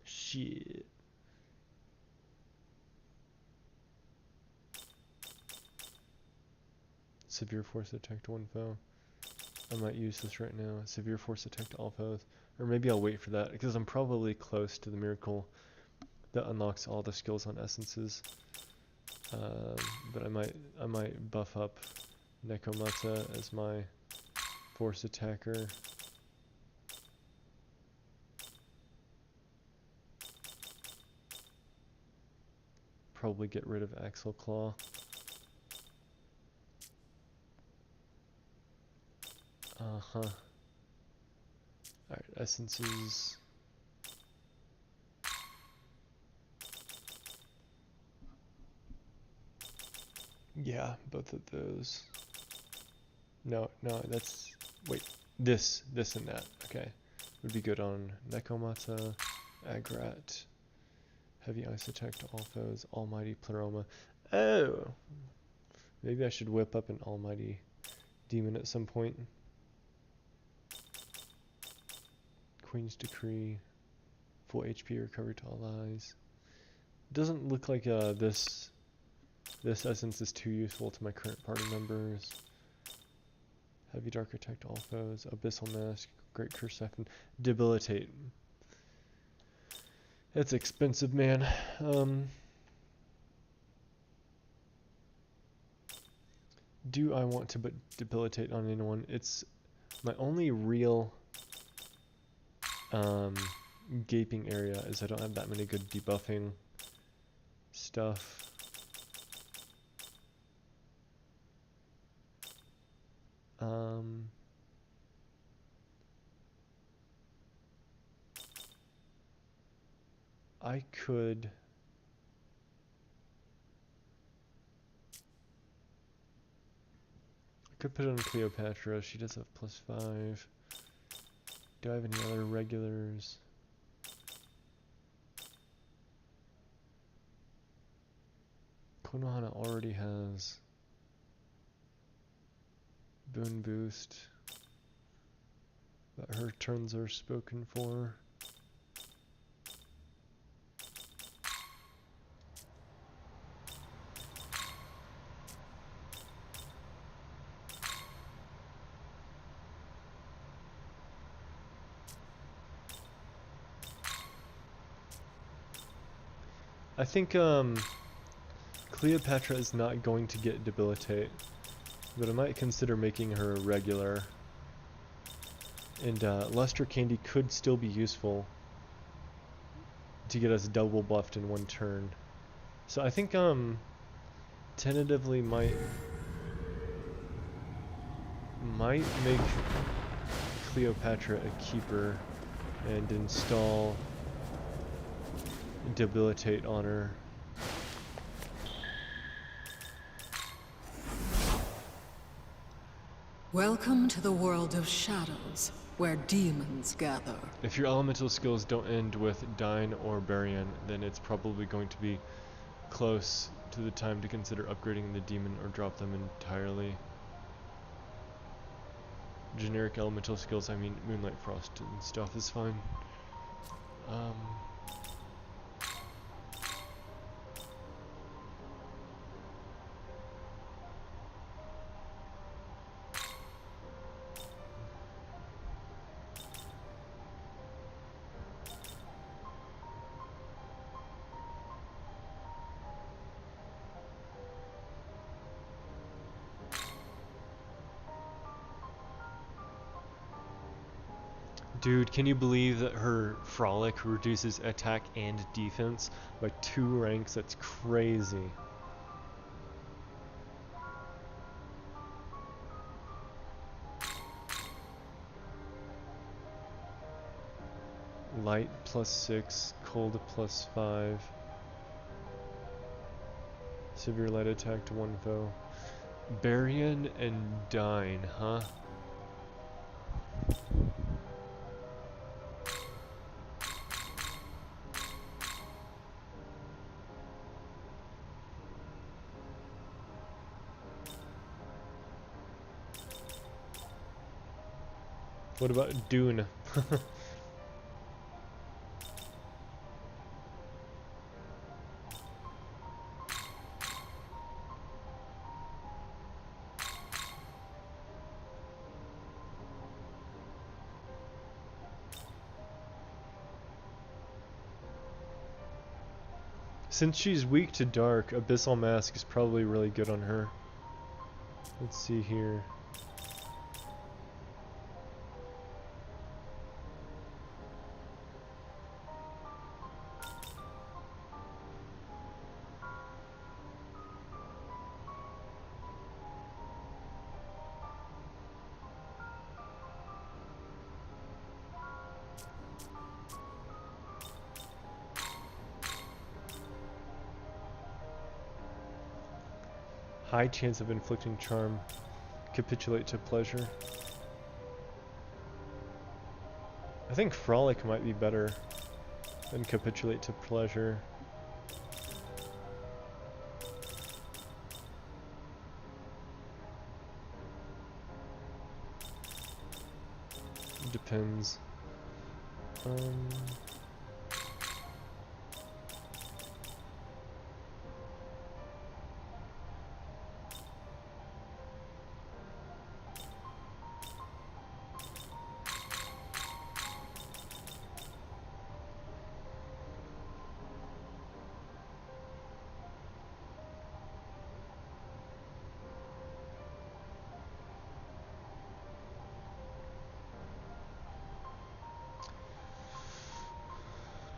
Shit. Severe Force Attack to one foe. I might use this right now. Severe Force Attack to all foes. Or maybe I'll wait for that, because I'm probably close to the miracle that unlocks all the skills on essences. But I might buff up Nekomata as my force attacker. Probably get rid of Axle Claw. Alright, essences. Yeah, both of those. No, that's... Wait, this and that. Okay. Would be good on Nekomata, Agrat, Heavy Ice Attack to all foes, Almighty Pleroma. Oh! Maybe I should whip up an Almighty Demon at some point. Queen's Decree, full HP recovery to allies. Doesn't look like this essence is too useful to my current party members. Heavy Dark Attack to all foes, Abyssal Mask, Great Curse Siphon, Debilitate. That's expensive, man. Do I want to debilitate on anyone? It's my only real gaping area is I don't have that many good debuffing stuff. I could put on Cleopatra. She does have +5. Do I have any other regulars? Konohana already has Boon Boost, but her turns are spoken for. I think Cleopatra is not going to get Debilitate, but I might consider making her a regular. And Luster Candy could still be useful to get us double buffed in one turn. So I think tentatively might make Cleopatra a keeper and install Debilitate on her. Welcome to the world of shadows, where demons gather. If your elemental skills don't end with Dine or Barian, then it's probably going to be close to the time to consider upgrading the demon or drop them entirely. Generic elemental skills, I mean Moonlight Frost and stuff is fine. Dude, can you believe that her Frolic reduces attack and defense by 2 ranks? That's crazy. Light +6, cold +5. Severe light attack to 1 foe. Barian and Dine, huh? What about Dune? Since she's weak to dark, Abyssal Mask is probably really good on her. Let's see here. High chance of inflicting charm. Capitulate to pleasure. I think frolic might be better than capitulate to pleasure. Depends.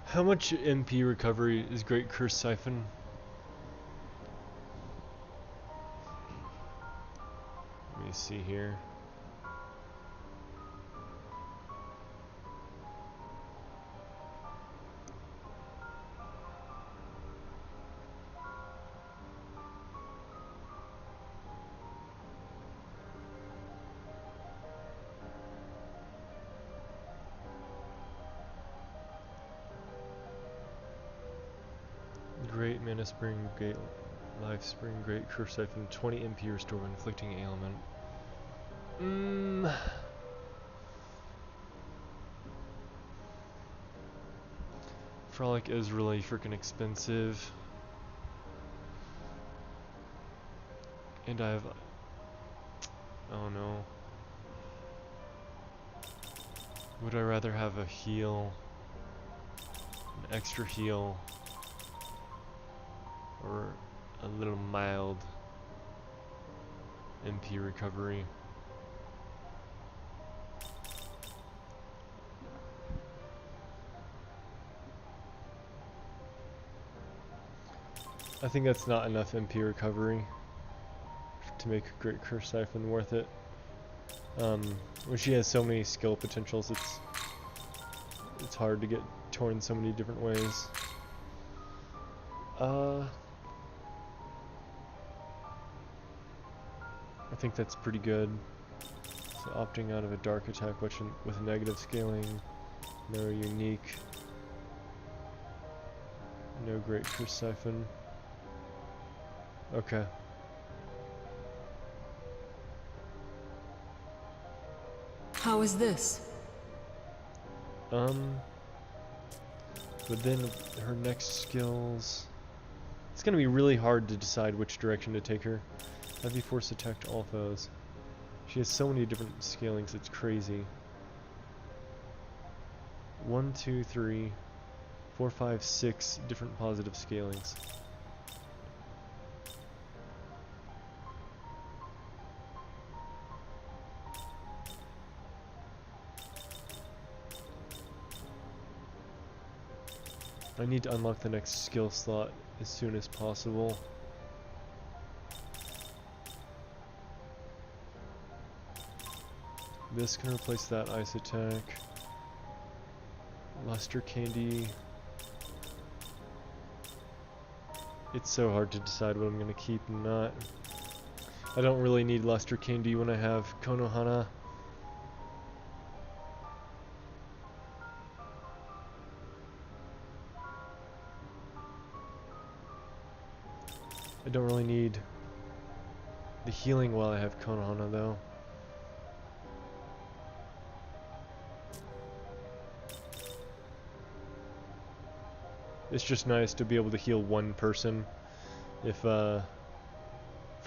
How much MP recovery is Great Curse Siphon? Let me see here. Great Mana Spring, Great Life Spring, Great Curse Siphon, 20 MP restore when inflicting ailment. Frolic is really freaking expensive. And I have... oh no. Would I rather have a heal? An extra heal? Or a little mild MP recovery? I think that's not enough MP recovery to make Great Curse Siphon worth it. When she has so many skill potentials, it's hard to get torn so many different ways. I think that's pretty good. So opting out of a dark attack with a negative scaling, no unique, no Great Curse Siphon. Okay. How is this? But then her next skills, it's gonna be really hard to decide which direction to take her. Heavy force attack to all foes. She has so many different scalings, it's crazy. 1, 2, 3, 4, 5, 6 different positive scalings. I need to unlock the next skill slot as soon as possible. This can replace that ice attack. Luster Candy. It's so hard to decide what I'm gonna keep and not. I don't really need Luster Candy when I have Konohana. I don't really need the healing while I have Konohana though. It's just nice to be able to heal one person if for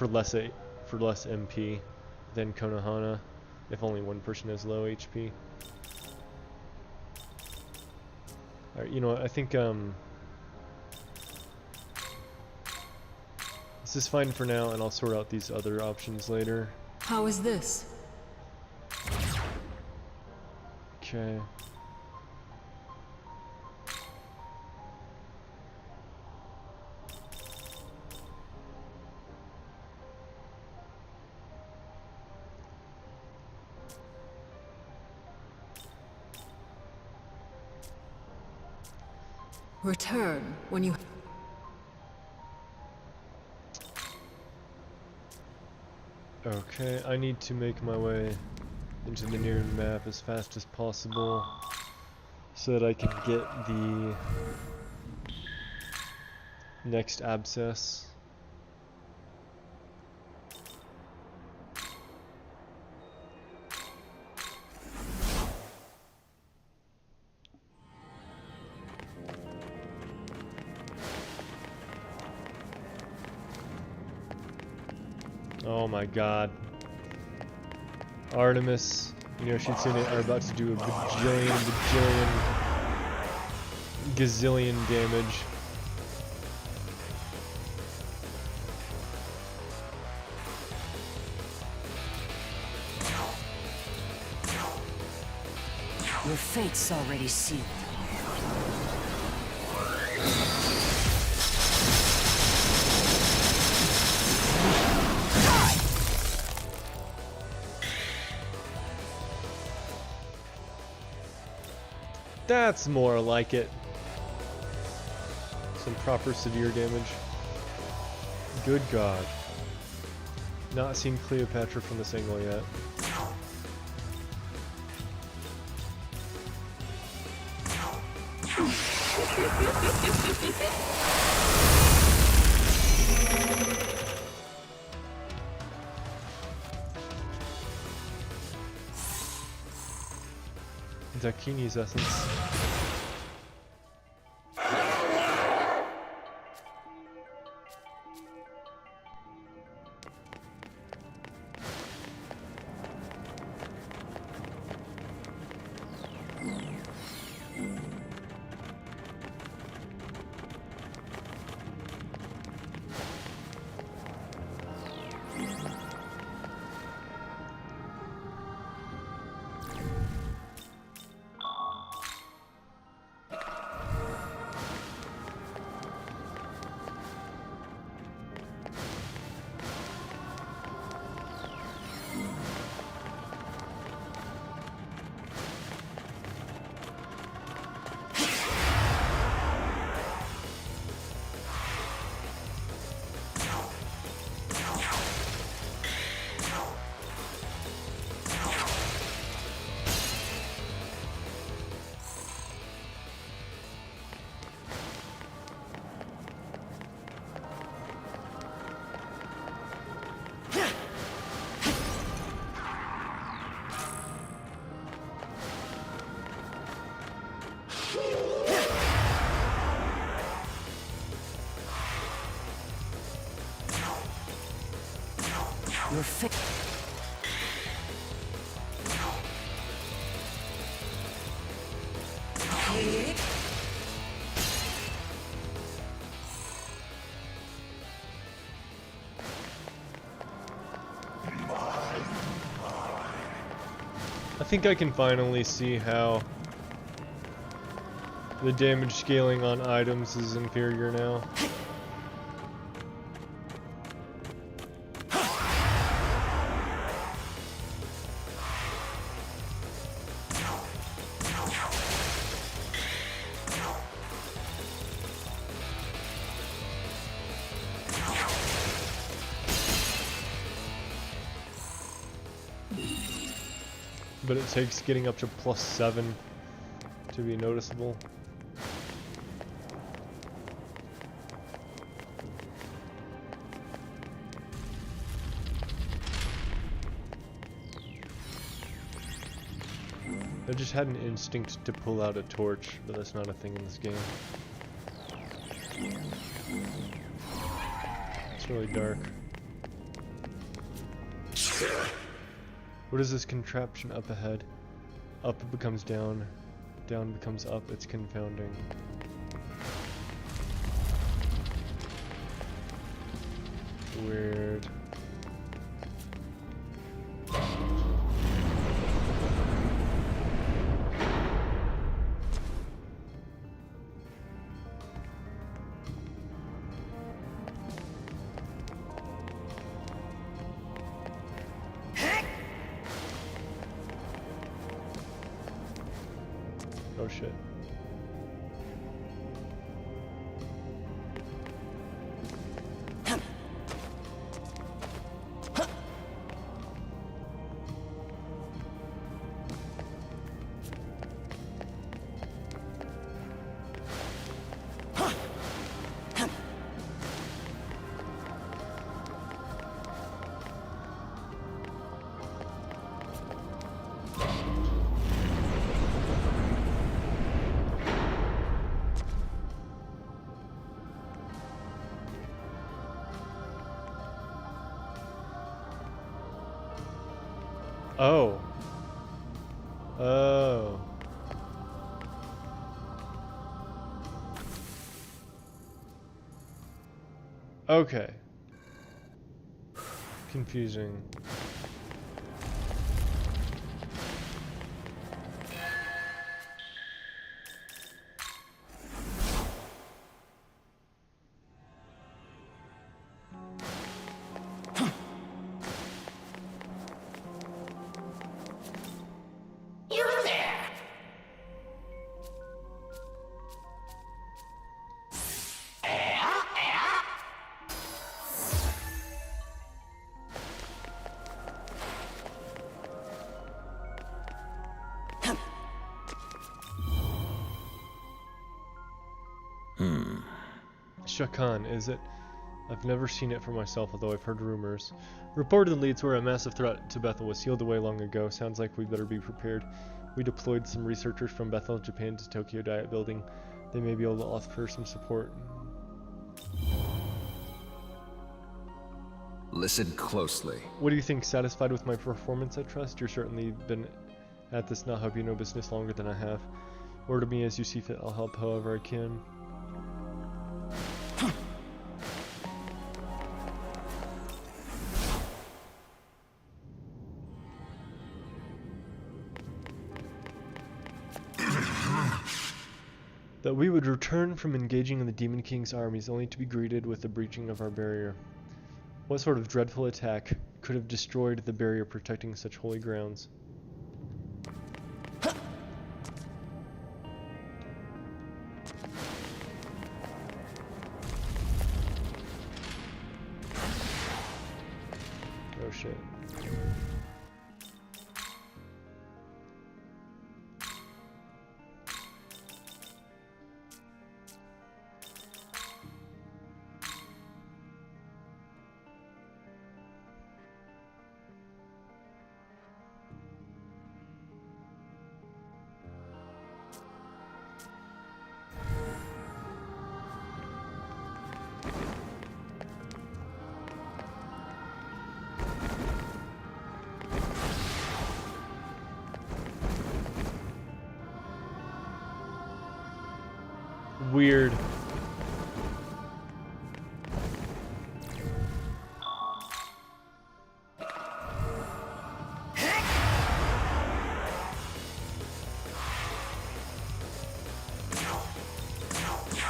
less MP than Konohana if only one person has low HP. Alright, you know what, I think This is fine for now, and I'll sort out these other options later. How is this? Okay. Return when you... Okay, I need to make my way into the near map as fast as possible so that I can get the next abscess. Oh my god. Artemis, Shitsune are about to do a gazillion damage. Your fate's already sealed. That's more like it. Some proper severe damage. Good God. Not seen Cleopatra from this angle yet. Dakini's essence. Your fate. I think I can finally see how the damage scaling on items is inferior now. But it takes getting up to +7 to be noticeable. I just had an instinct to pull out a torch, but that's not a thing in this game. It's really dark. What is this contraption up ahead? Up becomes down, down becomes up. It's confounding. Weird. Oh shit. Oh. Oh. Okay. Confusing. Shakan, is it? I've never seen it for myself, although I've heard rumors. Reportedly, it's where a massive threat to Bethel was sealed away long ago. Sounds like we better be prepared. We deployed some researchers from Bethel, Japan to Tokyo Diet Building. They may be able to offer some support. Listen closely. What do you think? Satisfied with my performance, I trust? You've certainly been at this Nahabino business longer than I have. Order me as you see fit. I'll help however I can. That we would return from engaging in the Demon King's armies only to be greeted with the breaching of our barrier. What sort of dreadful attack could have destroyed the barrier protecting such holy grounds? Oh shit. Weird.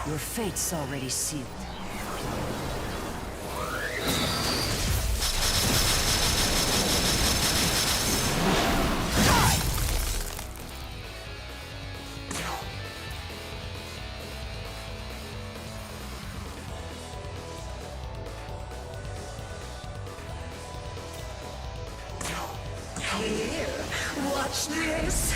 Your fate's already sealed. Here, watch this.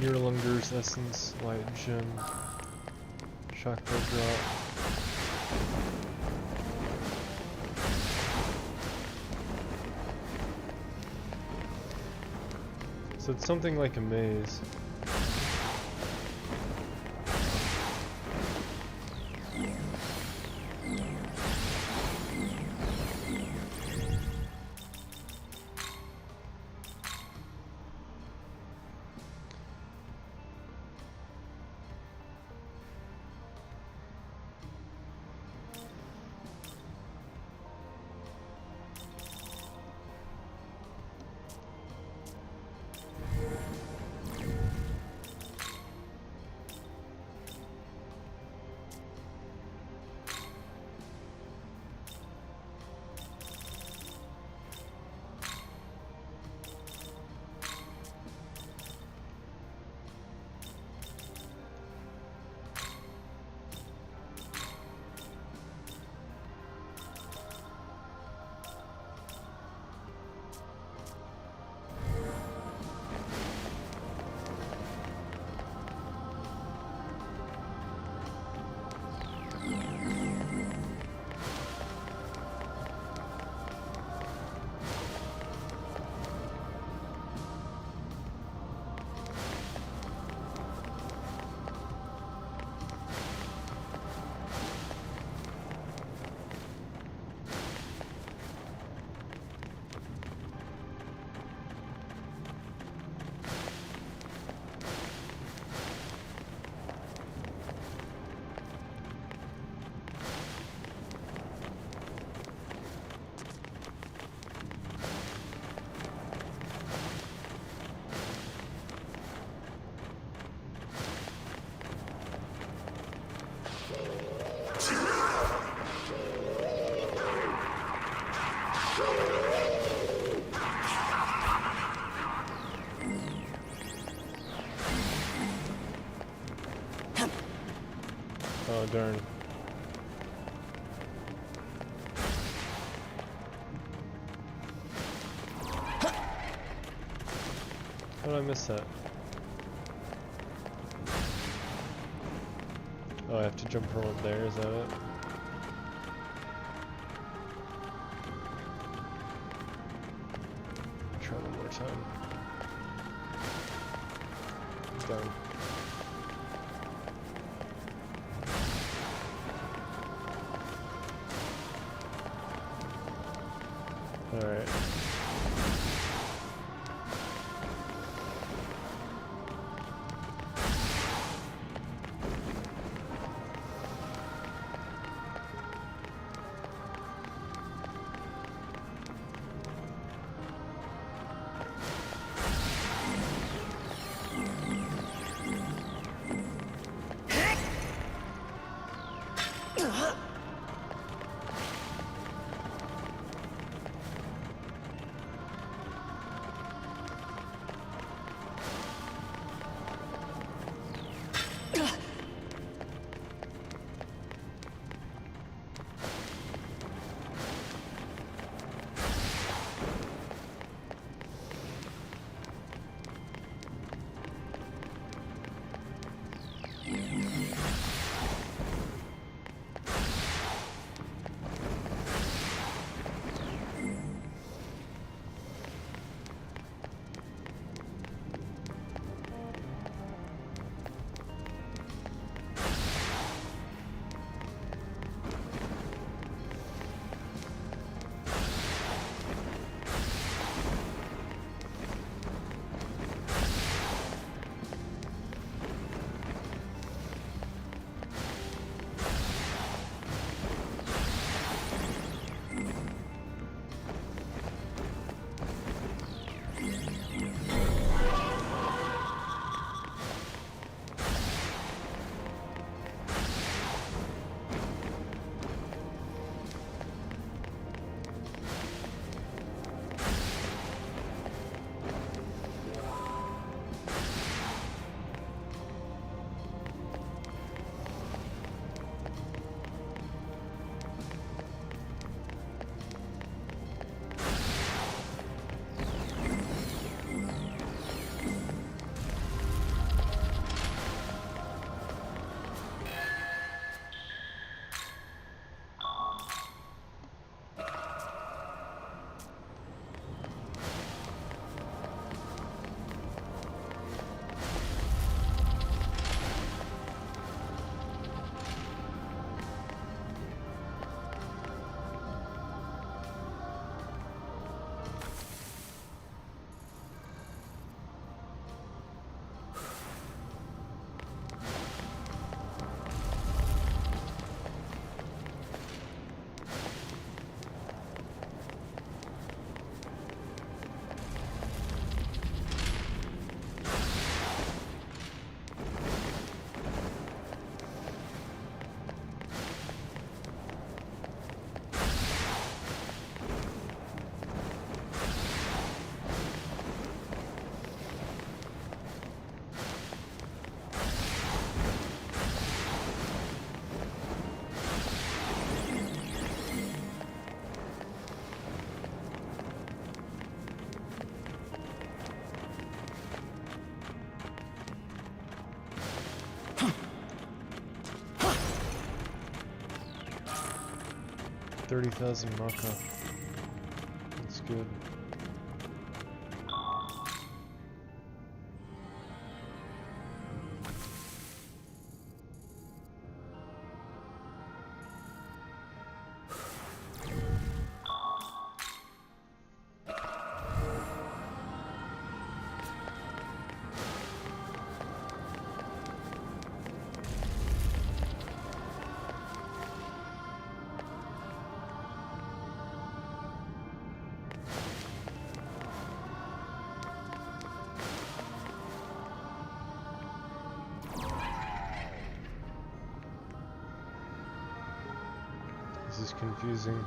Mirlunger's Essence, Light Gem, Chakra Drop. So it's something like a maze. Oh darn. How did I miss that? Oh, I have to jump from up there, is that it? Try one more time. Done. Alright. 30,000 Maka. That's good. This is confusing.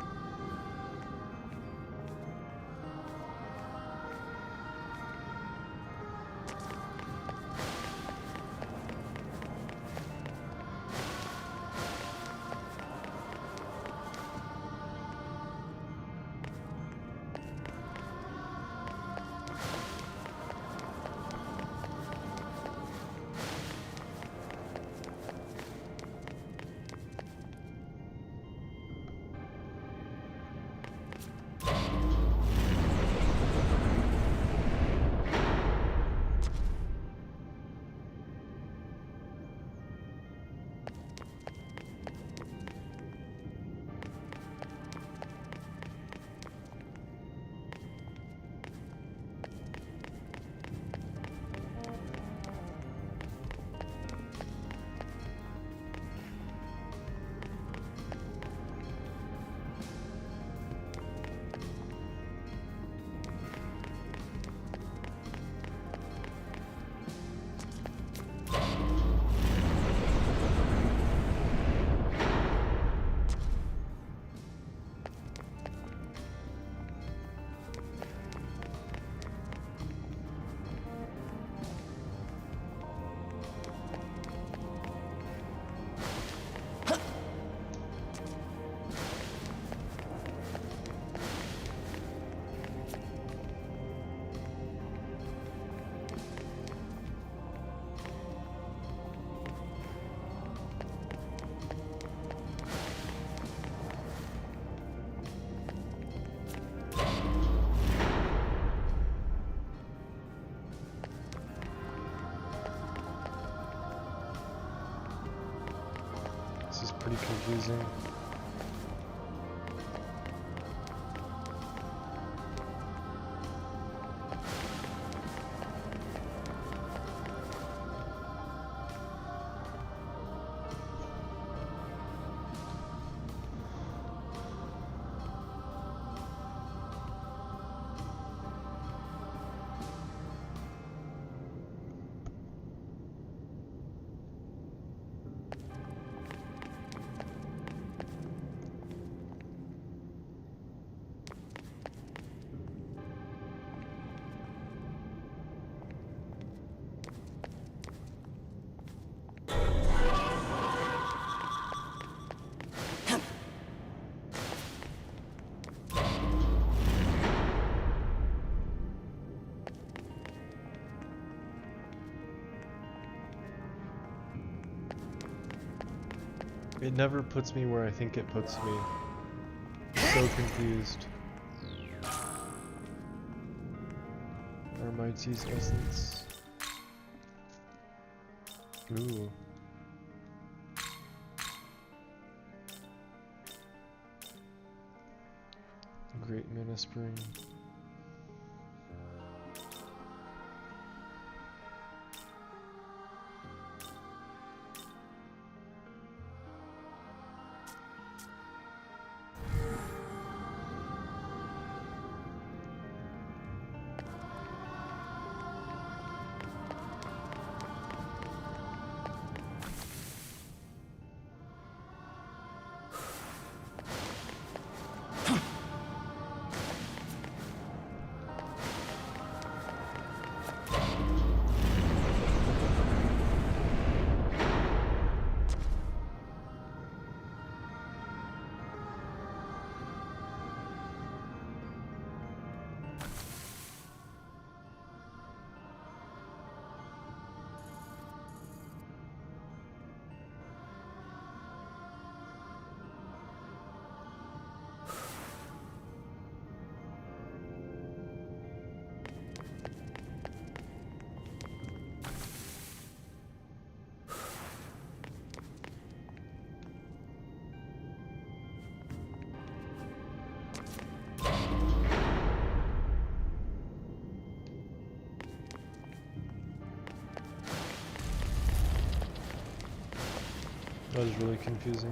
This is pretty confusing. It never puts me where I think it puts me. So confused. Armites essence. Ooh. Great Mana Spring. That was really confusing.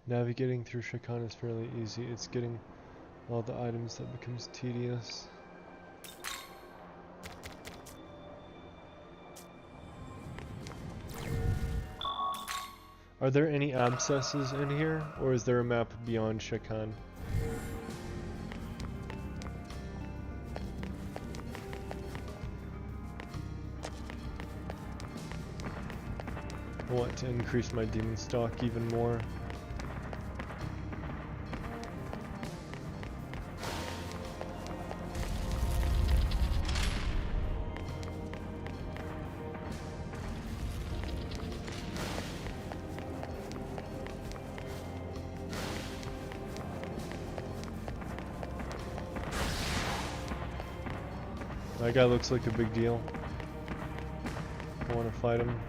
Navigating through Shakan is fairly easy. It's getting all the items that becomes tedious. Are there any abscesses in here, or is there a map beyond Shakan? I want to increase my demon stock even more. That guy looks like a big deal. I want to fight him.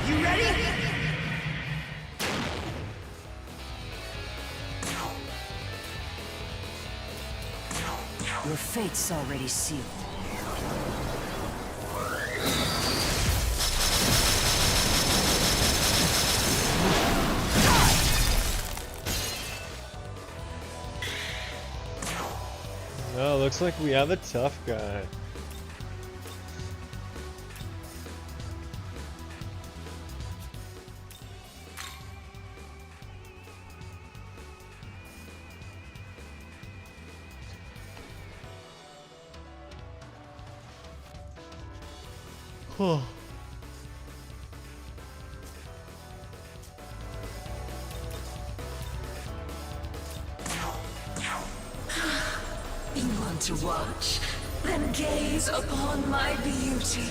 You ready? Your fate's already sealed. Oh, looks like we have a tough guy. Oh. You want to watch? Then gaze upon my beauty.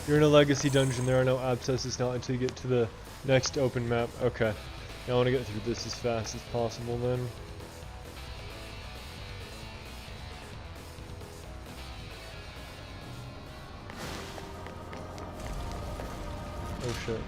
You're in a legacy dungeon. There are no abscesses now until you get to the next open map. Okay. I want to get through this as fast as possible then. Oh shit.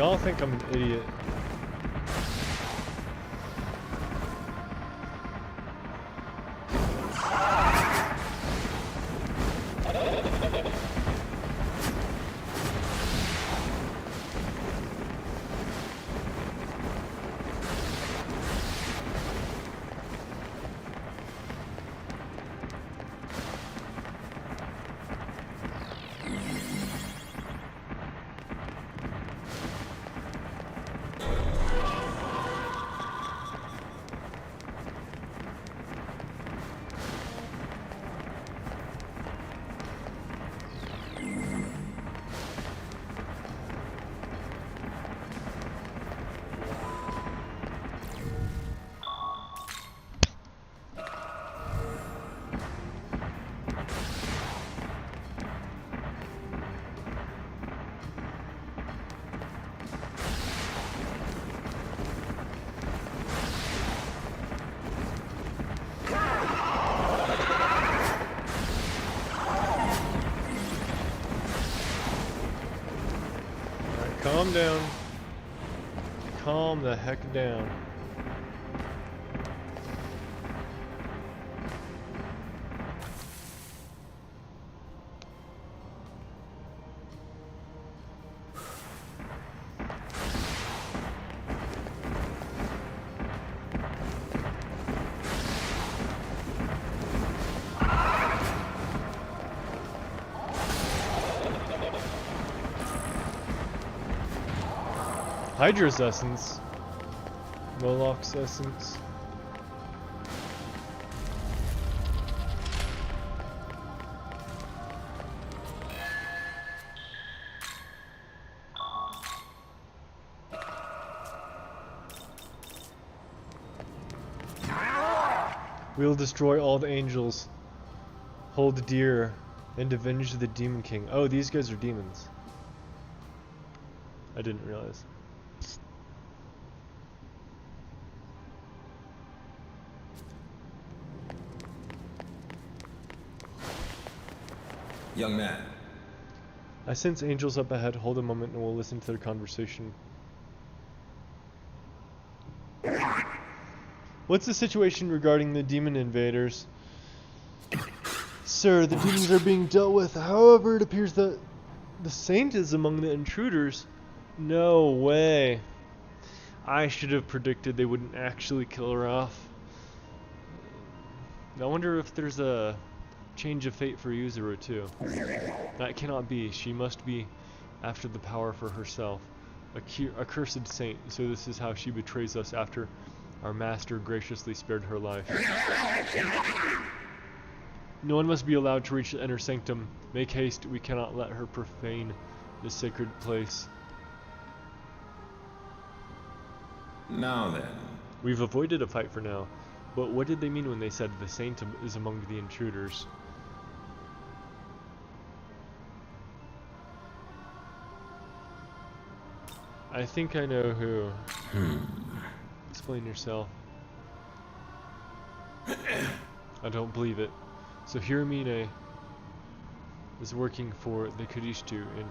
Y'all think I'm an idiot. Calm down. Calm the heck down. Hydra's essence. Moloch's essence. We'll destroy all the angels, hold dear, and avenge the Demon King. Oh, these guys are demons. I didn't realize. Young man. I sense angels up ahead. Hold a moment and we'll listen to their conversation. What's the situation regarding the demon invaders? Sir, the demons are being dealt with. However, it appears that the saint is among the intruders. No way. I should have predicted they wouldn't actually kill her off. I wonder if there's a change of fate for Yuzuru too. That cannot be. She must be after the power for herself. A cursed saint, so this is how she betrays us after our master graciously spared her life. No one must be allowed to reach the inner sanctum. Make haste, we cannot let her profane this sacred place. Now then. We've avoided a fight for now, but what did they mean when they said the saint is among the intruders? I think I know who. Explain yourself. I don't believe it. So Hiramine is working for the Kadishtu, and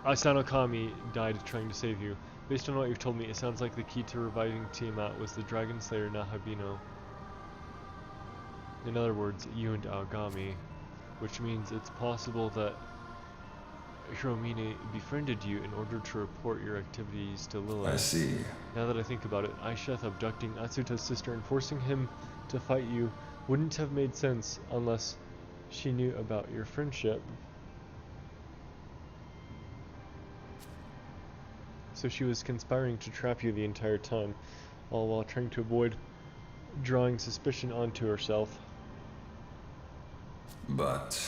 Asanokami died trying to save you. Based on what you've told me, it sounds like the key to reviving Tiamat was the Dragon Slayer Nahabino. In other words, you and Aogami, which means it's possible that Hiramine befriended you in order to report your activities to Lilith. I see. Now that I think about it, Aisheth abducting Atsuta's sister and forcing him to fight you wouldn't have made sense unless she knew about your friendship. So she was conspiring to trap you the entire time, all while trying to avoid drawing suspicion onto herself. But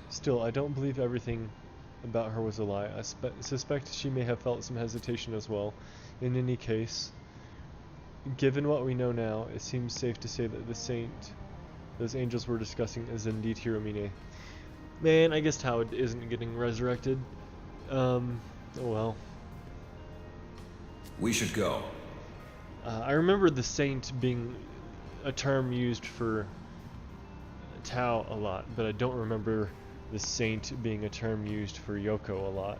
still, I don't believe everything about her was a lie. I suspect she may have felt some hesitation as well. In any case, given what we know now, it seems safe to say that the saint those angels were discussing is indeed Hiramine. Man, I guess Tao isn't getting resurrected. Oh well. We should go. I remember the saint being a term used for Tao a lot, but I don't remember the saint being a term used for Yoko a lot.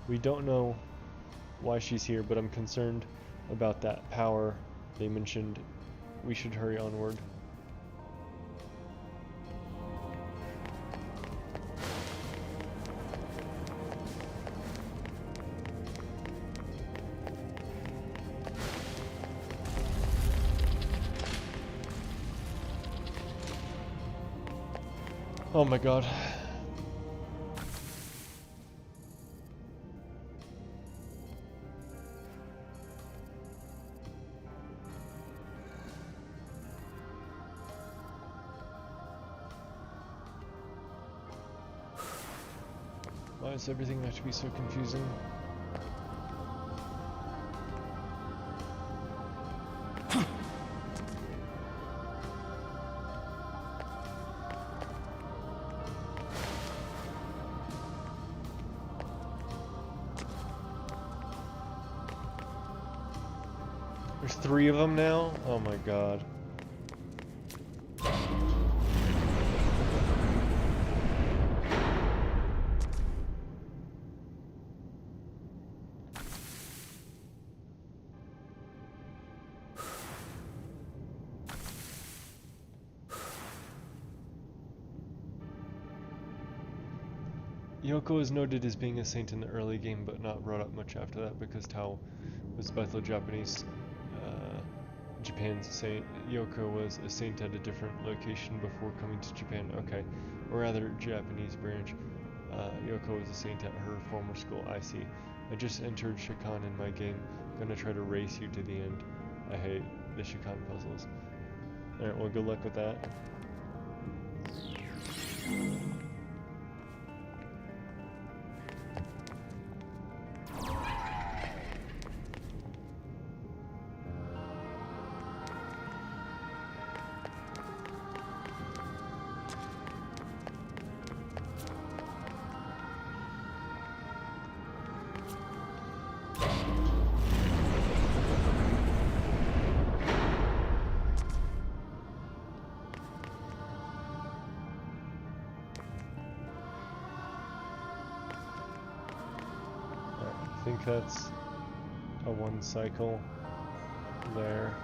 We don't know why she's here, but I'm concerned about that power they mentioned. We should hurry onward. Oh my god. Why does everything have to be so confusing? There's 3 of them now? Oh my god. Yoko is noted as being a saint in the early game, but not brought up much after that because Tao was both a Japanese, Japan's saint. Yoko was a saint at a different location before coming to Japan. Okay, or rather, Japanese branch. Yoko was a saint at her former school. I see. I just entered Shikan in my game. Gonna try to race you to the end. I hate the Shikan puzzles. Alright, well, good luck with that. I think that's a 1 cycle there.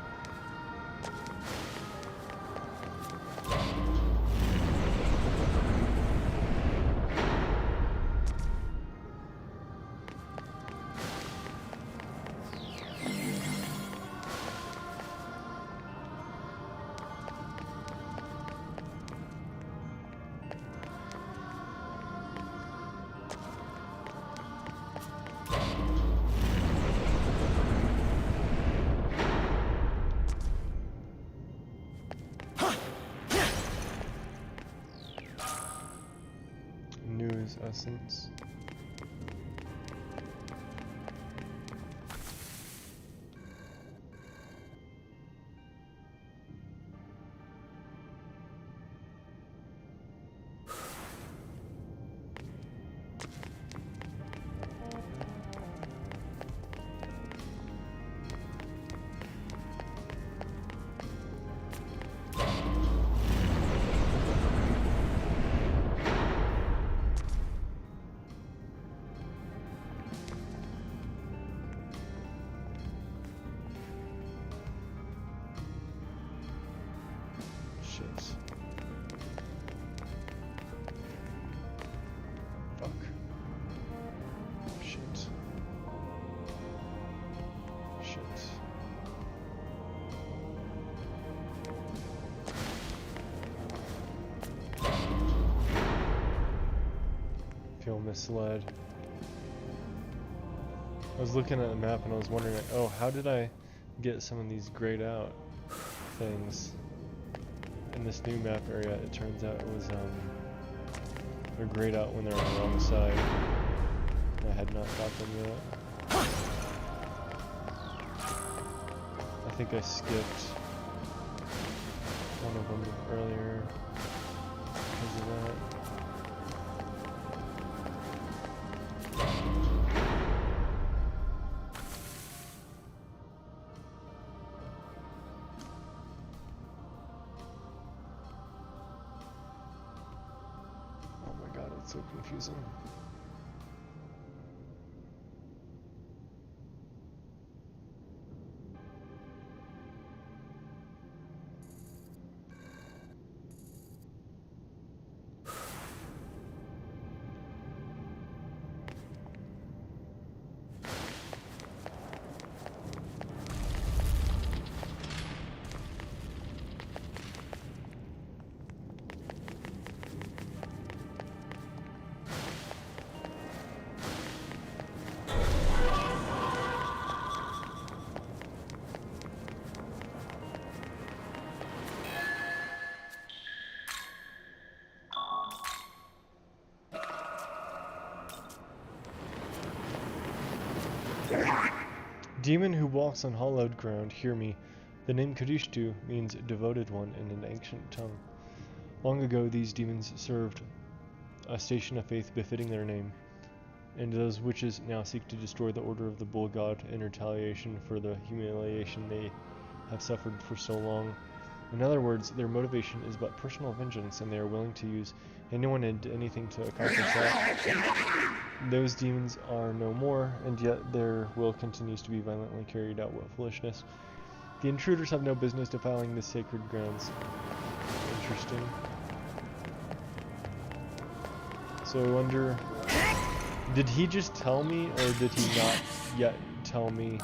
News essence. Shit. Fuck. Shit. Shit. Feel misled. I was looking at the map and I was wondering, like, oh, how did I get some of these grayed out things? In this new map area, it turns out it was they're grayed out when they're on the wrong side. I had not got them yet. I think I skipped one of them earlier because of that. So confusing. Demon who walks on hallowed ground, hear me. The name Kadishtu means devoted one in an ancient tongue. Long ago, these demons served a station of faith befitting their name, and those witches now seek to destroy the order of the bull god in retaliation for the humiliation they have suffered for so long. In other words, their motivation is but personal vengeance, and they are willing to use anyone and anything to accomplish that. Those demons are no more, and yet their will continues to be violently carried out with foolishness. The intruders have no business defiling the sacred grounds. Interesting. So I wonder, did he just tell me, or did he not yet tell me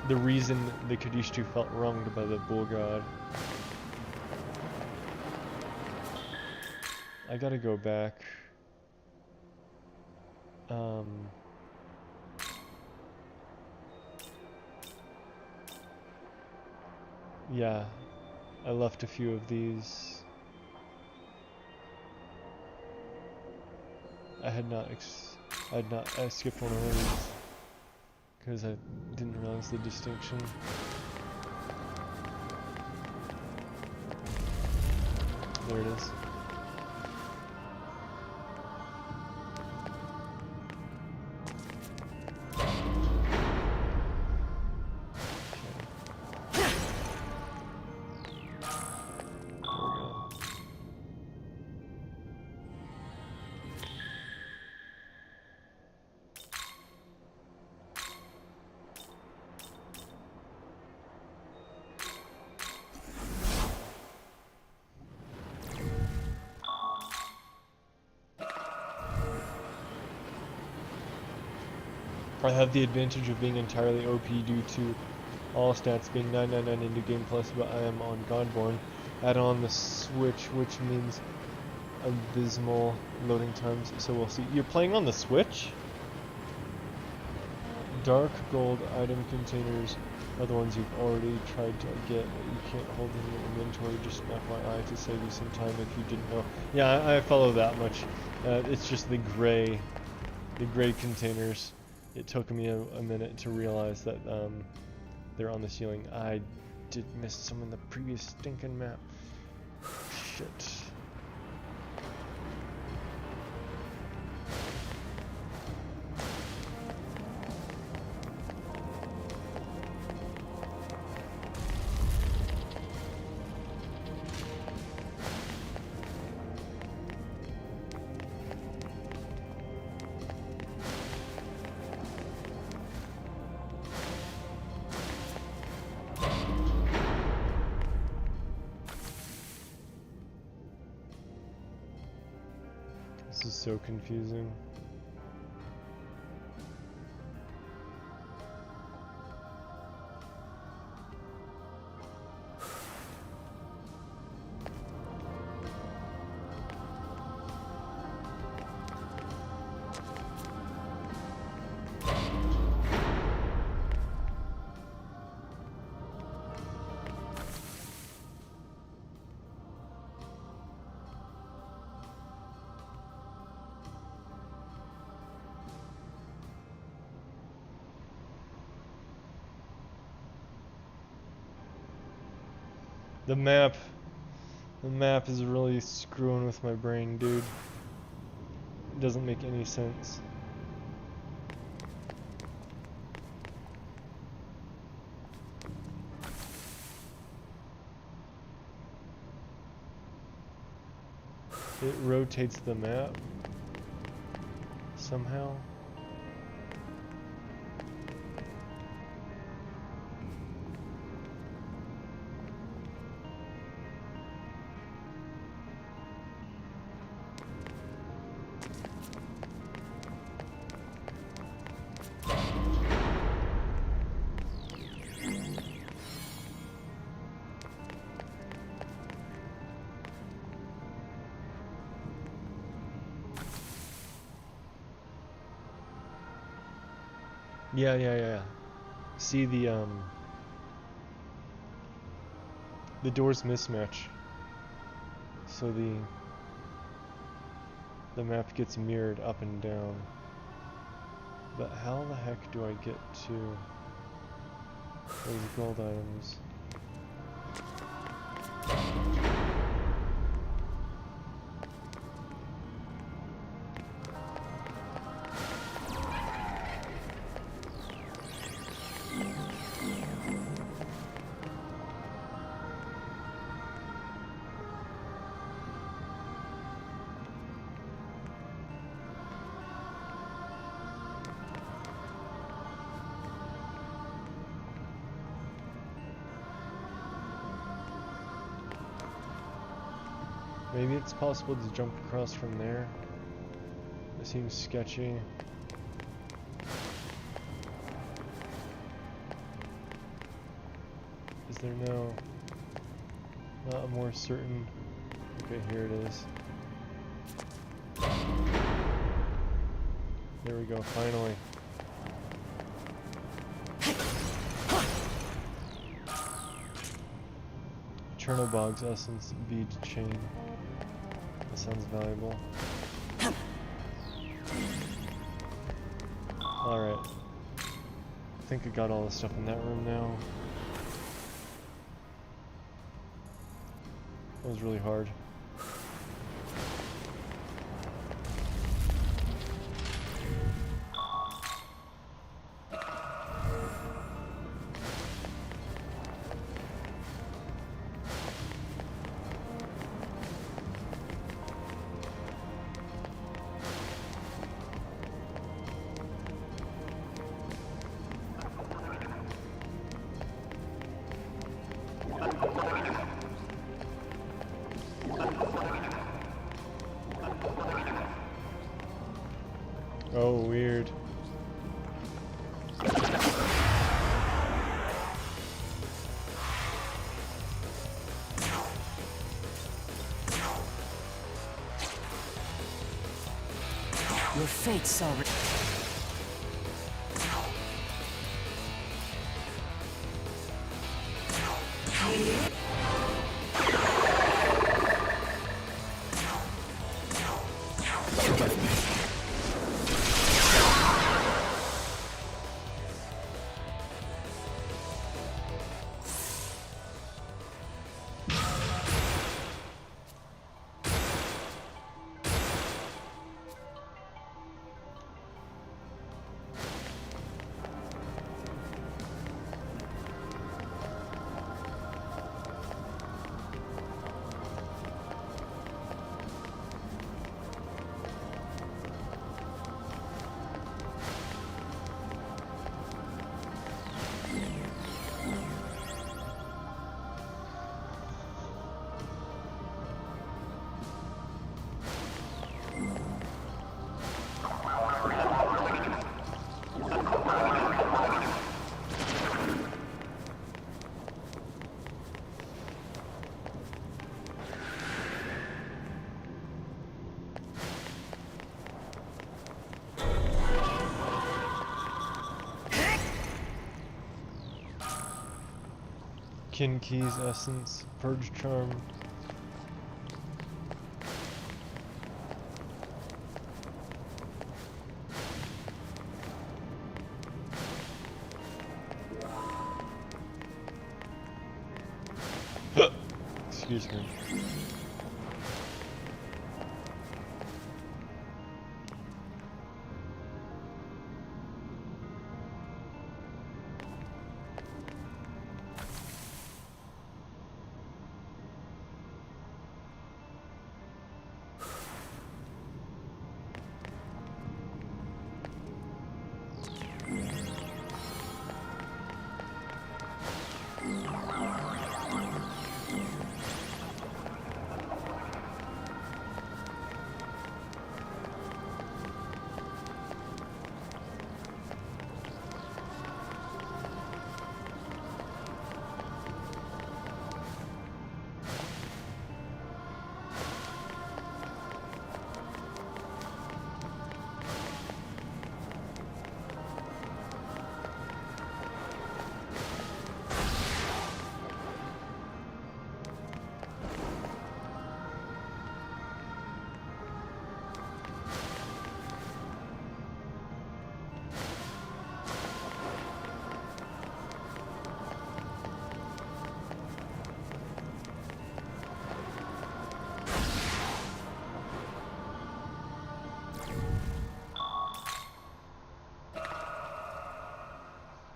the reason the Kadishtu felt wronged by the bull god? I gotta go back. Yeah, I left a few of these. I skipped one of these because I didn't realize the distinction. There it is. I have the advantage of being entirely OP due to all stats being 999 into Game Plus, but I am on Godborn. Add on the Switch, which means abysmal loading times, so we'll see. You're playing on the Switch? Dark gold item containers are the ones you've already tried to get. You can't hold in your inventory, just an FYI to save you some time if you didn't know. Yeah, I follow that much. It's just the gray containers. It took me a minute to realize that they're on the ceiling. I did miss some in the previous stinking map. Shit. This is so confusing. The map is really screwing with my brain, dude. It doesn't make any sense. It rotates the map somehow. Yeah. See the doors mismatch. So the map gets mirrored up and down. But how the heck do I get to those gold items? Maybe it's possible to jump across from there. It seems sketchy. Is there not a more certain? Okay, here it is. There we go, finally. Chernobog's essence bead chain. That sounds valuable. Alright. I think I got all the stuff in that room now. That was really hard. Oh, weird. Your fate's already... Kinkey's essence, purge charm. Excuse me.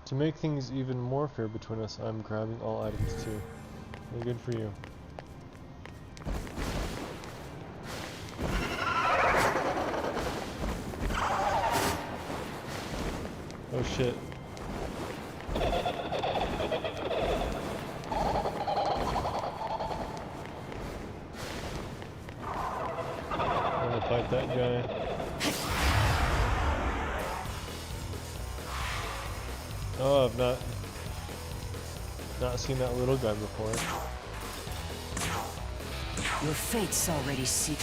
To make things even more fair between us, I'm grabbing all items too. Well, good for you. Oh shit. I'm gonna fight that guy. Oh, I've not seen that little guy before. Your fate's already sealed.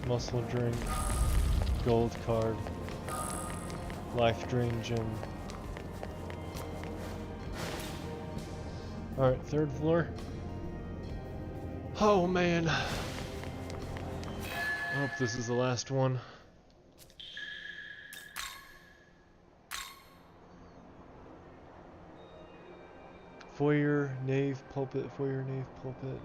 Muscle drink, gold card, life drain gem. Alright, third floor. Oh man. I hope this is the last one. Foyer, nave, pulpit, foyer, nave, pulpit.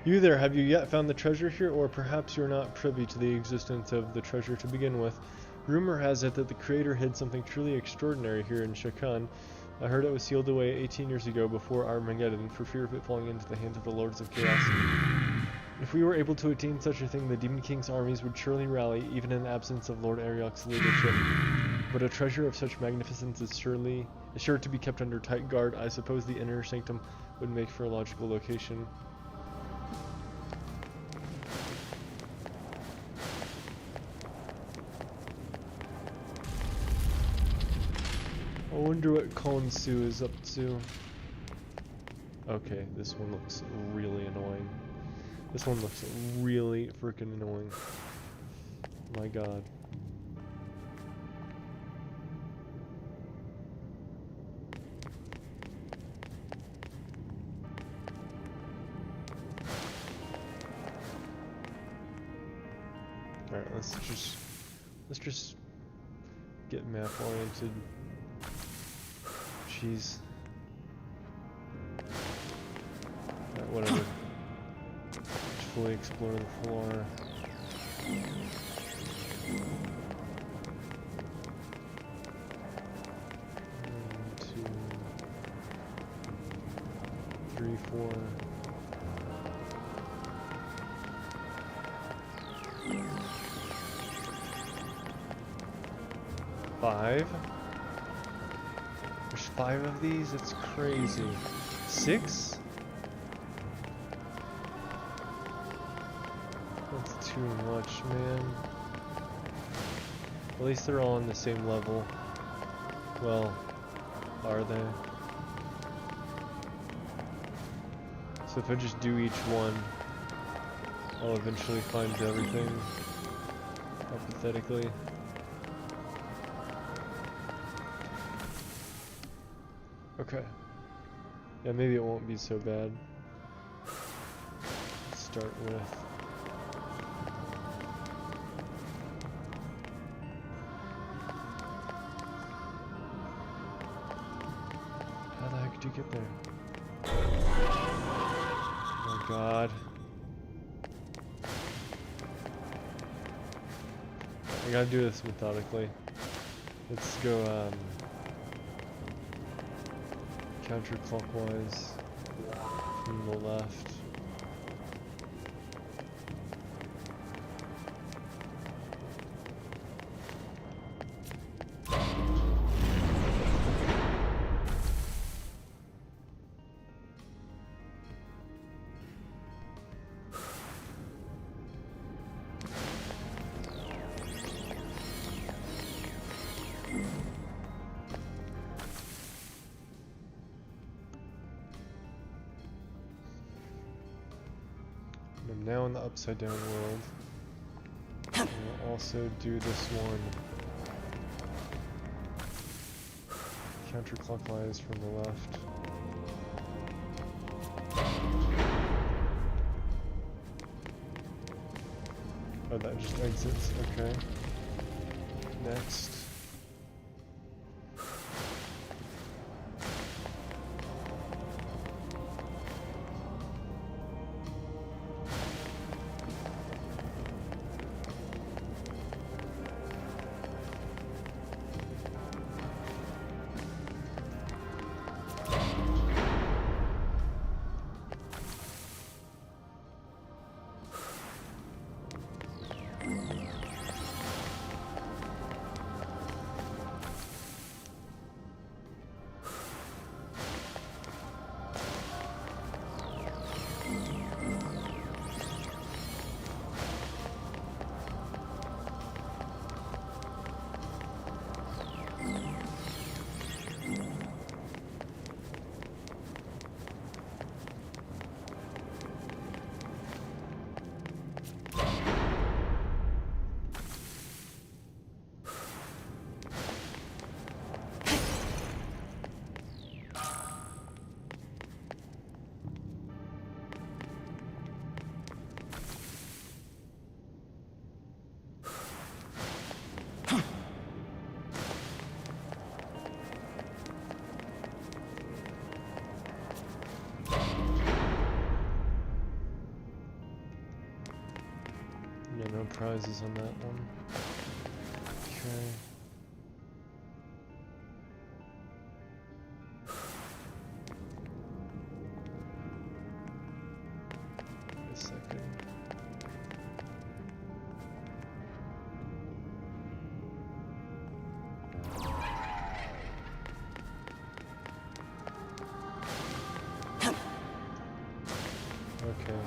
You there, have you yet found the treasure here, or perhaps you're not privy to the existence of the treasure to begin with? Rumor has it that the creator hid something truly extraordinary here in Shakan. I heard it was sealed away 18 years ago before Armageddon for fear of it falling into the hands of the Lords of Chaos. If we were able to attain such a thing, the Demon King's armies would surely rally, even in the absence of Lord Ariok's leadership. But a treasure of such magnificence is sure to be kept under tight guard. I suppose the inner sanctum would make for a logical location. I wonder what Konsu is up to. Okay, this one looks really annoying. This one looks really freaking annoying. My god. Alright, let's just get map oriented. Jeez. Alright, whatever. Just fully explore the floor. 1, 2, 3, 4. Five? There's 5 of these? It's crazy. 6? That's too much, man. At least they're all on the same level. Well, are they? So if I just do each one, I'll eventually find everything. Hypothetically. Okay. Yeah, maybe it won't be so bad. Let's start with... How the heck did you get there? Oh my god. I gotta do this methodically. Let's go, counterclockwise from the left. I'm now in the upside down world. And we'll also do this one counterclockwise from the left. Oh, that just exits, okay. Next. Yeah, no prizes on that one. Okay. Wait a second. Okay.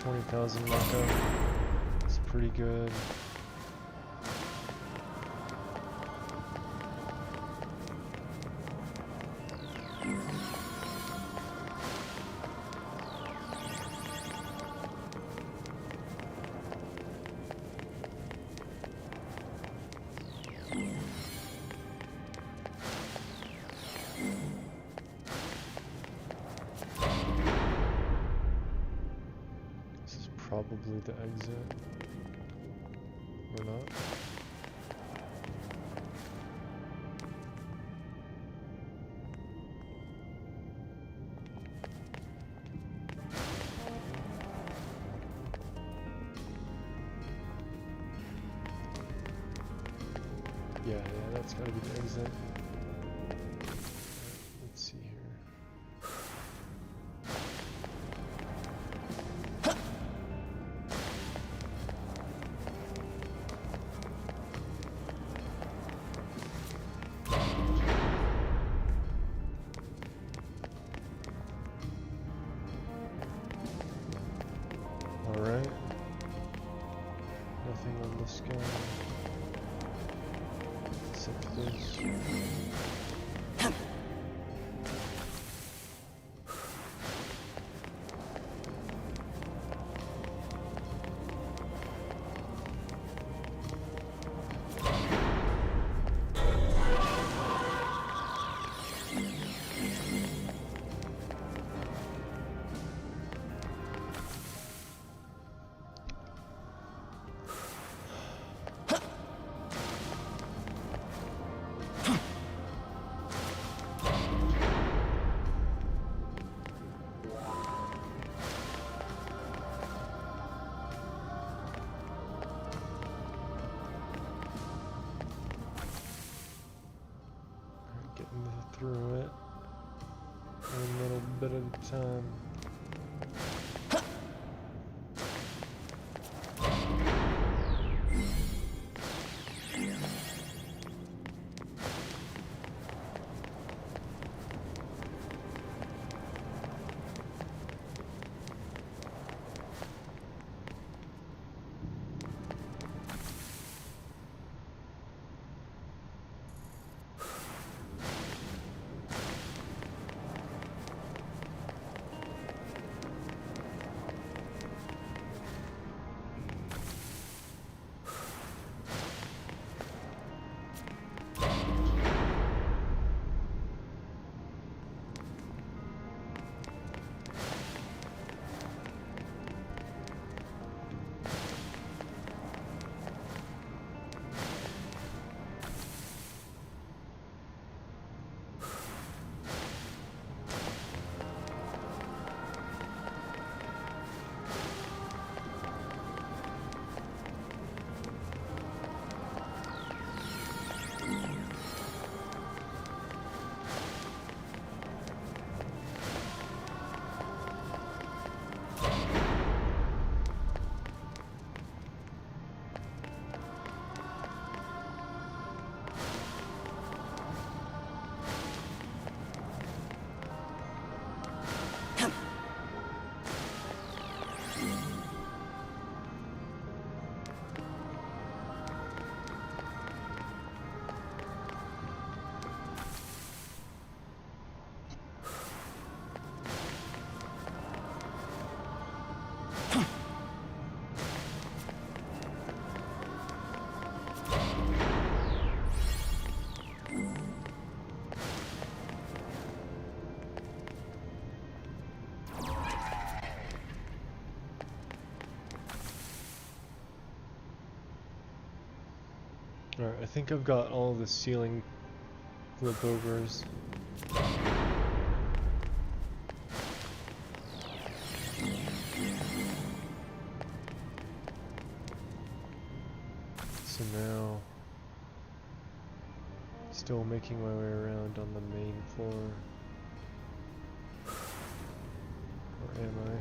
$20,000 Maka. It's pretty good. Probably the exit. Or not. Yeah, that's gotta be the exit. Let's see here. Alright. Nothing on this guy. Except this. Getting through it. And then it'll bit at a time. Alright, I think I've got all the ceiling flip overs. So now, still making my way around on the main floor. Or am I?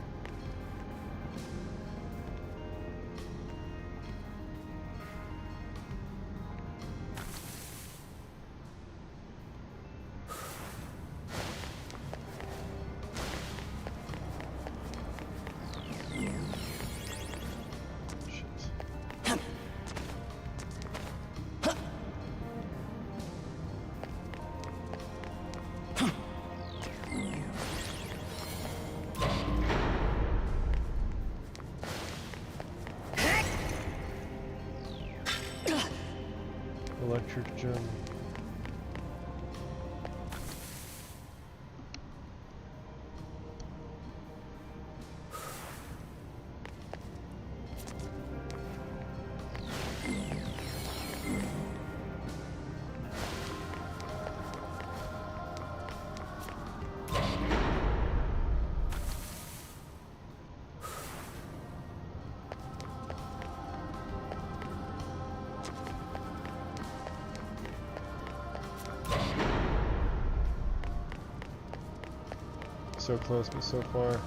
Electric gem. So close, but so far.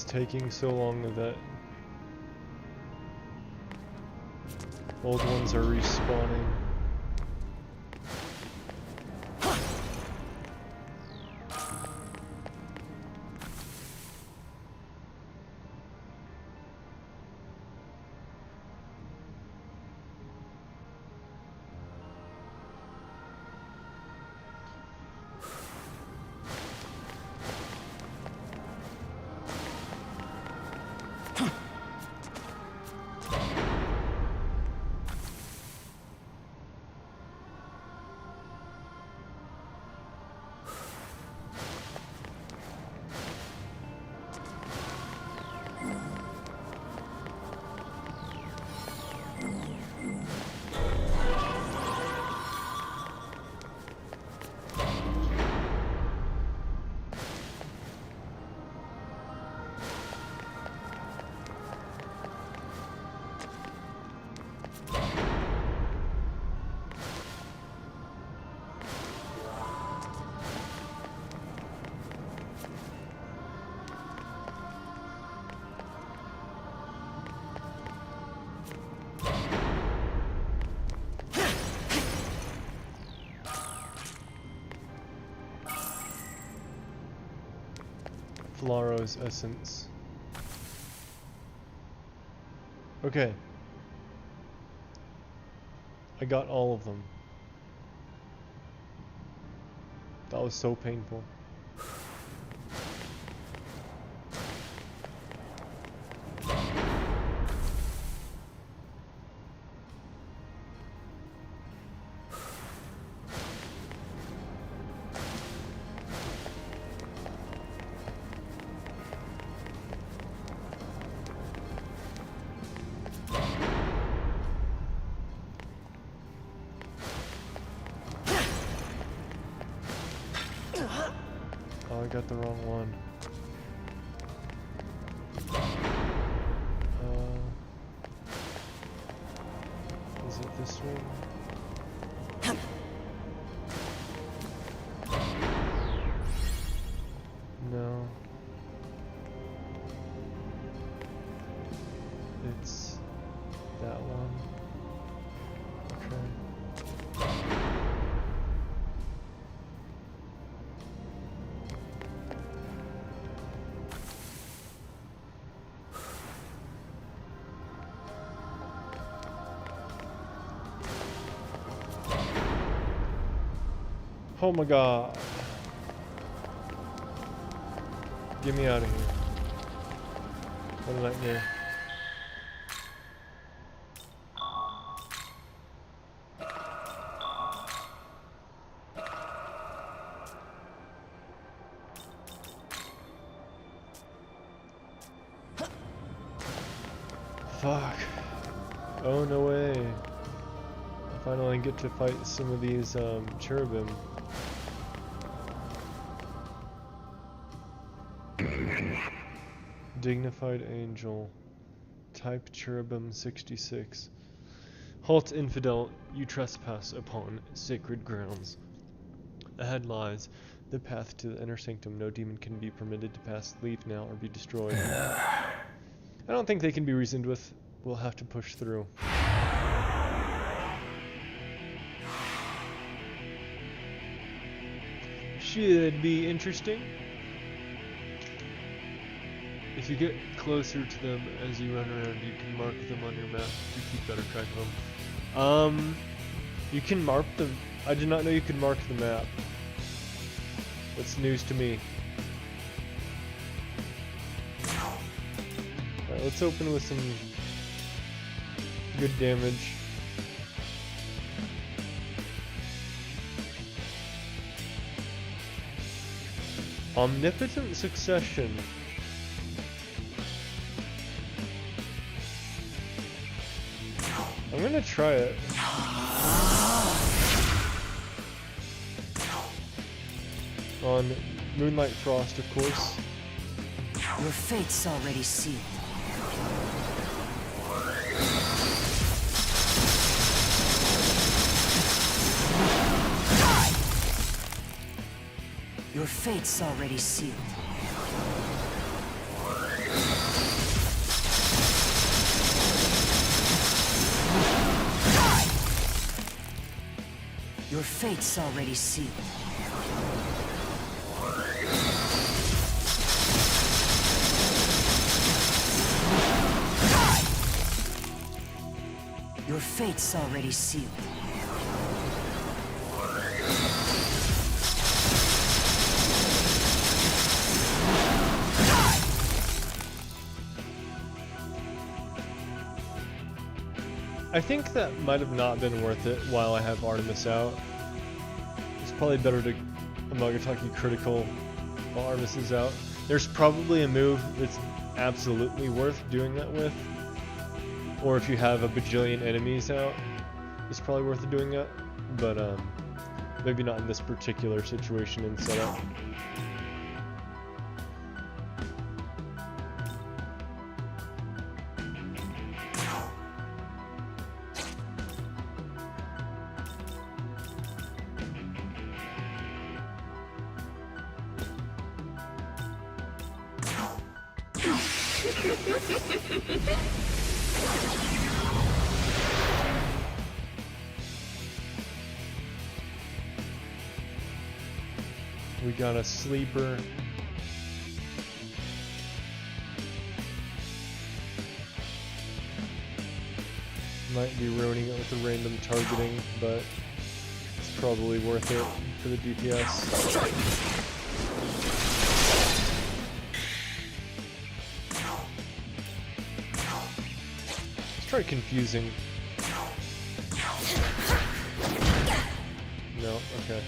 Taking so long that old ones are respawning. Flaro's essence. Okay. I got all of them. That was so painful. Oh, I got the wrong one. Is it this one? No. It's that one. Okay. Oh my god. Get me out of here. What a nightmare. Fuck. Oh, no way. I finally get to fight some of these cherubim. Dignified angel. Type cherubim 66. Halt, infidel, you trespass upon sacred grounds. Ahead lies the path to the inner sanctum. No demon can be permitted to pass. Leave now or be destroyed. I don't think they can be reasoned with. We'll have to push through. Should be interesting. If you get closer to them as you run around, you can mark them on your map to keep better track of them. You can mark them. I did not know you could mark the map. That's news to me. Alright, let's open with some good damage. Omnipotent Succession. I'm gonna try it. On Moonlight Frost, of course. Your fate's already sealed. Your fate's already sealed. Your fate's already sealed. Your fate's already sealed. I think that might have not been worth it while I have Artemis out. It's probably better to Amagataki critical while Artemis is out. There's probably a move that's absolutely worth doing that with. Or if you have a bajillion enemies out, it's probably worth doing that. But maybe not in this particular situation and setup. We got a sleeper. Might be ruining it with the random targeting, but it's probably worth it for the DPS. Let's try confusing. No, okay.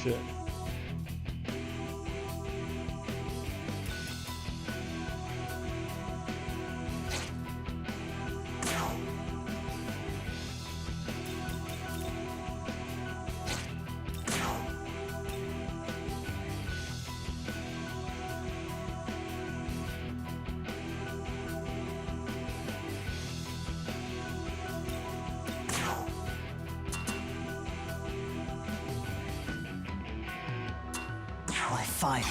Shit. My fire.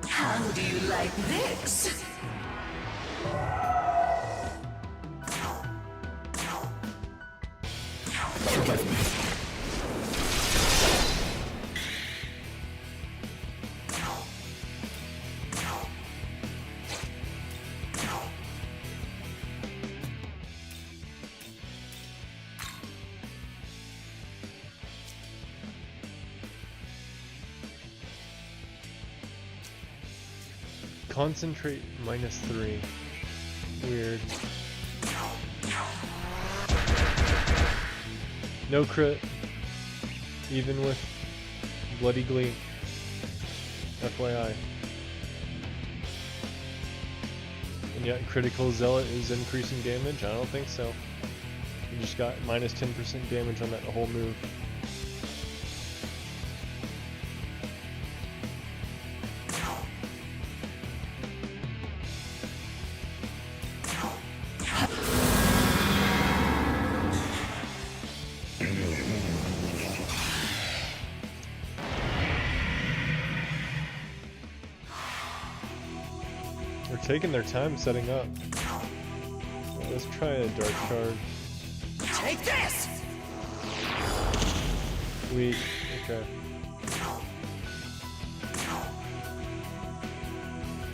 How do you like this? Forgive me. Concentrate -3. Weird. No crit. Even with Bloody Glee. FYI. And yet Critical Zealot is increasing damage? I don't think so. You just got -10% damage on that whole move. They're taking their time setting up. Well, let's try a Dark Shard. Take this! Weak. Okay.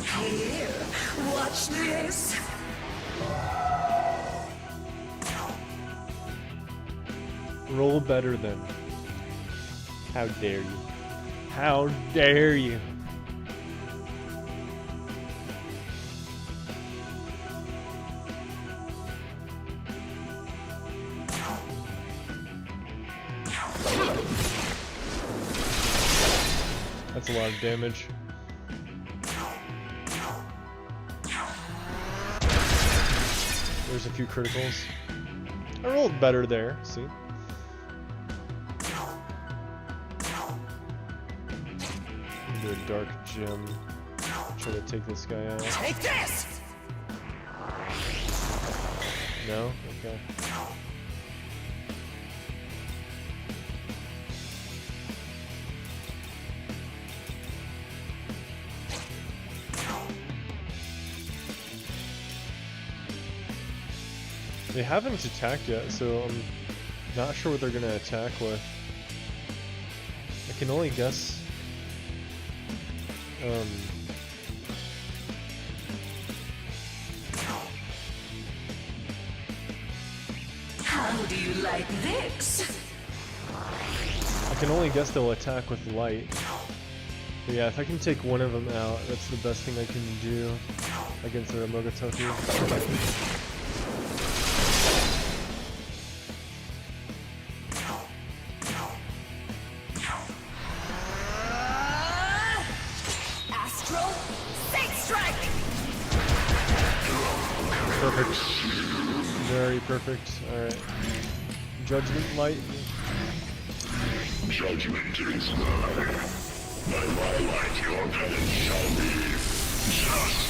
Here, watch this. Roll better than. How dare you? How dare you? That's a lot of damage. There's a few criticals. I rolled better there, see? Do a dark gem. Try to take this guy out. Take this! No? Okay. They haven't attacked yet, so I'm not sure what they're gonna attack with. I can only guess. How do you like this? I can only guess they'll attack with light. But yeah, if I can take one of them out, that's the best thing I can do against their Amogotoku. Astral Saint perfect. Very perfect. Alright. Judgment light. Judgment is mine. By my light, your penance shall be just.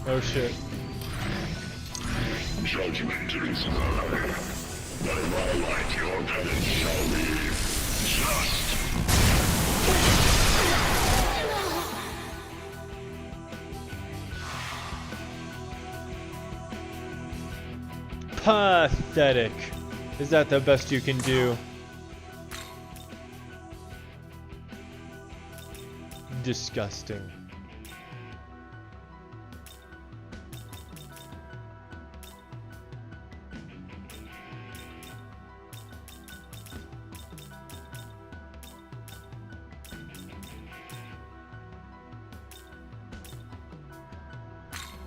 Oh shit. Judgment is mine. By my light, your penance shall be just. Pathetic. Is that the best you can do? Disgusting.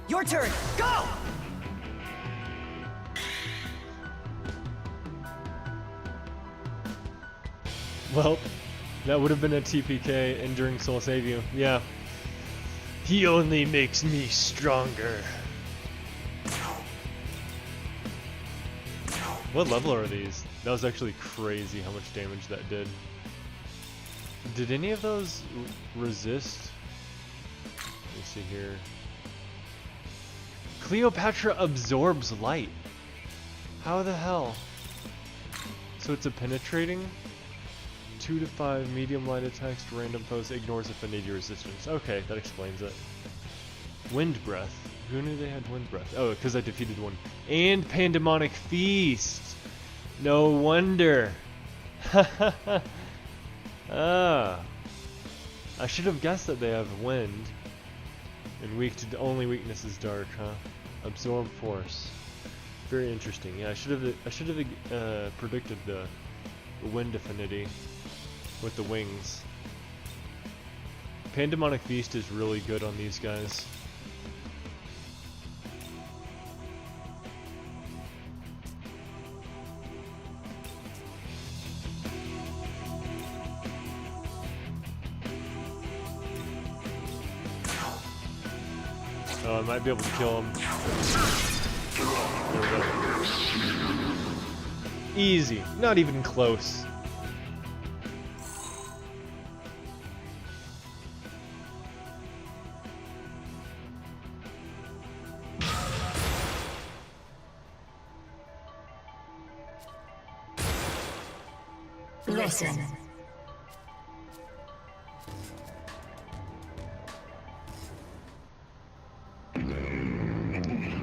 Your turn. Go! Well, that would have been a TPK. Enduring Soul save you. Yeah. He only makes me stronger. What level are these? That was actually crazy how much damage that did. Did any of those resist? Let me see here. Cleopatra absorbs light. How the hell? So it's a penetrating? 2 to 5 medium light attacks to random foes, ignores affinity resistance. Okay, that explains it. Wind breath. Who knew they had wind breath? Oh, because I defeated one. And pandemonic feast. No wonder. Ah. I should have guessed that they have wind. And the only weakness is dark, huh? Absorb force. Very interesting. Yeah, I should have predicted the wind affinity with the wings. Pandemonic Feast is really good on these guys. Oh, I might be able to kill him. There we go. Easy. Not even close. Listen.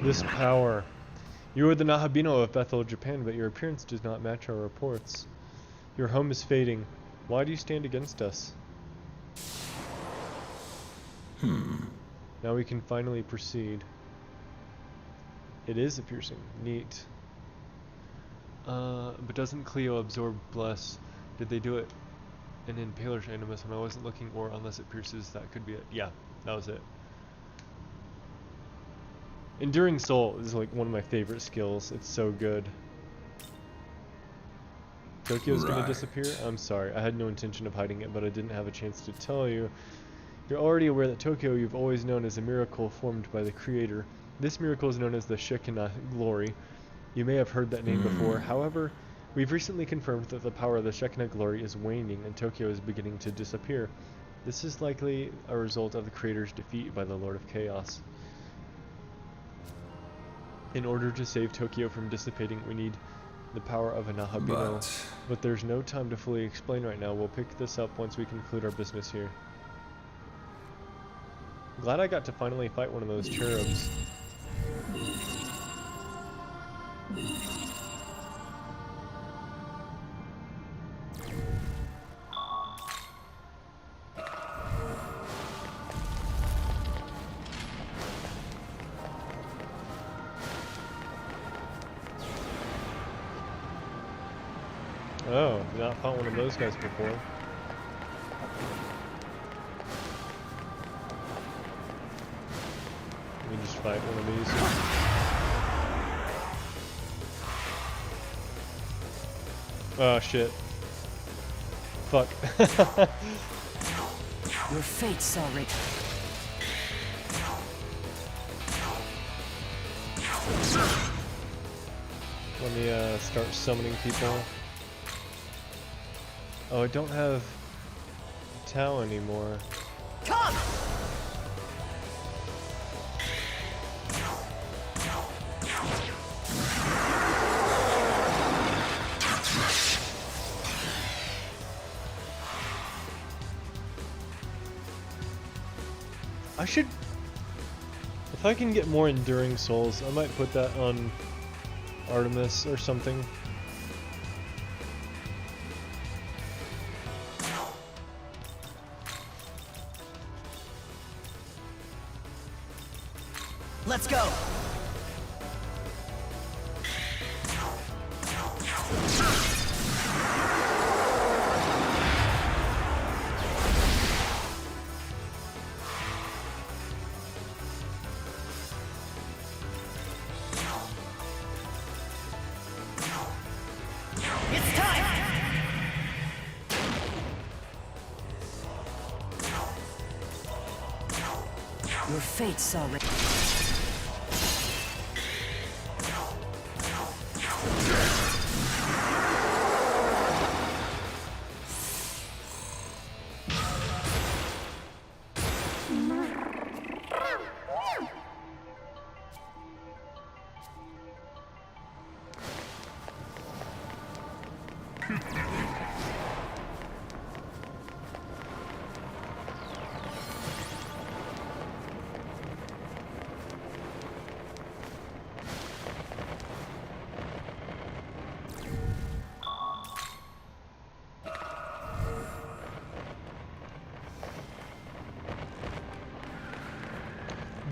This power. You are the Nahabino of Bethel, Japan, but your appearance does not match our reports. Your home is fading. Why do you stand against us? Now we can finally proceed. It is a piercing. Neat. But doesn't Cleo absorb bless? Did they do it in Impaler's Animus when I wasn't looking, or unless it pierces, that could be it. Yeah, that was it. Enduring Soul is like one of my favorite skills. It's so good. Tokyo's gonna disappear? I'm sorry. I had no intention of hiding it, but I didn't have a chance to tell you. You're already aware that Tokyo you've always known as a miracle formed by the Creator. This miracle is known as the Shekinah Glory. You may have heard that name before. However, we've recently confirmed that the power of the Shekinah Glory is waning and Tokyo is beginning to disappear. This is likely a result of the Creator's defeat by the Lord of Chaos. In order to save Tokyo from dissipating, we need the power of a Nahabino. But there's no time to fully explain right now. We'll pick this up once we conclude our business here. Glad I got to finally fight one of those cherubs. Oh, not fought one of those guys before. Let me just fight one of these. Oh shit. Fuck. Your fate's already... Let me start summoning people. Oh, I don't have Tau anymore. Come! I should... If I can get more enduring souls, I might put that on Artemis or something. Let's go! It's time! Your fate's already...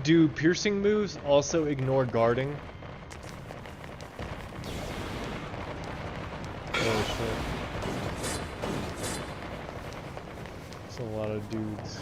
Do piercing moves also ignore guarding? Oh shit. That's a lot of dudes.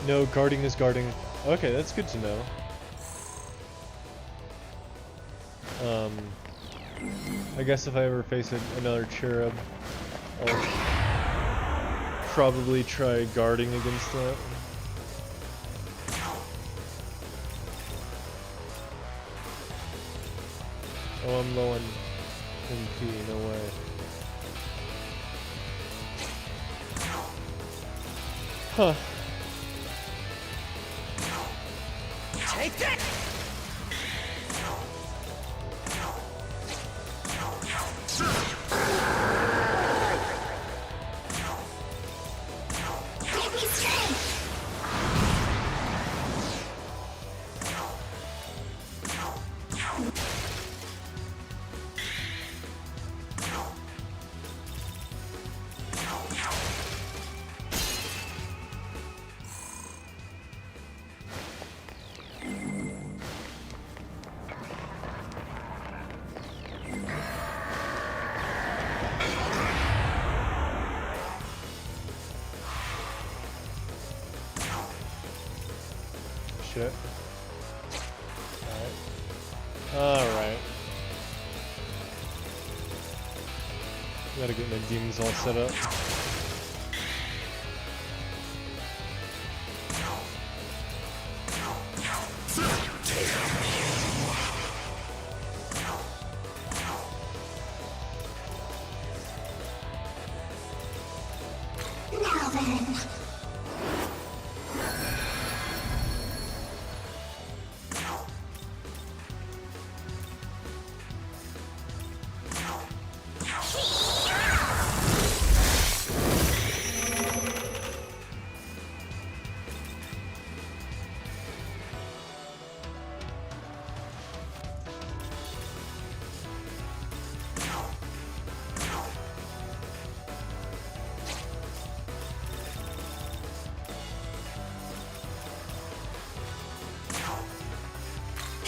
No, guarding is guarding. Okay, that's good to know. I guess if I ever face another cherub, I'll probably try guarding against that. Oh, I'm low on MP, no way. Huh. Take that! Shit. Alright. Gotta get my demons all set up. Now then.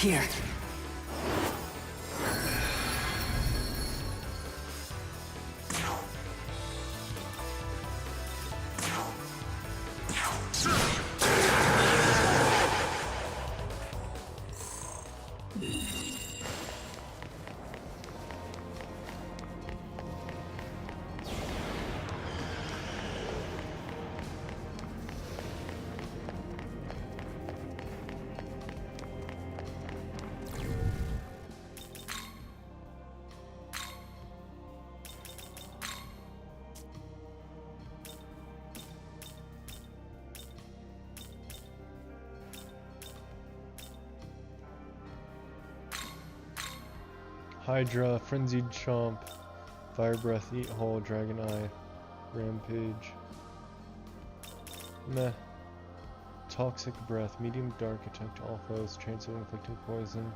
Here. Hydra, Frenzied Chomp, Fire Breath, Eat Whole, Dragon Eye, Rampage. Meh. Toxic Breath, Medium Dark, attack to all foes, chance of inflicting poison.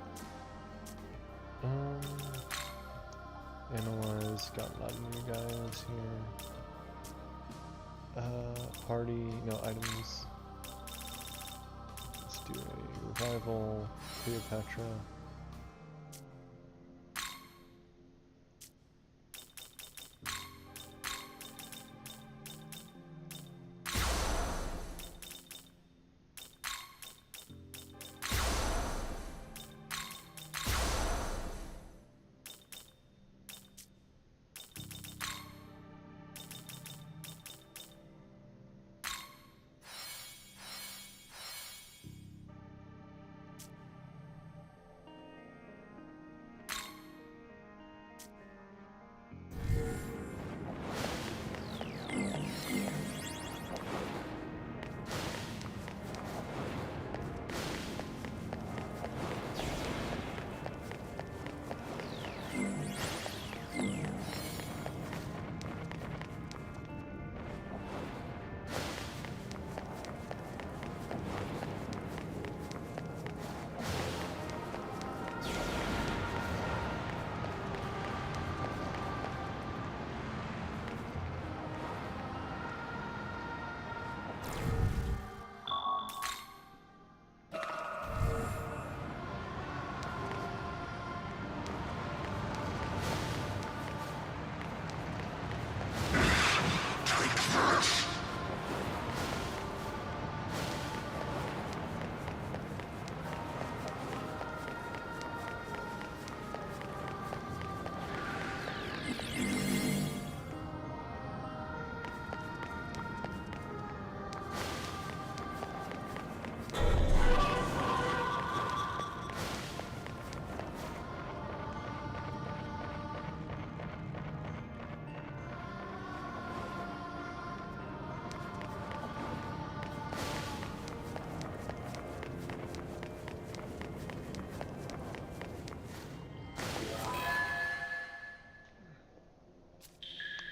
Analyze, got a lot of new guys here. Party, no items. Let's do a Revival, Cleopatra.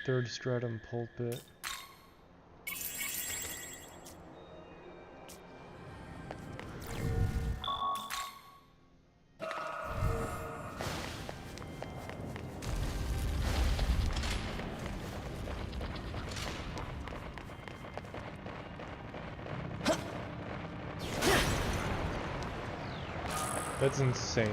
Third stratum pulpit. That's insane.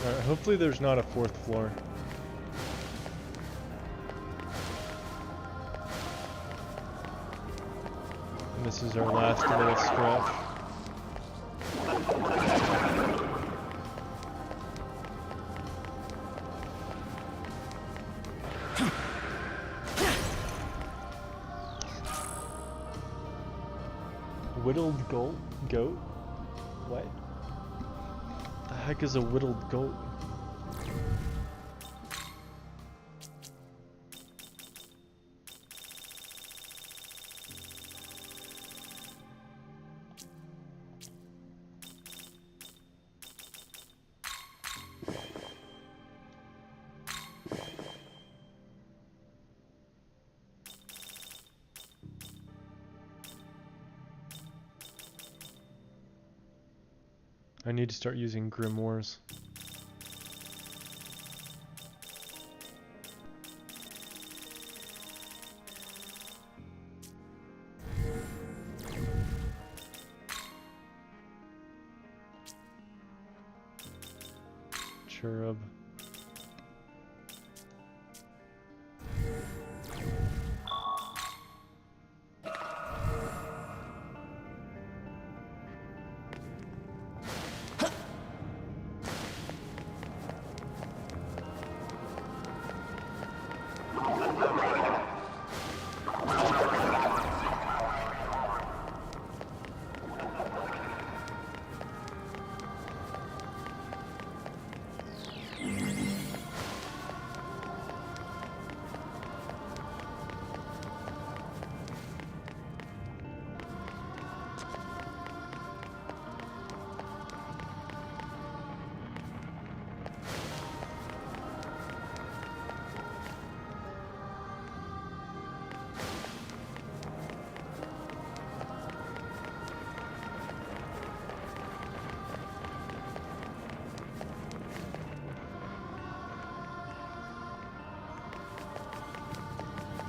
Alright, hopefully there's not a fourth floor. This is our last little stretch. Whittled goat? What? The heck is a whittled goat? I need to start using grimoires. Cherub.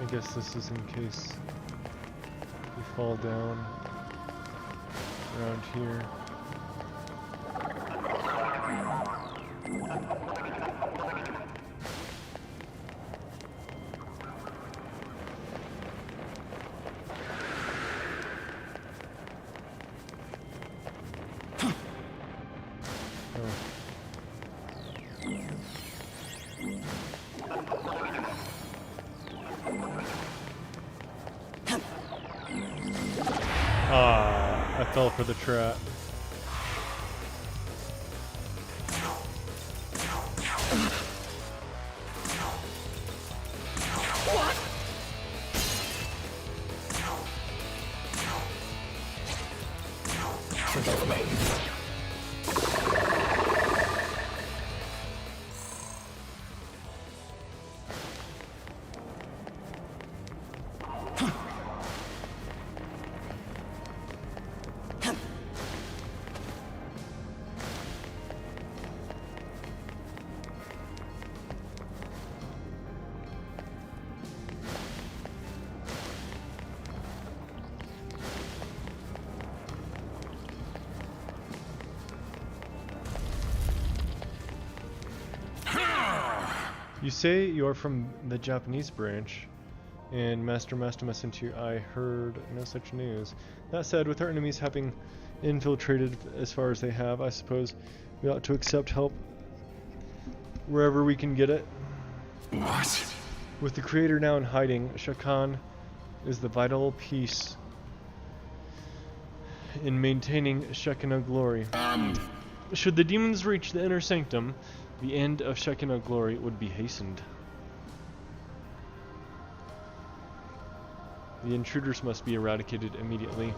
I guess this is in case we fall down around here. I fell for the trap. Forgive me. You say you're from the Japanese branch, and Master Mastema sent you. I heard no such news. That said, with our enemies having infiltrated as far as they have, I suppose we ought to accept help wherever we can get it. What? With the Creator now in hiding, Shakan is the vital piece in maintaining Shekinah glory. Should the demons reach the inner sanctum, the end of Shekinah glory would be hastened. The intruders must be eradicated immediately.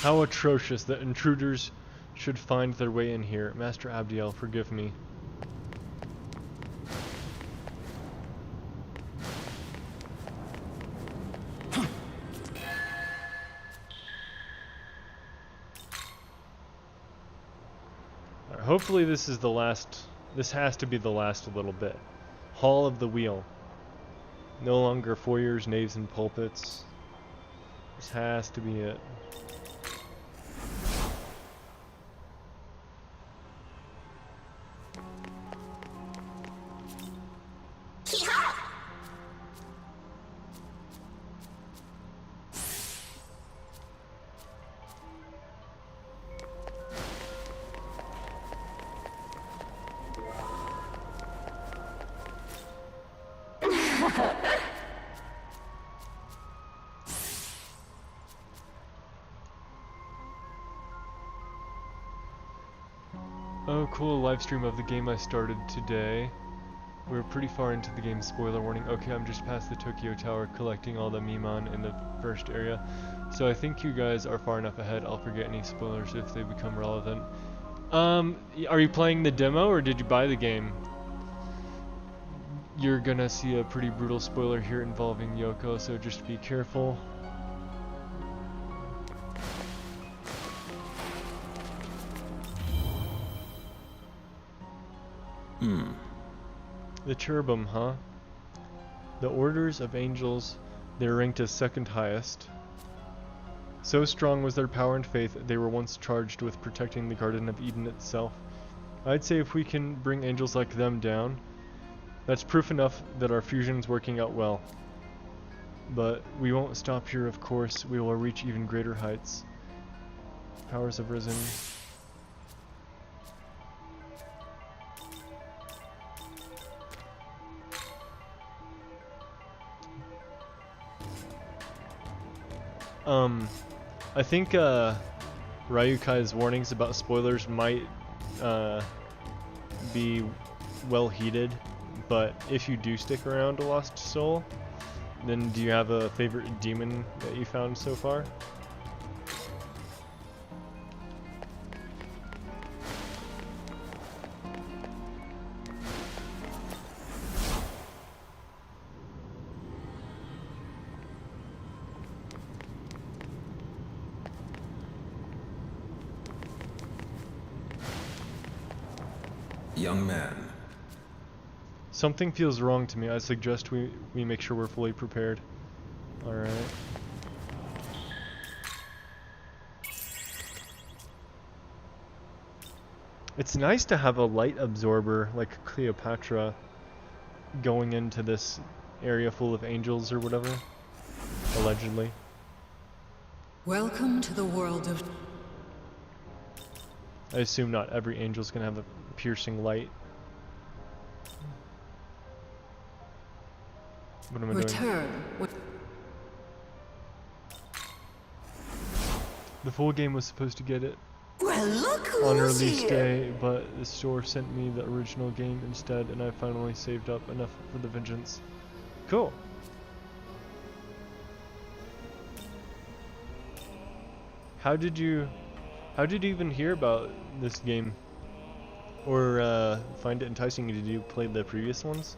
How atrocious that intruders should find their way in here. Master Abdiel, forgive me. hopefully this is the last. This has to be the last little bit. Hall of the Wheel. No longer foyers, naves, and pulpits. This has to be it. Oh cool, live stream of the game I started today. We're pretty far into the game, spoiler warning. Okay, I'm just past the Tokyo Tower collecting all the Mimon in the first area. So I think you guys are far enough ahead, I'll forget any spoilers if they become relevant. Are you playing the demo or did you buy the game? You're gonna see a pretty brutal spoiler here involving Yoko, so just be careful. The cherubim, huh? The orders of angels, they're ranked as second highest. So strong was their power and faith, they were once charged with protecting the Garden of Eden itself. I'd say if we can bring angels like them down, that's proof enough that our fusion's working out well. But we won't stop here, of course. We will reach even greater heights. Powers have risen. I think Ryukai's warnings about spoilers might be well heeded, but if you do stick around to Lost Soul, then do you have a favorite demon that you found so far? Young man. Something feels wrong to me. I suggest we make sure we're fully prepared. Alright. It's nice to have a light absorber like Cleopatra going into this area full of angels or whatever. Allegedly. Welcome to the world of... I assume not every angel's gonna have a piercing light. What am I doing? The full game was supposed to get it on release day, but the store sent me the original game instead, and I finally saved up enough for the vengeance. Cool. How did you even hear about this game? Or find it enticing? Did you play the previous ones?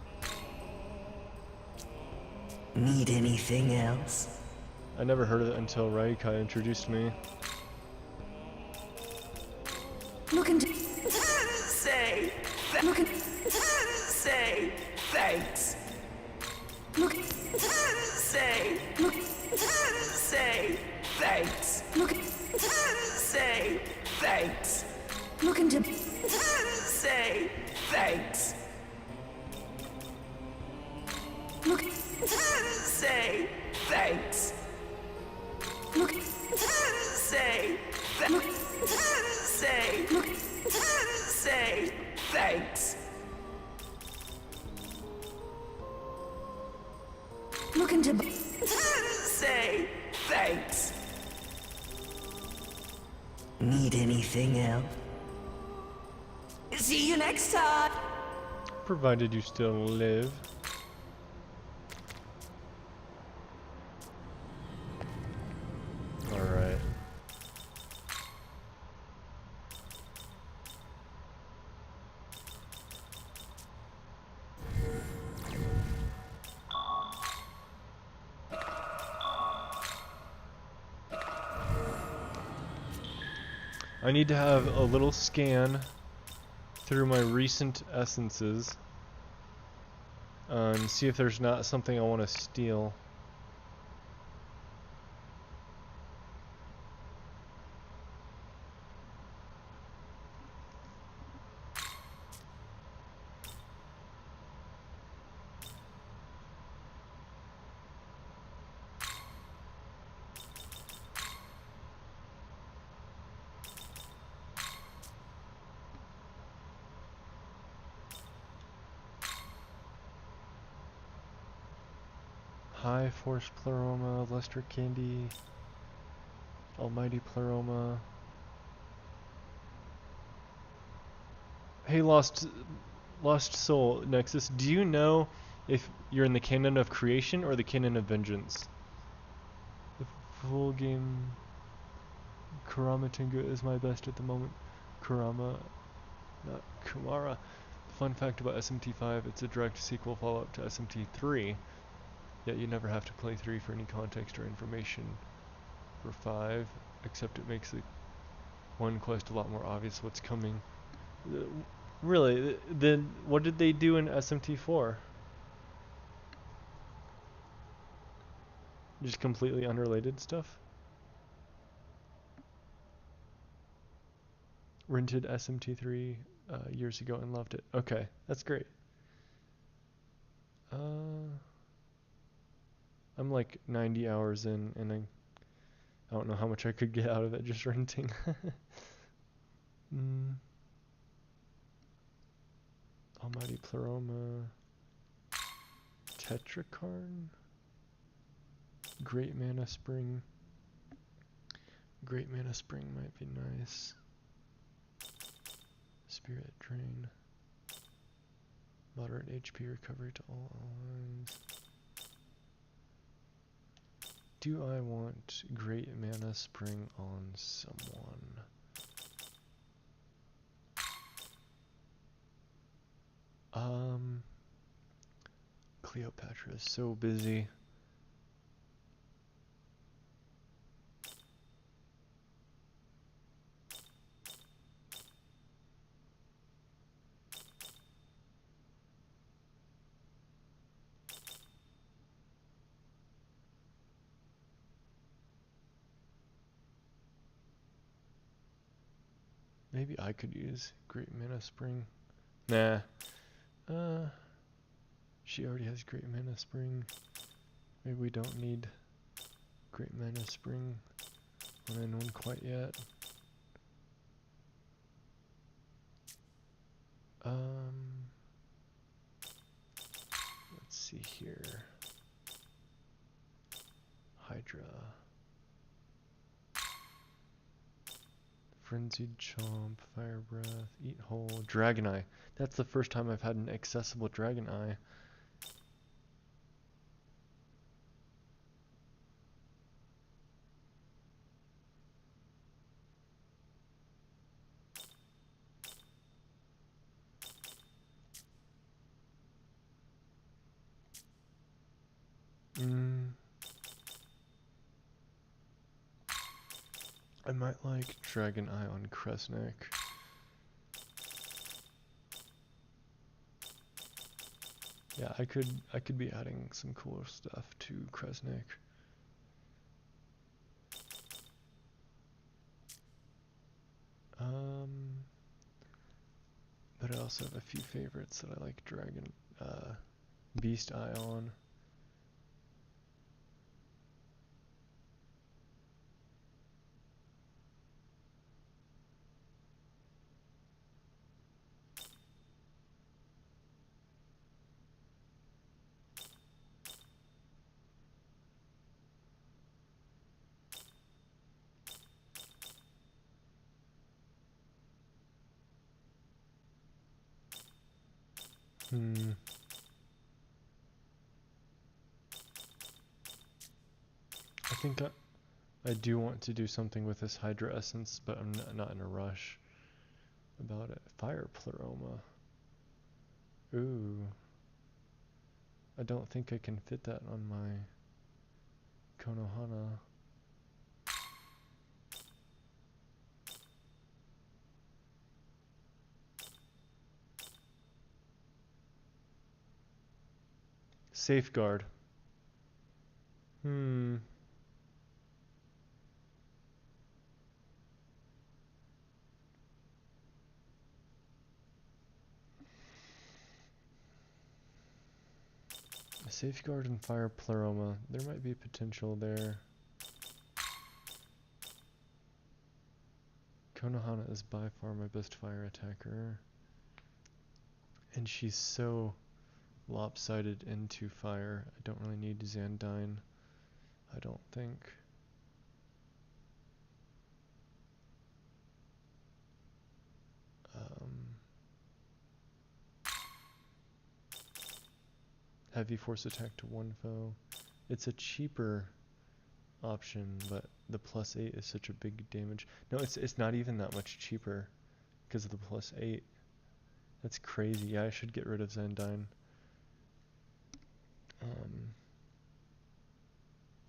Need anything else? I never heard of it until Ryukai introduced me. Looking to say thanks. Look say thanks. Look say thanks. Looking to say thanks. Look say thanks. Look say look say thanks. Looking to say thanks. Need anything else? See you next time. Provided you still live. Alright. I need to have a little scan through my recent essences and see if there's not something I want to steal. High Force Pleroma, Luster Candy, Almighty Pleroma. Hey, Lost Soul Nexus, do you know if you're in the canon of creation or the canon of vengeance? The full game Kurama Tengu is my best at the moment. Kurama, not Kumara. Fun fact about SMT5, it's a direct sequel follow-up to SMT3. Yet you never have to play 3 for any context or information for 5, except it makes the one quest a lot more obvious what's coming. Really, then what did they do in SMT4? Just completely unrelated stuff? Rented SMT3 years ago and loved it. Okay, that's great. I'm like 90 hours in, and I don't know how much I could get out of it just renting. Almighty Pleroma. Tetrakarn? Great Mana Spring. Great Mana Spring might be nice. Spirit Drain. Moderate HP recovery to all lines. Do I want Great Mana Spring on someone? Cleopatra is so busy. Maybe I could use Great Mana Spring. Nah. She already has Great Mana Spring. Maybe we don't need Great Mana Spring when I know one quite yet. Let's see here. Hydra. Frenzied Chomp, Fire Breath, Eat Whole, Dragon Eye. That's the first time I've had an accessible Dragon Eye. I might like Dragon Eye on Kresnik. Yeah, I could be adding some cooler stuff to Kresnik. But I also have a few favorites that I like Beast Eye on. I think I do want to do something with this Hydra Essence, but I'm not in a rush about it. Fire Pleroma. Ooh. I don't think I can fit that on my Konohana. Safeguard. Safeguard and fire pleroma. There might be potential there. Konohana is by far my best fire attacker. And she's so lopsided into fire. I don't really need Xandine. I don't think. Heavy force attack to one foe. It's a cheaper option, but the +8 is such a big damage. No, it's not even that much cheaper because of the +8. That's crazy. Yeah, I should get rid of Xandine.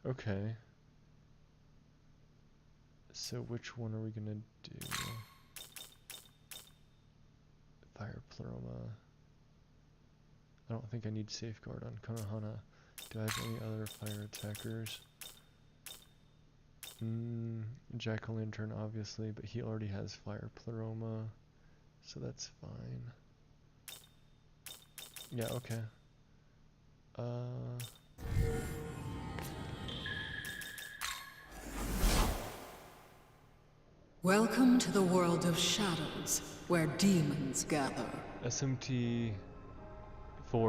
Okay. So which one are we gonna do? Fire Pleroma. I don't think I need Safeguard on Konohana. Do I have any other fire attackers? Jack-o'-lantern obviously, but he already has Fire Pleroma, so that's fine. Yeah, okay. Welcome to the world of shadows, where demons gather. SMT4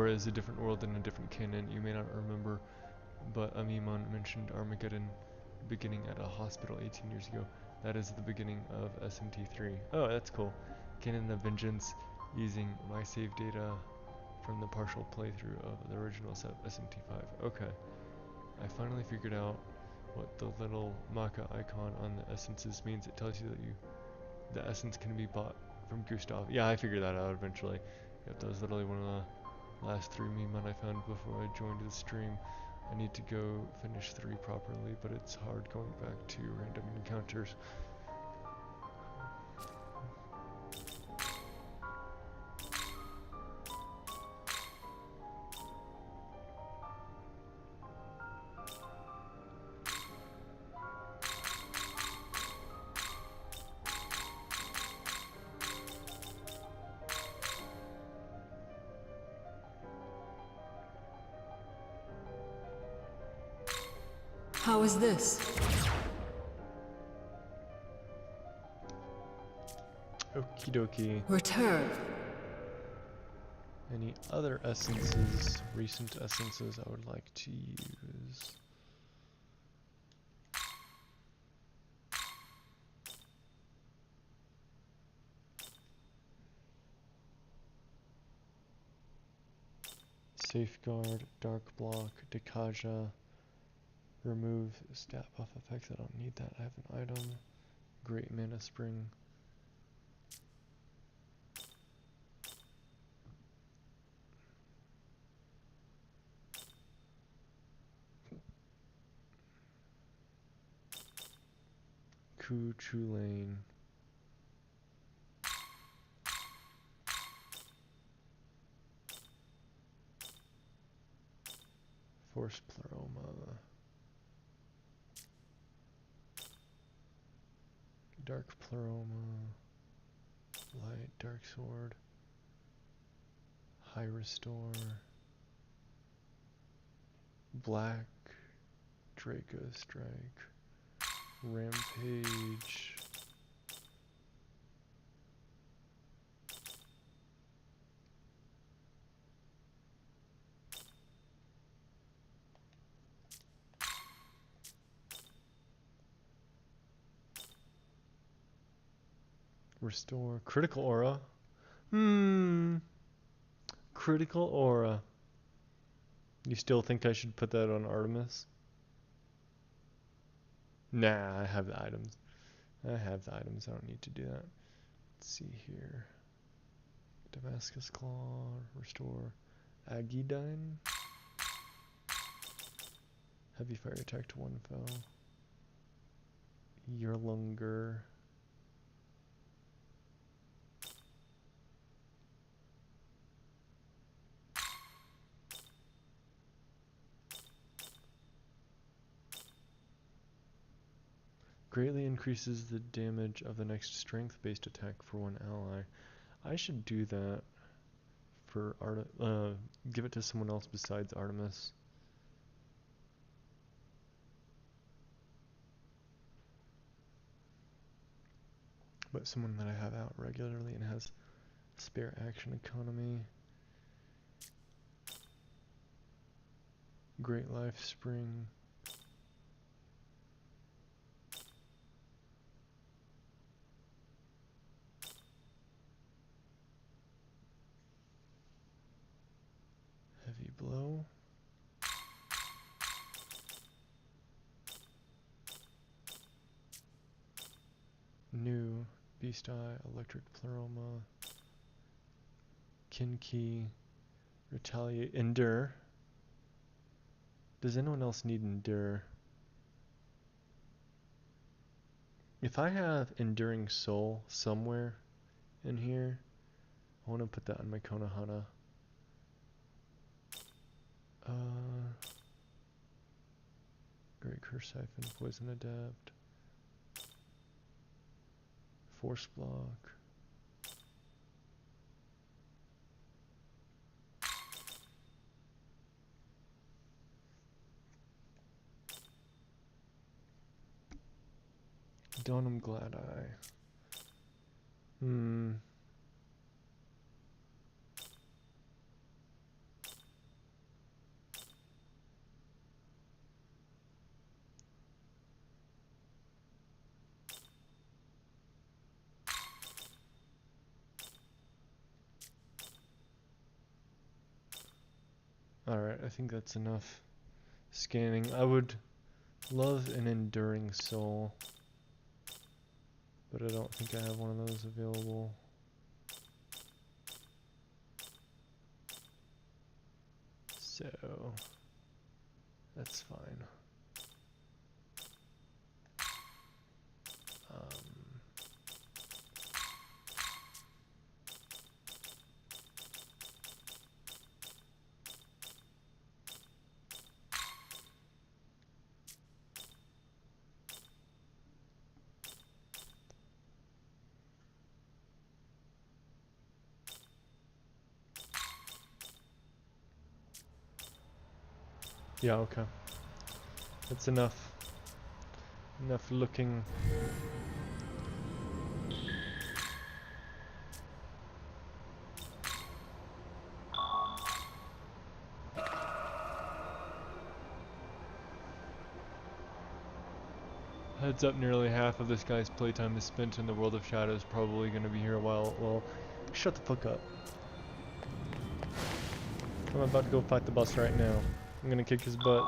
is a different world and a different canon. You may not remember, but Amimon mentioned Armageddon beginning at a hospital 18 years ago. That is the beginning of SMT3. Oh, that's cool. Canon of Vengeance using my save data from the partial playthrough of the original SMT5. Okay. I finally figured out what the little Maka icon on the essences means. It tells you that the essence can be bought from Gustav. Yeah, I figured that out eventually. Yep, that was literally one of the last 3 meme I found before I joined the stream. I need to go finish 3 properly, but it's hard going back to random encounters. How is this? Okie dokie. Return. Any other essences, recent essences I would like to use? Safeguard, Dark Block, Dekaja. Remove stat buff effects. I don't need that. I have an item. Great Mana Spring. Chulane. Force Pleroma. Dark Pleroma. Light Dark Sword. High Restore. Black Draco Strike. Rampage. Restore. Critical Aura. Critical Aura. You still think I should put that on Artemis? Nah, I have the items. I don't need to do that. Let's see here. Damascus Claw. Restore. Agidine. Heavy fire attack to one foe. Yerlunger. Greatly increases the damage of the next strength-based attack for one ally. I should do that for give it to someone else besides Artemis. But someone that I have out regularly and has spare action economy. Great Life Spring. Heavy Blow. New Beast Eye, Electric Pleroma, Kinki, Retaliate, Endure. Does anyone else need Endure? If I have Enduring Soul somewhere in here, I want to put that on my Konohana. Great Curse Siphon, Poison Adapt, Force Block. Donum Glad Eye. Alright, I think that's enough scanning. I would love an Enduring Soul, but I don't think I have one of those available. So, that's fine. Yeah, okay. That's enough. Enough looking. Heads up, nearly half of this guy's playtime is spent in the world of shadows, probably gonna be here a while. Well, shut the fuck up. I'm about to go fight the boss right now. I'm gonna kick his butt.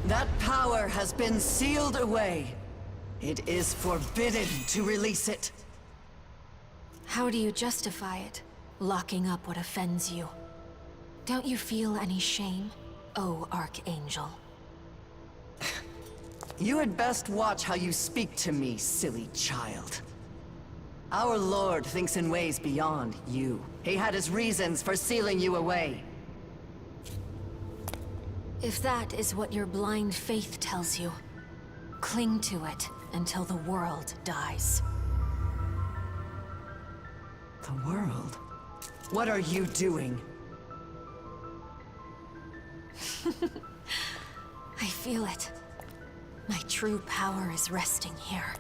That power has been sealed away. It is forbidden to release it. How do you justify it? Locking up what offends you? Don't you feel any shame, oh Archangel? You had best watch how you speak to me, silly child. Our Lord thinks in ways beyond you. He had his reasons for sealing you away. If that is what your blind faith tells you, cling to it until the world dies. The world? What are you doing? I feel it. My true power is resting here.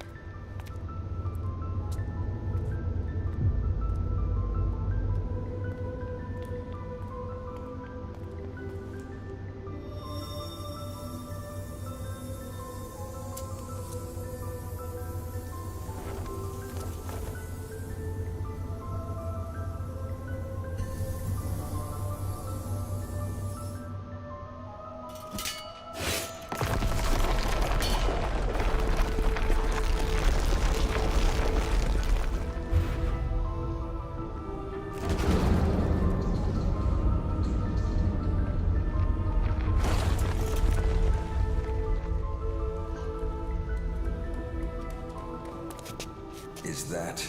Is that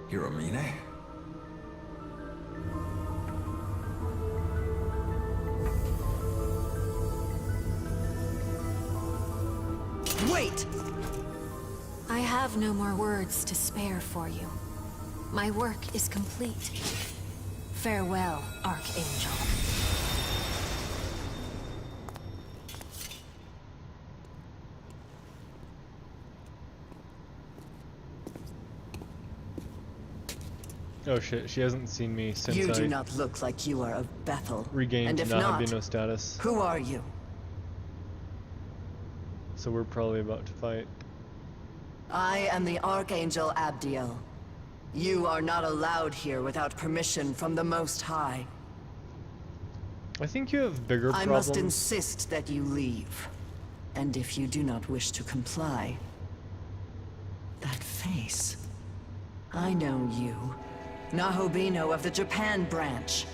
Hiromine? Wait! I have no more words to spare for you. My work is complete. Farewell, Archangel. Oh shit, she hasn't seen me since You I do not look like you are of Bethel. regained And if not, Nahabino status. who are you? So we're probably about to fight. I am the Archangel Abdiel. You are not allowed here without permission from the Most High. I think you have bigger I problems. must insist that you leave. And if you do not wish to comply... That face... I know you. Nahobino of the Japan branch.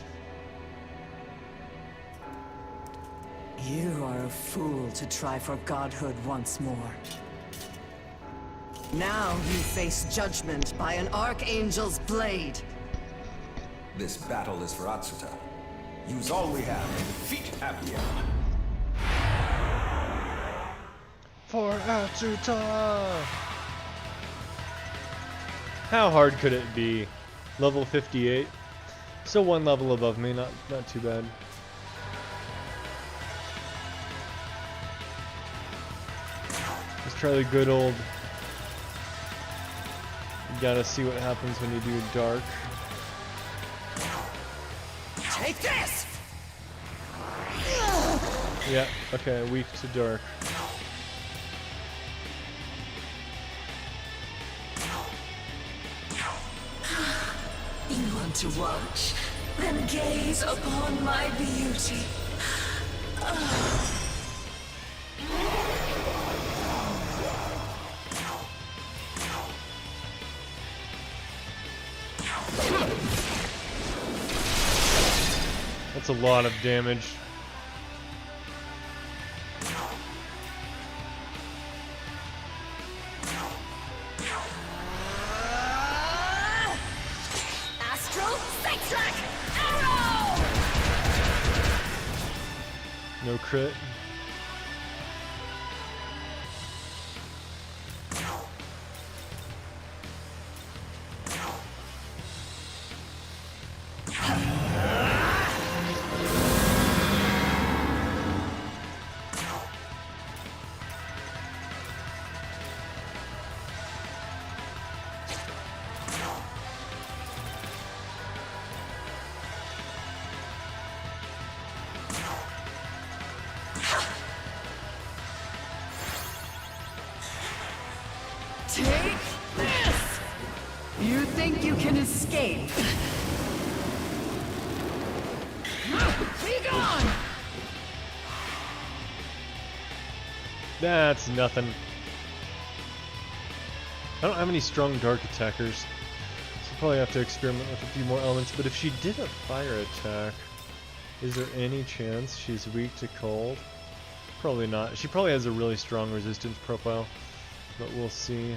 You are a fool to try for godhood once more. Now you face judgment by an Archangel's blade. This battle is for Atsuta. Use all we have to defeat Abdiel. For Atsuta! How hard could it be? Level 58. Still one level above me, not too bad. Let's try the good old... You gotta see what happens when you do dark. Take this! Yeah, okay, weak to dark. You want to watch? Then gaze upon my beauty. That's a lot of damage. No crit. Take this! You think you can escape? Be gone! That's nothing. I don't have any strong dark attackers, so I'll probably have to experiment with a few more elements, but if she did a fire attack, is there any chance she's weak to cold? Probably not. She probably has a really strong resistance profile, but we'll see.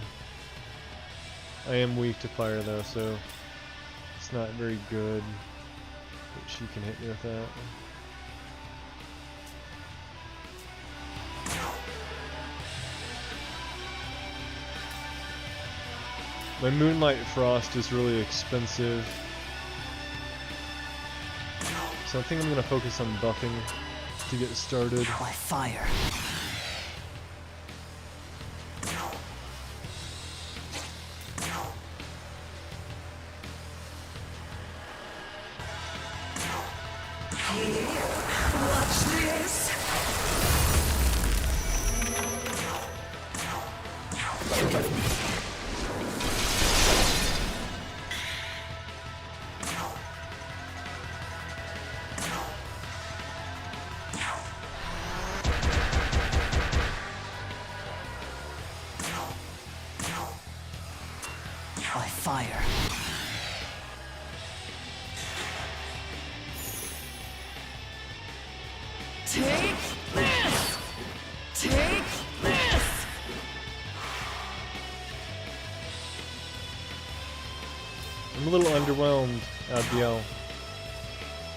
I am weak to fire though, so it's not very good that she can hit me with that. My Moonlight Frost is really expensive, so I think I'm going to focus on buffing to get started. By fire. Watch this. By fire. Take this! Take this! I'm a little underwhelmed, Abiel.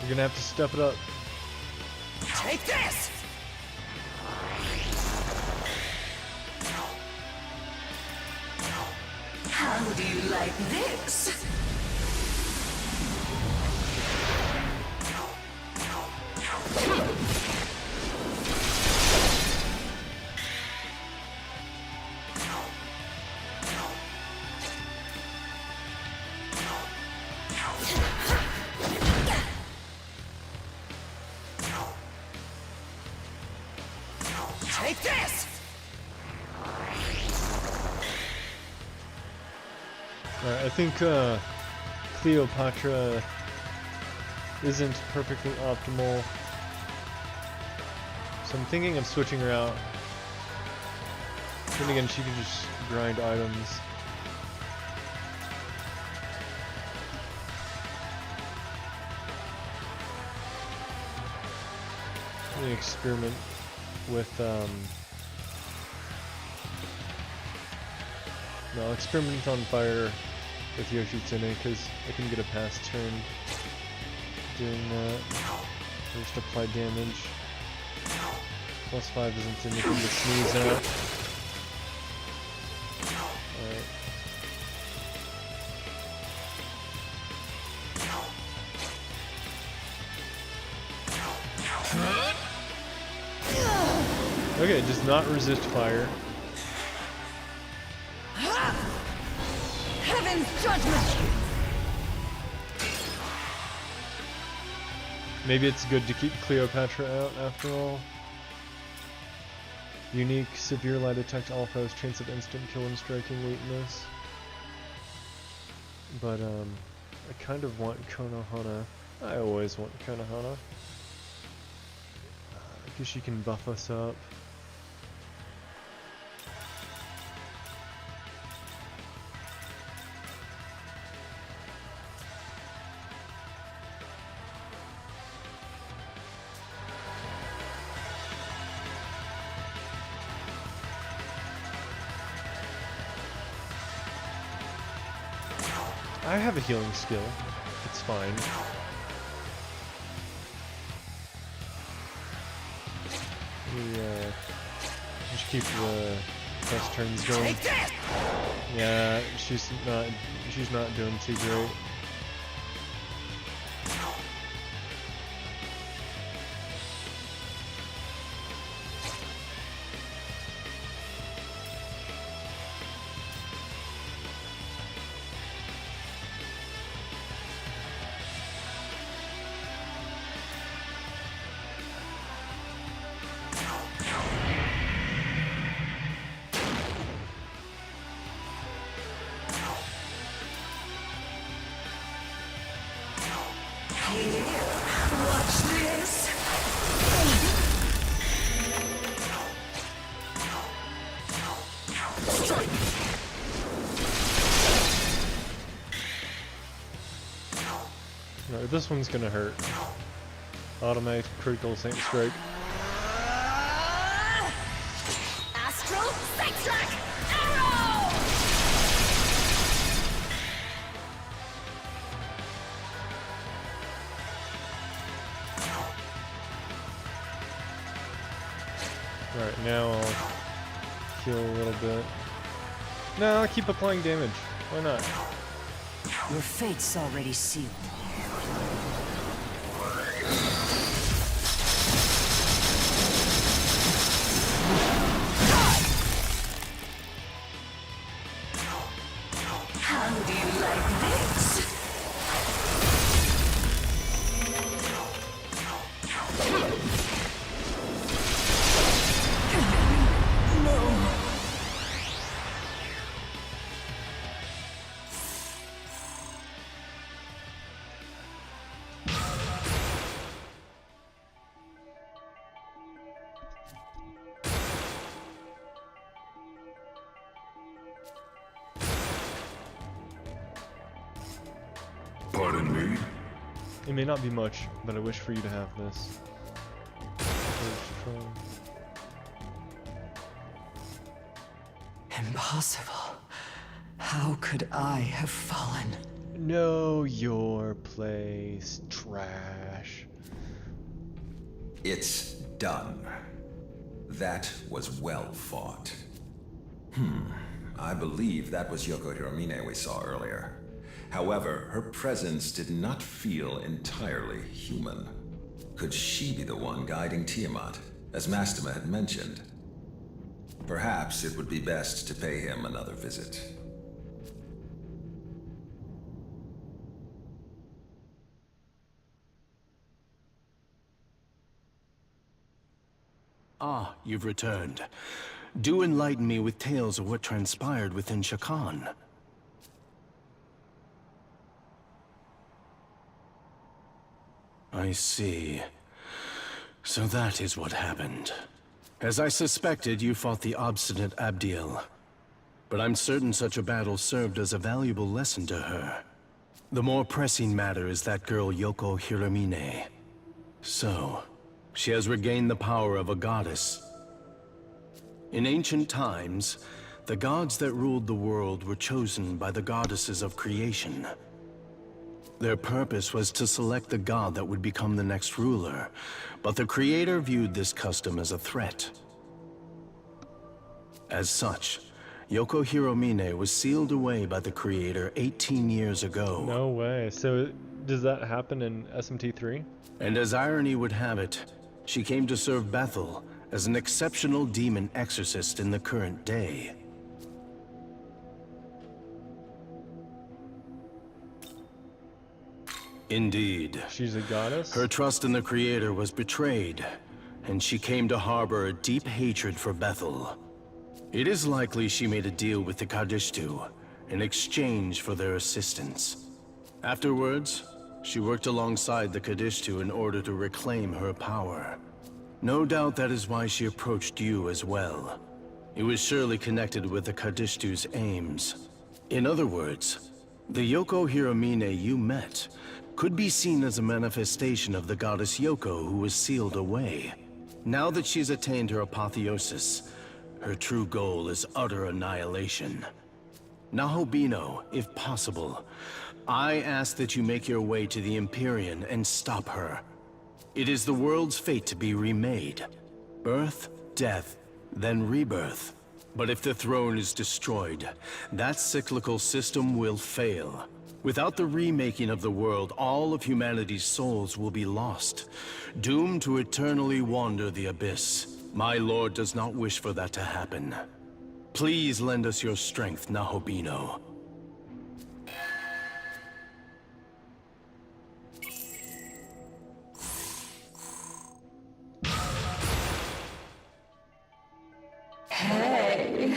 You're gonna have to step it up. Take this! How do you like this? Take this! Alright, I think Cleopatra isn't perfectly optimal. So I'm thinking of switching her out. Then again, she can just grind items. Let me experiment with no, I'll experiment on fire with Yoshitsune because I can get a pass turn doing that. First apply damage. +5 isn't anything to sneeze at. Alright. Okay, it does not resist fire. Heaven's judgment! Maybe it's good to keep Cleopatra out after all. Unique, severe light attack to all foes, chance of instant kill and striking weakness. But I kind of want Konohana. I always want Konohana. Because she can buff us up. I have a healing skill. It's fine. We just keep the press turns going. Yeah, she's not doing too great. Watch this! No, this one's gonna hurt. Automatic critical Saint Strike. Astral Sight-Track Arrow! Alright, now I'll heal a little bit. No, I'll keep applying damage. Why not? Your fate's already sealed. How do you like this? Pardon me? It may not be much, but I wish for you to have this. Impossible. How could I have fallen? Know your place, trash. It's done. That was well fought. I believe that was Yoko Hiromine we saw earlier. However, her presence did not feel entirely human. Could she be the one guiding Tiamat, as Mastema had mentioned? Perhaps it would be best to pay him another visit. Ah, you've returned. Do enlighten me with tales of what transpired within Shakan. I see. So that is what happened. As I suspected, you fought the obstinate Abdiel. But I'm certain such a battle served as a valuable lesson to her. The more pressing matter is that girl Yoko Hiromine. So, she has regained the power of a goddess. In ancient times, the gods that ruled the world were chosen by the goddesses of creation. Their purpose was to select the god that would become the next ruler, but the Creator viewed this custom as a threat. As such, Yoko Hiromine was sealed away by the Creator 18 years ago. No way. So does that happen in SMT3? And as irony would have it, she came to serve Bethel as an exceptional demon exorcist in the current day. Indeed. She's a goddess? Her trust in the Creator was betrayed, and she came to harbor a deep hatred for Bethel. It is likely she made a deal with the Kadishtu in exchange for their assistance. Afterwards, she worked alongside the Kadishtu in order to reclaim her power. No doubt that is why she approached you as well. It was surely connected with the Kadishtu's aims. In other words, the Yoko Hiromine you met could be seen as a manifestation of the goddess Yoko who was sealed away. Now that she's attained her apotheosis, her true goal is utter annihilation. Nahobino, if possible, I ask that you make your way to the Empyrean and stop her. It is the world's fate to be remade. Birth, death, then rebirth. But if the throne is destroyed, that cyclical system will fail. Without the remaking of the world, all of humanity's souls will be lost, doomed to eternally wander the abyss. My lord does not wish for that to happen. Please lend us your strength, Nahobino. Hey.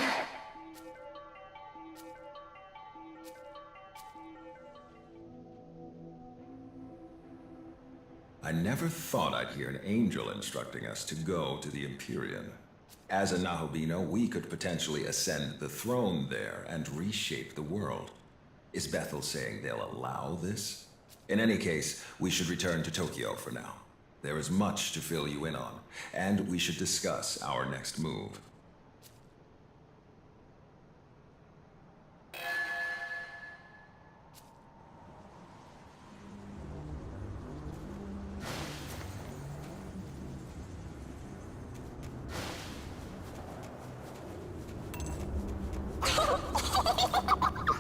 I never thought I'd hear an angel instructing us to go to the Empyrean. As a Nahobino, we could potentially ascend the throne there and reshape the world. Is Bethel saying they'll allow this? In any case, we should return to Tokyo for now. There is much to fill you in on, and we should discuss our next move.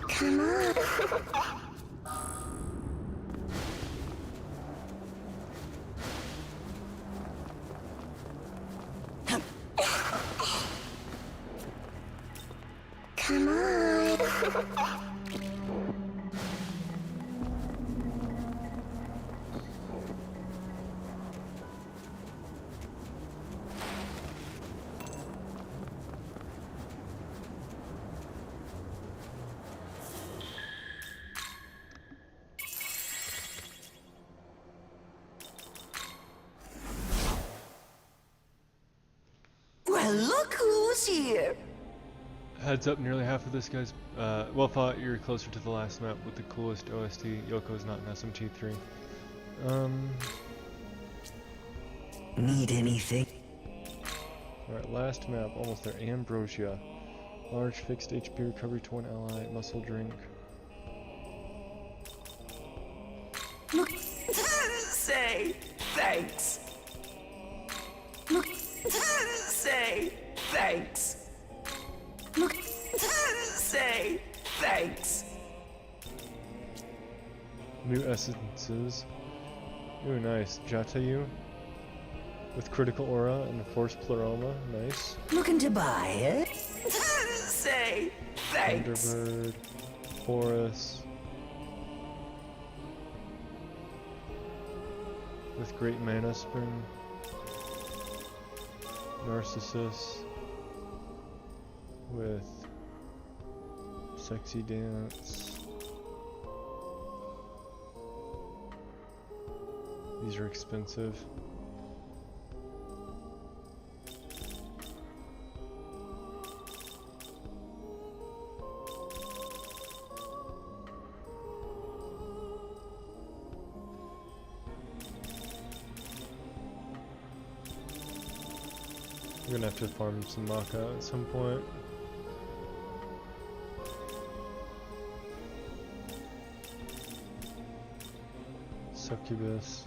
Come on. Come on. Well, look who's here. Heads up, nearly half of this guy's, well thought you're closer to the last map with the coolest OST. Yoko's not in SMT3. Need anything? Alright, last map, almost there. Ambrosia. Large fixed HP recovery to one ally, muscle drink. Say thanks. Say thanks. Say thanks. New essences. Ooh, nice. Jatayu. With critical aura and force pleroma. Nice. Looking to buy it? Say thanks. Thunderbird. Horus. With great mana spring. Narcissus. With sexy dance. These are expensive. We're gonna have to farm some Maka at some point. Succubus.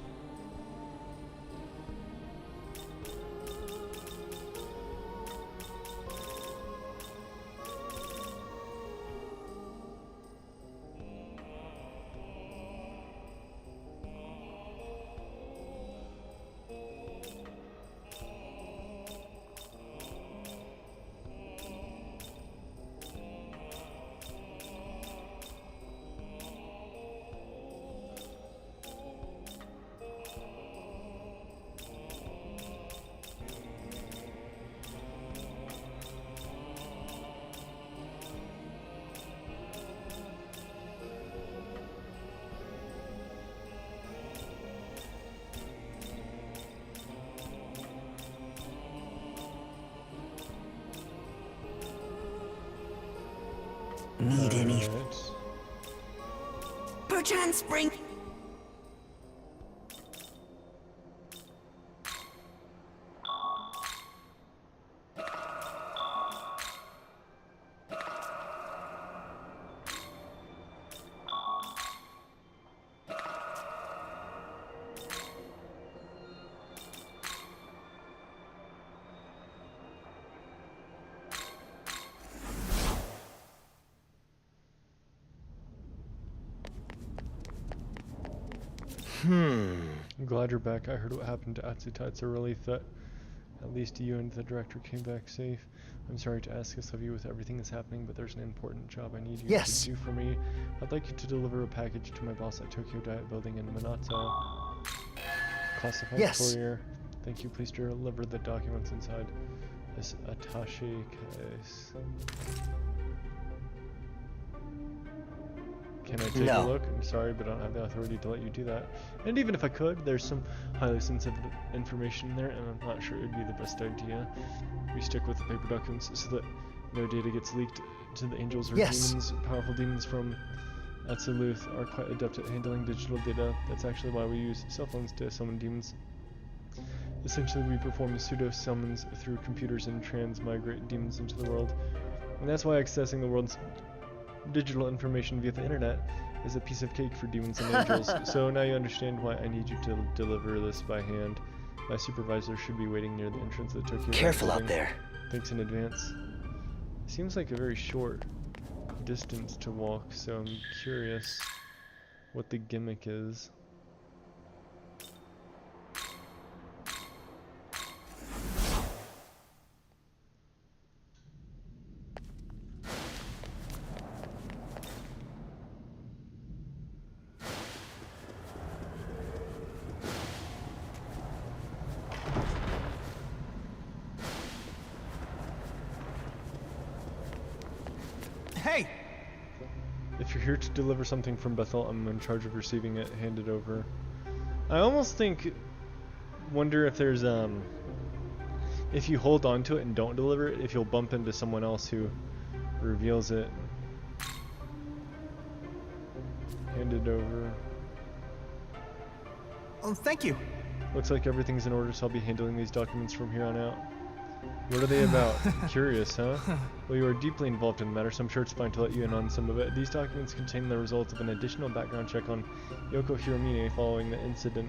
Need any? Perchance bring. I'm glad you're back. I heard what happened to Atsuta. It's a relief that at least you and the director came back safe. I'm sorry to ask this of you with everything that's happening, but there's an important job I need you to do for me. I'd like you to deliver a package to my boss at Tokyo Diet Building in Minato. Classified courier. Thank you. Please deliver the documents inside this attaché case. Can I take a look? I'm sorry, but I don't have the authority to let you do that. And even if I could, there's some highly sensitive information in there, and I'm not sure it would be the best idea. We stick with the paper documents so that no data gets leaked to the angels or demons. Powerful demons from Absoluth are quite adept at handling digital data. That's actually why we use cell phones to summon demons. Essentially, we perform pseudo-summons through computers and transmigrate demons into the world. And that's why accessing the world's digital information via the internet is a piece of cake for demons and angels. So now you understand why I need you to deliver this by hand. My supervisor should be waiting near the entrance of the Tokyo. Careful out there. Thanks in advance. Seems like a very short distance to walk, so I'm curious what the gimmick is. Hey! If you're here to deliver something from Bethel, I'm in charge of receiving it. Hand it over. I almost wonder if there's if you hold on to it and don't deliver it, if you'll bump into someone else who reveals it. Hand it over. Oh, thank you. Looks like everything's in order, so I'll be handling these documents from here on out. What are they about? Curious, huh? Well, you are deeply involved in the matter, so I'm sure it's fine to let you in on some of it. These documents contain the results of an additional background check on Yoko Hiromine following the incident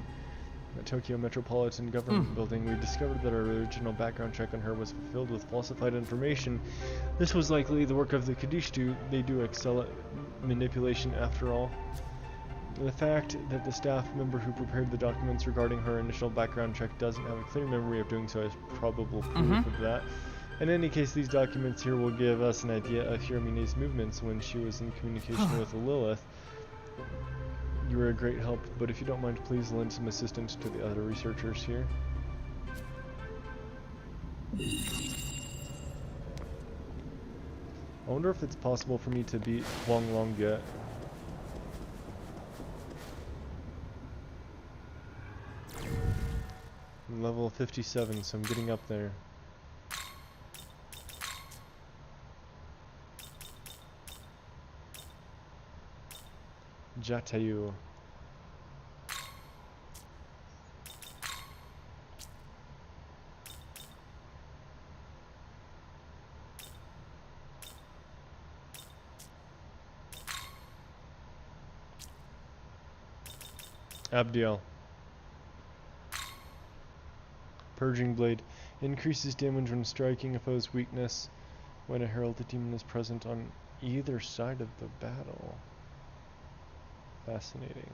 At Tokyo Metropolitan Government Building, we discovered that our original background check on her was fulfilled with falsified information. This was likely the work of the Kadishtu. They do excel at manipulation after all. The fact that the staff member who prepared the documents regarding her initial background check doesn't have a clear memory of doing so is probable proof of that. In any case, these documents here will give us an idea of Hiramine's movements when she was in communication with Lilith. You were a great help, but if you don't mind, please lend some assistance to the other researchers here. I wonder if it's possible for me to beat Huang Long yet. I'm level 57, so I'm getting up there. Jatayu. Abdiel. Purging Blade. Increases damage when striking a foe's weakness when a heralded demon is present on either side of the battle. Fascinating.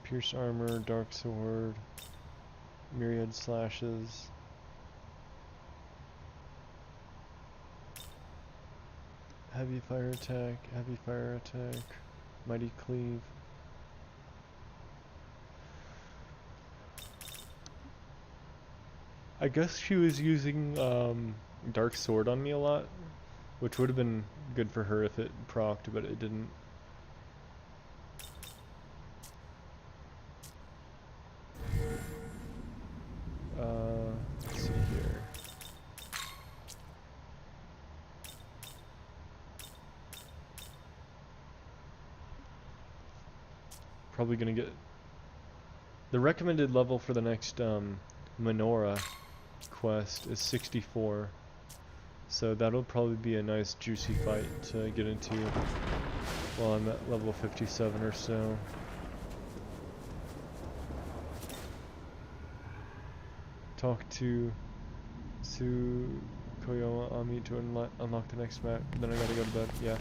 Pierce armor, dark sword, myriad slashes. Heavy fire attack, mighty cleave. I guess she was using dark sword on me a lot, which would have been good for her if it procced, but it didn't. Let's see here. Probably gonna get the recommended level for the next Menorah quest is 64. So that'll probably be a nice juicy fight to get into while I'm at level 57 or so. Talk to Koyama Ami to unlock the next map. Then I gotta go to bed. Yeah.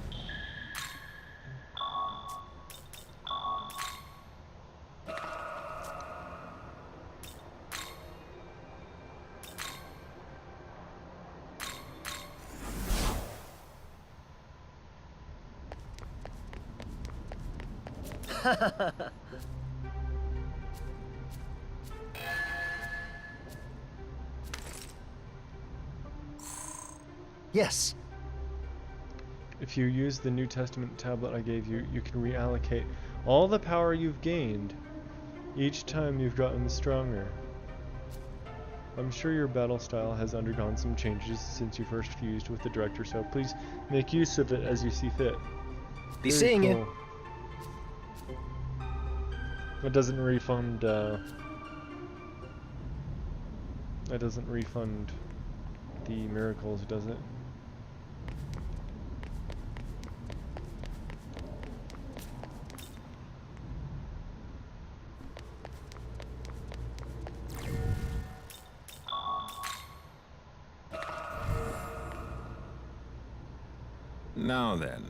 Yes. If you use the New Testament tablet I gave you, you can reallocate all the power you've gained each time you've gotten stronger. I'm sure your battle style has undergone some changes since you first fused with the director, so please make use of it as you see fit. Be seeing you. It doesn't refund, that doesn't refund the miracles, does it? Now then.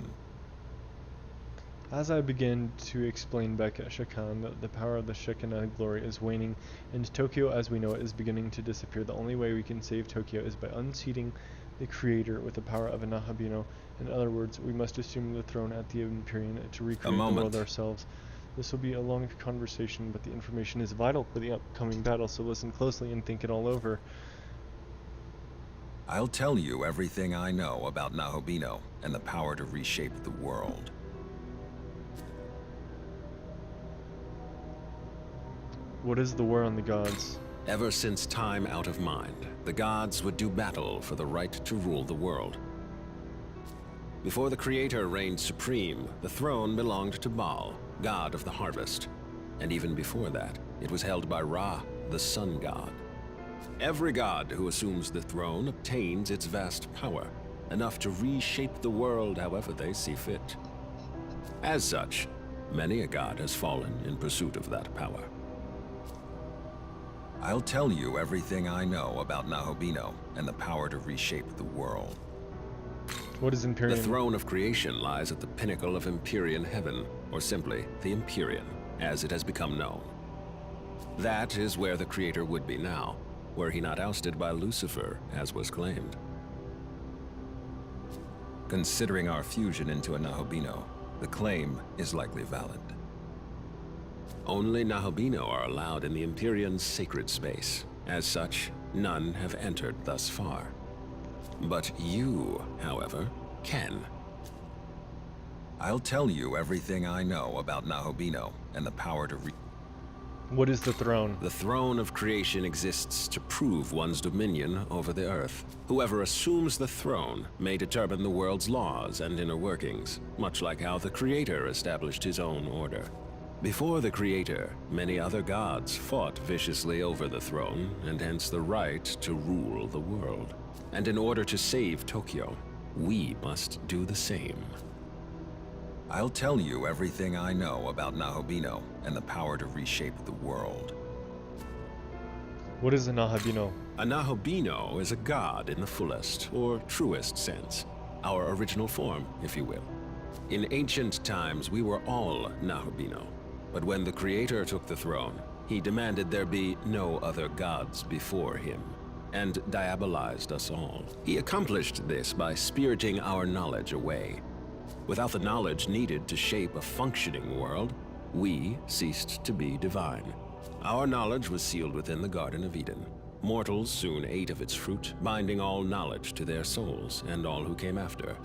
As I begin to explain back at Shakan that the power of the Shekinah glory is waning, and Tokyo as we know it is beginning to disappear, the only way we can save Tokyo is by unseating the creator with the power of a Nahabino. In other words, we must assume the throne at the Empyrean to recreate the world ourselves. This will be a long conversation, but the information is vital for the upcoming battle, so listen closely and think it all over. I'll tell you everything I know about Nahobino and the power to reshape the world. What is the war on the gods? Ever since time out of mind, the gods would do battle for the right to rule the world. Before the Creator reigned supreme, the throne belonged to Baal, god of the harvest. And even before that, it was held by Ra, the sun god. Every god who assumes the throne obtains its vast power, enough to reshape the world however they see fit. As such, Many a god has fallen in pursuit of that power. I'll tell you everything I know about Nahobino and the power to reshape the world. What is Empyrean? The throne of creation lies at the pinnacle of Empyrean heaven, or simply the Empyrean, as it has become known. That is where the Creator would be now, were he not ousted by Lucifer, as was claimed. Considering our fusion into a Nahobino, the claim is likely valid. Only Nahobino are allowed in the Empyrean's sacred space. As such, none have entered thus far. But you, however, can. I'll tell you everything I know about Nahobino and the power to What is the throne? The throne of creation exists to prove one's dominion over the earth. Whoever assumes the throne may determine the world's laws and inner workings, much like how the Creator established his own order. Before the Creator, many other gods fought viciously over the throne, and hence the right to rule the world. And in order to save Tokyo, we must do the same. I'll tell you everything I know about Nahobino and the power to reshape the world. What is a Nahobino? A Nahobino is a god in the fullest, or truest sense. Our original form, if you will. In ancient times, we were all Nahobino. But when the Creator took the throne, he demanded there be no other gods before him, and diabolized us all. He accomplished this by spiriting our knowledge away. Without the knowledge needed to shape a functioning world, we ceased to be divine. Our knowledge was sealed within the Garden of Eden. Mortals soon ate of its fruit, binding all knowledge to their souls and all who came after.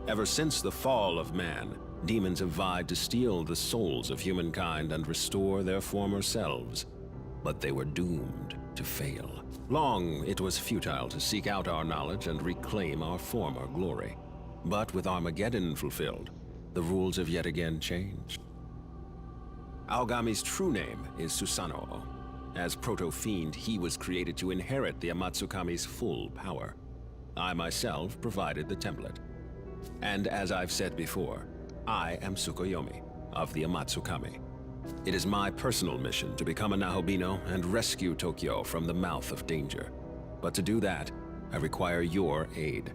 Ever since the fall of man, demons have vied to steal the souls of humankind and restore their former selves. But they were doomed to fail. Long it was futile to seek out our knowledge and reclaim our former glory. But with Armageddon fulfilled, the rules have yet again changed. Aogami's true name is Susanoo. As Proto-Fiend, he was created to inherit the Amatsukami's full power. I myself provided the template. And as I've said before, I am Tsukuyomi of the Amatsukami. It is my personal mission to become a Nahobino and rescue Tokyo from the mouth of danger. But to do that, I require your aid.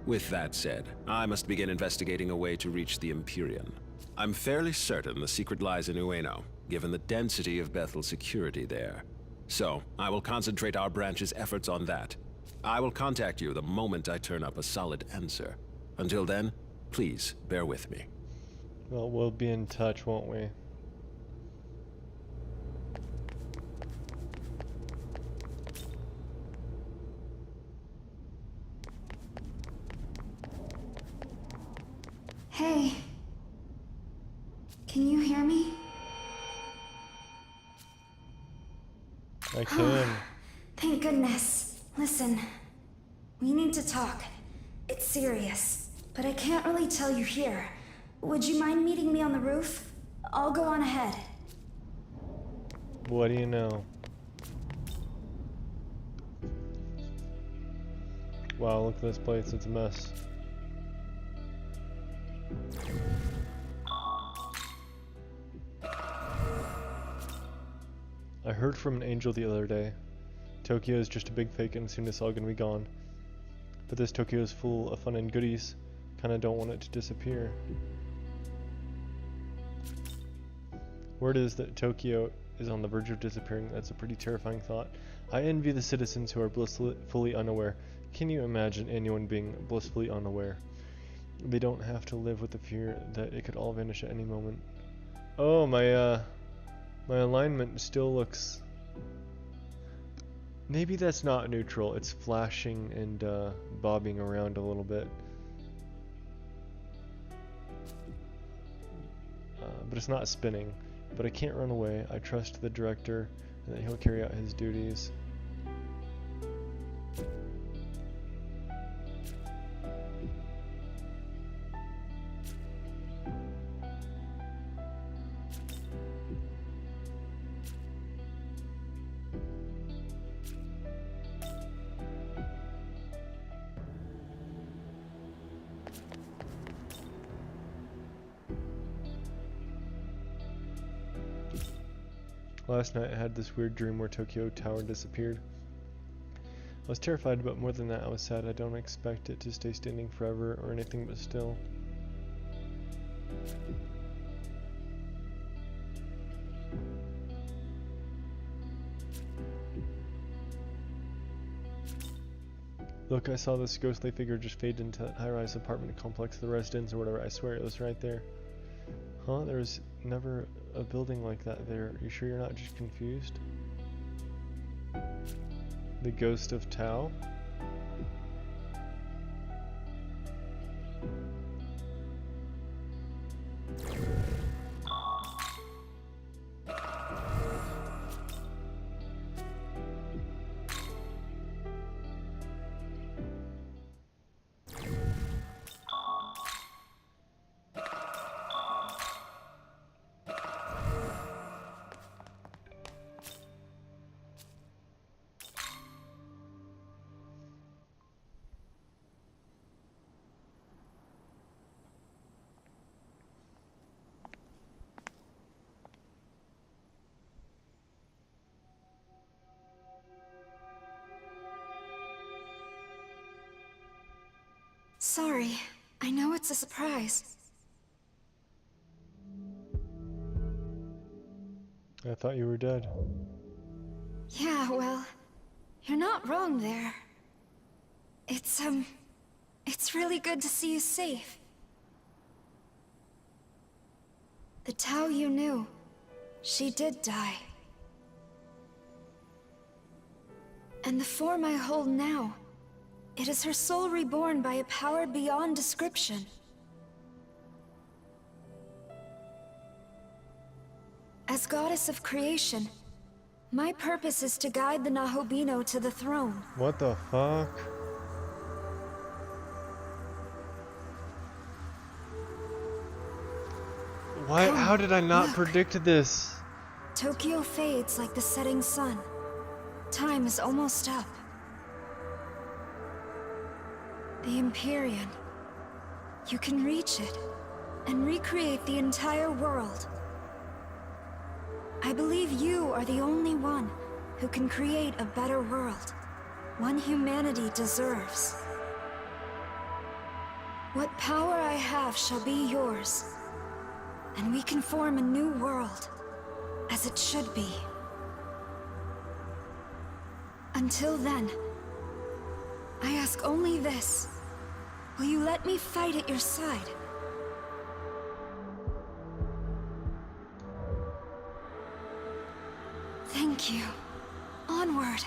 With that said, I must begin investigating a way to reach the Empyrean. I'm fairly certain the secret lies in Ueno, given the density of Bethel's security there. So, I will concentrate our branch's efforts on that. I will contact you the moment I turn up a solid answer. Until then, please bear with me. Well, we'll be in touch, won't we? Hey. Can you hear me? I can. Thank goodness. Listen, we need to talk. It's serious, but I can't really tell you here. Would you mind meeting me on the roof? I'll go on ahead. What do you know? Wow, look at this place, it's a mess. I heard from an angel the other day. Tokyo is just a big fake and soon it's all gonna be gone. But this Tokyo is full of fun and goodies. Kinda don't want it to disappear. Word is that Tokyo is on the verge of disappearing. That's a pretty terrifying thought. I envy the citizens who are blissfully unaware. Can you imagine anyone being blissfully unaware? They don't have to live with the fear that it could all vanish at any moment. Oh, my alignment still looks... Maybe that's not neutral. It's flashing and bobbing around a little bit. But it's not spinning. But I can't run away. I trust the director and that he'll carry out his duties. Last night I had this weird dream where Tokyo Tower disappeared. I was terrified, but more than that I was sad. I don't expect it to stay standing forever or anything but still. Look, I saw this ghostly figure just fade into that high-rise apartment complex, the residence or whatever. I swear it was right there. Huh? There was never a building like that there. Are you sure you're not just confused? The ghost of Tao? Sorry, I know it's a surprise. I thought you were dead. Yeah, well, you're not wrong there. It's really good to see you safe. The Tao you knew, she did die. And the form I hold now, it is her soul reborn by a power beyond description. As goddess of creation, my purpose is to guide the Nahobino to the throne. What the fuck? Why? Come, How did I not look. predict this? Tokyo fades like the setting sun. Time is almost up. The Empyrean. You can reach it and recreate the entire world. I believe you are the only one who can create a better world. One humanity deserves. What power I have shall be yours. And we can form a new world, as it should be. Until then, I ask only this. Will you let me fight at your side? Thank you. Onward.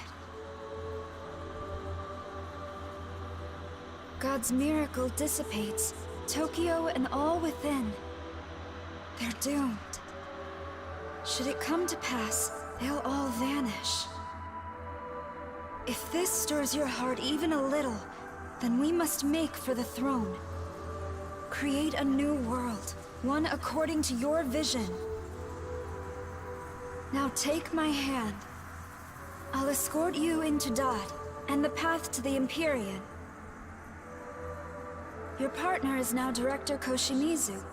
God's miracle dissipates, Tokyo and all within. They're doomed. Should it come to pass, they'll all vanish. If this stirs your heart even a little, then we must make for the throne. Create a new world, one according to your vision. Now take my hand. I'll escort you into Dot and the path to the Empyrean. Your partner is now Director Koshimizu.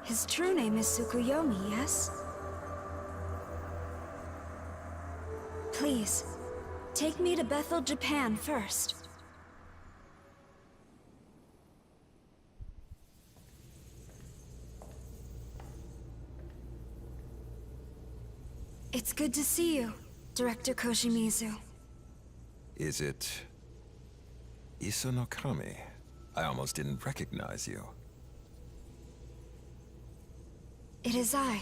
His true name is Tsukuyomi, yes? Please, take me to Bethel, Japan first. It's good to see you, Director Koshimizu. Is it Isunokami? I almost didn't recognize you. It is I,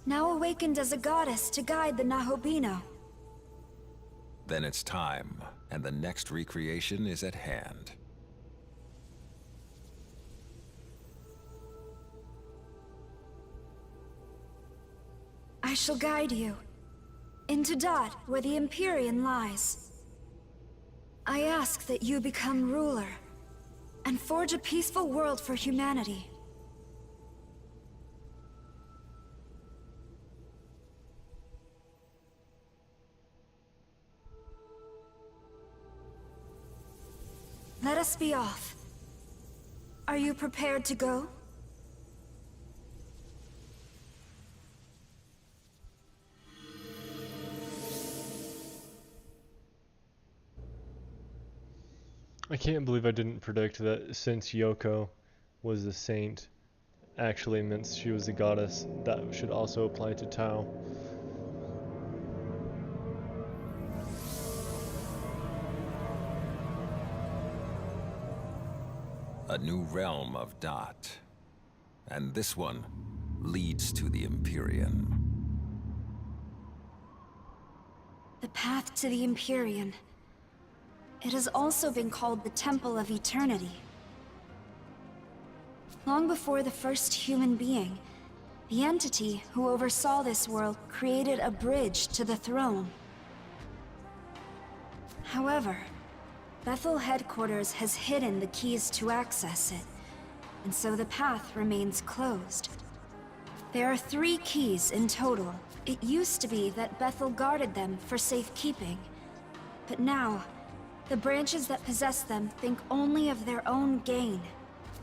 now awakened as a goddess to guide the Nahobino. Then it's time, and the next recreation is at hand. I shall guide you into Dot, where the Empyrean lies. I ask that you become ruler and forge a peaceful world for humanity. Let us be off. Are you prepared to go? I can't believe I didn't predict that since Yoko was a saint, actually meant she was a goddess. That should also apply to Tao. A new realm of Dot. And this one leads to the Empyrean. The path to the Empyrean. It has also been called the Temple of Eternity. Long before the first human being, the entity who oversaw this world created a bridge to the throne. However, Bethel headquarters has hidden the keys to access it, and so the path remains closed. There are 3 keys in total. It used to be that Bethel guarded them for safekeeping, but now, the branches that possess them think only of their own gain.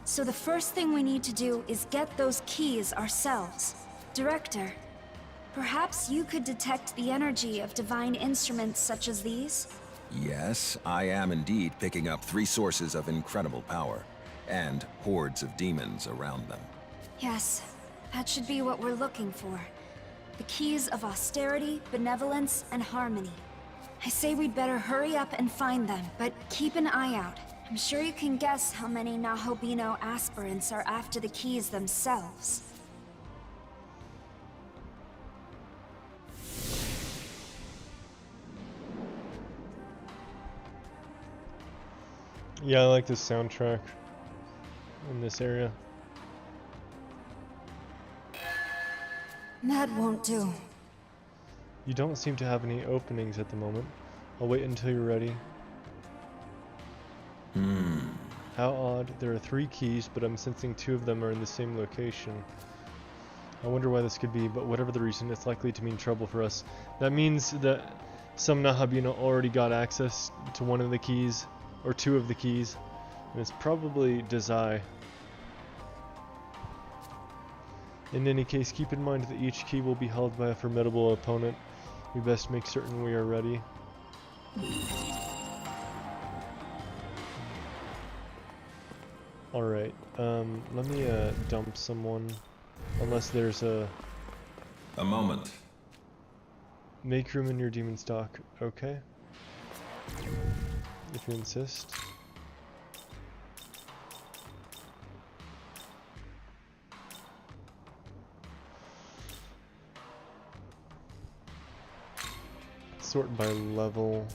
So the first thing we need to do is get those keys ourselves. Director, perhaps you could detect the energy of divine instruments such as these? Yes, I am indeed picking up 3 sources of incredible power, and hordes of demons around them. Yes, that should be what we're looking for. The keys of austerity, benevolence, and harmony. I say we'd better hurry up and find them, but keep an eye out. I'm sure you can guess how many Nahobino aspirants are after the keys themselves. Yeah, I like this soundtrack in this area. That won't do. You don't seem to have any openings at the moment. I'll wait until you're ready. How odd. There are 3 keys, but I'm sensing 2 of them are in the same location. I wonder why this could be, but whatever the reason, it's likely to mean trouble for us. That means that some Nahabino already got access to one of the keys, or 2 of the keys, and it's probably Dazai. In any case, keep in mind that each key will be held by a formidable opponent. We best make certain we are ready. Alright, let me dump someone, unless there's a moment. Make room in your demon stock, okay? If you insist. Sort by level.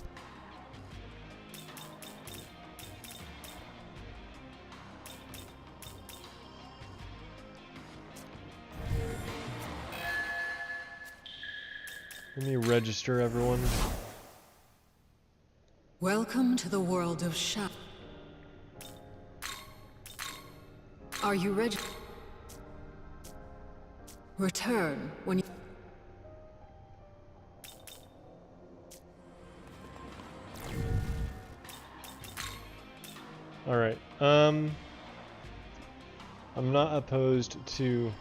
Let me register everyone. Welcome to the world of Sha. Are you ready? Return when you... Alright, I'm not opposed to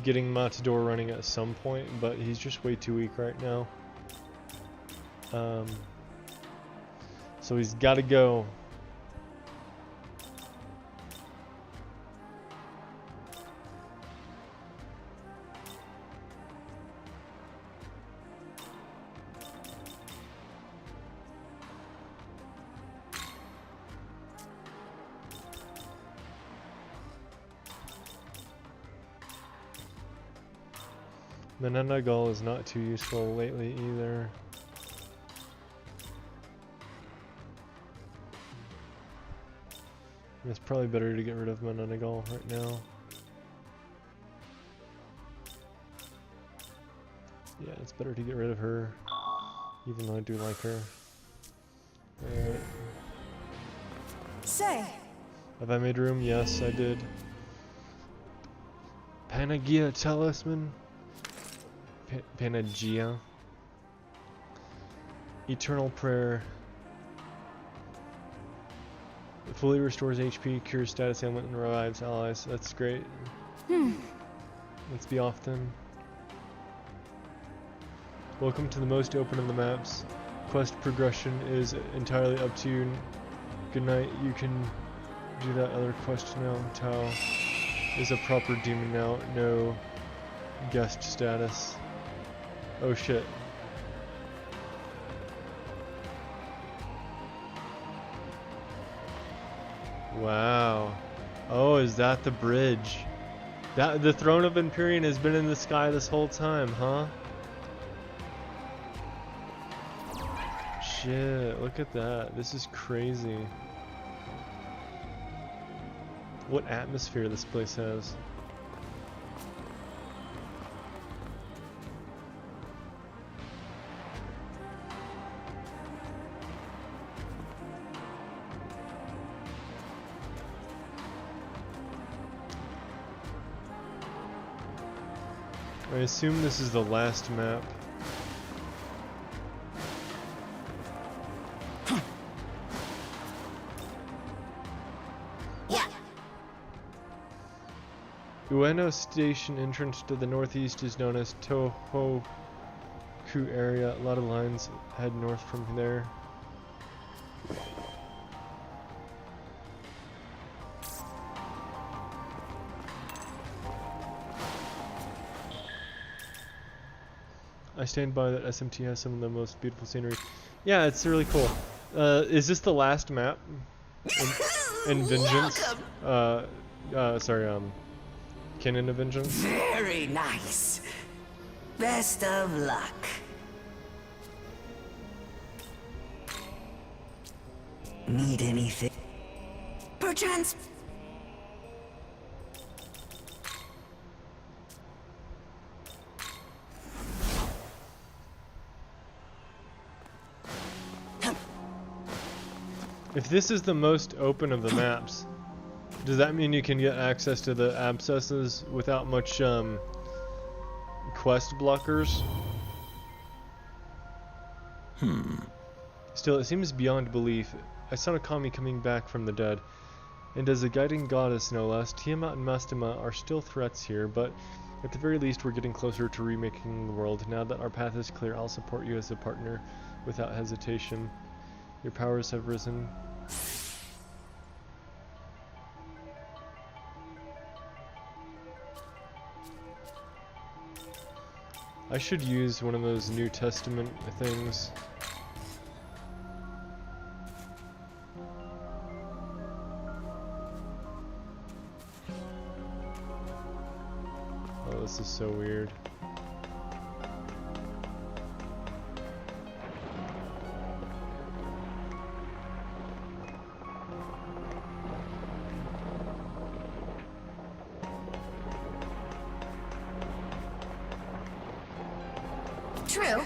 getting Matador running at some point, but he's just way too weak right now. So he's gotta go. Menendagal is not too useful lately either. It's probably better to get rid of Menendagal right now. Yeah, it's better to get rid of her, even though I do like her. Alright. Say! Have I made room? Yes, I did. Panagia Talisman? Panagia. Eternal Prayer. It fully restores HP, cures status ailment, and revives allies. That's great. Let's be off then. Welcome to the most open of the maps. Quest progression is entirely up to you. Good night. You can do that other quest now. Tao is a proper demon now. No guest status. Oh shit. Wow. Oh, is that the bridge? That the throne of Empyrean has been in the sky this whole time, huh? Shit, look at that. This is crazy. What atmosphere this place has. I assume this is the last map. Yeah. Ueno Station entrance to the northeast is known as Tohoku area. A lot of lines head north from there. I stand by that SMT has some of the most beautiful scenery. Yeah, it's really cool. Is this the last map? In Vengeance? Sorry, Canon of Vengeance? Very nice. Best of luck. Need anything? Perchance. If this is the most open of the maps, does that mean you can get access to the abscesses without much quest blockers? Still, it seems beyond belief. I saw Nakami coming back from the dead, and as a guiding goddess no less, Tiamat and Mastema are still threats here, but at the very least we're getting closer to remaking the world. Now that our path is clear, I'll support you as a partner without hesitation. Your powers have risen. I should use one of those New Testament things. Oh, this is so weird. True.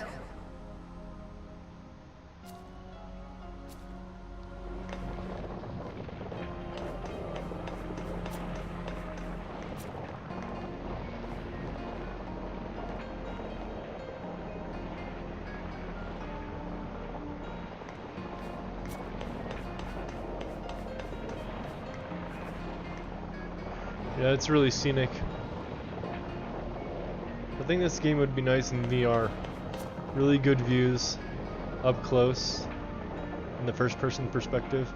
Yeah, it's really scenic. I think this game would be nice in VR. Really good views, up close, in the first person perspective.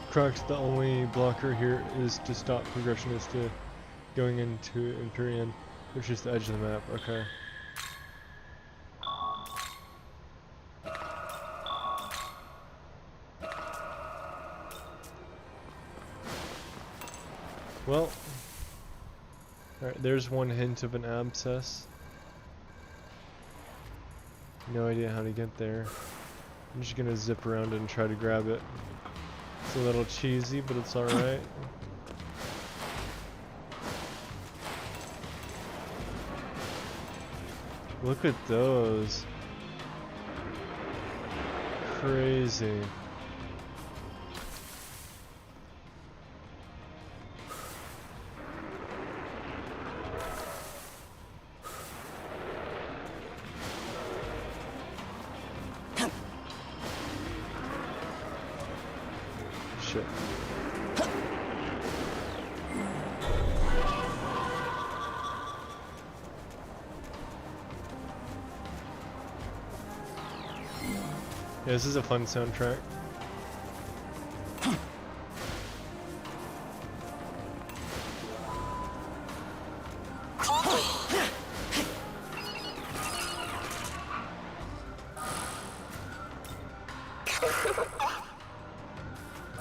Crux, the only blocker here is to stop progression is to going into Empyrean, which is the edge of the map. Okay. Well, alright, there's one hint of an abscess. No idea how to get there. I'm just gonna zip around and try to grab it. It's a little cheesy, but it's alright. Look at those. crazy. Shit. Yeah, this is a fun soundtrack.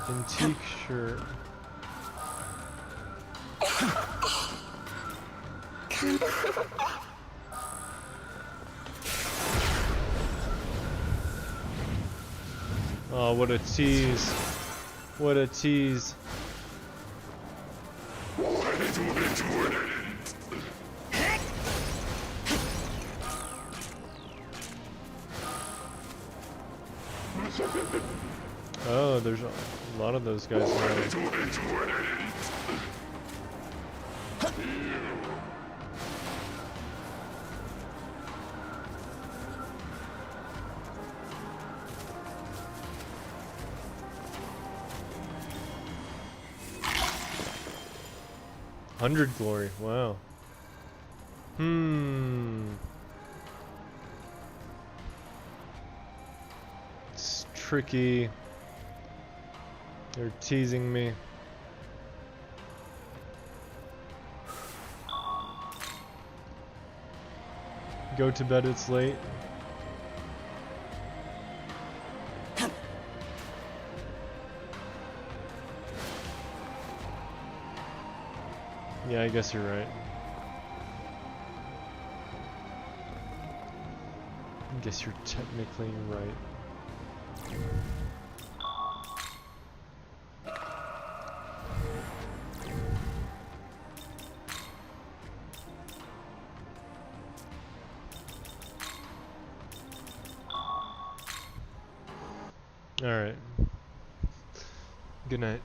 Antique shirt. Oh, what a tease. What a tease. Oh, there's a lot of those guys now. 100 glory, wow. It's tricky. They're teasing me. Go to bed, it's late. Yeah, I guess you're right. I guess you're technically right. All right. Good night.